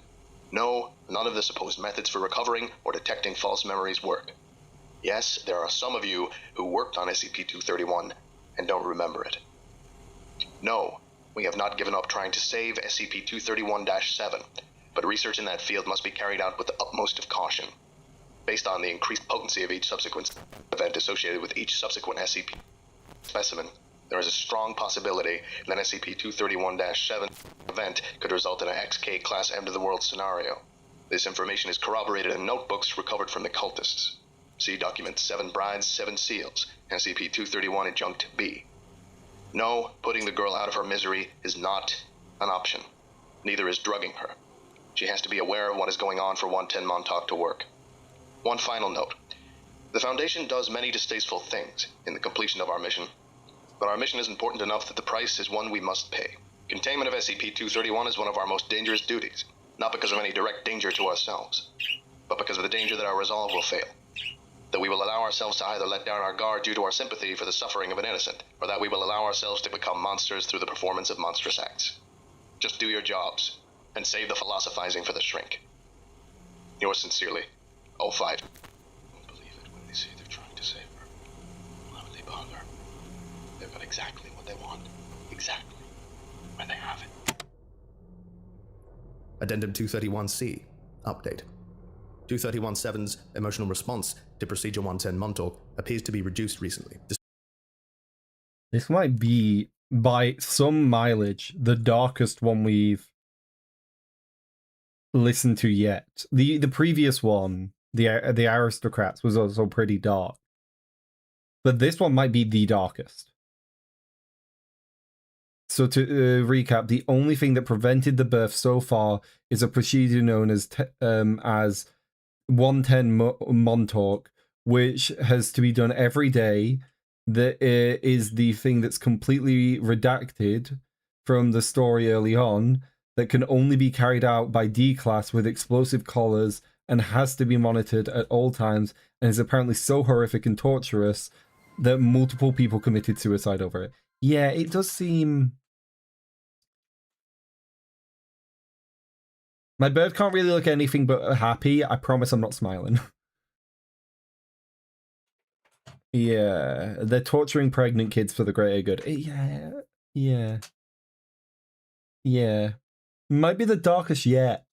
No, none of the supposed methods for recovering or detecting false memories work. Yes, there are some of you who worked on SCP-231 and don't remember it. No, we have not given up trying to save SCP-231-7, but research in that field must be carried out with the utmost of caution. Based on the increased potency of each subsequent event associated with each subsequent SCP specimen, there is a strong possibility that an SCP-231-7 event could result in an XK Class End-of-the-World scenario. This information is corroborated in notebooks recovered from the cultists. See Document 7 Brides, 7 Seals, SCP-231 Adjunct B. No, putting the girl out of her misery is not an option. Neither is drugging her. She has to be aware of what is going on for 110 Montauk to work. One final note. The Foundation does many distasteful things in the completion of our mission, but our mission is important enough that the price is one we must pay. Containment of SCP-231 is one of our most dangerous duties, not because of any direct danger to ourselves, but because of the danger that our resolve will fail. That we will allow ourselves to either let down our guard due to our sympathy for the suffering of an innocent, or that we will allow ourselves to become monsters through the performance of monstrous acts. Just do your jobs, and save the philosophizing for the shrink. Yours sincerely, 05. Won't believe it when they say they're trying to save her. Why would they bother? They've got exactly what they want. Exactly. When they have it. Addendum 231-C. Update. 231-7's emotional response to Procedure 110 Montauk appears to be reduced recently. This might be, by some mileage, the darkest one we've listened to yet. The previous one, the Aristocrats, was also pretty dark. But this one might be the darkest. So to recap, the only thing that prevented the birth so far is a procedure known as 110 Montauk, which has to be done every day. That is the thing that's completely redacted from the story early on, that can only be carried out by D-Class with explosive collars and has to be monitored at all times, and is apparently so horrific and torturous that multiple people committed suicide over it. Yeah, it does seem... My bird can't really look anything but happy. I promise I'm not smiling. Yeah, they're torturing pregnant kids for the greater good. Yeah. Might be the darkest yet.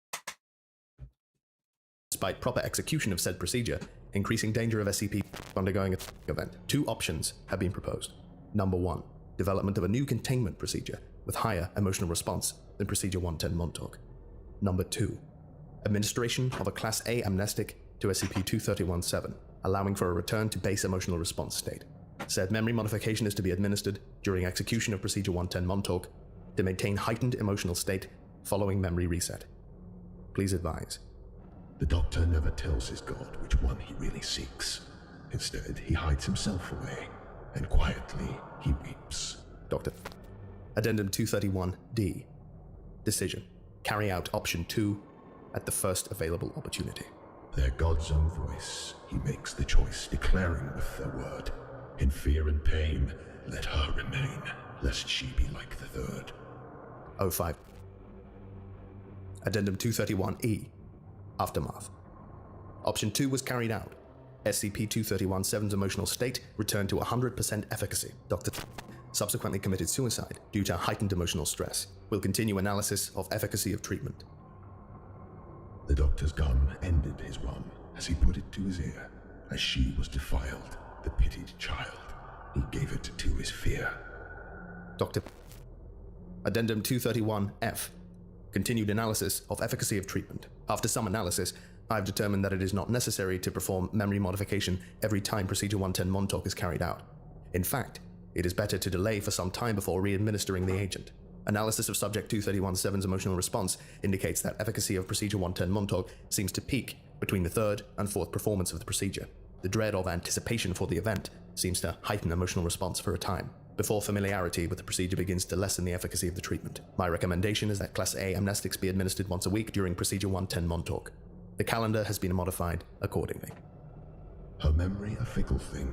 Despite proper execution of said procedure, increasing danger of SCP undergoing an event. 2 options have been proposed. Number 1, development of a new containment procedure with higher emotional response than Procedure 110 Montauk. Number 2, administration of a Class A amnestic to SCP-231-7, allowing for a return to base emotional response state. Said memory modification is to be administered during execution of Procedure 110 Montauk to maintain heightened emotional state following memory reset. Please advise. The Doctor never tells his god which one he really seeks. Instead, he hides himself away, and quietly he weeps. Doctor. Addendum 231-D. Decision. Carry out Option 2 at the first available opportunity. Their god's own voice, he makes the choice, declaring with their word, in fear and pain, let her remain, lest she be like the third. 05. Addendum 231-E. Aftermath. Option 2 was carried out. SCP-231-7's emotional state returned to 100% efficacy. Dr. subsequently committed suicide due to heightened emotional stress. Will continue analysis of efficacy of treatment. The Doctor's gun ended his run as he put it to his ear. As she was defiled, the pitied child, he gave it to his fear. Dr. Addendum 231-F. Continued analysis of efficacy of treatment. After some analysis, I've determined that it is not necessary to perform memory modification every time Procedure 110 Montauk is carried out. In fact, it is better to delay for some time before re-administering the agent. Analysis of Subject 231-7's emotional response indicates that efficacy of Procedure 110 Montauk seems to peak between the 3rd and 4th performance of the procedure. The dread of anticipation for the event seems to heighten emotional response for a time, before familiarity with the procedure begins to lessen the efficacy of the treatment. My recommendation is that Class A amnestics be administered once a week during Procedure 110 Montauk. The calendar has been modified accordingly. Her memory a fickle thing,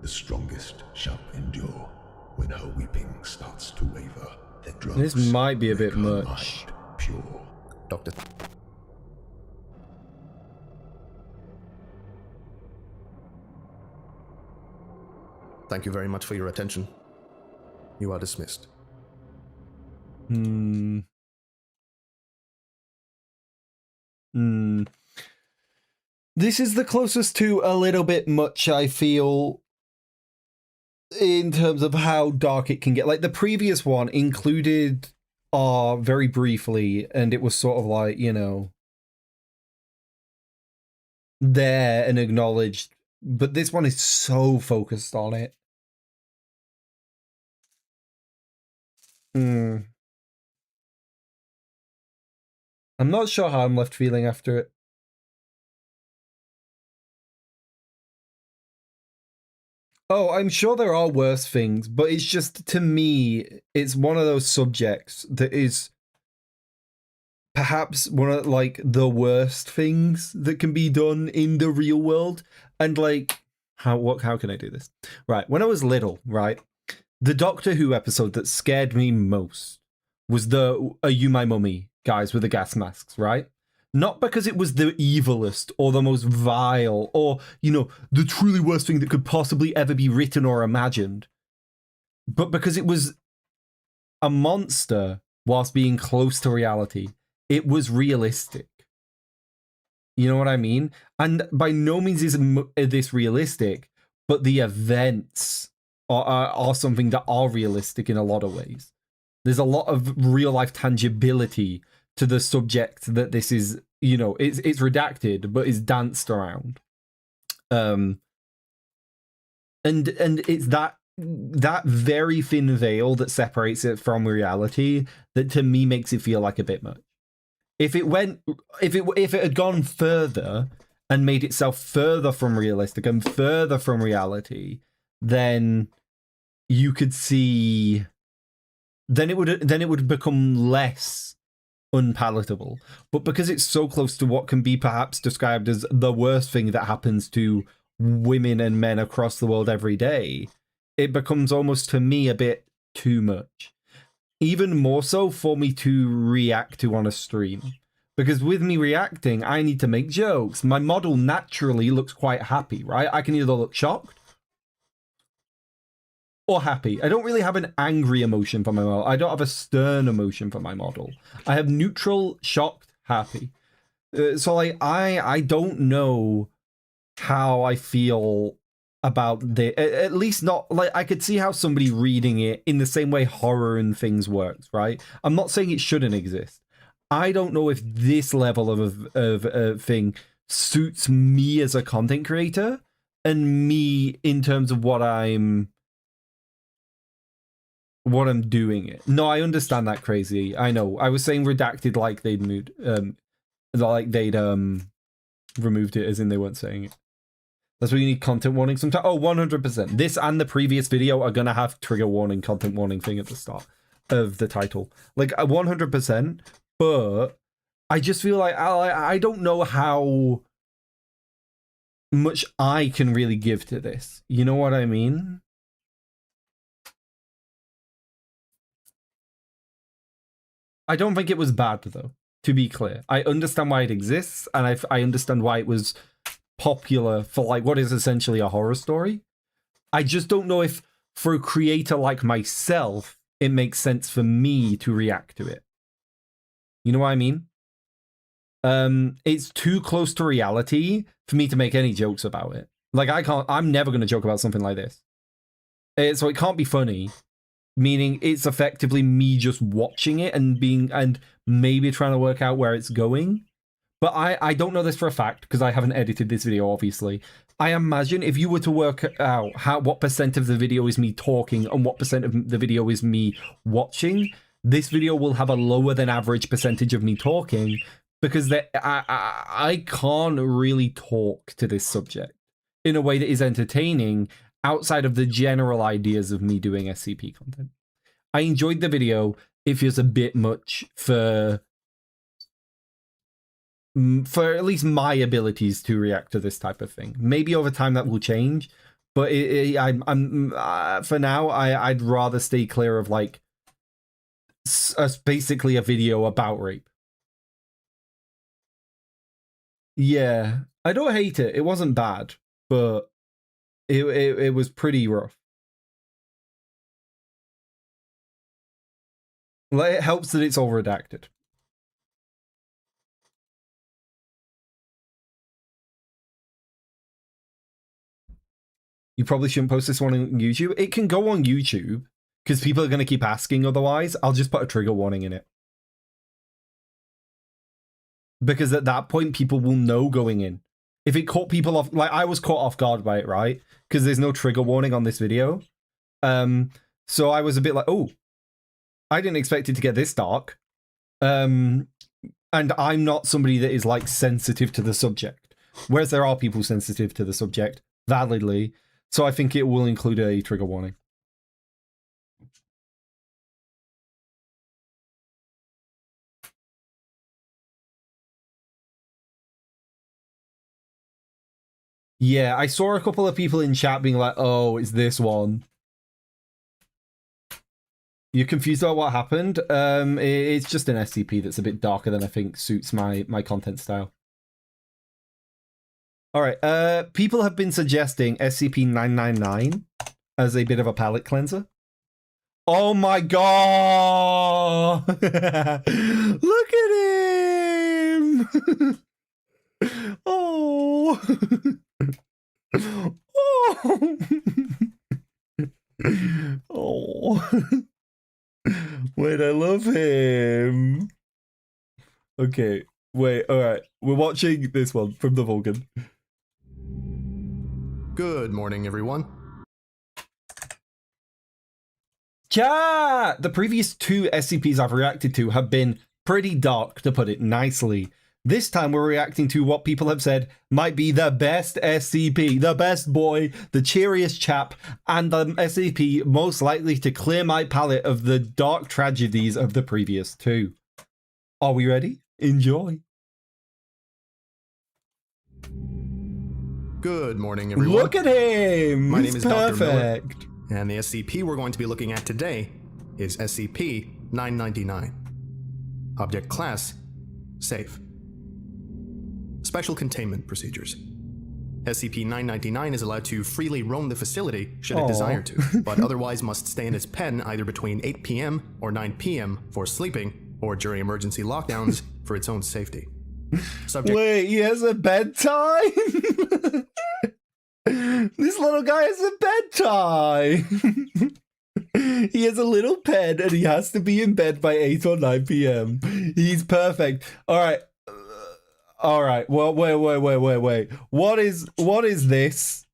the strongest shall endure. When her weeping starts to waver, the drugs This might be a bit make her much. mind pure. Doctor. Thank you very much for your attention. You are dismissed. This is the closest to a little bit much, I feel, in terms of how dark it can get. Like, the previous one included R very briefly, and it was sort of like, you know, there and acknowledged, but this one is so focused on it. I'm not sure how I'm left feeling after it. Oh, I'm sure there are worse things, but it's just, to me, it's one of those subjects that is perhaps one of, like, the worst things that can be done in the real world. And, like, how can I do this? Right, when I was little, right, the Doctor Who episode that scared me most was the Are You My Mummy guys with the gas masks, right? Not because it was the evilest or the most vile or, you know, the truly worst thing that could possibly ever be written or imagined, but because it was a monster whilst being close to reality. It was realistic. You know what I mean? And by no means is this realistic, but the events are something that are realistic in a lot of ways. There's a lot of real life tangibility to the subject that this is, you know, it's redacted, but is danced around. And it's that very thin veil that separates it from reality that to me makes it feel like a bit much. If it had gone further and made itself further from realistic and further from reality, then you could see, then it would become less unpalatable. But because it's so close to what can be perhaps described as the worst thing that happens to women and men across the world every day, it becomes almost, to me, a bit too much. Even more so for me to react to on a stream. Because with me reacting, I need to make jokes. My model naturally looks quite happy, right? I can either look shocked or happy. I don't really have an angry emotion for my model. I don't have a stern emotion for my model. I have neutral, shocked, happy. So like, I don't know how I feel about the, at least not, like, I could see how somebody reading it in the same way horror and things works, right? I'm not saying it shouldn't exist. I don't know if this level of thing suits me as a content creator and me in terms of what I'm doing it. No, I understand that, crazy. I know. I was saying redacted like they'd moved, like they'd removed it, as in they weren't saying it. That's why you need content warning sometimes. Oh, 100%. This and the previous video are gonna have trigger warning, content warning thing at the start of the title. Like 100%. But I just feel like I don't know how much I can really give to this. You know what I mean? I don't think it was bad, though, to be clear. I understand why it exists, and I understand why it was popular for, like, what is essentially a horror story. I just don't know if, for a creator like myself, it makes sense for me to react to it. You know what I mean? It's too close to reality for me to make any jokes about it. Like, I'm never going to joke about something like this. So it can't be funny. Meaning it's effectively me just watching it and maybe trying to work out where it's going. But I don't know this for a fact because I haven't edited this video, obviously. I imagine if you were to work out what percent of the video is me talking and what percent of the video is me watching, this video will have a lower than average percentage of me talking because I can't really talk to this subject. in a way that is entertaining outside of the general ideas of me doing SCP content. I enjoyed the video. It feels a bit much for at least my abilities to react to this type of thing. Maybe over time that will change, but for now I'd rather stay clear of like basically a video about rape. Yeah, I don't hate it. It wasn't bad, but it was pretty rough. Like, it helps that it's all redacted. You probably shouldn't post this one on YouTube. It can go on YouTube because people are going to keep asking otherwise. I'll just put a trigger warning in it. Because at that point, people will know going in. If it caught people off, like I was caught off guard by it, right? Because there's no trigger warning on this video. So I was a bit like, oh, I didn't expect it to get this dark. And I'm not somebody that is like sensitive to the subject. Whereas there are people sensitive to the subject, validly. So I think it will include a trigger warning. Yeah, I saw a couple of people in chat being like, oh, it's this one. You're confused about what happened? It's just an SCP that's a bit darker than I think suits my content style. All right, people have been suggesting SCP-999 as a bit of a palate cleanser. Oh my god! Look at him! Oh! Oh! Oh! Wait, I love him. Okay, wait, alright. We're watching this one from the Vulcan. Good morning, everyone. Chat! The previous 2 SCPs I've reacted to have been pretty dark, to put it nicely. This time we're reacting to what people have said might be the best SCP, the best boy, the cheeriest chap, and the SCP most likely to clear my palate of the dark tragedies of the previous 2. Are we ready? Enjoy. Good morning, everyone. Look at him! My He's name is Dr. Miller, perfect. and the SCP we're going to be looking at today is SCP-999. Object Class: Safe. Special Containment Procedures. SCP-999 is allowed to freely roam the facility should it desire to, but otherwise must stay in its pen either between 8 p.m. or 9 p.m. for sleeping, or during emergency lockdowns for its own safety. Subject. Wait, he has a bedtime? This little guy has a bedtime. He has a little pen and he has to be in bed by 8 or 9 p.m. He's perfect. All right. All right. Well, wait. What is this?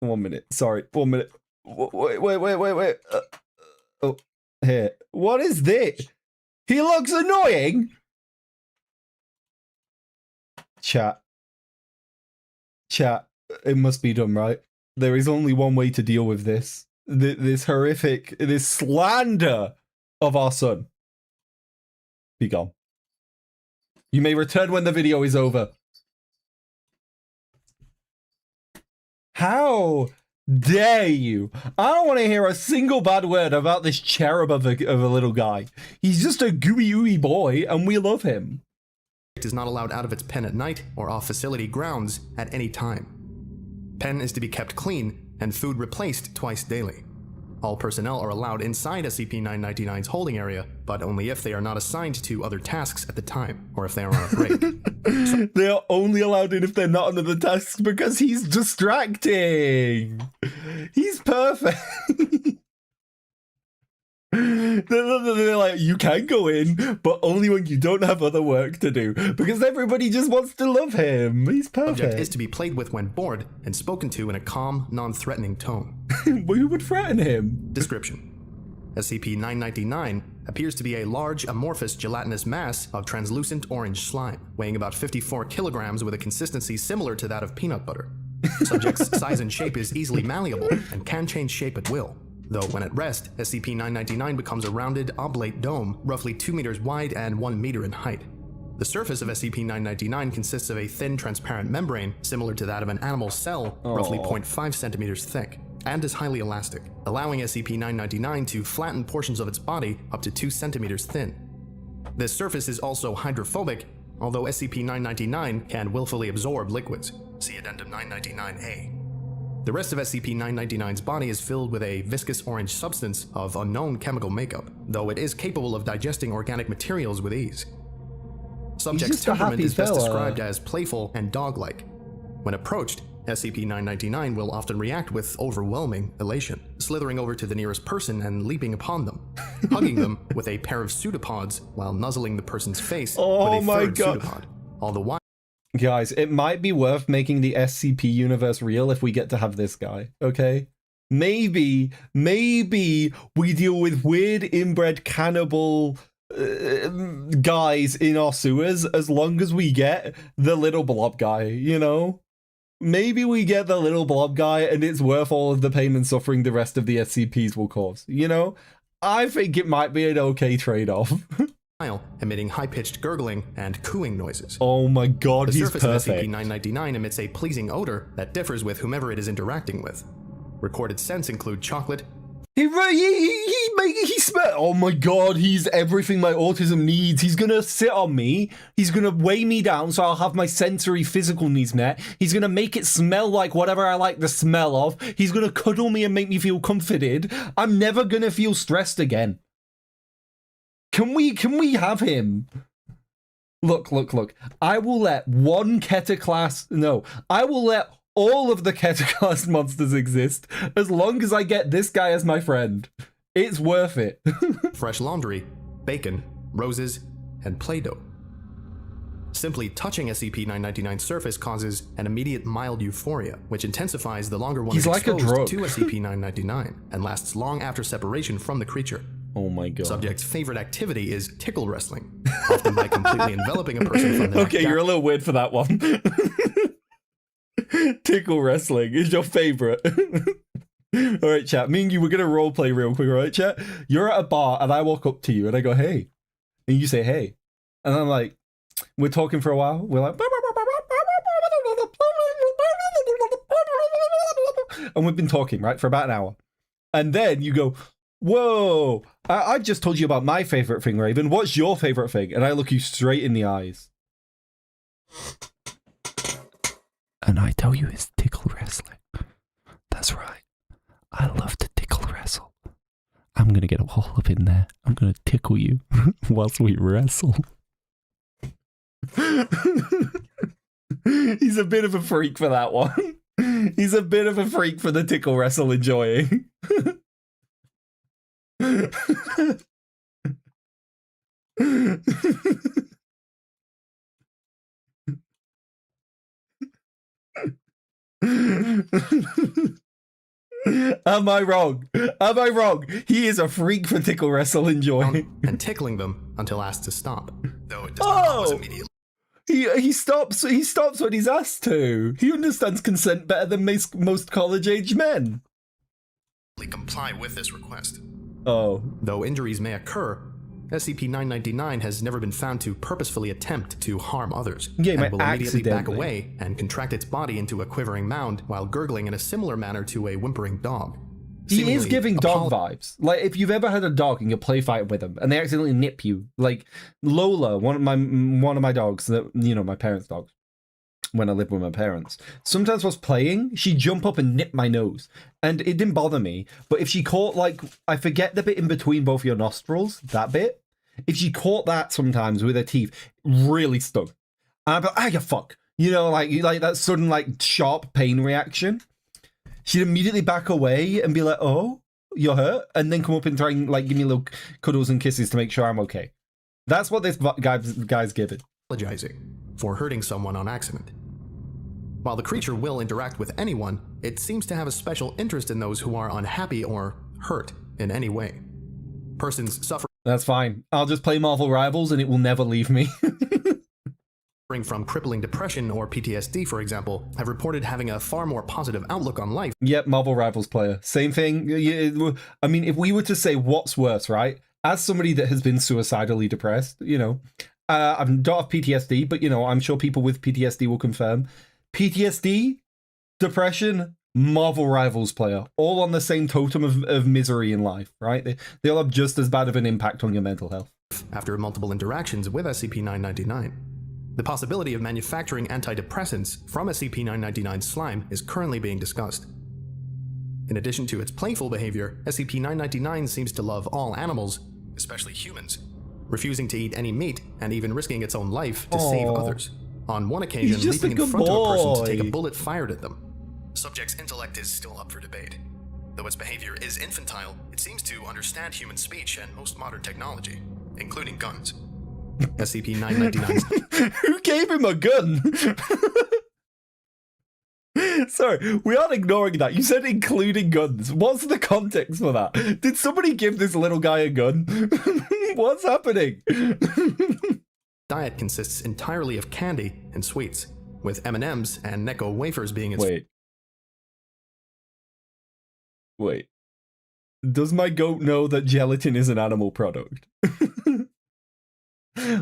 1 minute. Sorry. 1 minute. Wait. Oh, here. What is this? He looks annoying. Chat. It must be done, right? There is only one way to deal with this. This horrific, this slander of our son. Be gone. You may return when the video is over. How dare you? I don't want to hear a single bad word about this cherub of a little guy. He's just a gooey ooey boy, and we love him. It is not allowed out of its pen at night or off facility grounds at any time. Pen is to be kept clean and food replaced twice daily. All personnel are allowed inside SCP-999's holding area, but only if they are not assigned to other tasks at the time, or if they are on a break. They are only allowed in if they're not on other tasks because he's distracting. He's perfect. They're like, you can go in, but only when you don't have other work to do, because everybody just wants to love him. He's perfect. Subject is to be played with when bored and spoken to in a calm, non-threatening tone. Who would threaten him? Description: SCP-999 appears to be a large, amorphous, gelatinous mass of translucent orange slime, weighing about 54 kilograms with a consistency similar to that of peanut butter. Subject's size and shape is easily malleable and can change shape at will. Though when at rest, SCP-999 becomes a rounded, oblate dome, roughly 2 meters wide and 1 meter in height. The surface of SCP-999 consists of a thin, transparent membrane, similar to that of an animal cell, roughly 0.5 centimeters thick, and is highly elastic, allowing SCP-999 to flatten portions of its body up to 2 centimeters thin. This surface is also hydrophobic, although SCP-999 can willfully absorb liquids. See Addendum 999-A. The rest of SCP-999's body is filled with a viscous orange substance of unknown chemical makeup, though it is capable of digesting organic materials with ease. Subject's temperament is best described as playful and dog-like. When approached, SCP-999 will often react with overwhelming elation, slithering over to the nearest person and leaping upon them, hugging them with a pair of pseudopods while nuzzling the person's face with a third pseudopod. All the while, guys, it might be worth making the SCP universe real if we get to have this guy, okay? Maybe we deal with weird inbred cannibal guys in our sewers as long as we get the little blob guy, you know? Maybe we get the little blob guy and it's worth all of the pain and suffering the rest of the SCPs will cause, you know? I think it might be an okay trade-off. emitting high-pitched gurgling and cooing noises. Oh my god, he's perfect. The surface of SCP-999 emits a pleasing odor that differs with whomever it is interacting with. Recorded scents include chocolate. He smell. Oh my god, he's everything my autism needs. He's gonna sit on me. He's gonna weigh me down so I'll have my sensory physical needs met. He's gonna make it smell like whatever I like the smell of. He's gonna cuddle me and make me feel comforted. I'm never gonna feel stressed again. Can we have him? Look. I will let one Ketaclass. No, I will let all of the Ketaclass monsters exist as long as I get this guy as my friend. It's worth it. Fresh laundry, bacon, roses, and Play-Doh. Simply touching SCP-999's surface causes an immediate mild euphoria, which intensifies the longer one is exposed to SCP-999 and lasts long after separation from the creature. Oh my god. Subject's favorite activity is tickle wrestling, often by completely enveloping a person from the neck Okay, you're a little weird for that one. Tickle wrestling is your favorite. Alright, chat. Me and you, we're gonna roleplay real quick, alright, chat? You're at a bar and I walk up to you and I go, hey. And you say, hey. And I'm like, we're talking for a while. We're like, and we've been talking, right, for about an hour. And then you go, whoa, I just told you about my favorite thing, Raven. What's your favorite thing? And I look you straight in the eyes. And I tell you it's tickle wrestling. That's right. I love to tickle wrestle. I'm going to get all up in there. I'm going to tickle you whilst we wrestle. He's a bit of a freak for that one. He's a bit of a freak for the tickle wrestle enjoying. Am I wrong? Am I wrong? He is a freak for tickle wrestle enjoying. And tickling them until asked to stop. Though it does not always immediately. He stops when he's asked to. He understands consent better than most college-age men. Comply with this request. Oh. Though injuries may occur, SCP-999 has never been found to purposefully attempt to harm others, yeah, and will immediately back away and contract its body into a quivering mound while gurgling in a similar manner to a whimpering dog. He is giving dog vibes. Like, if you've ever had a dog and you play fight with them and they accidentally nip you, like Lola, one of my dogs, that, you know, my parents' dogs, when I lived with my parents, sometimes whilst playing, she'd jump up and nip my nose. And it didn't bother me. But if she caught, like, I forget the bit in between both your nostrils, that bit. If she caught that sometimes with her teeth, really stung. And I'd be like, ah, you fuck. You know, like that sudden, like, sharp pain reaction. She'd immediately back away and be like, oh, you're hurt? And then come up and try and, like, give me little cuddles and kisses to make sure I'm okay. That's what this guy's giving. Apologizing for hurting someone on accident. While the creature will interact with anyone, it seems to have a special interest in those who are unhappy or hurt in any way. Persons suffer. That's fine. I'll just play Marvel Rivals and it will never leave me. from crippling depression or PTSD, for example, have reported having a far more positive outlook on life. Yep, Marvel Rivals player. Same thing. I mean, if we were to say what's worse, right? As somebody that has been suicidally depressed, you know, I don't have PTSD, but, you know, I'm sure people with PTSD will confirm. PTSD, depression, Marvel Rivals player, all on the same totem of misery in life, right? They all have just as bad of an impact on your mental health. After multiple interactions with SCP-999. The possibility of manufacturing antidepressants from SCP-999 slime is currently being discussed. In addition to its playful behavior, SCP-999 seems to love all animals, especially humans, refusing to eat any meat and even risking its own life to save others. On one occasion, leaping in front of a person to take a bullet fired at them. Subject's intellect is still up for debate. Though its behavior is infantile, it seems to understand human speech and most modern technology, including guns. SCP-999's... Who gave him a gun? Sorry, we aren't ignoring that. You said including guns. What's the context for that? Did somebody give this little guy a gun? What's happening? Diet consists entirely of candy and sweets, with M&Ms and Necco wafers being its... Wait. Does my goat know that gelatin is an animal product?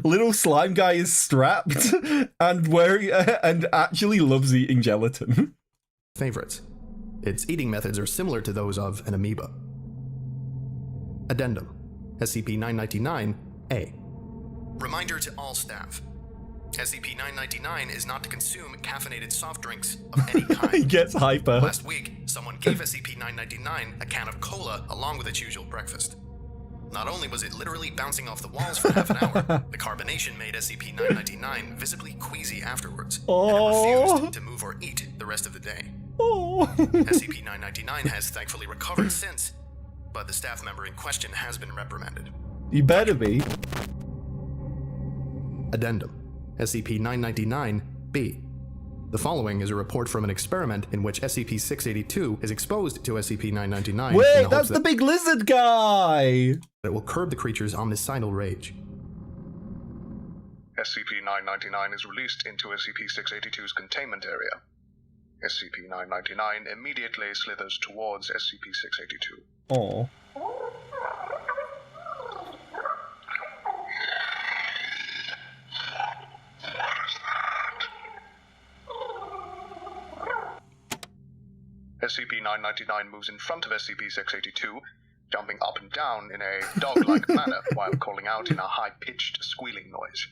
Little slime guy is strapped and and actually loves eating gelatin. Favorites. Its eating methods are similar to those of an amoeba. Addendum. SCP-999-A. Reminder to all staff. SCP-999 is not to consume caffeinated soft drinks of any kind. He gets hyper. Last week, someone gave SCP-999 a can of cola along with its usual breakfast. Not only was it literally bouncing off the walls for half an hour, the carbonation made SCP-999 visibly queasy afterwards, and it refused to move or eat the rest of the day. SCP-999 has thankfully recovered since, but the staff member in question has been reprimanded. You better be. Addendum. SCP-999-B. The following is a report from an experiment in which SCP-682 is exposed to SCP-999. Wait, that's the big lizard guy! That will curb the creature's omnicidal rage. SCP-999 is released into SCP-682's containment area. SCP-999 immediately slithers towards SCP-682. Aww. SCP-999 moves in front of SCP-682, jumping up and down in a dog-like manner while calling out in a high-pitched squealing noise.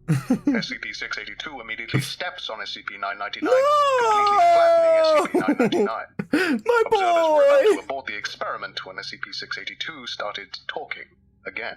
SCP-682 immediately steps on SCP-999, completely flattening SCP-999. My boy! Observers were about to abort the experiment when SCP-682 started talking again.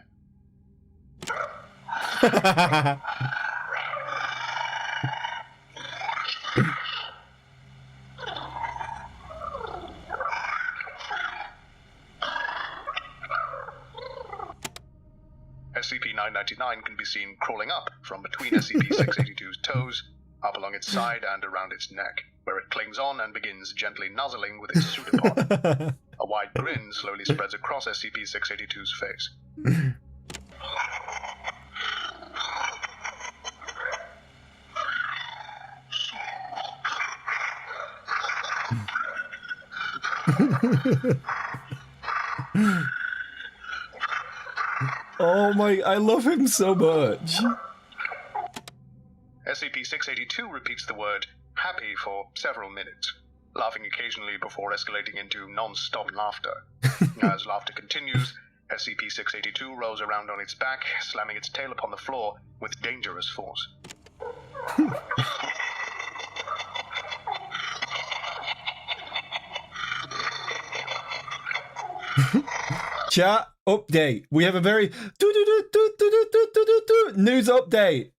SCP-999 can be seen crawling up from between SCP-682's toes, up along its side and around its neck, where it clings on and begins gently nuzzling with its pseudopod. A wide grin slowly spreads across SCP-682's face. Oh my, I love him so much. SCP-682 repeats the word happy for several minutes, laughing occasionally before escalating into non-stop laughter. As laughter continues, SCP-682 rolls around on its back, slamming its tail upon the floor with dangerous force. Chat update. We have a very news update.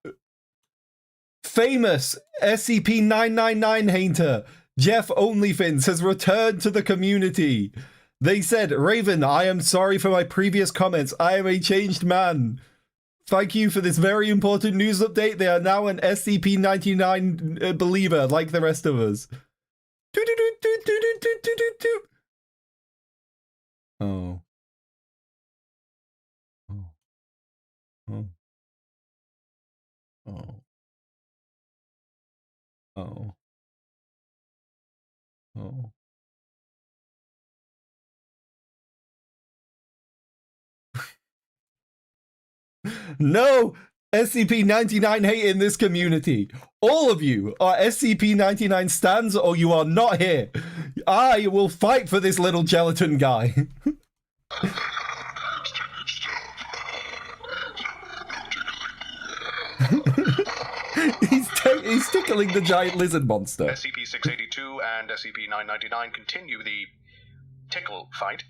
Famous SCP-999 hater Jeff Onlyfins has returned to the community. They said, Raven, I am sorry for my previous comments. I am a changed man. Thank you for this very important news update. They are now an SCP-99 believer like the rest of us. Oh. Oh. Oh. Oh. Oh. No! SCP-99 hate in this community. All of you are SCP-99 stans or you are not here. I will fight for this little gelatin guy. He's tickling the giant lizard monster. SCP-682 and SCP-999 continue the tickle fight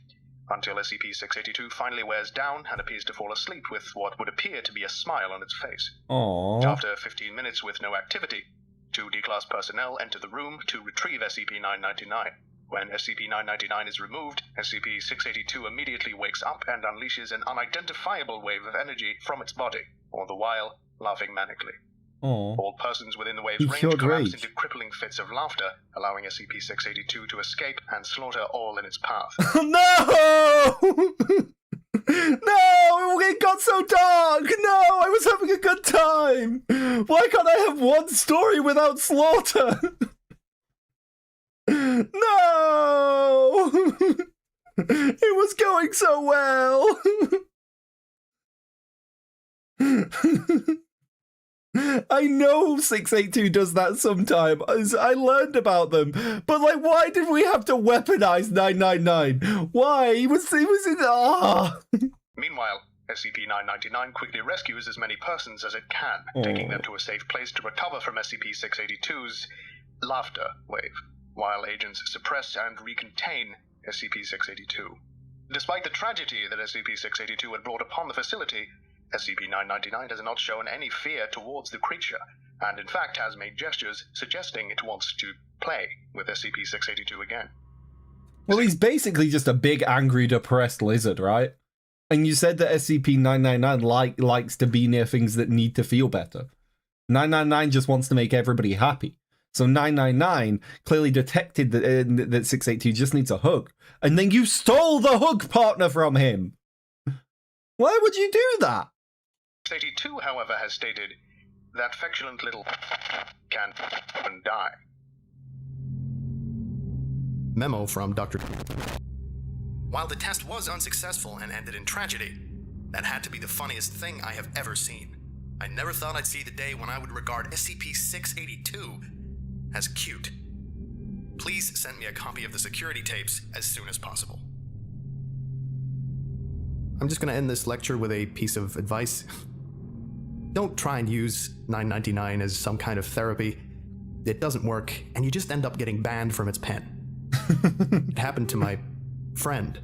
until SCP-682 finally wears down and appears to fall asleep with what would appear to be a smile on its face. Aww. After 15 minutes with no activity, 2 D-Class personnel enter the room to retrieve SCP-999. When SCP-999 is removed, SCP-682 immediately wakes up and unleashes an unidentifiable wave of energy from its body, all the while laughing manically. Aww. All persons within the wave's He range cured collapse rage. into crippling fits of laughter, allowing SCP-682 to escape and slaughter all in its path. No! No! It got so dark! No! I was having a good time! Why can't I have one story without slaughter? No! It was going so well! I know 682 does that sometime. I learned about them. But, like, why did we have to weaponize 999? Why? He was in... Ah! Meanwhile, SCP-999 quickly rescues as many persons as it can, taking them to a safe place to recover from SCP-682's laughter wave, while agents suppress and recontain SCP-682. Despite the tragedy that SCP-682 had brought upon the facility, SCP-999 has not shown any fear towards the creature, and in fact has made gestures suggesting it wants to play with SCP-682 again. Well, he's basically just a big, angry, depressed lizard, right? And you said that SCP-999 likes to be near things that need to feel better. 999 just wants to make everybody happy. So 999 clearly detected that 682 just needs a hug. And then you stole the hug partner from him! Why would you do that? 682, however, has stated that feculent little can and die. Memo from Dr. While the test was unsuccessful and ended in tragedy, that had to be the funniest thing I have ever seen. I never thought I'd see the day when I would regard SCP-682 as cute. Please send me a copy of the security tapes as soon as possible. I'm just going to end this lecture with a piece of advice. Don't try and use 999 as some kind of therapy. It doesn't work, and you just end up getting banned from its pen. It happened to my friend.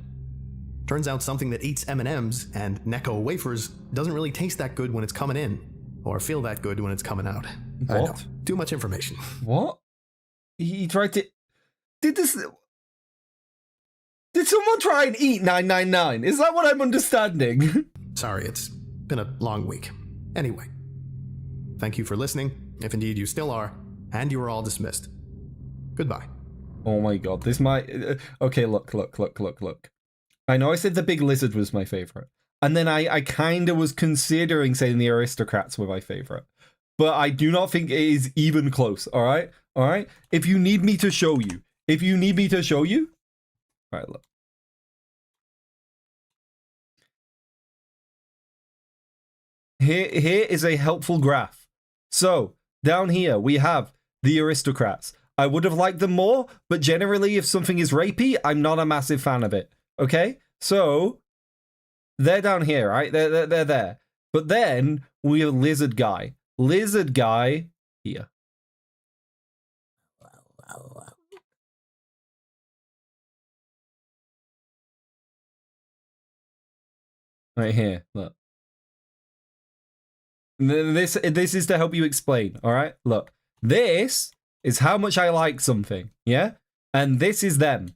Turns out something that eats M&Ms and Necco wafers doesn't really taste that good when it's coming in, or feel that good when it's coming out. What? I know. Too much information. What? He tried to... Did someone try and eat 999? Is that what I'm understanding? Sorry, it's been a long week. Anyway, thank you for listening, if indeed you still are, and you are all dismissed. Goodbye. Oh my god, this might... Okay, look. I know I said the big lizard was my favorite, and then I kind of was considering saying the aristocrats were my favorite, but I do not think it is even close, alright? Alright? If you need me to show you... Alright, look. Here is a helpful graph. So, down here, we have the aristocrats. I would have liked them more, but generally, if something is rapey, I'm not a massive fan of it. Okay? So, they're down here, right? They're there. But then, we have Lizard Guy. Lizard Guy here. Right here, look. This is to help you explain, all right? Look, this is how much I like something, yeah? And this is them.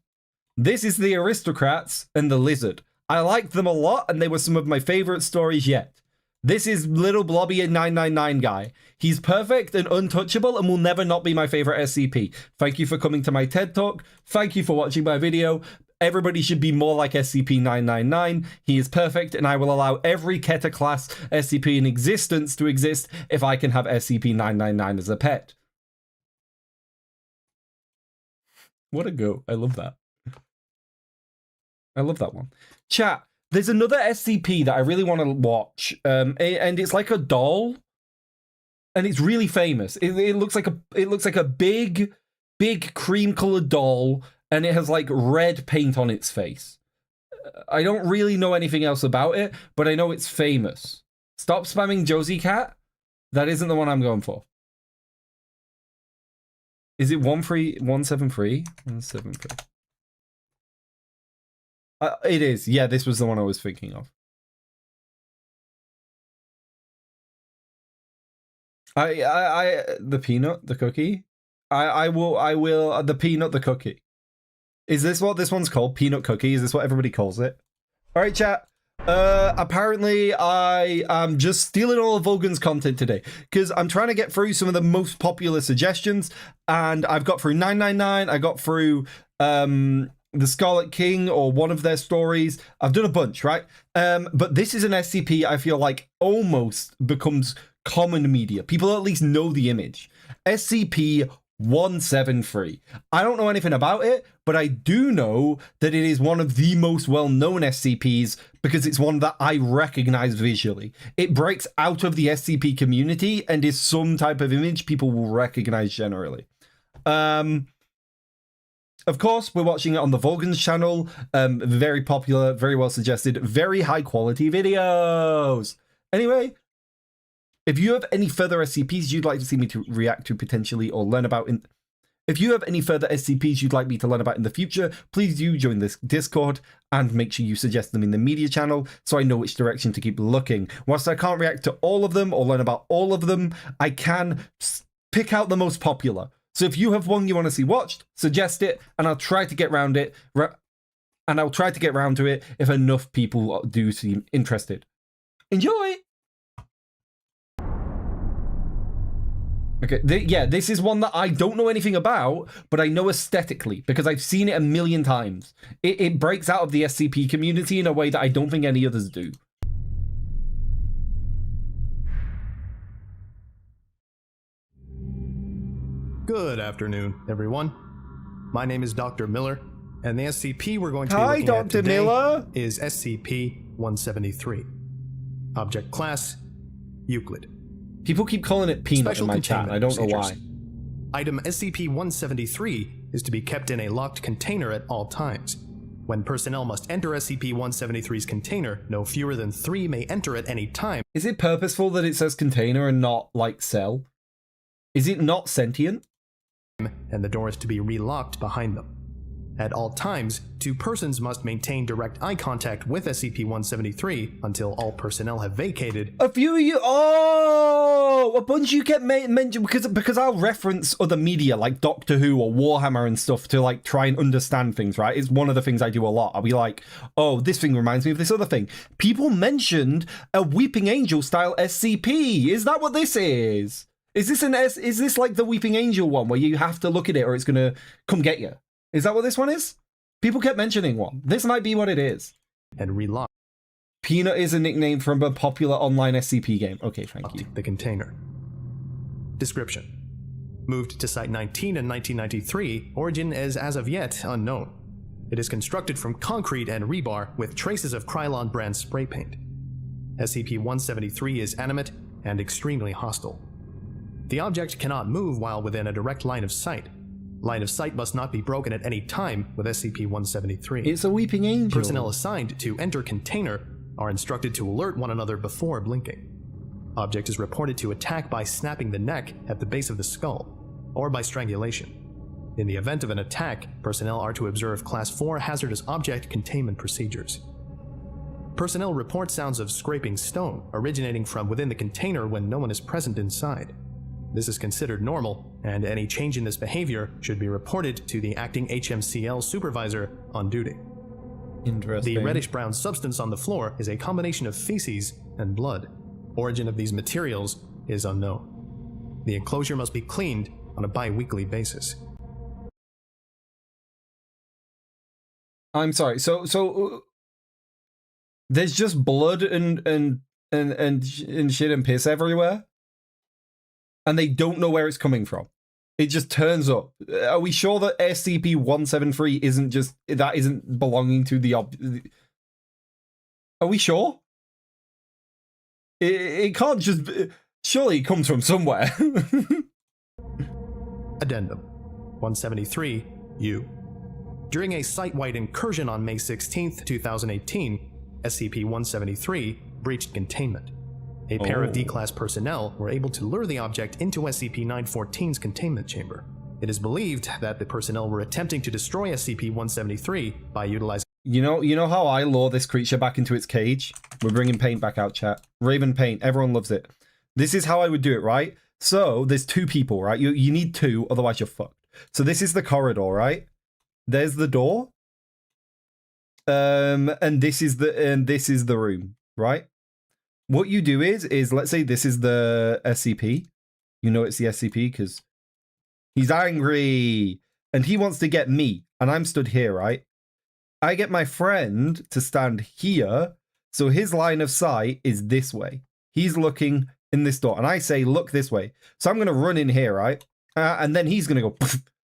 This is the aristocrats and the lizard. I liked them a lot, and they were some of my favorite stories yet. This is little blobby 999 guy. He's perfect and untouchable and will never not be my favorite SCP. Thank you for coming to my TED Talk. Thank you for watching my video. Everybody should be more like SCP-999. He is perfect, and I will allow every Keter class SCP in existence to exist if I can have SCP-999 as a pet. What a go. I love that. I love that one. Chat, there's another SCP that I really want to watch, and it's like a doll, and it's really famous. It looks like a big cream-colored doll, and it has like red paint on its face. I don't really know anything else about it, but I know it's famous. Stop spamming Josie Cat. That isn't the one I'm going for. Is it 173? 173. It is. Yeah, this was the one I was thinking of. The peanut, the cookie. I will, the peanut, the cookie. Is this what this one's called? Peanut cookie? Is this what everybody calls it? All right, chat. Apparently I am just stealing all of Vulgan's content today because I'm trying to get through some of the most popular suggestions, and I've got through 999. I got through, the Scarlet King or one of their stories. I've done a bunch, right? But this is an SCP I feel like almost becomes common media. People at least know the image. SCP-173. I don't know anything about it, but I do know that it is one of the most well-known SCPs because it's one that I recognize visually. It breaks out of the SCP community and is some type of image people will recognize generally. Of course, we're watching it on the Vulgan's channel. Very popular, very well suggested, very high quality videos. Anyway, if you have any further SCPs you'd like to see me to react to potentially or learn about if you have any further SCPs you'd like me to learn about in the future, please do join this Discord and make sure you suggest them in the media channel so I know which direction to keep looking. Whilst I can't react to all of them or learn about all of them, I can pick out the most popular. So if you have one you want to see watched, suggest it, and I'll try to get around it. And I'll try to get around to it if enough people do seem interested. Enjoy! Okay, yeah, this is one that I don't know anything about, but I know aesthetically because I've seen it a million times. It breaks out of the SCP community in a way that I don't think any others do. Good afternoon, everyone. My name is Dr. Miller, and the SCP we're going to be looking at Dr. today Miller. is SCP-173. Object Class, Euclid. People keep calling it Peanut in my chat. I don't know why. Item SCP-173 is to be kept in a locked container at all times. When personnel must enter SCP-173's container, no fewer than 3 may enter at any time. Is it purposeful that it says container and not like cell? Is it not sentient? And the door is to be relocked behind them. At all times, 2 persons must maintain direct eye contact with SCP-173 until all personnel have vacated. A few of you, a bunch of you get mentioned because I'll reference other media like Doctor Who or Warhammer and stuff to like try and understand things, right? It's one of the things I do a lot. I'll be like, oh, this thing reminds me of this other thing. People mentioned a Weeping Angel style SCP. Is that what this is? Is this like the Weeping Angel one where you have to look at it or it's gonna come get you? Is that what this one is? People kept mentioning one. This might be what it is. And relock. Peanut is a nickname from a popular online SCP game. Okay, thank you. The container. Description. Moved to Site 19 in 1993, origin is as of yet unknown. It is constructed from concrete and rebar with traces of Krylon brand spray paint. SCP-173 is animate and extremely hostile. The object cannot move while within a direct line of sight. Line of sight must not be broken at any time with SCP-173. It's a Weeping Angel. Personnel assigned to enter container are instructed to alert one another before blinking. Object is reported to attack by snapping the neck at the base of the skull, or by strangulation. In the event of an attack, personnel are to observe Class 4 hazardous object containment procedures. Personnel report sounds of scraping stone originating from within the container when no one is present inside. This is considered normal, and any change in this behavior should be reported to the acting HMCL supervisor on duty. Interesting. The reddish-brown substance on the floor is a combination of feces and blood. Origin of these materials is unknown. The enclosure must be cleaned on a bi-weekly basis. I'm sorry. So there's just blood and shit and piss everywhere, and they don't know where it's coming from. It just turns up. Are we sure that SCP-173 isn't belonging to the Are we sure? It can't just be, surely it comes from somewhere. Addendum 173-U. During a site-wide incursion on May 16, 2018, SCP-173 breached containment. A pair of D-Class personnel were able to lure the object into SCP-914's containment chamber. It is believed that the personnel were attempting to destroy SCP-173 by utilizing... You know how I lure this creature back into its cage? We're bringing paint back out, chat. Raven paint, everyone loves it. This is how I would do it, right? So, there's two people, right? You need two, otherwise you're fucked. So this is the corridor, right? There's the door. And this is the room, right? What you do is let's say this is the SCP. You know it's the SCP because he's angry and he wants to get me, and I'm stood here, right? I get my friend to stand here, so his line of sight is this way. He's looking in this door, and I say, look this way. So I'm going to run in here, right? And then he's going to go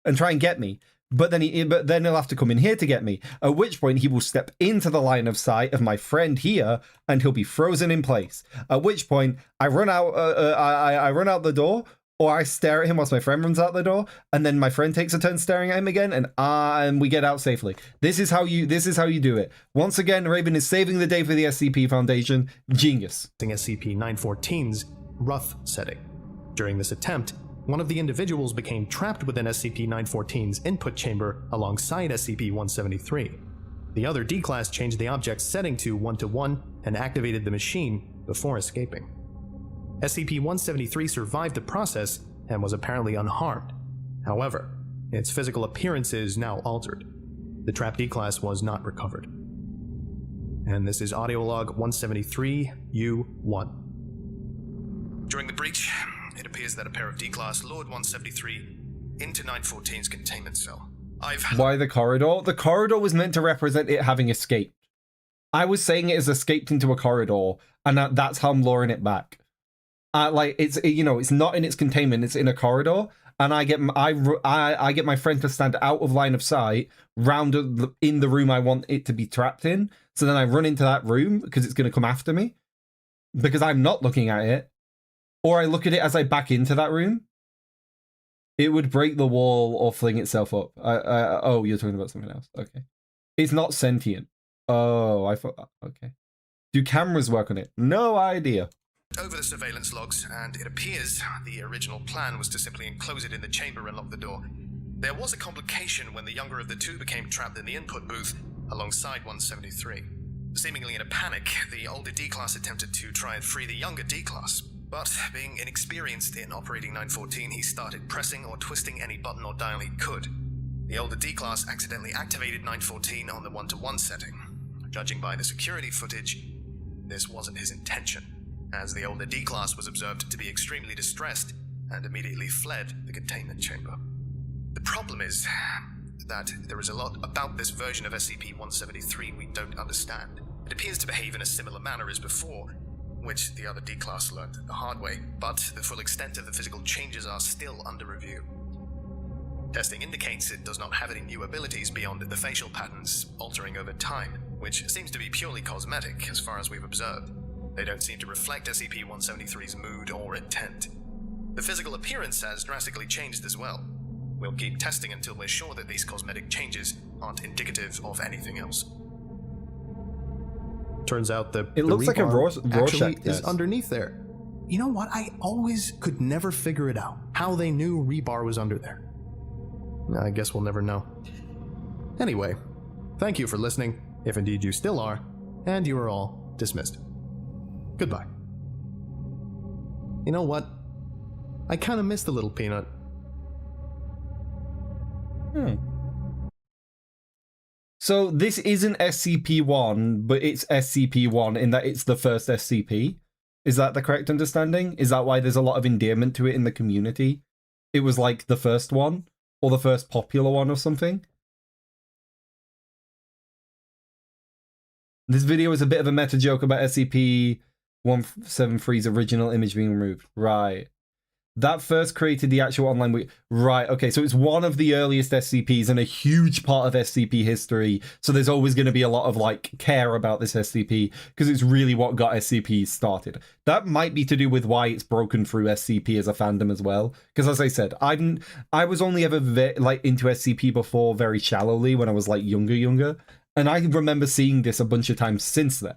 and try and get me. But then he'll have to come in here to get me. At which point he will step into the line of sight of my friend here, and he'll be frozen in place. At which point I run out. I run out the door, or I stare at him whilst my friend runs out the door, and then my friend takes a turn staring at him again, and we get out safely. This is how you do it. Once again, Raven is saving the day for the SCP Foundation. Genius. SCP-914's rough setting. During this attempt, one of the individuals became trapped within SCP-914's input chamber alongside SCP-173. The other D-Class changed the object's setting to 1-to-1 and activated the machine before escaping. SCP-173 survived the process and was apparently unharmed. However, its physical appearance is now altered. The trapped D-Class was not recovered. And this is audio log 173-U1. During the breach, it appears that a pair of D-Class lured 173 into 914's containment cell. Why the corridor? The corridor was meant to represent it having escaped. I was saying it has escaped into a corridor, and that's how I'm luring it back. It's not in its containment, it's in a corridor, and I get my friend to stand out of line of sight round in the room I want it to be trapped in. So then I run into that room because it's going to come after me because I'm not looking at it. Or I look at it as I back into that room. It would break the wall or fling itself up. Oh, you're talking about something else. Okay. It's not sentient. Oh, I thought... Okay. Do cameras work on it? No idea. Over the surveillance logs, and it appears the original plan was to simply enclose it in the chamber and lock the door. There was a complication when the younger of the two became trapped in the input booth alongside 173. Seemingly in a panic, the older D-Class attempted to try and free the younger D-Class. But, being inexperienced in operating 914, he started pressing or twisting any button or dial he could. The older D-Class accidentally activated 914 on the 1-to-1 setting. Judging by the security footage, this wasn't his intention, as the older D-Class was observed to be extremely distressed and immediately fled the containment chamber. The problem is that there is a lot about this version of SCP-173 we don't understand. It appears to behave in a similar manner as before, which the other D-Class learned the hard way, but the full extent of the physical changes are still under review. Testing indicates it does not have any new abilities beyond the facial patterns altering over time, which seems to be purely cosmetic as far as we've observed. They don't seem to reflect SCP-173's mood or intent. The physical appearance has drastically changed as well. We'll keep testing until we're sure that these cosmetic changes aren't indicative of anything else. Turns out the looks like a Rorschach actually test. is underneath there. You know what? I always could never figure it out. How they knew rebar was under there. I guess we'll never know. Anyway, thank you for listening, if indeed you still are, and you are all dismissed. Goodbye. You know what? I kind of miss the little peanut. So this isn't SCP-1, but it's SCP-1 in that it's the first SCP. Is that the correct understanding? Is that why there's a lot of endearment to it in the community? It was like the first one, or the first popular one or something? This video is a bit of a meta joke about SCP-173's original image being removed. Right. That first created the actual online... Right, okay, so it's one of the earliest SCPs and a huge part of SCP history, so there's always going to be a lot of, like, care about this SCP, because it's really what got SCP started. That might be to do with why it's broken through SCP as a fandom as well, because as I said, I was only ever, into SCP before very shallowly when I was, like, younger, and I remember seeing this a bunch of times since then.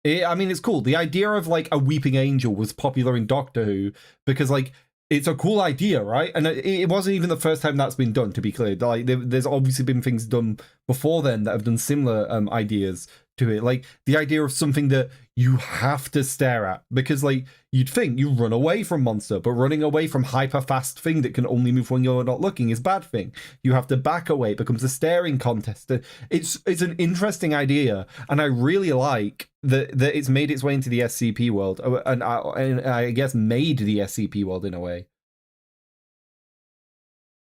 I mean, it's cool. The idea of, like, a weeping angel was popular in Doctor Who because, like, it's a cool idea, right? And it wasn't even the first time that's been done, to be clear. Like, there's obviously been things done before then that have done similar ideas to it. Like, the idea of something that you have to stare at. Because, like, you'd think you run away from monster, but running away from hyper-fast thing that can only move when you're not looking is bad thing. You have to back away. It becomes a staring contest. It's an interesting idea, and I really like that it's made its way into the SCP world, and I guess made the SCP world in a way.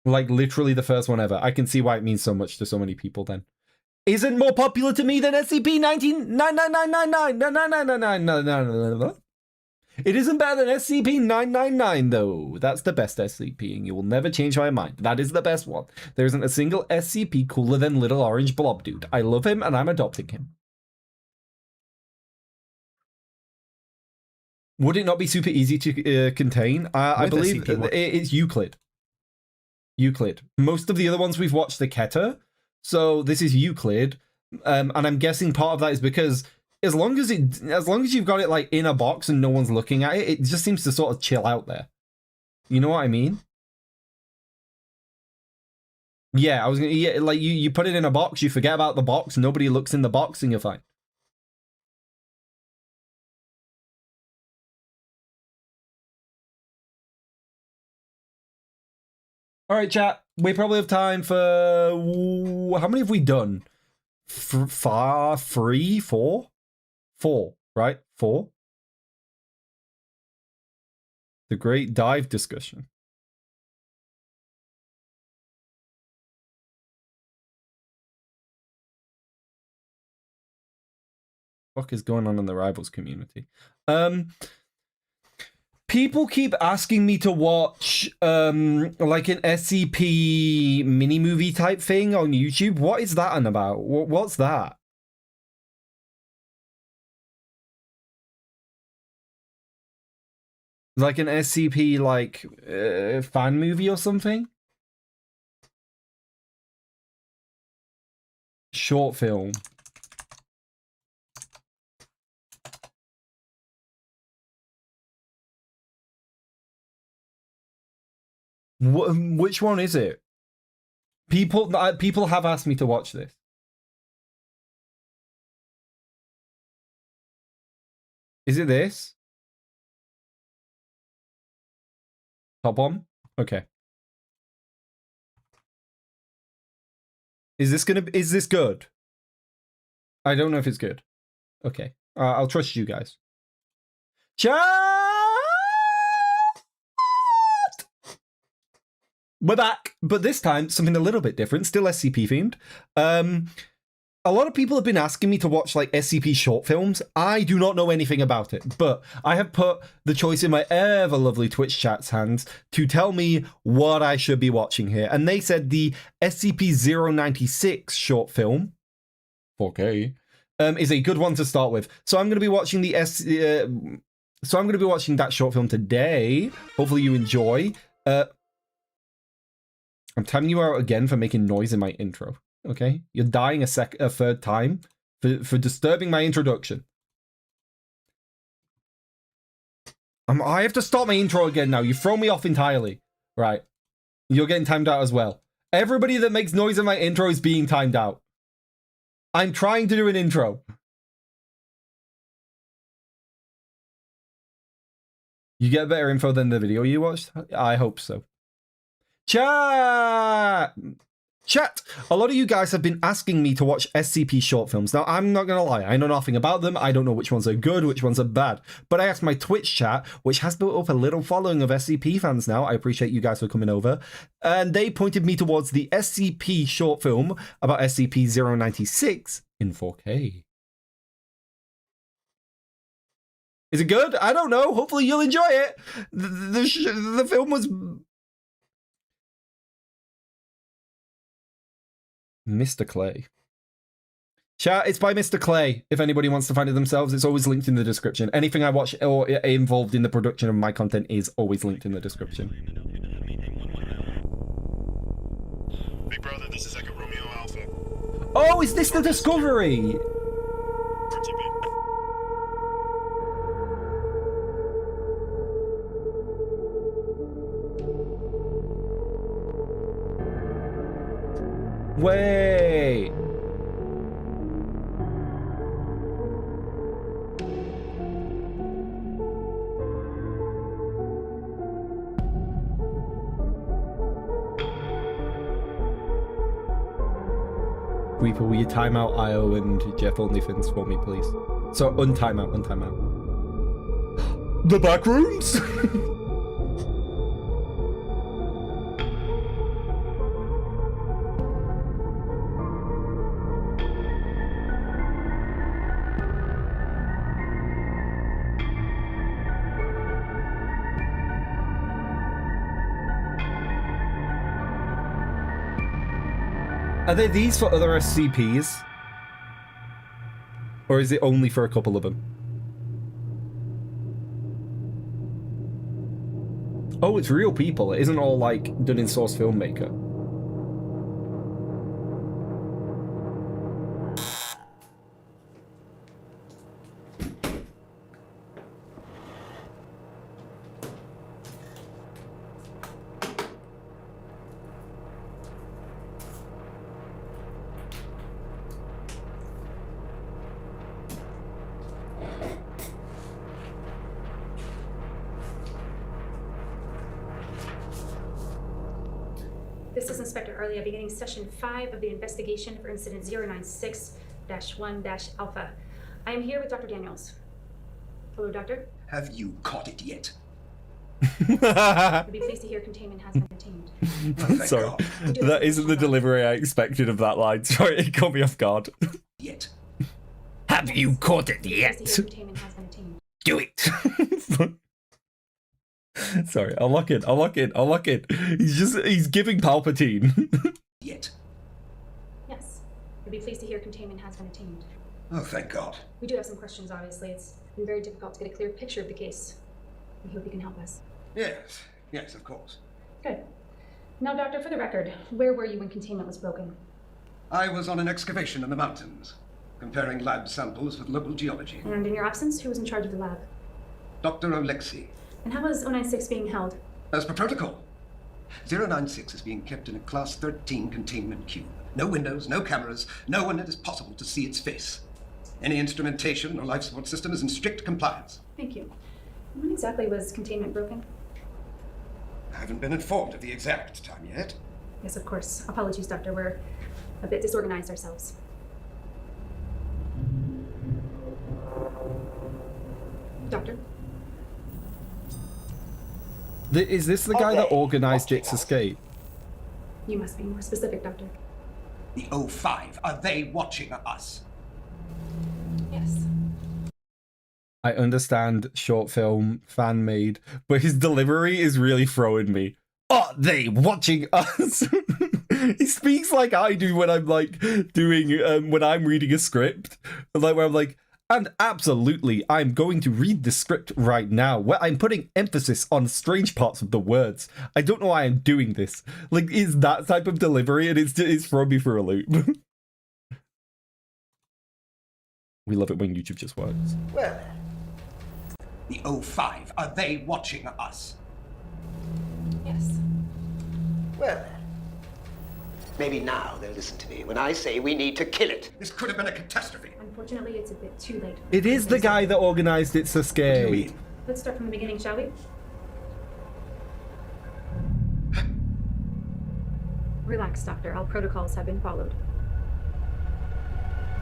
Like, literally the first one ever. I can see why it means so much to so many people then. Isn't more popular to me than SCP-199999999999. It isn't better than SCP-999 though. That's the best SCP, and you will never change my mind. That is the best one. There isn't a single SCP cooler than Little Orange Blob Dude. I love him, and I'm adopting him. Would it not be super easy to contain? I believe it's Euclid. Euclid. Most of the other ones we've watched are Keter, so this is Euclid, and I'm guessing part of that is because as long as you've got it like in a box and no one's looking at it, it just seems to sort of chill out there. You know what I mean? Yeah, like you put it in a box, you forget about the box, nobody looks in the box, and you're fine. All right, chat. We probably have time for how many have we done? Four, right? 4. The Great Dive discussion. What is going on in the Rivals community? People keep asking me to watch like an SCP mini movie type thing on YouTube. What is that about? What's that? Like an SCP like fan movie or something? Short film. Which one is it? People have asked me to watch this. Is it this? Top one? Okay. Is this good? I don't know if it's good. Okay. I'll trust you guys. Chat! We're back, but this time something a little bit different, still SCP themed. A lot of people have been asking me to watch like SCP short films. I do not know anything about it, but I have put the choice in my ever lovely Twitch chat's hands to tell me what I should be watching here. And they said the SCP-096 short film, 4K, is a good one to start with. So I'm going to be watching that short film today. Hopefully you enjoy. I'm timing you out again for making noise in my intro. Okay? You're dying a third time for disturbing my introduction. I have to start my intro again now. You throw me off entirely. Right. You're getting timed out as well. Everybody that makes noise in my intro is being timed out. I'm trying to do an intro. You get better info than the video you watched? I hope so. Chat! A lot of you guys have been asking me to watch SCP short films. Now, I'm not gonna lie, I know nothing about them. I don't know which ones are good, which ones are bad. But I asked my Twitch chat, which has built up a little following of SCP fans now. I appreciate you guys for coming over. And they pointed me towards the SCP short film about SCP-096 in 4K. Is it good? I don't know. Hopefully you'll enjoy it. The film was... Mr. Clay. Chat, it's by Mr. Clay. If anybody wants to find it themselves, it's always linked in the description. Anything I watch or involved in the production of my content is always linked in the description. Big brother, this is Echo Romeo Alpha. Oh, is this the Discovery? Wait. Reaper, will you time out IO and Jeff OnlyFins for me, please? So, untime out. The back rooms? Are they these for other SCPs? Or is it only for a couple of them? Oh, it's real people. It isn't all like done in Source Filmmaker. This is Inspector Early, beginning session 5 of the investigation for incident 096-1-Alpha. I am here with Dr. Daniels. Hello, Doctor. Have you caught it yet? I'd be pleased to hear containment has been attained. Sorry, that isn't the delivery I expected of that line. Sorry, it caught me off guard. Yet. Have you caught it yet? Containment has been attained. Do it. Sorry, I'll lock it. He's giving Palpatine. Yet. Yes. I'd be pleased to hear containment has been attained. Oh, thank God. We do have some questions, obviously. It's been very difficult to get a clear picture of the case. We hope you can help us. Yes, of course. Good. Now, Doctor, for the record, where were you when containment was broken? I was on an excavation in the mountains, comparing lab samples with local geology. And in your absence, who was in charge of the lab? Dr. Oleksii. And how was 096 being held? As per protocol. 096 is being kept in a Class 13 containment cube. No windows, no cameras, no one it is possible to see its face. Any instrumentation or life support system is in strict compliance. Thank you. When exactly was containment broken? I haven't been informed of the exact time yet. Yes, of course. Apologies, Doctor. We're a bit disorganized ourselves. Doctor? Is this the guy that organized its escape? You must be more specific, Doctor. The O5, are they watching us? Yes. I understand short film, fan made, but his delivery is really throwing me. Are they watching us? He speaks like I do when I'm like doing, when I'm reading a script. Like where I'm like, and absolutely, I'm going to read the script right now, where I'm putting emphasis on strange parts of the words. I don't know why I'm doing this. Like, it's that type of delivery, and it's throwing me for a loop. We love it when YouTube just works. Well, the O5, are they watching us? Yes. Well, maybe now they'll listen to me when I say we need to kill it. This could have been a catastrophe. Unfortunately, it's a bit too late. It is the guy that organized its escape. Let's start from the beginning, shall we? Relax, Doctor. All protocols have been followed.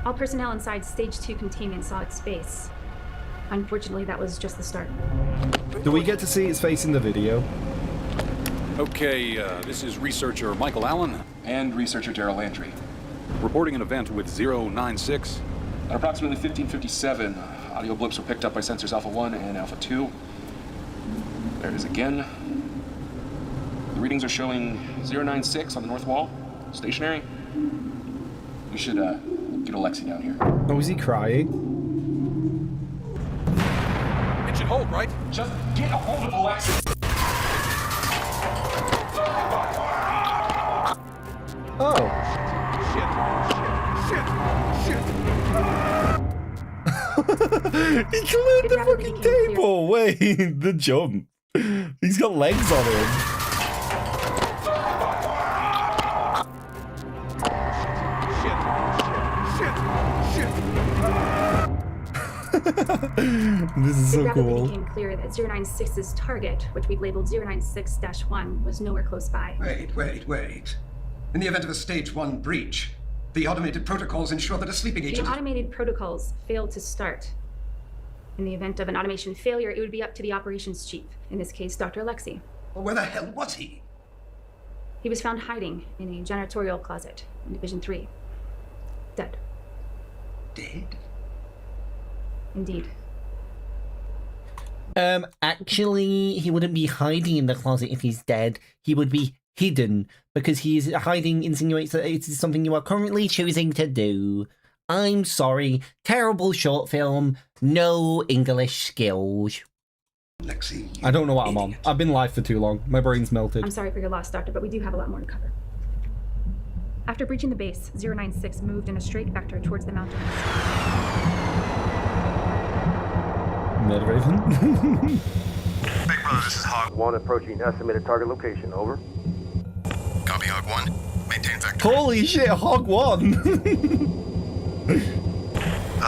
All personnel inside Stage 2 containment saw its face. Unfortunately, that was just the start. Do we get to see its face in the video? Okay, this is researcher Michael Allen. And researcher Daryl Landry. Reporting an event with 096. At approximately 1557, Audio blips were picked up by sensors Alpha 1 and Alpha 2. There it is again. The readings are showing 096 on the north wall, stationary. We should get Alexi down here. Oh, is he crying? It should hold, right? Just get a hold of Alexi. Oh. He cleared the fucking table! Wait, the jump. He's got legs on him. This is so It rapidly cool. became clear that 096's target, which we've labeled 096-1, was nowhere close by. Wait. In the event of a stage 1 breach, the automated protocols ensure that a sleeping The agent... automated protocols failed to start. In the event of an automation failure, it would be up to the operations chief, in this case, Dr. Alexi. Well, where the hell was he? He was found hiding in a janitorial closet in Division 3. Dead. Dead? Indeed. Actually, he wouldn't be hiding in the closet if he's dead. He would be hidden, because he's hiding insinuates that it is something you are currently choosing to do. I'm sorry. Terrible short film. No English skills. Lexi. I don't know what I'm on. I've been live for too long. My brain's melted. I'm sorry for your loss, Doctor, but we do have a lot more to cover. After breaching the base, 096 moved in a straight vector towards the mountains. Murder Raven. Big Brother, this is Hog 1 approaching estimated target location. Over. Copy, Hog 1. Maintain vector. Holy shit, Hog 1! I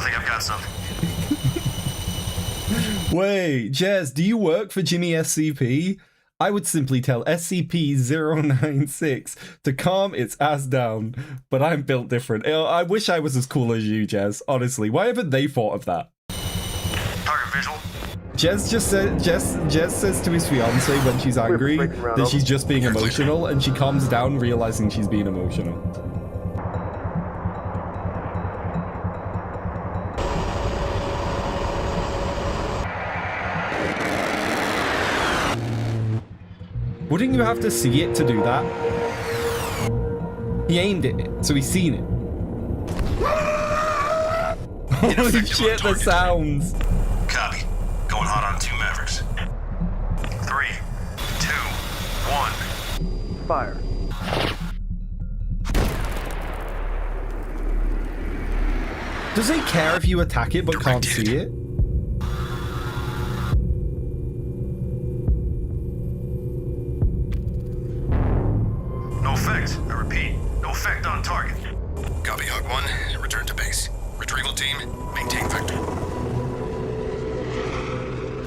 think I've got something. Wait, Jez, do you work for Jimmy SCP? I would simply tell SCP-096 to calm its ass down, but I'm built different. I wish I was as cool as you, Jez, honestly. Why haven't they thought of that? Target visual. Jez says to his fiance when she's angry that she's just being emotional, and she calms down realizing she's being emotional. Wouldn't you have to see it to do that? He aimed at it, so he's seen it. Holy shit, the sounds! Copy. Going hot on 2 Mavericks. 3, 2, 1. Fire. Does it care if you attack it but can't see it? No effect. I repeat, no effect on target. Copy, Hog 1. Return to base. Retrieval team, maintain vector.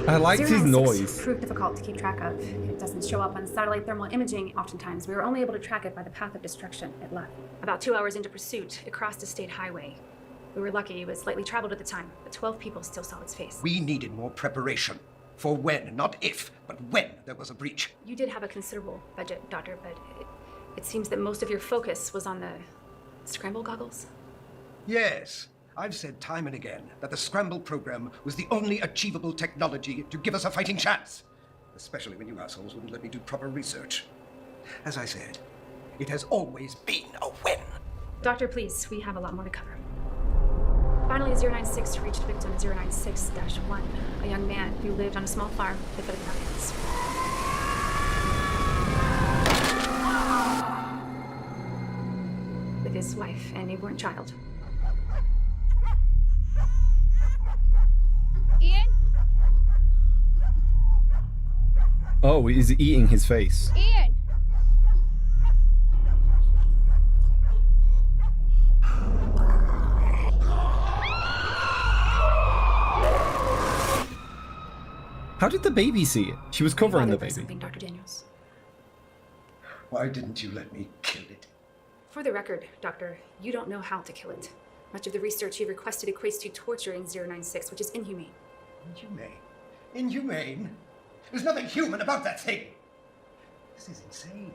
I liked his 096 noise. proved difficult to keep track of. It doesn't show up on satellite thermal imaging oftentimes. We were only able to track it by the path of destruction it left. About 2 hours into pursuit, it crossed a state highway. We were lucky it was lightly traveled at the time, but 12 people still saw its face. We needed more preparation. For when, not if, but when there was a breach. You did have a considerable budget, Doctor, but it seems that most of your focus was on the scramble goggles. Yes, I've said time and again that the Scramble program was the only achievable technology to give us a fighting chance. Especially when you assholes wouldn't let me do proper research. As I said, it has always been a win. Doctor, please, we have a lot more to cover. Finally, 096 reached victim 096-1, a young man who lived on a small farm at the foot of the mountains. With his wife and newborn child. Ian? Oh, he's eating his face. Ian! How did the baby see it? She was covering the baby. Something, Dr. Daniels. Why didn't you let me kill it? For the record, Doctor, you don't know how to kill it. Much of the research you requested equates to torturing 096, which is inhumane. Inhumane? Inhumane? There's nothing human about that thing! This is insane.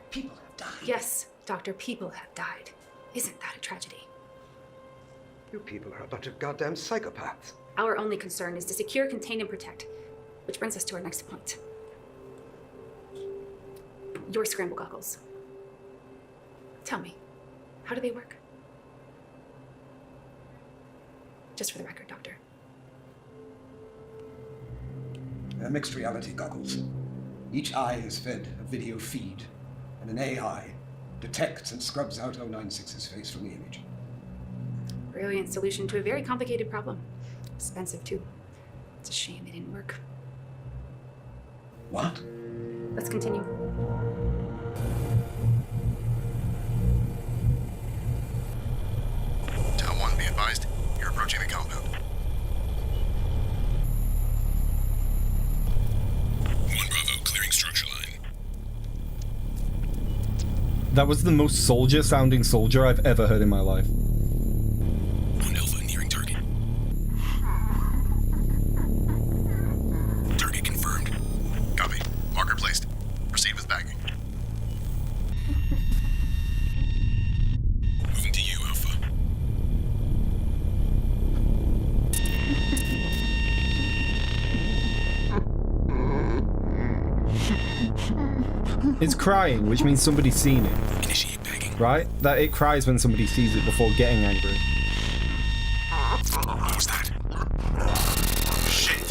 People have died. Yes, Doctor, people have died. Isn't that a tragedy? You people are a bunch of goddamn psychopaths. Our only concern is to secure, contain, and protect. Which brings us to our next point. Your scramble goggles. Tell me, how do they work? Just for the record, Doctor. They're mixed reality goggles. Each eye is fed a video feed, and an AI detects and scrubs out 096's face from the image. Brilliant solution to a very complicated problem. Expensive, too. It's a shame it didn't work. What? Let's continue. Tau 1, be advised. You're approaching the compound. 1 Bravo, clearing structure line. That was the most soldier-sounding soldier I've ever heard in my life. 1 Alpha nearing target. Target confirmed. Copy. Marker placed. Proceed with bagging. Moving to you, Alpha. It's crying, which means somebody's seen it. Initiate bagging. Right? That it cries when somebody sees it before getting angry. What was that? Shit.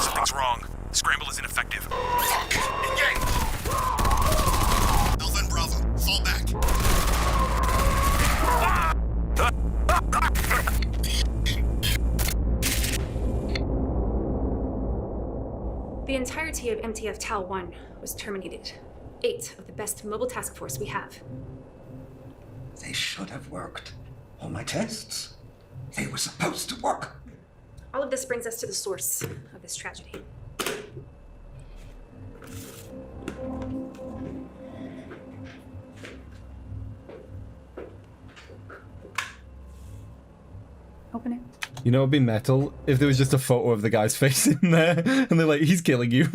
Something's wrong. Scramble is ineffective. Fuck. Engage. Alpha and Bravo, fall back. The entirety of MTF Tau 1 was terminated. 8 of the best mobile task force we have. They should have worked. All my tests. They were supposed to work. All of this brings us to the source of this tragedy. Open it. You know, it'd be metal if there was just a photo of the guy's face in there, and they're like, he's killing you.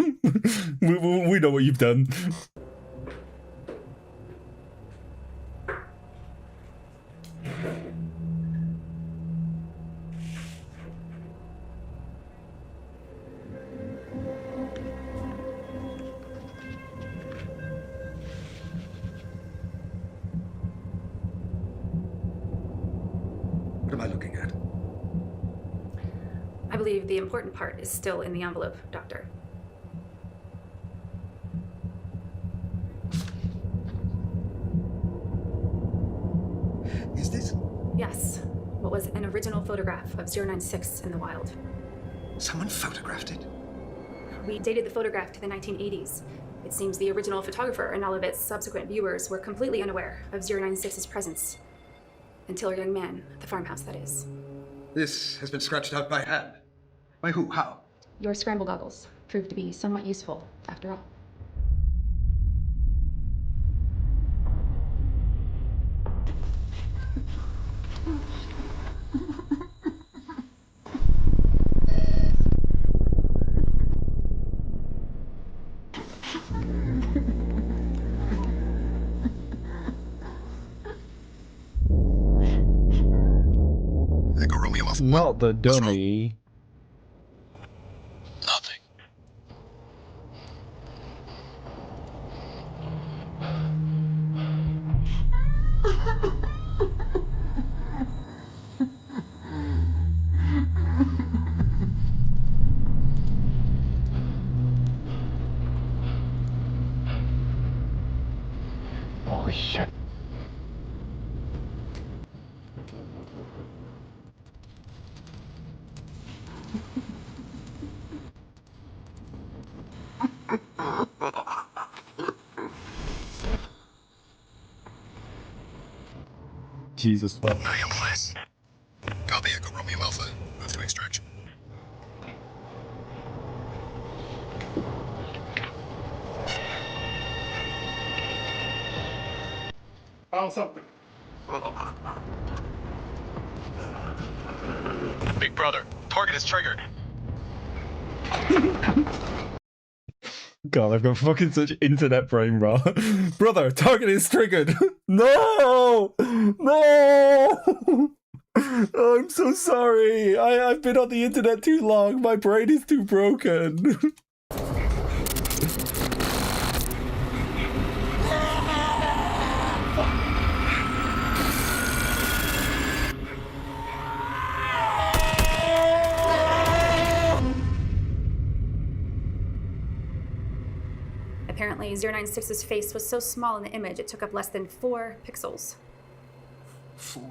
we know what you've done. What am I looking at? I believe the important part is still in the envelope, Doctor. Is this? Yes. What was an original photograph of 096 in the wild. Someone photographed it? We dated the photograph to the 1980s. It seems the original photographer and all of its subsequent viewers were completely unaware of 096's presence. Until a young man at the farmhouse, that is. This has been scratched out by hand. By who? How? Your scramble goggles proved to be somewhat useful, after all. Echo Romeo Alpha. Not the dummy. Nothing. Holy shit. Jesus fuck. Manual place. Copy Echo Romeo Alpha. Move to extraction. Found something. Big brother, target is triggered. God, I've got fucking such internet brain rot. Brother, target is triggered. No! No! Oh, I'm so sorry. I've been on the internet too long. My brain is too broken. Apparently, 096's face was so small in the image it took up less than 4 pixels. 4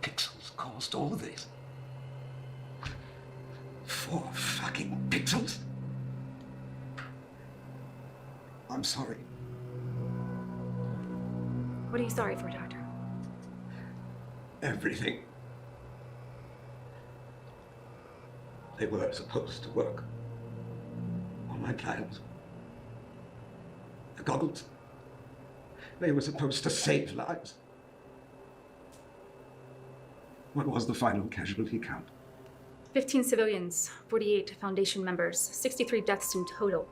pixels caused all this. 4 fucking pixels? I'm sorry. What are you sorry for, Doctor? Everything. They were supposed to work. All my plans. The goggles. They were supposed to save lives. What was the final casualty count? 15 civilians, 48 Foundation members, 63 deaths in total.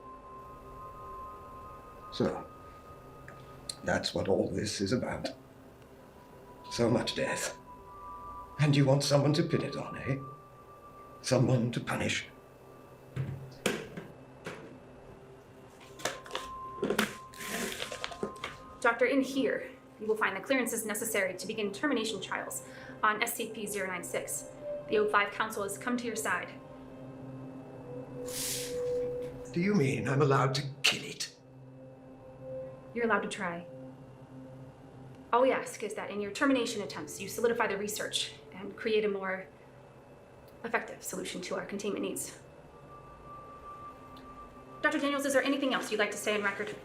So, that's what all this is about. So much death. And you want someone to pin it on, eh? Someone to punish. Doctor, in here, you will find the clearances necessary to begin termination trials on SCP-096. The O5 Council has come to your side. Do you mean I'm allowed to kill it? You're allowed to try. All we ask is that in your termination attempts, you solidify the research and create a more effective solution to our containment needs. Dr. Daniels, is there anything else you'd like to say on record?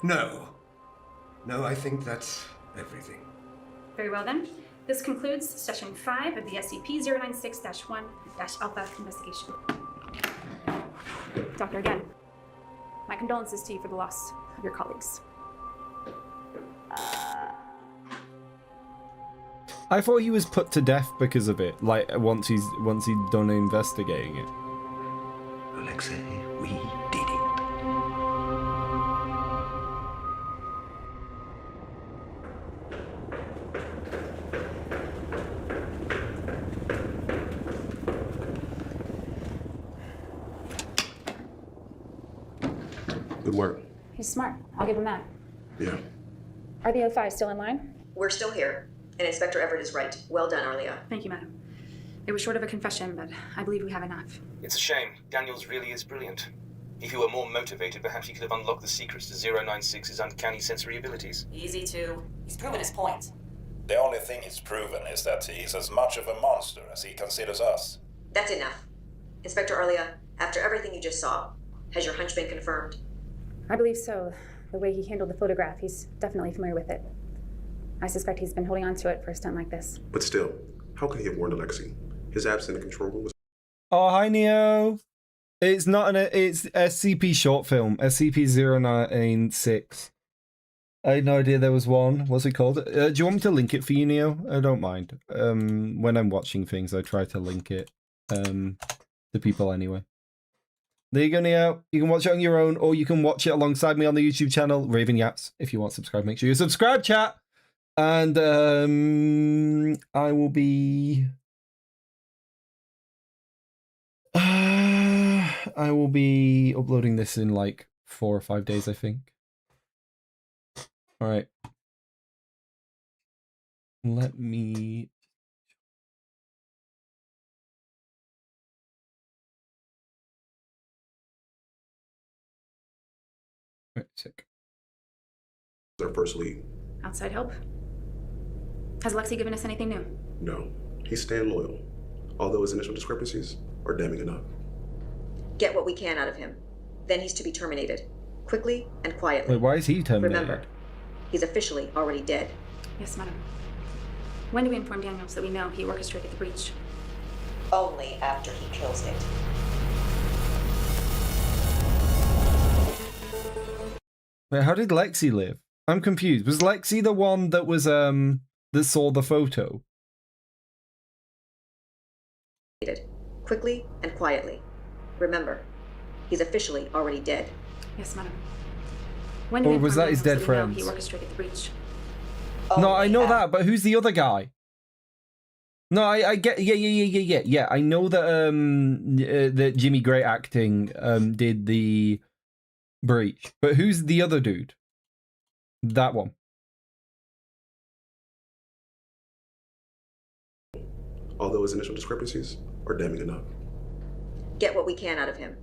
No. No, I think that's everything. Very well then. This concludes session 5 of the SCP-096-1-Alpha investigation. Doctor, again, my condolences to you for the loss of your colleagues. I thought he was put to death because of it. Like once he's done investigating it. Alexei, we did it. Good work. He's smart. I'll give him that. Yeah. Are the O5 still in line? We're still here, and Inspector Everett is right. Well done, Arlia. Thank you, madam. It was short of a confession, but I believe we have enough. It's a shame. Daniels really is brilliant. If he were more motivated, perhaps he could have unlocked the secrets to 096's uncanny sensory abilities. Easy to. He's proven his point. The only thing he's proven is that he's as much of a monster as he considers us. That's enough. Inspector Arlia, after everything you just saw, has your hunch been confirmed? I believe so. The way he handled the photograph, he's definitely familiar with it. I suspect he's been holding on to it for a stunt like this. But still, how could he have warned Alexei? His absence in the control room was... Oh, hi, Neo. It's not it's SCP short film, SCP-096. I had no idea there was one. What's it called? Do you want me to link it for you, Neo? I don't mind. When I'm watching things, I try to link it to people anyway. There you go, Neo. You can watch it on your own, or you can watch it alongside me on the YouTube channel, Raven Yaps. If you want to subscribe, make sure you subscribe, chat. And I will be... I will be uploading this in like 4 or 5 days, I think. All right. Let me... Right, sick. Our first lead. Outside help? Has Lexi given us anything new? No. He's staying loyal. Although his initial discrepancies are damning enough. Get what we can out of him. Then he's to be terminated. Quickly and quietly. Wait, why is he terminated? Remember, he's officially already dead. Yes, madam. When do we inform Daniels that we know he orchestrated the breach? Only after he kills it. Wait, how did Lexi live? I'm confused. Was Lexi the one that was that saw the photo? Quickly and quietly. Remember, he's officially already dead. Yes, madam. When do Or we was inform that his Daniels dead we know friends? he orchestrated the breach? No, I know that, but who's the other guy? No, I get, yeah. I know that that Jimmy Great Acting did the breach, but who's the other dude? That one. Although his initial discrepancies are damning enough. Get what we can out of him.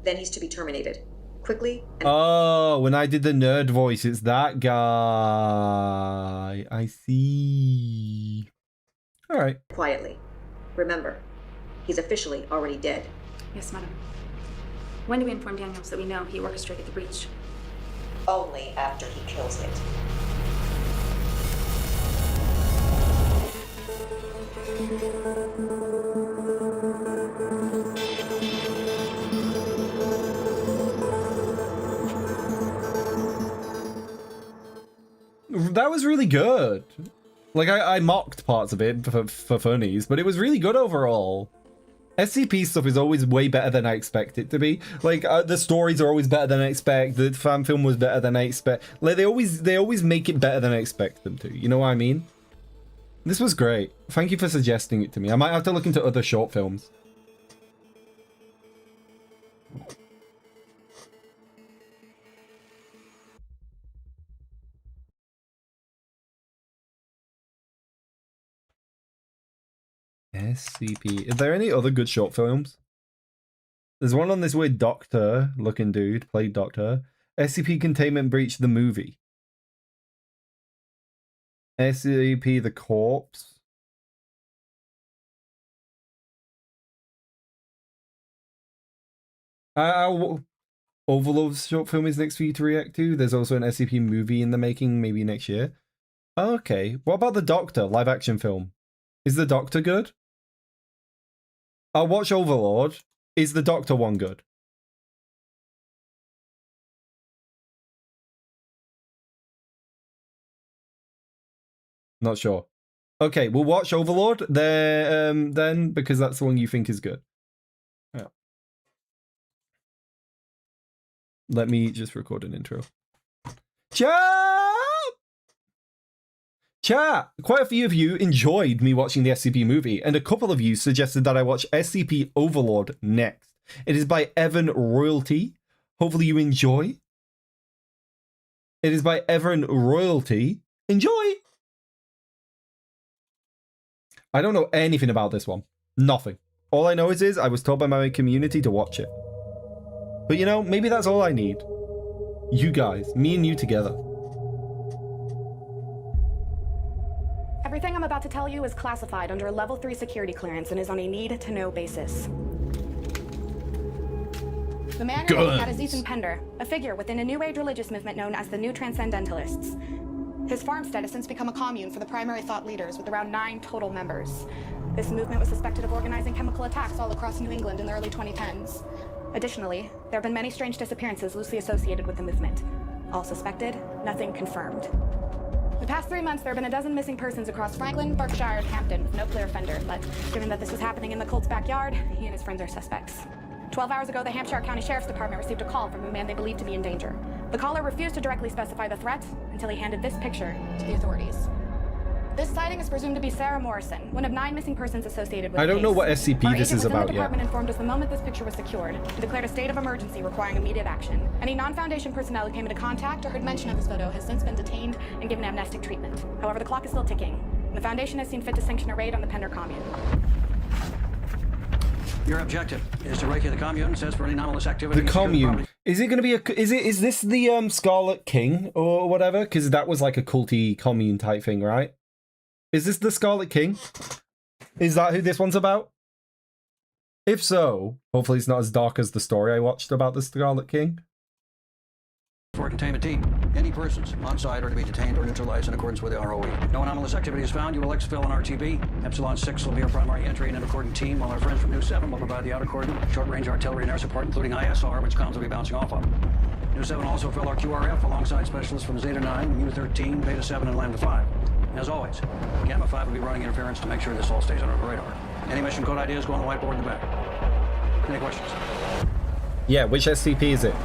Then he's to be terminated. Quickly and Oh, when I did the nerd voice, it's that guy. I see. All right. quietly. Remember, he's officially already dead. Yes, madam. When do we inform Daniels that we know he orchestrated the breach? Only after he kills it. That was really good. Like, I mocked parts of it for funnies, but it was really good overall. SCP stuff is always way better than I expect it to be. Like, the stories are always better than I expect. The fan film was better than I expect. Like, they always make it better than I expect them to. You know what I mean? This was great. Thank you for suggesting it to me. I might have to look into other short films. SCP. Is there any other good short films? There's one on this weird doctor looking dude, played Doctor. SCP Containment Breach the movie. SCP The Corpse. Overload's short film is next for you to react to. There's also an SCP movie in the making, maybe next year. Okay. What about The Doctor, live action film? Is The Doctor good? I'll watch Overlord. Is The Doctor one good? Not sure. Okay, we'll watch Overlord there then, because that's the one you think is good. Yeah. Let me just record an intro. Chat! Quite a few of you enjoyed me watching the SCP movie, and a couple of you suggested that I watch SCP Overlord next. It is by Evan Royalty. Hopefully you enjoy. It is by Evan Royalty. Enjoy! I don't know anything about this one. Nothing. All I know is I was told by my community to watch it. But you know, maybe that's all I need. You guys, me and you together. Everything I'm about to tell you is classified under a level 3 security clearance and is on a need-to-know basis. The man you're looking at is Ethan Pender, a figure within a New Age religious movement known as the New Transcendentalists. His farmstead has since become a commune for the primary thought leaders, with around 9 total members. This movement was suspected of organizing chemical attacks all across New England in the early 2010s. Additionally, there have been many strange disappearances loosely associated with the movement. All suspected, nothing confirmed. The past 3 months, there have been a dozen missing persons across Franklin, Berkshire, and Hampton, with no clear offender, but given that this was happening in the cult's backyard, he and his friends are suspects. 12 hours ago, the Hampshire County Sheriff's Department received a call from a man they believed to be in danger. The caller refused to directly specify the threat until he handed this picture to the authorities. This sighting is presumed to be Sarah Morrison, one of 9 missing persons associated with the I don't case. know what SCP this is about The yet. department informed us the moment this picture was secured and declared a state of emergency requiring immediate action. Any non-Foundation personnel who came into contact or heard mention of this photo has since been detained and given amnestic treatment. However, the clock is still ticking, and the Foundation has seen fit to sanction a raid on the Pender commune. Your objective is to break the commune, says for any anomalous activity. The commune. Is it going to be a? Is this the Scarlet King or whatever? Because that was like a culty commune type thing, right? Is this the Scarlet King? Is that who this one's about? If so, hopefully it's not as dark as the story I watched about the Scarlet King. For a containment team, any persons on site are to be detained or neutralized in accordance with the ROE. No anomalous activity is found. You will exfil an RTB. Epsilon 6 will be our primary entry and an accordant team, while our friends from New 7 will provide the outer cordon, short-range artillery and air support, including ISR, which comms will be bouncing off of. New 7 will also fill our QRF alongside specialists from Zeta 9, Mu 13, Beta 7, and Lambda 5. As always, Gamma 5 will be running interference to make sure this all stays under the radar. Any mission code ideas go on the whiteboard in the back. Any questions? Yeah, which SCP is it?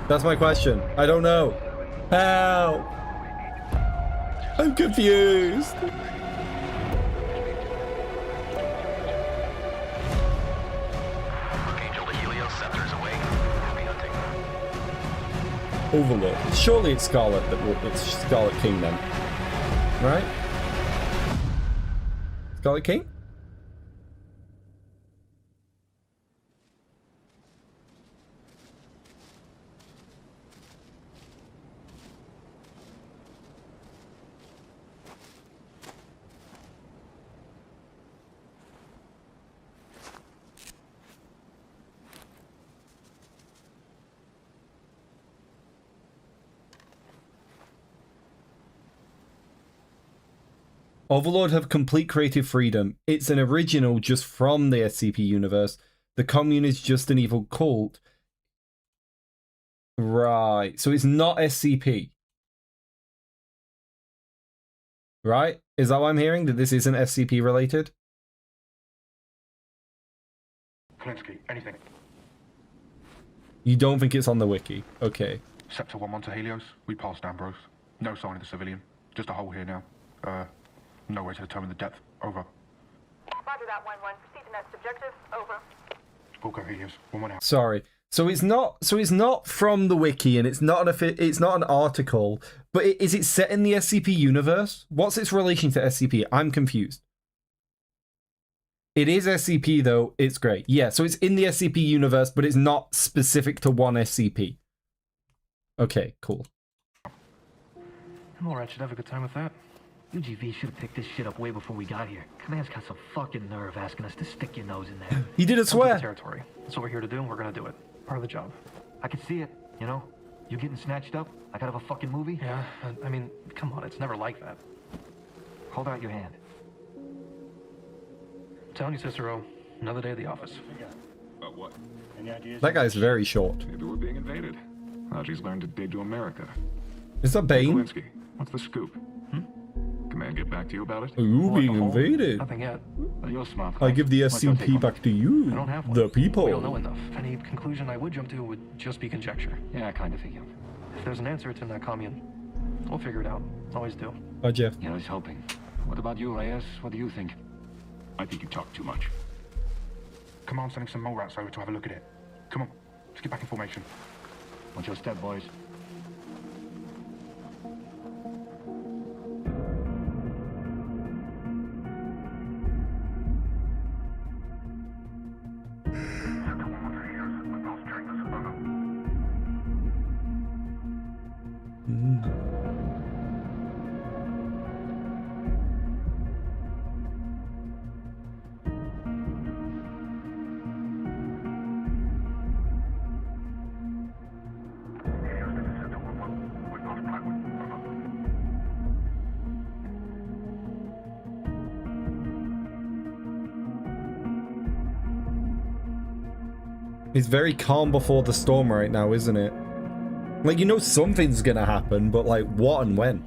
That's my question. I don't know. Help! I'm confused. Overlord. Surely it's Scarlet it's Scarlet King then. Right? Scarlet King? Overlord have complete creative freedom. It's an original just from the SCP universe. The commune is just an evil cult. Right. So it's not SCP. Right? Is that what I'm hearing? That this isn't SCP related? Kalinsky, anything. You don't think it's on the wiki? Okay. Sector 1-1 to Helios. We passed Ambrose. No sign of the civilian. Just a hole here now. No way to determine the depth. Over. Roger that, 1-1. Proceed to next objective. Over. We'll go Helios. 1-1 out. Sorry. So it's not from the wiki, and it's not an article, but is it set in the SCP universe? What's its relation to SCP? I'm confused. It is SCP though. It's great. Yeah, so it's in the SCP universe, but it's not specific to one SCP. Okay, cool. I'm alright. Should have a good time with that. UGV should have picked this shit up way before we got here. Command's got some fucking nerve asking us to stick your nose in there. He didn't swear. Territory. That's what we're here to do, and we're gonna do it. Part of the job. I can see it, you know? You getting snatched up like out of a fucking movie? Yeah, I mean, come on, it's never like that. Hold out your hand. I'm telling you, Cicero, another day at the office. About what? Any ideas? That guy's very short. Maybe we're being invaded. Haji's learned to dig to America. Is that Bane? Kalinsky, what's the scoop? Command get back to you about it? Are you being invaded? Nothing yet. You're smart. I give the SCP back to you. I don't have one. The people. We don't know enough. Any conclusion I would jump to would just be conjecture. Yeah, I kind of figure. If there's an answer, it's in that commune. We'll figure it out. Always do. Bye, Jeff. Yeah, I was hoping. What about you, Reyes? What do you think? I think you talk too much. Command's sending some mole rats over to have a look at it. Come on, let's get back in formation. Watch your step, boys. It's very calm before the storm right now, isn't it? Like, you know something's gonna happen, but like, what and when?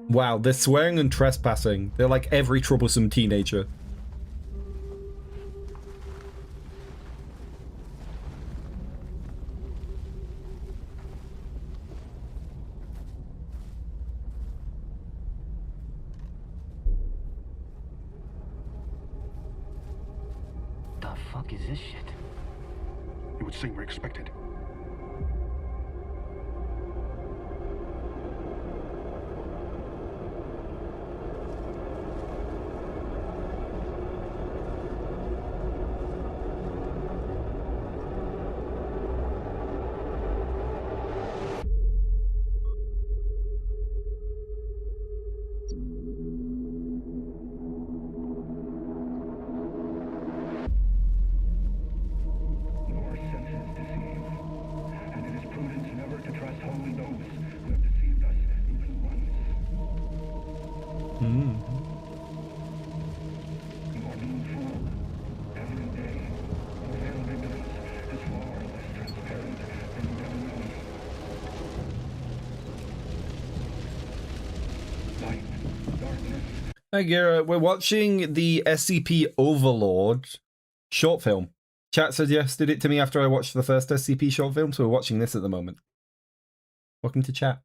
Wow, they're swearing and trespassing. They're like every troublesome teenager. Is this shit? It would seem we're expected. Hi Garrett, we're watching the SCP Overlord short film. Chat suggested it to me after I watched the first SCP short film, so we're watching this at the moment. Welcome to chat.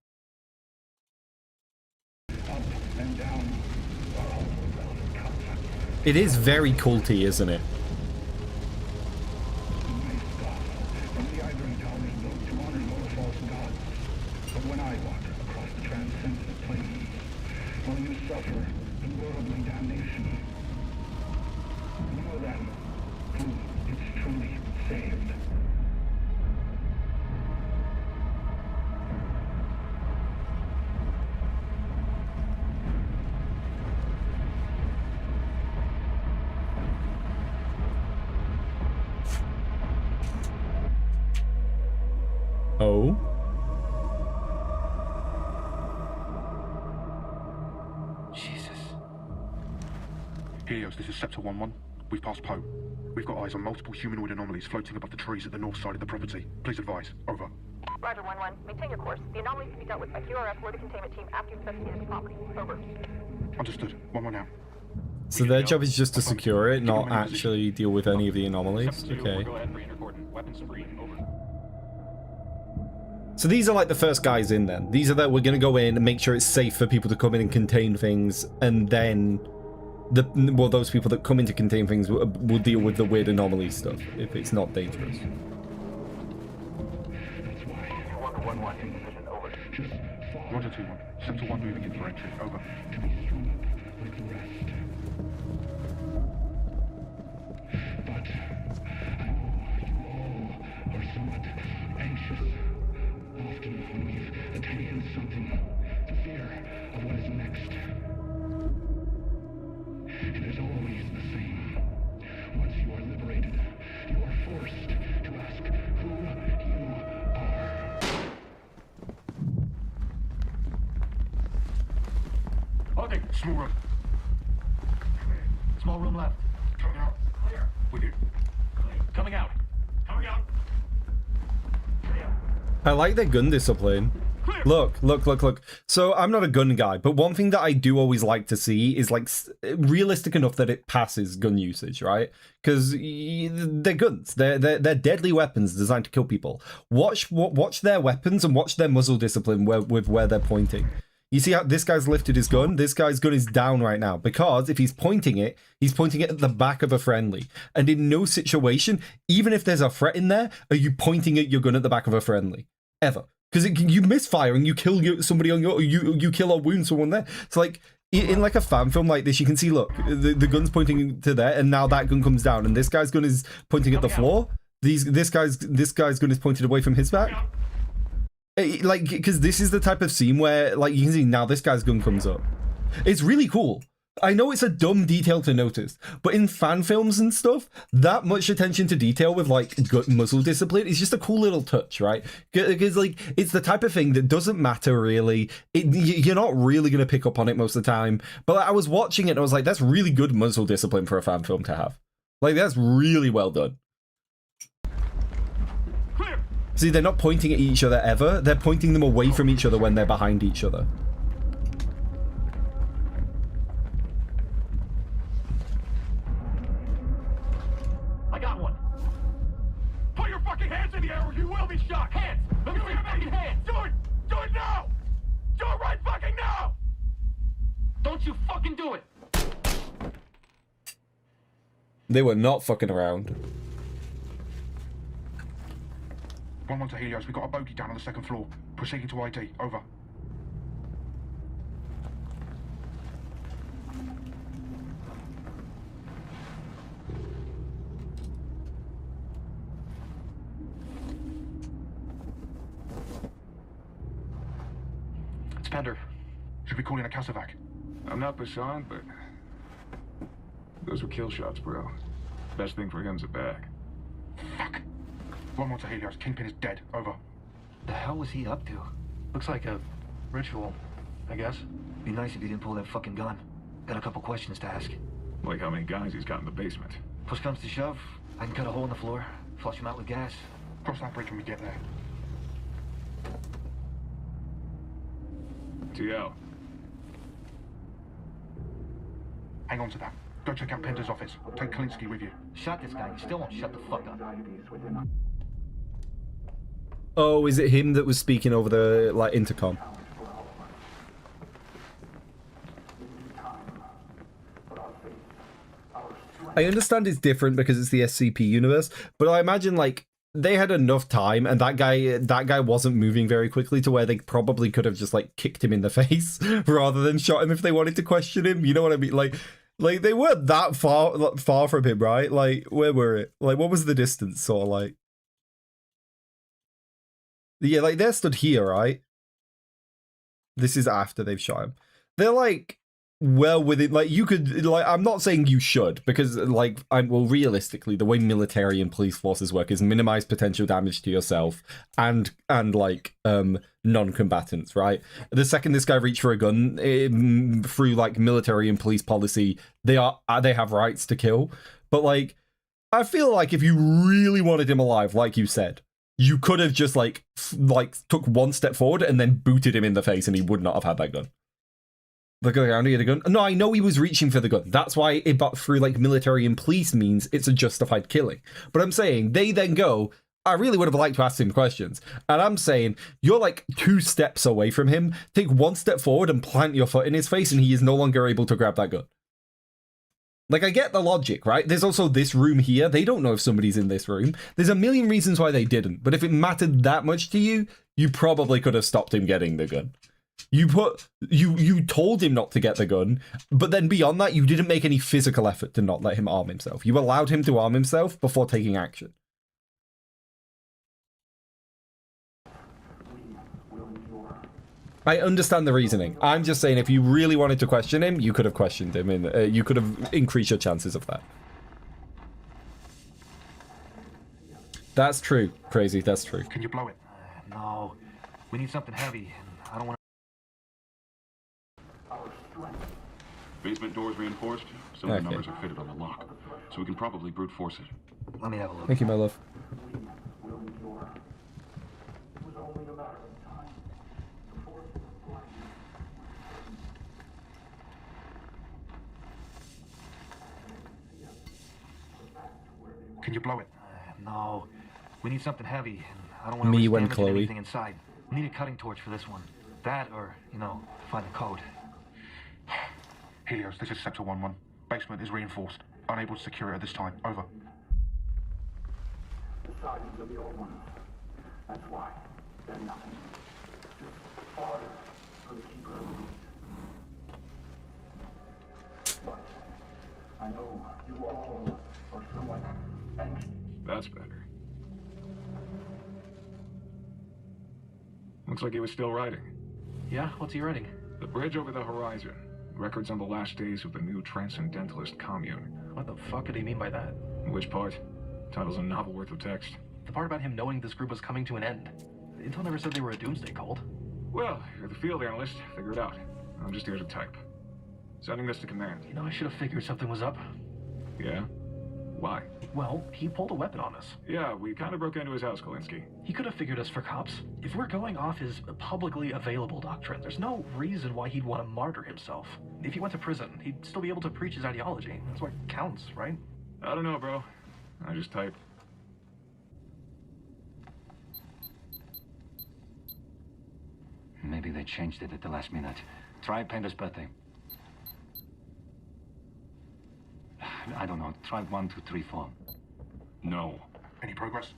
It is very culty, isn't it? But when I walk across the transcendent plane, will you suffer inordinate damnation? You are them who is truly saved. Oh? Helios, this is Scepter 1-1. We've passed Poe. We've got eyes on multiple humanoid anomalies floating above the trees at the north side of the property. Please advise. Over. Roger, 1-1. Maintain your course. The anomalies can be dealt with by QRF or the containment team after you've investigated the property. Over. Understood. 1-1 now. So their job is just to secure it, not actually deal with any of the anomalies? Okay. So these are like the first guys in then. These are that we're going to go in and make sure it's safe for people to come in and contain things, and then those people that come in to contain things will deal with the weird anomaly stuff if it's not dangerous. Roger 2-1. Scepter 1 moving in for entry. Over. But I know you all are somewhat anxious. Often when we've attained something, the fear of what is next. It is always the same. Once you are liberated, you are forced to ask who you are. Okay, small room. Small room left. Coming out. Clear. With you. Coming out. Coming out. I like their gun discipline. Look. So I'm not a gun guy, but one thing that I do always like to see is like realistic enough that it passes gun usage, right? Because they're guns, they're deadly weapons designed to kill people. Watch their weapons and watch their muzzle discipline with where they're pointing. You see how this guy's lifted his gun? This guy's gun is down right now because if he's pointing it at the back of a friendly. And in no situation, even if there's a threat in there, are you pointing at your gun at the back of a friendly ever? Because you misfire and you kill somebody on you kill or wound someone there. It's like in like a fan film like this, you can see, look, the gun's pointing to there, and now that gun comes down, and this guy's gun is pointing at the floor. This guy's gun is pointed away from his back. Like, because this is the type of scene where, like, you can see now this guy's gun comes up. It's really cool. I know it's a dumb detail to notice, but in fan films and stuff, that much attention to detail with like muzzle discipline is just a cool little touch, right? Because like it's the type of thing that doesn't matter really. You're not really going to pick up on it most of the time. But like, I was watching it and I was like, that's really good muzzle discipline for a fan film to have. Like, that's really well done. See, they're not pointing at each other ever. They're pointing them away from each other when they're behind each other. I got one. Put your fucking hands in the air or you will be shot. Hands! Let me see your fucking hands! Do it! Do it now! Do it right fucking now! Don't you fucking do it! They were not fucking around. 1-1 to Helios. We got a bogey down on the second floor. Proceeding to ID. Over. It's Pender. Should we call in a Casevac? I'm not Bashan, but those were kill shots, bro. Best thing for him's a bag. Fuck. 1-1 to Helios. Kingpin is dead. Over. The hell was he up to? Looks like a ritual, I guess. Be nice if he didn't pull that fucking gun. Got a couple questions to ask. Like how many guys he's got in the basement. Push comes to shove, I can cut a hole in the floor, flush him out with gas. Cross that bridge when we get there. TL. Hang on to that. Go check out Pender's office. Take Kalinsky with you. Shot this guy, you still won't shut the fuck up. Oh, is it him that was speaking over the, like, intercom? I understand it's different because it's the SCP universe, but I imagine like they had enough time and that guy wasn't moving very quickly to where they probably could have just like kicked him in the face rather than shot him if they wanted to question him. You know what I mean? Like they weren't that far from him, right? Like, where were it? Like, what was the distance, sort of like? Yeah, like they're stood here, right? This is after they've shot him. They're like well within, like you could, like I'm not saying you should, because like well realistically the way military and police forces work is minimize potential damage to yourself and like non-combatants, right? The second this guy reached for a gun, through like military and police policy, they have rights to kill. But like I feel like if you really wanted him alive, like you said, you could have just like took one step forward and then booted him in the face and he would not have had that gun. The guy only had a gun. No, I know he was reaching for the gun. That's why it, but through like military and police means it's a justified killing. But I'm saying they then go, I really would have liked to ask him questions. And I'm saying you're like 2 steps away from him. Take 1 step forward and plant your foot in his face and he is no longer able to grab that gun. Like, I get the logic, right? There's also this room here. They don't know if somebody's in this room. There's a million reasons why they didn't. But if it mattered that much to you, you probably could have stopped him getting the gun. You told him not to get the gun, but then beyond that, you didn't make any physical effort to not let him arm himself. You allowed him to arm himself before taking action. I understand the reasoning. I'm just saying if you really wanted to question him, you could have questioned him and you could have increased your chances of that. That's true, Crazy, that's true. Can you blow it? No. We need something heavy. I don't want to... Basement doors reinforced. Some of the numbers are fitted on the lock, so we can probably brute force it. Let me have a look. Thank you, my love. Can you blow it? No. We need something heavy. I don't want to Me risk when damaging Chloe. anything inside. We need a cutting torch for this one. That or, you know, find the code. Helios, this is Sector 1-1. Basement is reinforced. Unable to secure it at this time. Over. The silence of the old ones. That's why they're nothing. Just fodder for the keeper of the beast. But I know you all are somewhat anxious. That's better. Looks like he was still writing. Yeah? What's he writing? The bridge over the horizon. Records on the last days of the new Transcendentalist commune. What the fuck did he mean by that? Which part? Title's a novel worth of text. The part about him knowing this group was coming to an end. Intel never said they were a doomsday cult. Well, you're the field analyst. Figure it out. I'm just here to type. Sending this to command. You know, I should have figured something was up. Yeah? Why? Well, he pulled a weapon on us. Yeah, we kind of broke into his house, Kolinsky. He could have figured us for cops. If we're going off his publicly available doctrine, there's no reason why he'd want to martyr himself. If he went to prison, he'd still be able to preach his ideology. That's what counts, right? I don't know, bro. I just type. Maybe they changed it at the last minute. Try Painter's birthday. I don't know. Try 1, 2, 3, 4. No. Any progress?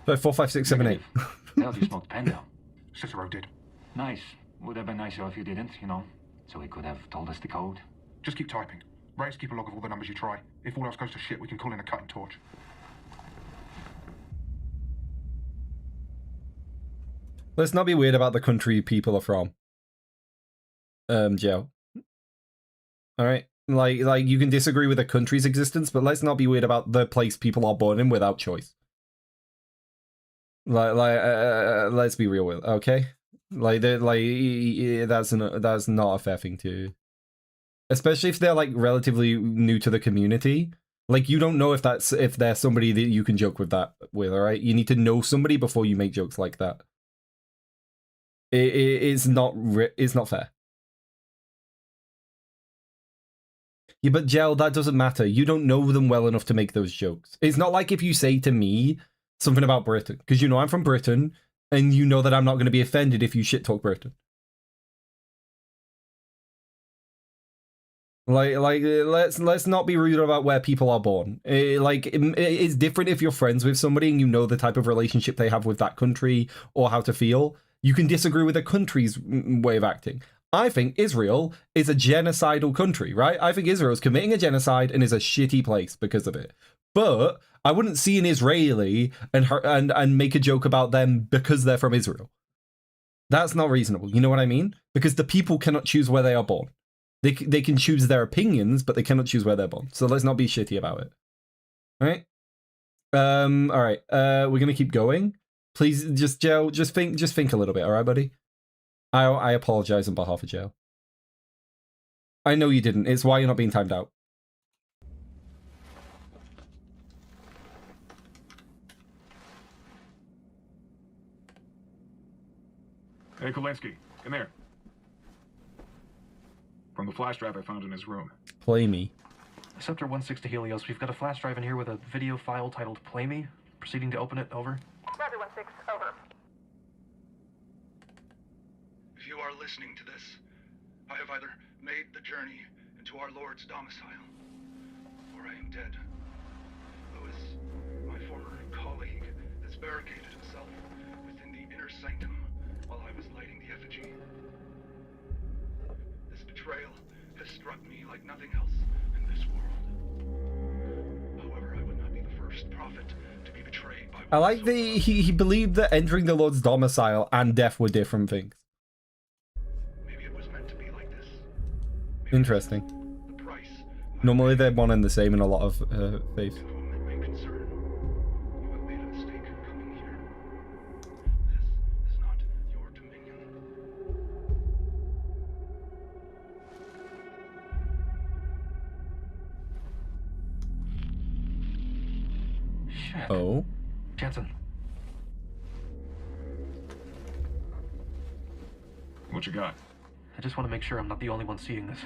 4, 5, 6, 7, 8. Hell, you smoked Panda. Cicero did. Nice. Would have been nicer if you didn't, you know. So he could have told us the code. Just keep typing. Rates keep a log of all the numbers you try. If all else goes to shit, we can call in a cutting torch. Let's not be weird about the country people are from. Joe. Alright? Like you can disagree with a country's existence, but let's not be weird about the place people are born in without choice. Let's be real with, okay? That's not a fair thing to, especially if they're like relatively new to the community. Like you don't know if they're somebody that you can joke with, alright? You need to know somebody before you make jokes like that. It's not fair. Yeah, but Gel, that doesn't matter. You don't know them well enough to make those jokes. It's not like if you say to me something about Britain, because you know I'm from Britain, and you know that I'm not going to be offended if you shit talk Britain. Let's not be rude about where people are born. It's different if you're friends with somebody and you know the type of relationship they have with that country or how to feel. You can disagree with a country's way of acting. I think Israel is a genocidal country, right? I think Israel is committing a genocide and is a shitty place because of it. But I wouldn't see an Israeli and make a joke about them because they're from Israel. That's not reasonable. You know what I mean? Because the people cannot choose where they are born. They can choose their opinions, but they cannot choose where they're born. So let's not be shitty about it. All right? All right. We're gonna keep going. Please, Joe, just think a little bit. All right, buddy. I apologize on behalf of Joe. I know you didn't. It's why you're not being timed out. Hey, Kolinsky, come here. From the flash drive I found in his room. Play me. Sector 160 Helios, we've got a flash drive in here with a video file titled Play Me. Proceeding to open it, over. Roger, 1-6, over. If you are listening to this, I have either made the journey into our Lord's domicile, or I am dead. Lewis, my former colleague, has barricaded himself within the inner sanctum while I was lighting the effigy. This betrayal has struck me like nothing else in this world. However, I would not be the first prophet to be betrayed by... I like he believed that entering the Lord's domicile and death were different things. Maybe it was meant to be like this. Interesting. Normally they're one and the same in a lot of faiths. Oh. Jensen. What you got? I just want to make sure I'm not the only one seeing this.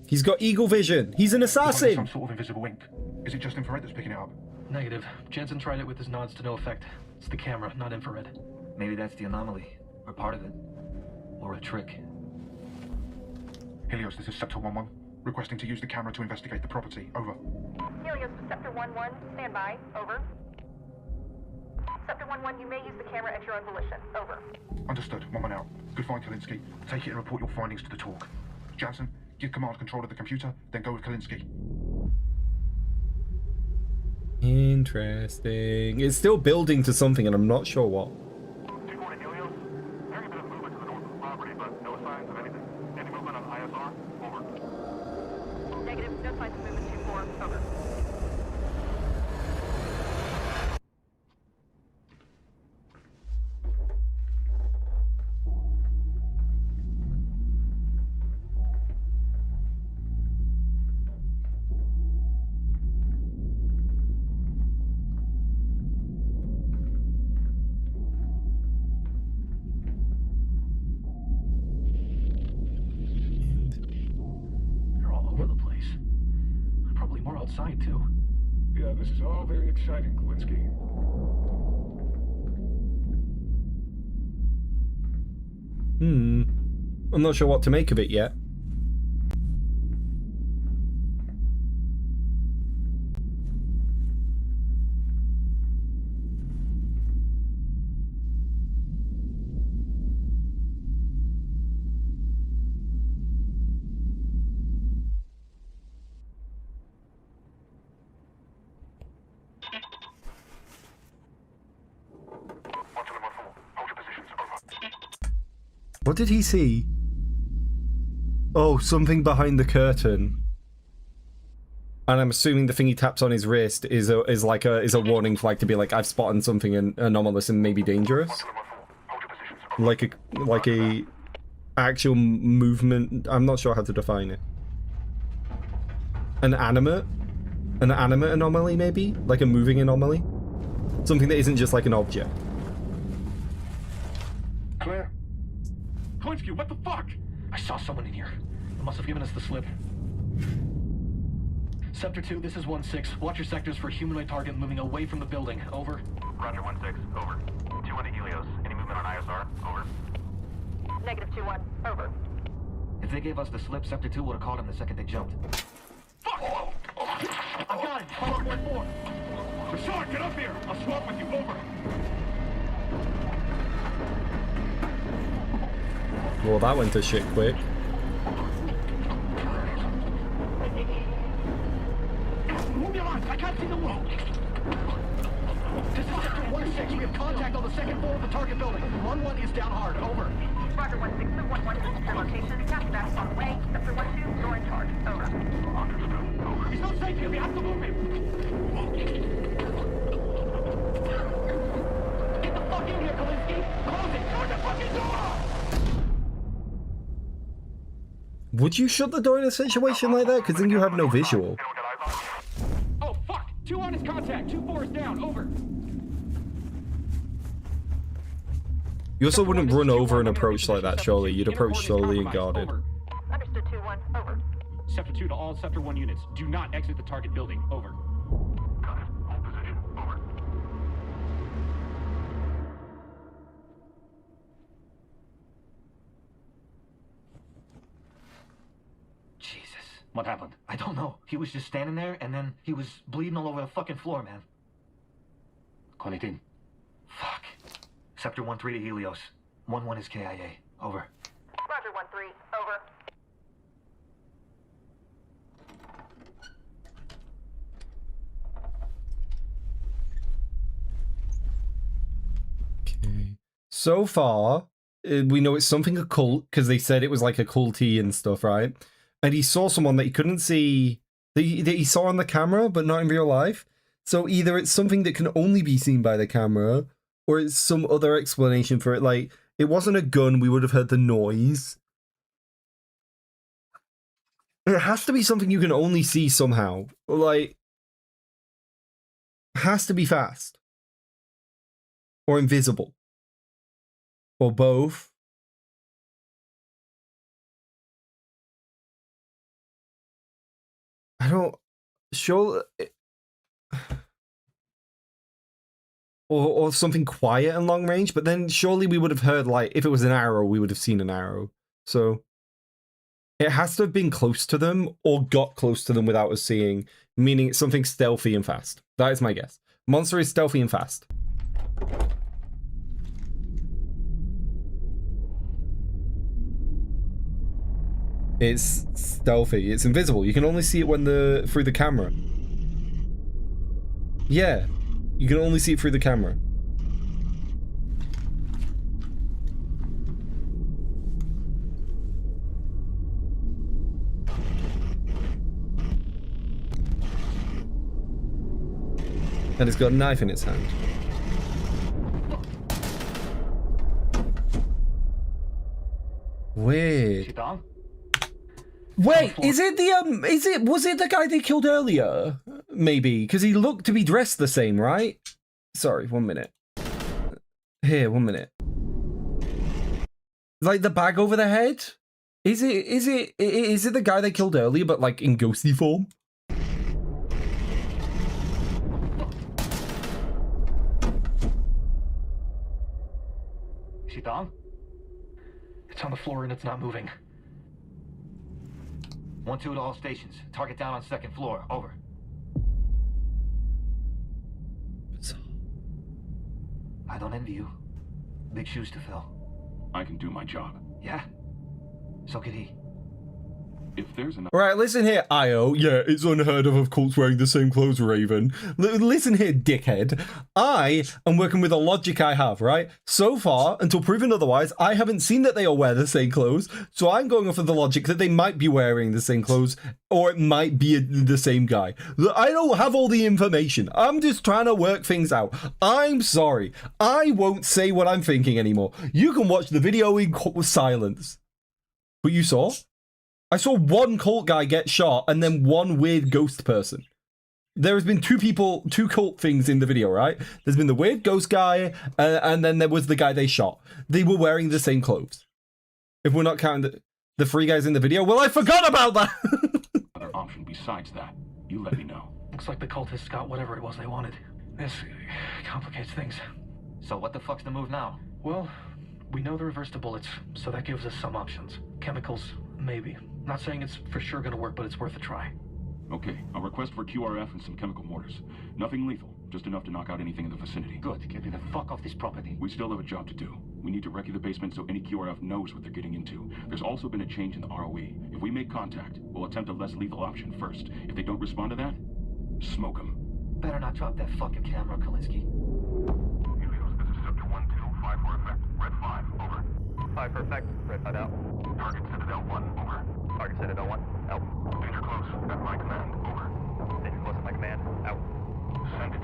He's got eagle vision. He's an assassin. Some sort of invisible ink. Is it just infrared that's picking it up? Negative. Jensen tried it with his nods to no effect. It's the camera, not infrared. Maybe that's the anomaly, or part of it. Or a trick. Helios, this is Sector 1-1. Requesting to use the camera to investigate the property. Over. Helios, Sector 1-1, stand by, over. Sector 1-1, you may use the camera at your own volition, over. Understood. 1-1 out. Good find, Kolinsky. Take it and report your findings to the talk. Jansen, give command control of the computer, then go with Kolinsky. Interesting. It's still building to something and I'm not sure what. Negative, no signs of movement 2-4, over. Outside too. Yeah, this is all very exciting, Kolinsky. I'm not sure what to make of it yet. What did he see? Oh, something behind the curtain. And I'm assuming the thing he taps on his wrist is a warning flag to be like, I've spotted something anomalous and maybe dangerous. Like a actual movement. I'm not sure how to define it. An animate anomaly, maybe? Like a moving anomaly? Something that isn't just like an object. Claire? Kolinsky, what the fuck? I saw someone in here. They must have given us the slip. Sector 2, this is 1-6. Watch your sectors for humanoid target moving away from the building. Over. Roger, 1-6. Over. 2-1 to Helios. Any movement on ISR? Over. Negative 2-1. Over. If they gave us the slip, Sector 2 would have caught him the second they jumped. Fuck! I've got it. 5.4. Rashad, get up here. I'll swap with you. Over. Well, that went to shit quick. Move your lines. I can't see the wall. This is Sector 1-6. We have contact on the second floor of the target building. 1-1 is down hard. Over. Roger, 1-6. 1-1. Your location. Copy that. On the way. Sector 1-2. You're in charge. Over. Understood. Over. He's not safe here. We have to move him. Get the fuck in here, Kalinsky. Close it. Turn the fucking door. Would you shut the door in a situation like that? Because then you have no visual. Oh, fuck! 2-1 is contact. 2-4 is down. Over. You also wouldn't run over and approach like that, surely. You'd approach slowly and guarded. Understood 2-1. Over. Sector 2 to all Sector 1 units. Do not exit the target building. Over. Got it. Hold position. Over. Jesus. What happened? I don't know. He was just standing there, and then he was bleeding all over the fucking floor, man. Qualitin. Fuck. Sector 1-3 to Helios. 1-1 is KIA. Over. Roger, 1-3. Over. Okay. So far, we know it's something occult, because they said it was like occulty and stuff, right? And he saw someone that he couldn't see, that he saw on the camera, but not in real life. So either it's something that can only be seen by the camera, or it's some other explanation for it. Like, it wasn't a gun, we would have heard the noise. It has to be something you can only see somehow. Like, it has to be fast. Or invisible. Or both. I don't... Sure... Or something quiet and long range, but then surely we would have heard, like, if it was an arrow, we would have seen an arrow. So, it has to have been close to them, or got close to them without us seeing, meaning it's something stealthy and fast. That is my guess. Monster is stealthy and fast. It's stealthy, it's invisible. You can only see it when through the camera. Yeah. You can only see it through the camera. And it's got a knife in its hand. Weird. Wait, was it the guy they killed earlier? Maybe, because he looked to be dressed the same, right? Sorry, 1 minute. Here, 1 minute. Like the bag over the head? Is it the guy they killed earlier, but like in ghosty form? Is she down? It's on the floor and it's not moving. 1-2 to all stations. Target down on second floor. Over. I don't envy you. Big shoes to fill. I can do my job. Yeah? So could he. If there's enough... Right, listen here, Io. Yeah, it's unheard of cults wearing the same clothes, Raven. Listen here, dickhead. I am working with the logic I have, right? So far, until proven otherwise, I haven't seen that they all wear the same clothes, so I'm going off of the logic that they might be wearing the same clothes, or it might be the same guy. I don't have all the information. I'm just trying to work things out. I'm sorry. I won't say what I'm thinking anymore. You can watch the video in silence. But you saw? I saw one cult guy get shot and then one weird ghost person. There has been two cult things in the video, right? There's been the weird ghost guy and then there was the guy they shot. They were wearing the same clothes. If we're not counting the three guys in the video. Well, I forgot about that! Other option besides that. you let me know. Looks like the cultists got whatever it was they wanted. This complicates things. So what the fuck's the move now? Well, we know the reverse to bullets, so that gives us some options. Chemicals, maybe. Not saying it's for sure gonna work, but it's worth a try. Okay, I'll request for QRF and some chemical mortars. Nothing lethal, just enough to knock out anything in the vicinity. Good, get me the fuck off this property. We still have a job to do. We need to recce the basement so any QRF knows what they're getting into. There's also been a change in the ROE. If we make contact, we'll attempt a less lethal option first. If they don't respond to that, smoke them. Better not drop that fucking camera, Kalinsky. Helios, this is Scepter 1-2, 5 for effect. Red 5, over. 5 for effect. Red 5 out. Target Citadel 1, over. Target Citadel 1, out. Danger close, at my command, over. Danger close at my command, out. Send it.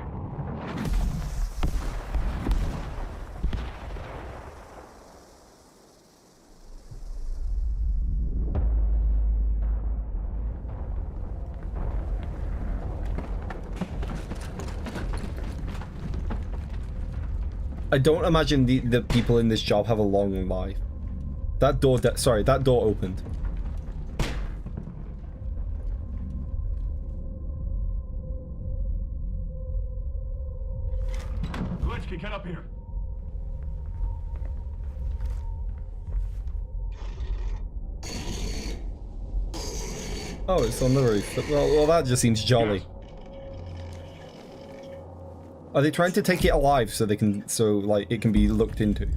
I don't imagine the people in this job have a long life. That door, sorry, that door opened. Kalinsky, get up here. Oh, it's on the roof. Well, that just seems jolly. Are they trying to take it alive so they can, like it can be looked into?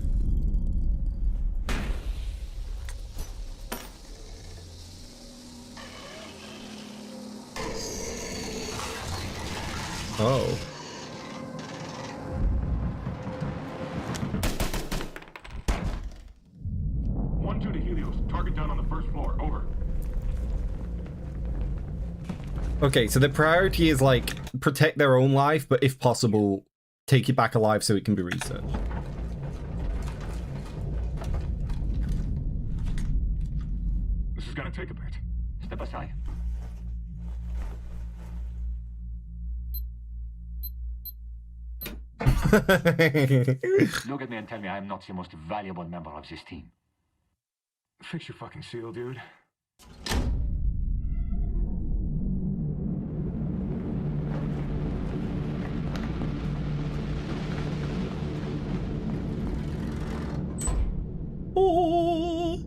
Oh. To Helios. Target down on the first floor. Over. Okay, so the priority is like protect their own life, but if possible, take it back alive so it can be researched. This is gonna take a bit. Step aside. Look at me and tell me I am not the most valuable member of this team. Fix your fucking seal, dude. Oh.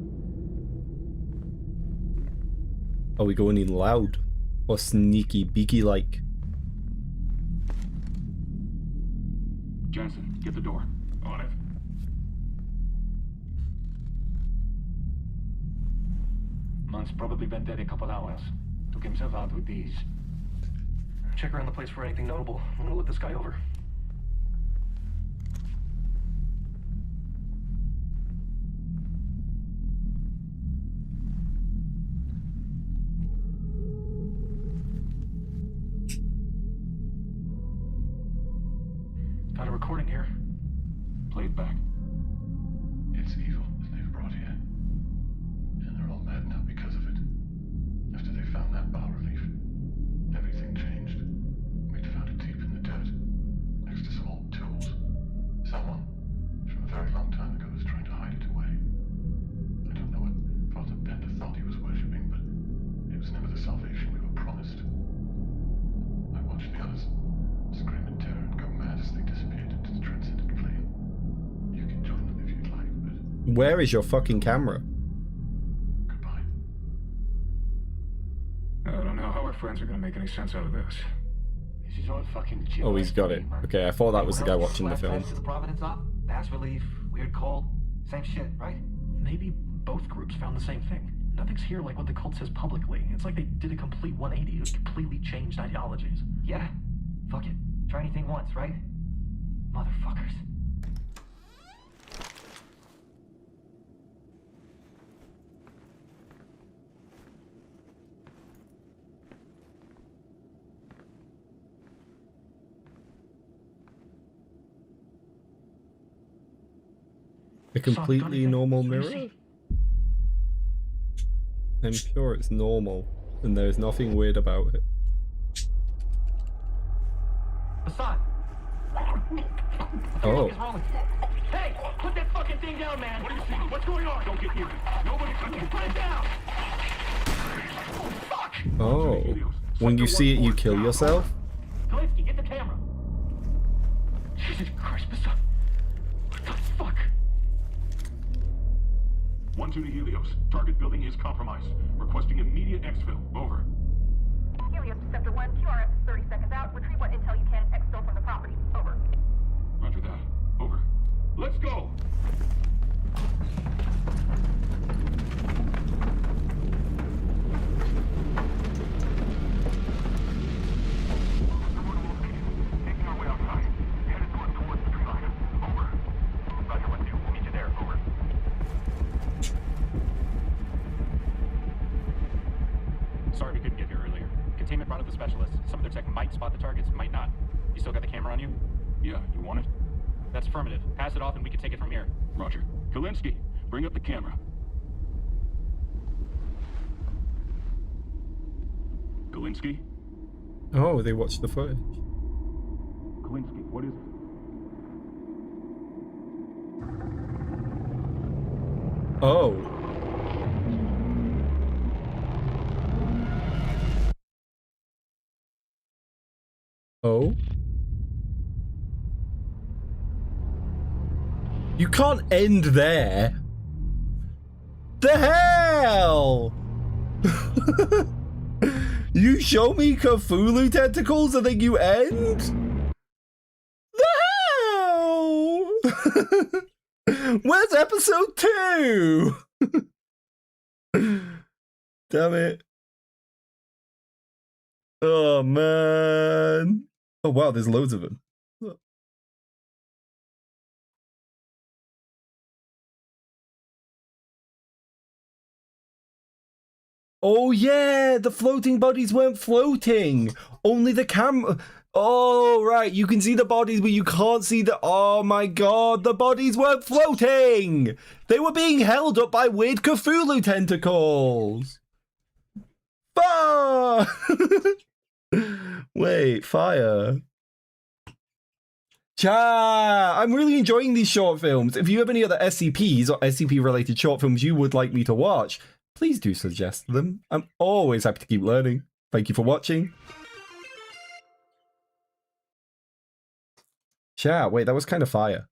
Are we going in loud or sneaky beaky like? Jansen, get the door. On it. Man's probably been dead a couple hours. Took himself out with these. Check around the place for anything notable. I'm gonna look this guy over. Got a recording here. Play it back. It's evil that they've brought here. And they're all mad now because of it. After they found that bas relief, everything changed. We'd found it deep in the dirt, next to some old tools. Someone, from a very long time ago, was trying to hide it away. I don't know what Father Bender thought he was worshipping, but it was never the salvation we were promised. I watched the others scream in terror and go mad as they disappeared into the transcendent plane. You can join them if you'd like, but... Where is your fucking camera? I don't know how our friends are gonna make any sense out of this. This is all fucking Oh, he's got it. Okay, I thought that was the guy watching the film. To the Providence op, bass relief, weird cold, same shit, right? Maybe both groups found the same thing. Nothing's here like what the cult says publicly. It's like they did a complete 180. It completely changed ideologies. Yeah, fuck it. Try anything once, right? Motherfuckers. A completely normal mirror? I'm sure it's normal, and there's nothing weird about it. Hassan! Oh. What is wrong with you? Hey! Put that fucking thing down, man! What do you see? What's going on? Don't get near it. Nobody put it down! Oh, fuck! Oh. When you see it, you kill yourself. Kalinsky, get the camera. Jesus Christ, Messiah. What the fuck? 1-2 to Helios. Target building is compromised. Requesting immediate exfil. Over. Helios to Sector 1, QRF is 30 seconds out. Retrieve what intel you can and exfil from the property. Over. Roger that. Over. Let's go! Sorry we couldn't get here earlier. Containment brought up the specialists. Some of their tech might spot the targets, might not. You still got the camera on you? Yeah, you want it? That's affirmative. Pass it off and we can take it from here. Roger. Kalinsky, bring up the camera. Kalinsky? Oh, they watched the footage. Kalinsky, what is it? Oh. Oh. You can't end there. The hell? You show me Cthulhu tentacles and then you end? The hell? Where's episode 2? Damn it. Oh, man. Oh, wow, there's loads of them. Oh, yeah, the floating bodies weren't floating. Only the camera. Oh, right, you can see the bodies, but you can't see the... Oh, my God, the bodies weren't floating. They were being held up by weird Cthulhu tentacles. Bah! Wait, fire. Cha! I'm really enjoying these short films. If you have any other SCPs or SCP-related short films you would like me to watch, please do suggest them. I'm always happy to keep learning. Thank you for watching. Cha, wait, that was kind of fire.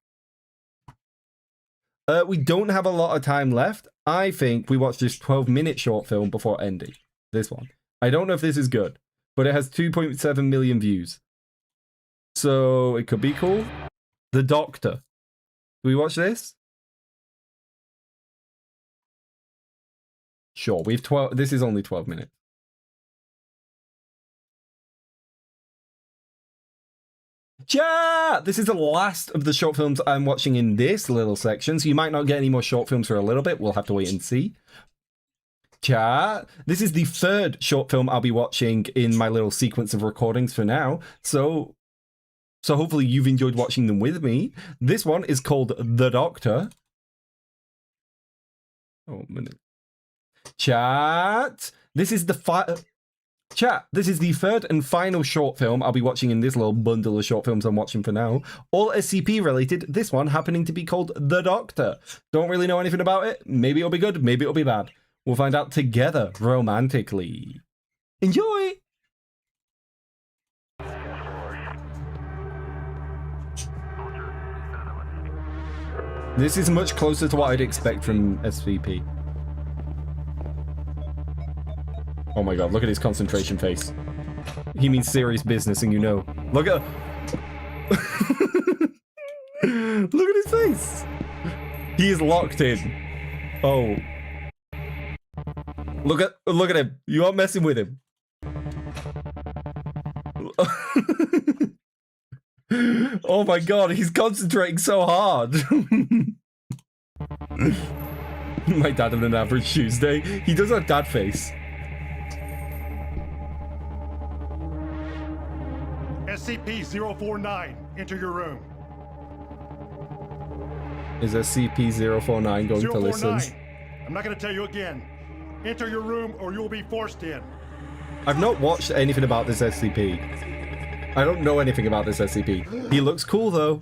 We don't have a lot of time left. I think we watch this 12-minute short film before ending. This one. I don't know if this is good, but it has 2.7 million views. So it could be cool. The Doctor. Do we watch this? Sure, we've 12. This is only 12 minutes. Yeah, this is the last of the short films I'm watching in this little section, so you might not get any more short films for a little bit. We'll have to wait and see. Chat. This is the third short film I'll be watching in my little sequence of recordings for now. So hopefully you've enjoyed watching them with me. This one is called The Doctor. Oh, minute. Chat. This is the This is the third and final short film I'll be watching in this little bundle of short films I'm watching for now. All SCP related, this one happening to be called The Doctor. Don't really know anything about it. Maybe it'll be good, maybe it'll be bad. We'll find out together, romantically. Enjoy! This is much closer to what I'd expect from SCP. Oh my god, look at his concentration face. He means serious business, and you know. Look at... Look at his face! He is locked in. Oh. Look at him. You aren't messing with him. Oh my god, he's concentrating so hard. My dad on an average Tuesday. He does have dad face. SCP-049, enter your room. Is SCP-049 going to listen? I'm not going to tell you again. Enter your room or you'll be forced in. I've not watched anything about this SCP. I don't know anything about this SCP. He looks cool though.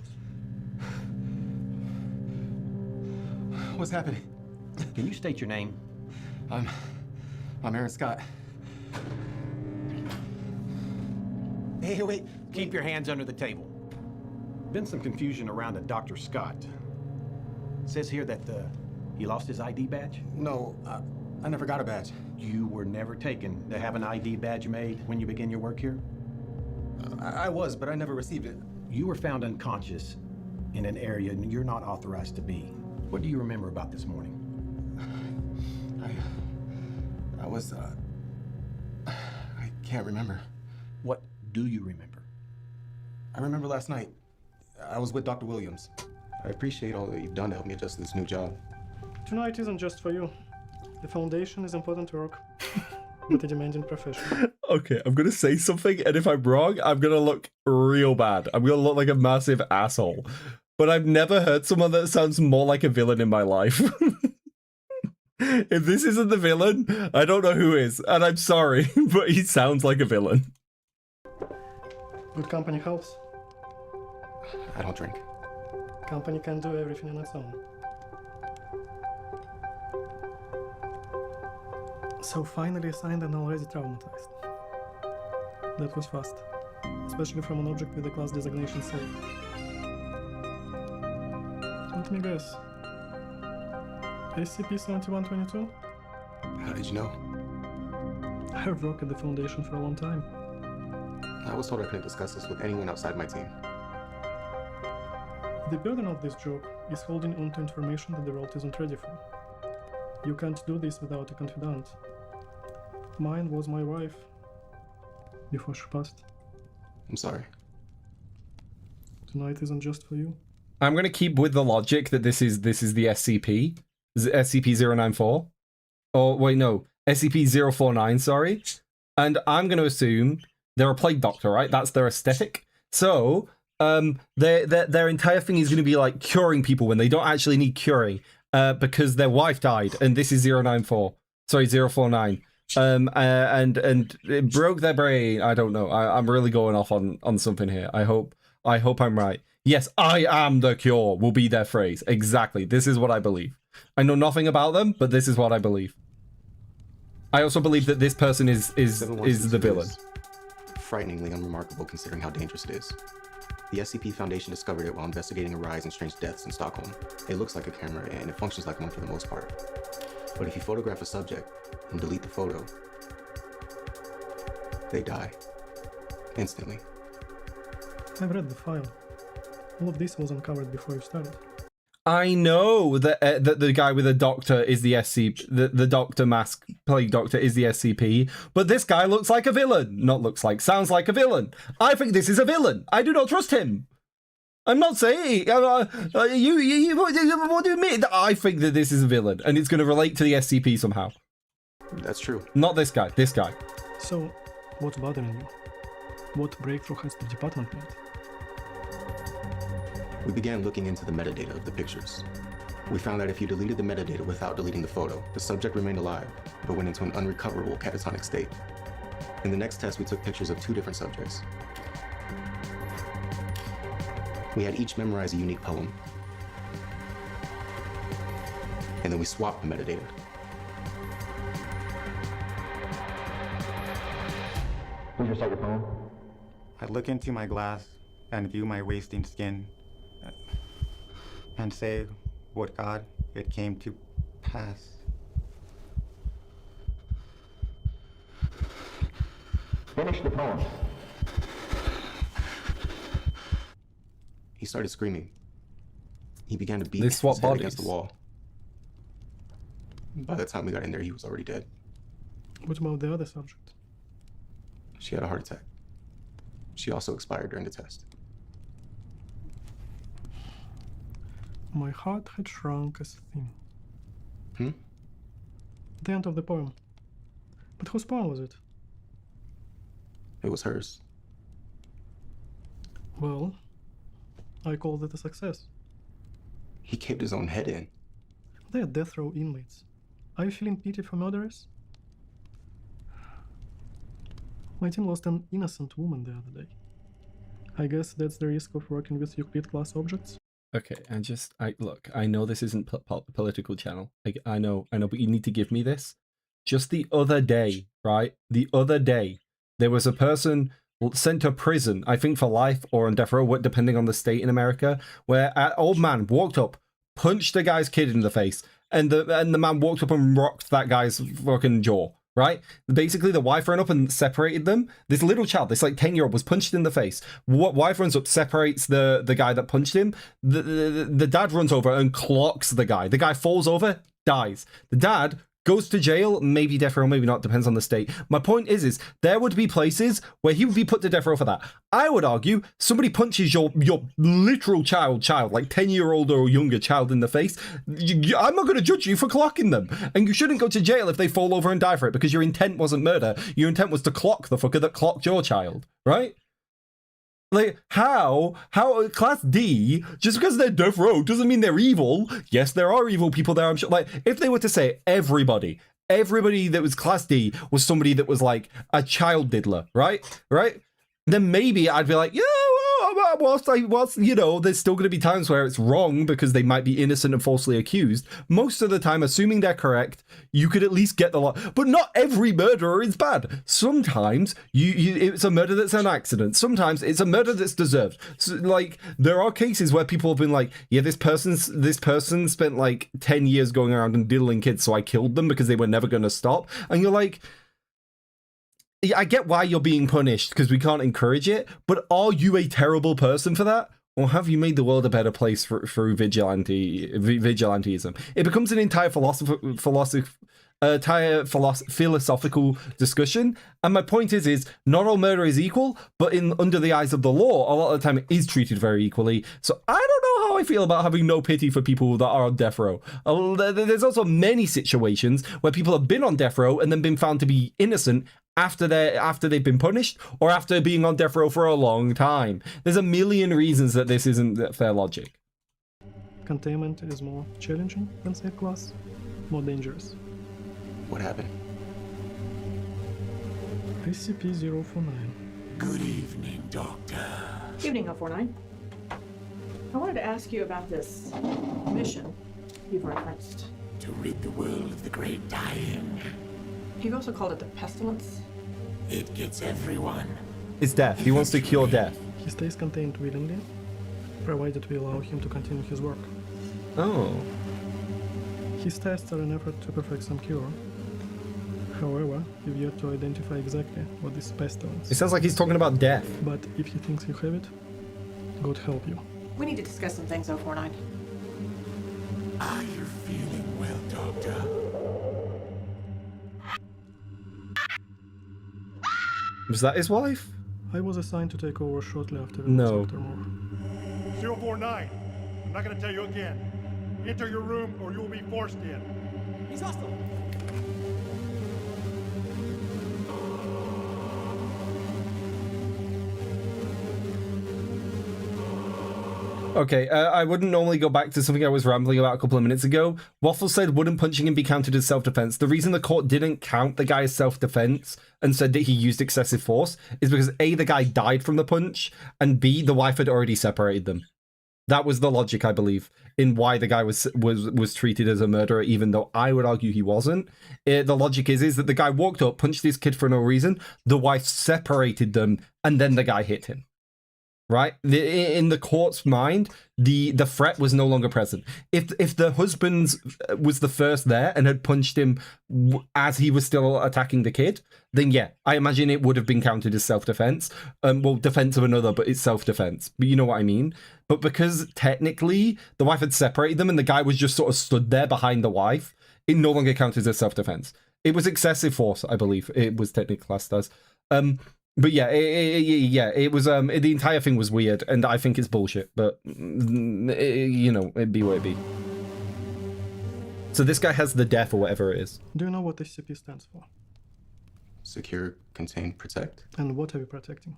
What's happening? Can you state your name? I'm Aaron Scott. Hey, wait. Keep your hands under the table. Been some confusion around a Dr. Scott. Says here that he lost his ID badge? No, I never got a badge. You were never taken to have an ID badge made when you began your work here? I was, but I never received it. You were found unconscious in an area you're not authorized to be. What do you remember about this morning? I was, I can't remember. What do you remember? I remember last night. I was with Dr. Williams. I appreciate all that you've done to help me adjust to this new job. Tonight isn't just for you. The Foundation is important work, but a demanding profession. Okay, I'm gonna say something, and if I'm wrong, I'm gonna look real bad. I'm gonna look like a massive asshole. But I've never heard someone that sounds more like a villain in my life. If this isn't the villain, I don't know who is, and I'm sorry, but he sounds like a villain. Good company helps. I don't drink. Company can do everything on its own. So finally assigned and already traumatized. That was fast, especially from an object with a class designation safe. Let me guess. SCP-7122? How did you know? I've worked at the Foundation for a long time. I was told I couldn't discuss this with anyone outside my team. The burden of this job is holding on to information that the world isn't ready for. You can't do this without a confidant. Mine was my wife before she passed. I'm sorry. Tonight isn't just for you. I'm gonna keep with the logic that this is the SCP. SCP-094. Oh, wait, no. SCP-049, sorry. And I'm gonna assume they're a plague doctor, right? That's their aesthetic. So, their entire thing is gonna be like curing people when they don't actually need curing, because their wife died, and this is 094. Sorry, 049. And it broke their brain. I don't know. I'm really going off on something here. I hope I'm right. Yes, I am the cure will be their phrase. Exactly. This is what I believe. I know nothing about them, but this is what I believe. I also believe that this person is the villain. Frighteningly unremarkable considering how dangerous it is. The SCP Foundation discovered it while investigating a rise in strange deaths in Stockholm. It looks like a camera and it functions like one for the most part. But if you photograph a subject and delete the photo, they die. Instantly. I've read the file. All of this was uncovered before you started. I know that the guy with the doctor is the SCP, the doctor mask plague doctor is the SCP, but this guy looks like a villain. Not looks like, sounds like a villain. I think this is a villain. I do not trust him. I'm not saying, what do you mean? I think that this is a villain, and it's going to relate to the SCP somehow. That's true. Not this guy, this guy. So, what's bothering you? What breakthrough has the department made? We began looking into the metadata of the pictures. We found that if you deleted the metadata without deleting the photo, the subject remained alive, but went into an unrecoverable catatonic state. In the next test, we took pictures of 2 different subjects. We had each memorize a unique poem. And then we swapped the metadata. Please recite your poem. I look into my glass and view my wasting skin and say, what God, it came to pass. Finish the poem. He started screaming. He began to beat They his swap head bodies against the wall. By the time we got in there, he was already dead. What about the other subject? She had a heart attack. She also expired during the test. My heart had shrunk as thin. Hmm? The end of the poem. But whose poem was it? It was hers. Well, I call it a success. He caved his own head in. They are death row inmates. Are you feeling pity for murderers? My team lost an innocent woman the other day. I guess that's the risk of working with Euclid class objects. Okay, look, I know this isn't political channel. I know, but you need to give me this. Just the other day, right? The other day, there was a person sent to prison, I think for life or on death row, depending on the state in America, where an old man walked up, punched a guy's kid in the face, and the man walked up and rocked that guy's fucking jaw. Right? Basically, the wife ran up and separated them. This little child, this like 10-year-old, was punched in the face. Wife runs up, separates the guy that punched him. The dad runs over and clocks the guy. The guy falls over, dies. The dad goes to jail, maybe death row, maybe not, depends on the state. My point is there would be places where he would be put to death row for that. I would argue somebody punches your literal child, like 10-year-old or younger child in the face. I'm not going to judge you for clocking them. And you shouldn't go to jail if they fall over and die for it, because your intent wasn't murder. Your intent was to clock the fucker that clocked your child, right? Like, how Class D, just because they're death row doesn't mean they're evil. Yes, there are evil people there, I'm sure. Like, if they were to say everybody that was Class D was somebody that was like a child diddler, right? Then maybe I'd be like, yeah, whilst, you know, there's still going to be times where it's wrong because they might be innocent and falsely accused. Most of the time, assuming they're correct, you could at least get the law. But not every murderer is bad. Sometimes it's a murder that's an accident. Sometimes it's a murder that's deserved. So, like, there are cases where people have been like, yeah, this person spent like 10 years going around and diddling kids, so I killed them because they were never going to stop. And you're like, I get why you're being punished because we can't encourage it, but are you a terrible person for that? Or have you made the world a better place through vigilantism? It becomes an entire philosophical discussion. And my point is not all murder is equal, but under the eyes of the law, a lot of the time it is treated very equally. So I don't know how I feel about having no pity for people that are on death row. There's also many situations where people have been on death row and then been found to be innocent after they've been punished or after being on death row for a long time. There's a million reasons that this isn't fair logic. Containment is more challenging than safe class, more dangerous. What happened? SCP-049. Good evening, Doctor. Evening, 049. I wanted to ask you about this mission you've referenced. To rid the world of the great dying. You've also called it the pestilence. It gets everyone. It's death. He wants to cure death. He stays contained willingly, provided we allow him to continue his work. Oh. His tests are an effort to perfect some cure. However, we've yet to identify exactly what is pestilence. It sounds like he's talking about death. But if he thinks you have it, God help you. We need to discuss some things, 049. Are you feeling well, Doctor? Was that his wife? I was assigned to take over shortly after No. Dr. Moore. 049. I'm not going to tell you again. Enter your room or you'll be forced in. He's hostile. Okay, I wouldn't normally go back to something I was rambling about a couple of minutes ago. Waffle said, wouldn't punching him be counted as self-defense? The reason the court didn't count the guy as self-defense and said that he used excessive force is because A, the guy died from the punch, and B, the wife had already separated them. That was the logic, I believe, in why the guy was treated as a murderer, even though I would argue he wasn't. The logic is that the guy walked up, punched his kid for no reason, the wife separated them, and then the guy hit him. Right? In the court's mind, the threat was no longer present. If the husband was the first there and had punched him as he was still attacking the kid, then yeah, I imagine it would have been counted as self-defense. Well, defense of another, but it's self-defense. But you know what I mean? But because technically the wife had separated them and the guy was just sort of stood there behind the wife, it no longer counted as self-defense. It was excessive force, I believe. It was technically classed as. But yeah, it was, the entire thing was weird, and I think it's bullshit, but, you know, it'd be what it be. So this guy has the death or whatever it is. Do you know what SCP stands for? Secure, contain, protect. And what are we protecting?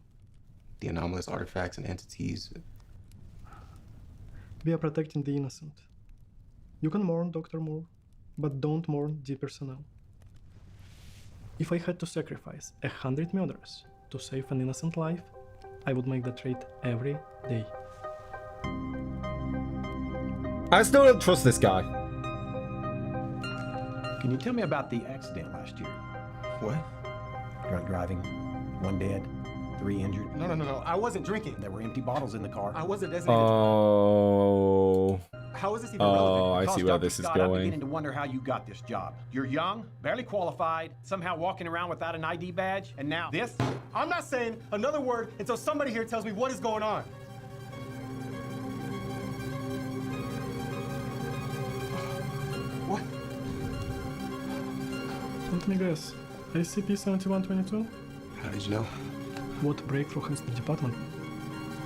The anomalous artifacts and entities. We are protecting the innocent. You can mourn Dr. Moore, but don't mourn the personnel. If I had to sacrifice 100 murderers to save an innocent life, I would make that trade every day. I still don't trust this guy. Can you tell me about the accident last year? What? Drunk driving, one dead. 3 injured. No. I wasn't drinking. There were empty bottles in the car. I wasn't designated. Oh. How is this even Oh, relevant? I Because see where Dr. this is Scott, I'm going. beginning to wonder how you got this job. You're young, barely qualified, somehow walking around without an ID badge, and now this? I'm not saying another word until somebody here tells me what is going on. What? Let me guess. SCP-7122? How did you know? What breakthrough has the department?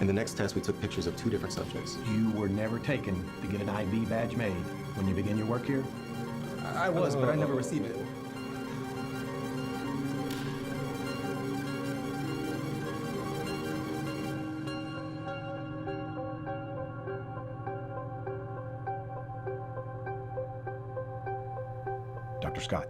In the next test, we took pictures of 2 different subjects. You were never taken to get an ID badge made when you begin your work here? I was, but I never received it. Dr. Scott.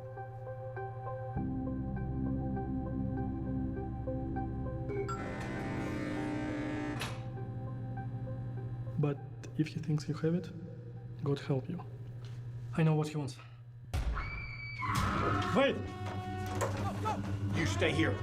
But if he thinks you have it, God help you. I know what he wants. Wait! You stay here.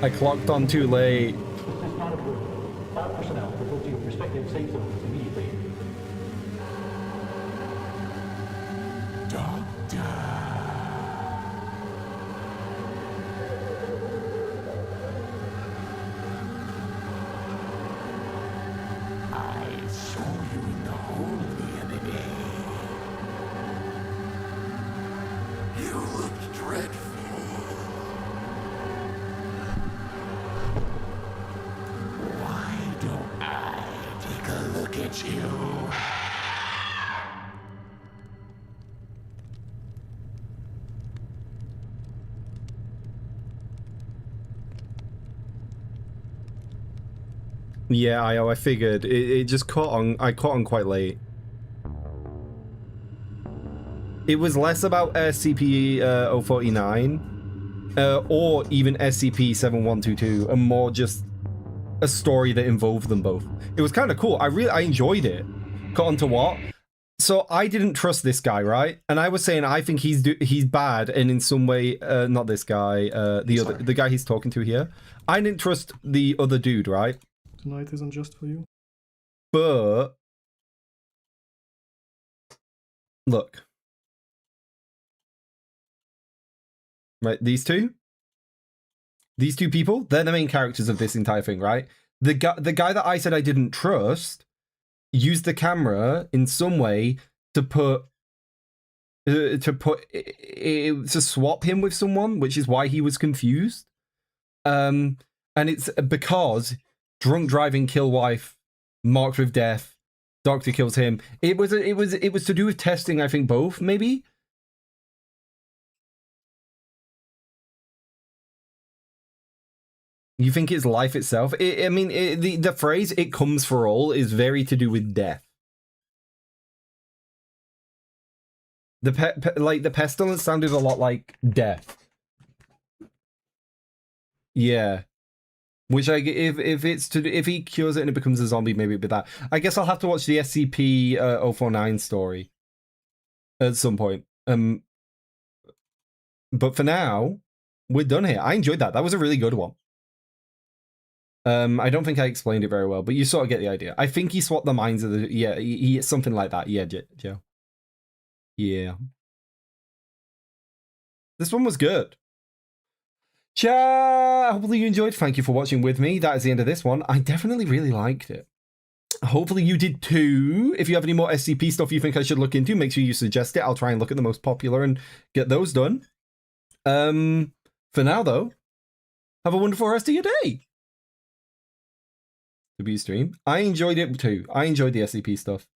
I clocked on too late. Personnel report to your respective safe zones immediately. I saw you in the hole the other day. You looked dreadful. Why don't I take a look at you? Yeah, I figured. It just caught on. I caught on quite late. It was less about SCP-049 or even SCP-7122 and more just a story that involved them both. It was kind of cool. I enjoyed it. Caught on to what? So I didn't trust this guy, right? And I was saying I think he's bad, and in some way, not this guy, the guy he's talking to here. I didn't trust the other dude, right? Tonight isn't just for you. But look, right? These two people, they're the main characters of this entire thing, right? The guy that I said I didn't trust used the camera in some way to swap him with someone, which is why he was confused. And it's because drunk driving, kill wife, marked with death, doctor kills him. It was to do with testing, I think, both, maybe. You think it's life itself? I mean, the phrase "it comes for all" is very to do with death. The pestilence sounded a lot like death. Yeah. Which if he cures it and it becomes a zombie, maybe it'd be that. I guess I'll have to watch the SCP-049 story at some point. But for now, we're done here. I enjoyed that. That was a really good one. I don't think I explained it very well, but you sort of get the idea. I think he swapped the minds of the he something like that. Yeah, Joe. Yeah. This one was good. Chat, hopefully you enjoyed. Thank you for watching with me. That is the end of this one. I definitely really liked it. Hopefully you did too. If you have any more SCP stuff you think I should look into, make sure you suggest it. I'll try and look at the most popular and get those done. For now though, have a wonderful rest of your day. The stream. I enjoyed it too. I enjoyed the SCP stuff.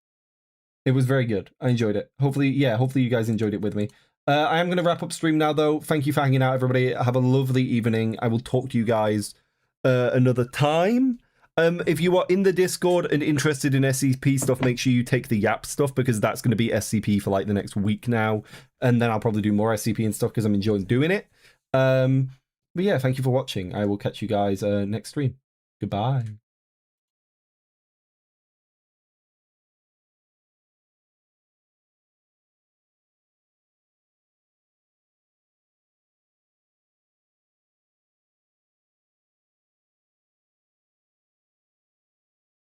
It was very good. I enjoyed it. Hopefully you guys enjoyed it with me. I am going to wrap up stream now, though. Thank you for hanging out, everybody. Have a lovely evening. I will talk to you guys another time. If you are in the Discord and interested in SCP stuff, make sure you take the Yap stuff, because that's going to be SCP for like the next week now. And then I'll probably do more SCP and stuff because I'm enjoying doing it. But yeah, thank you for watching. I will catch you guys next stream. Goodbye.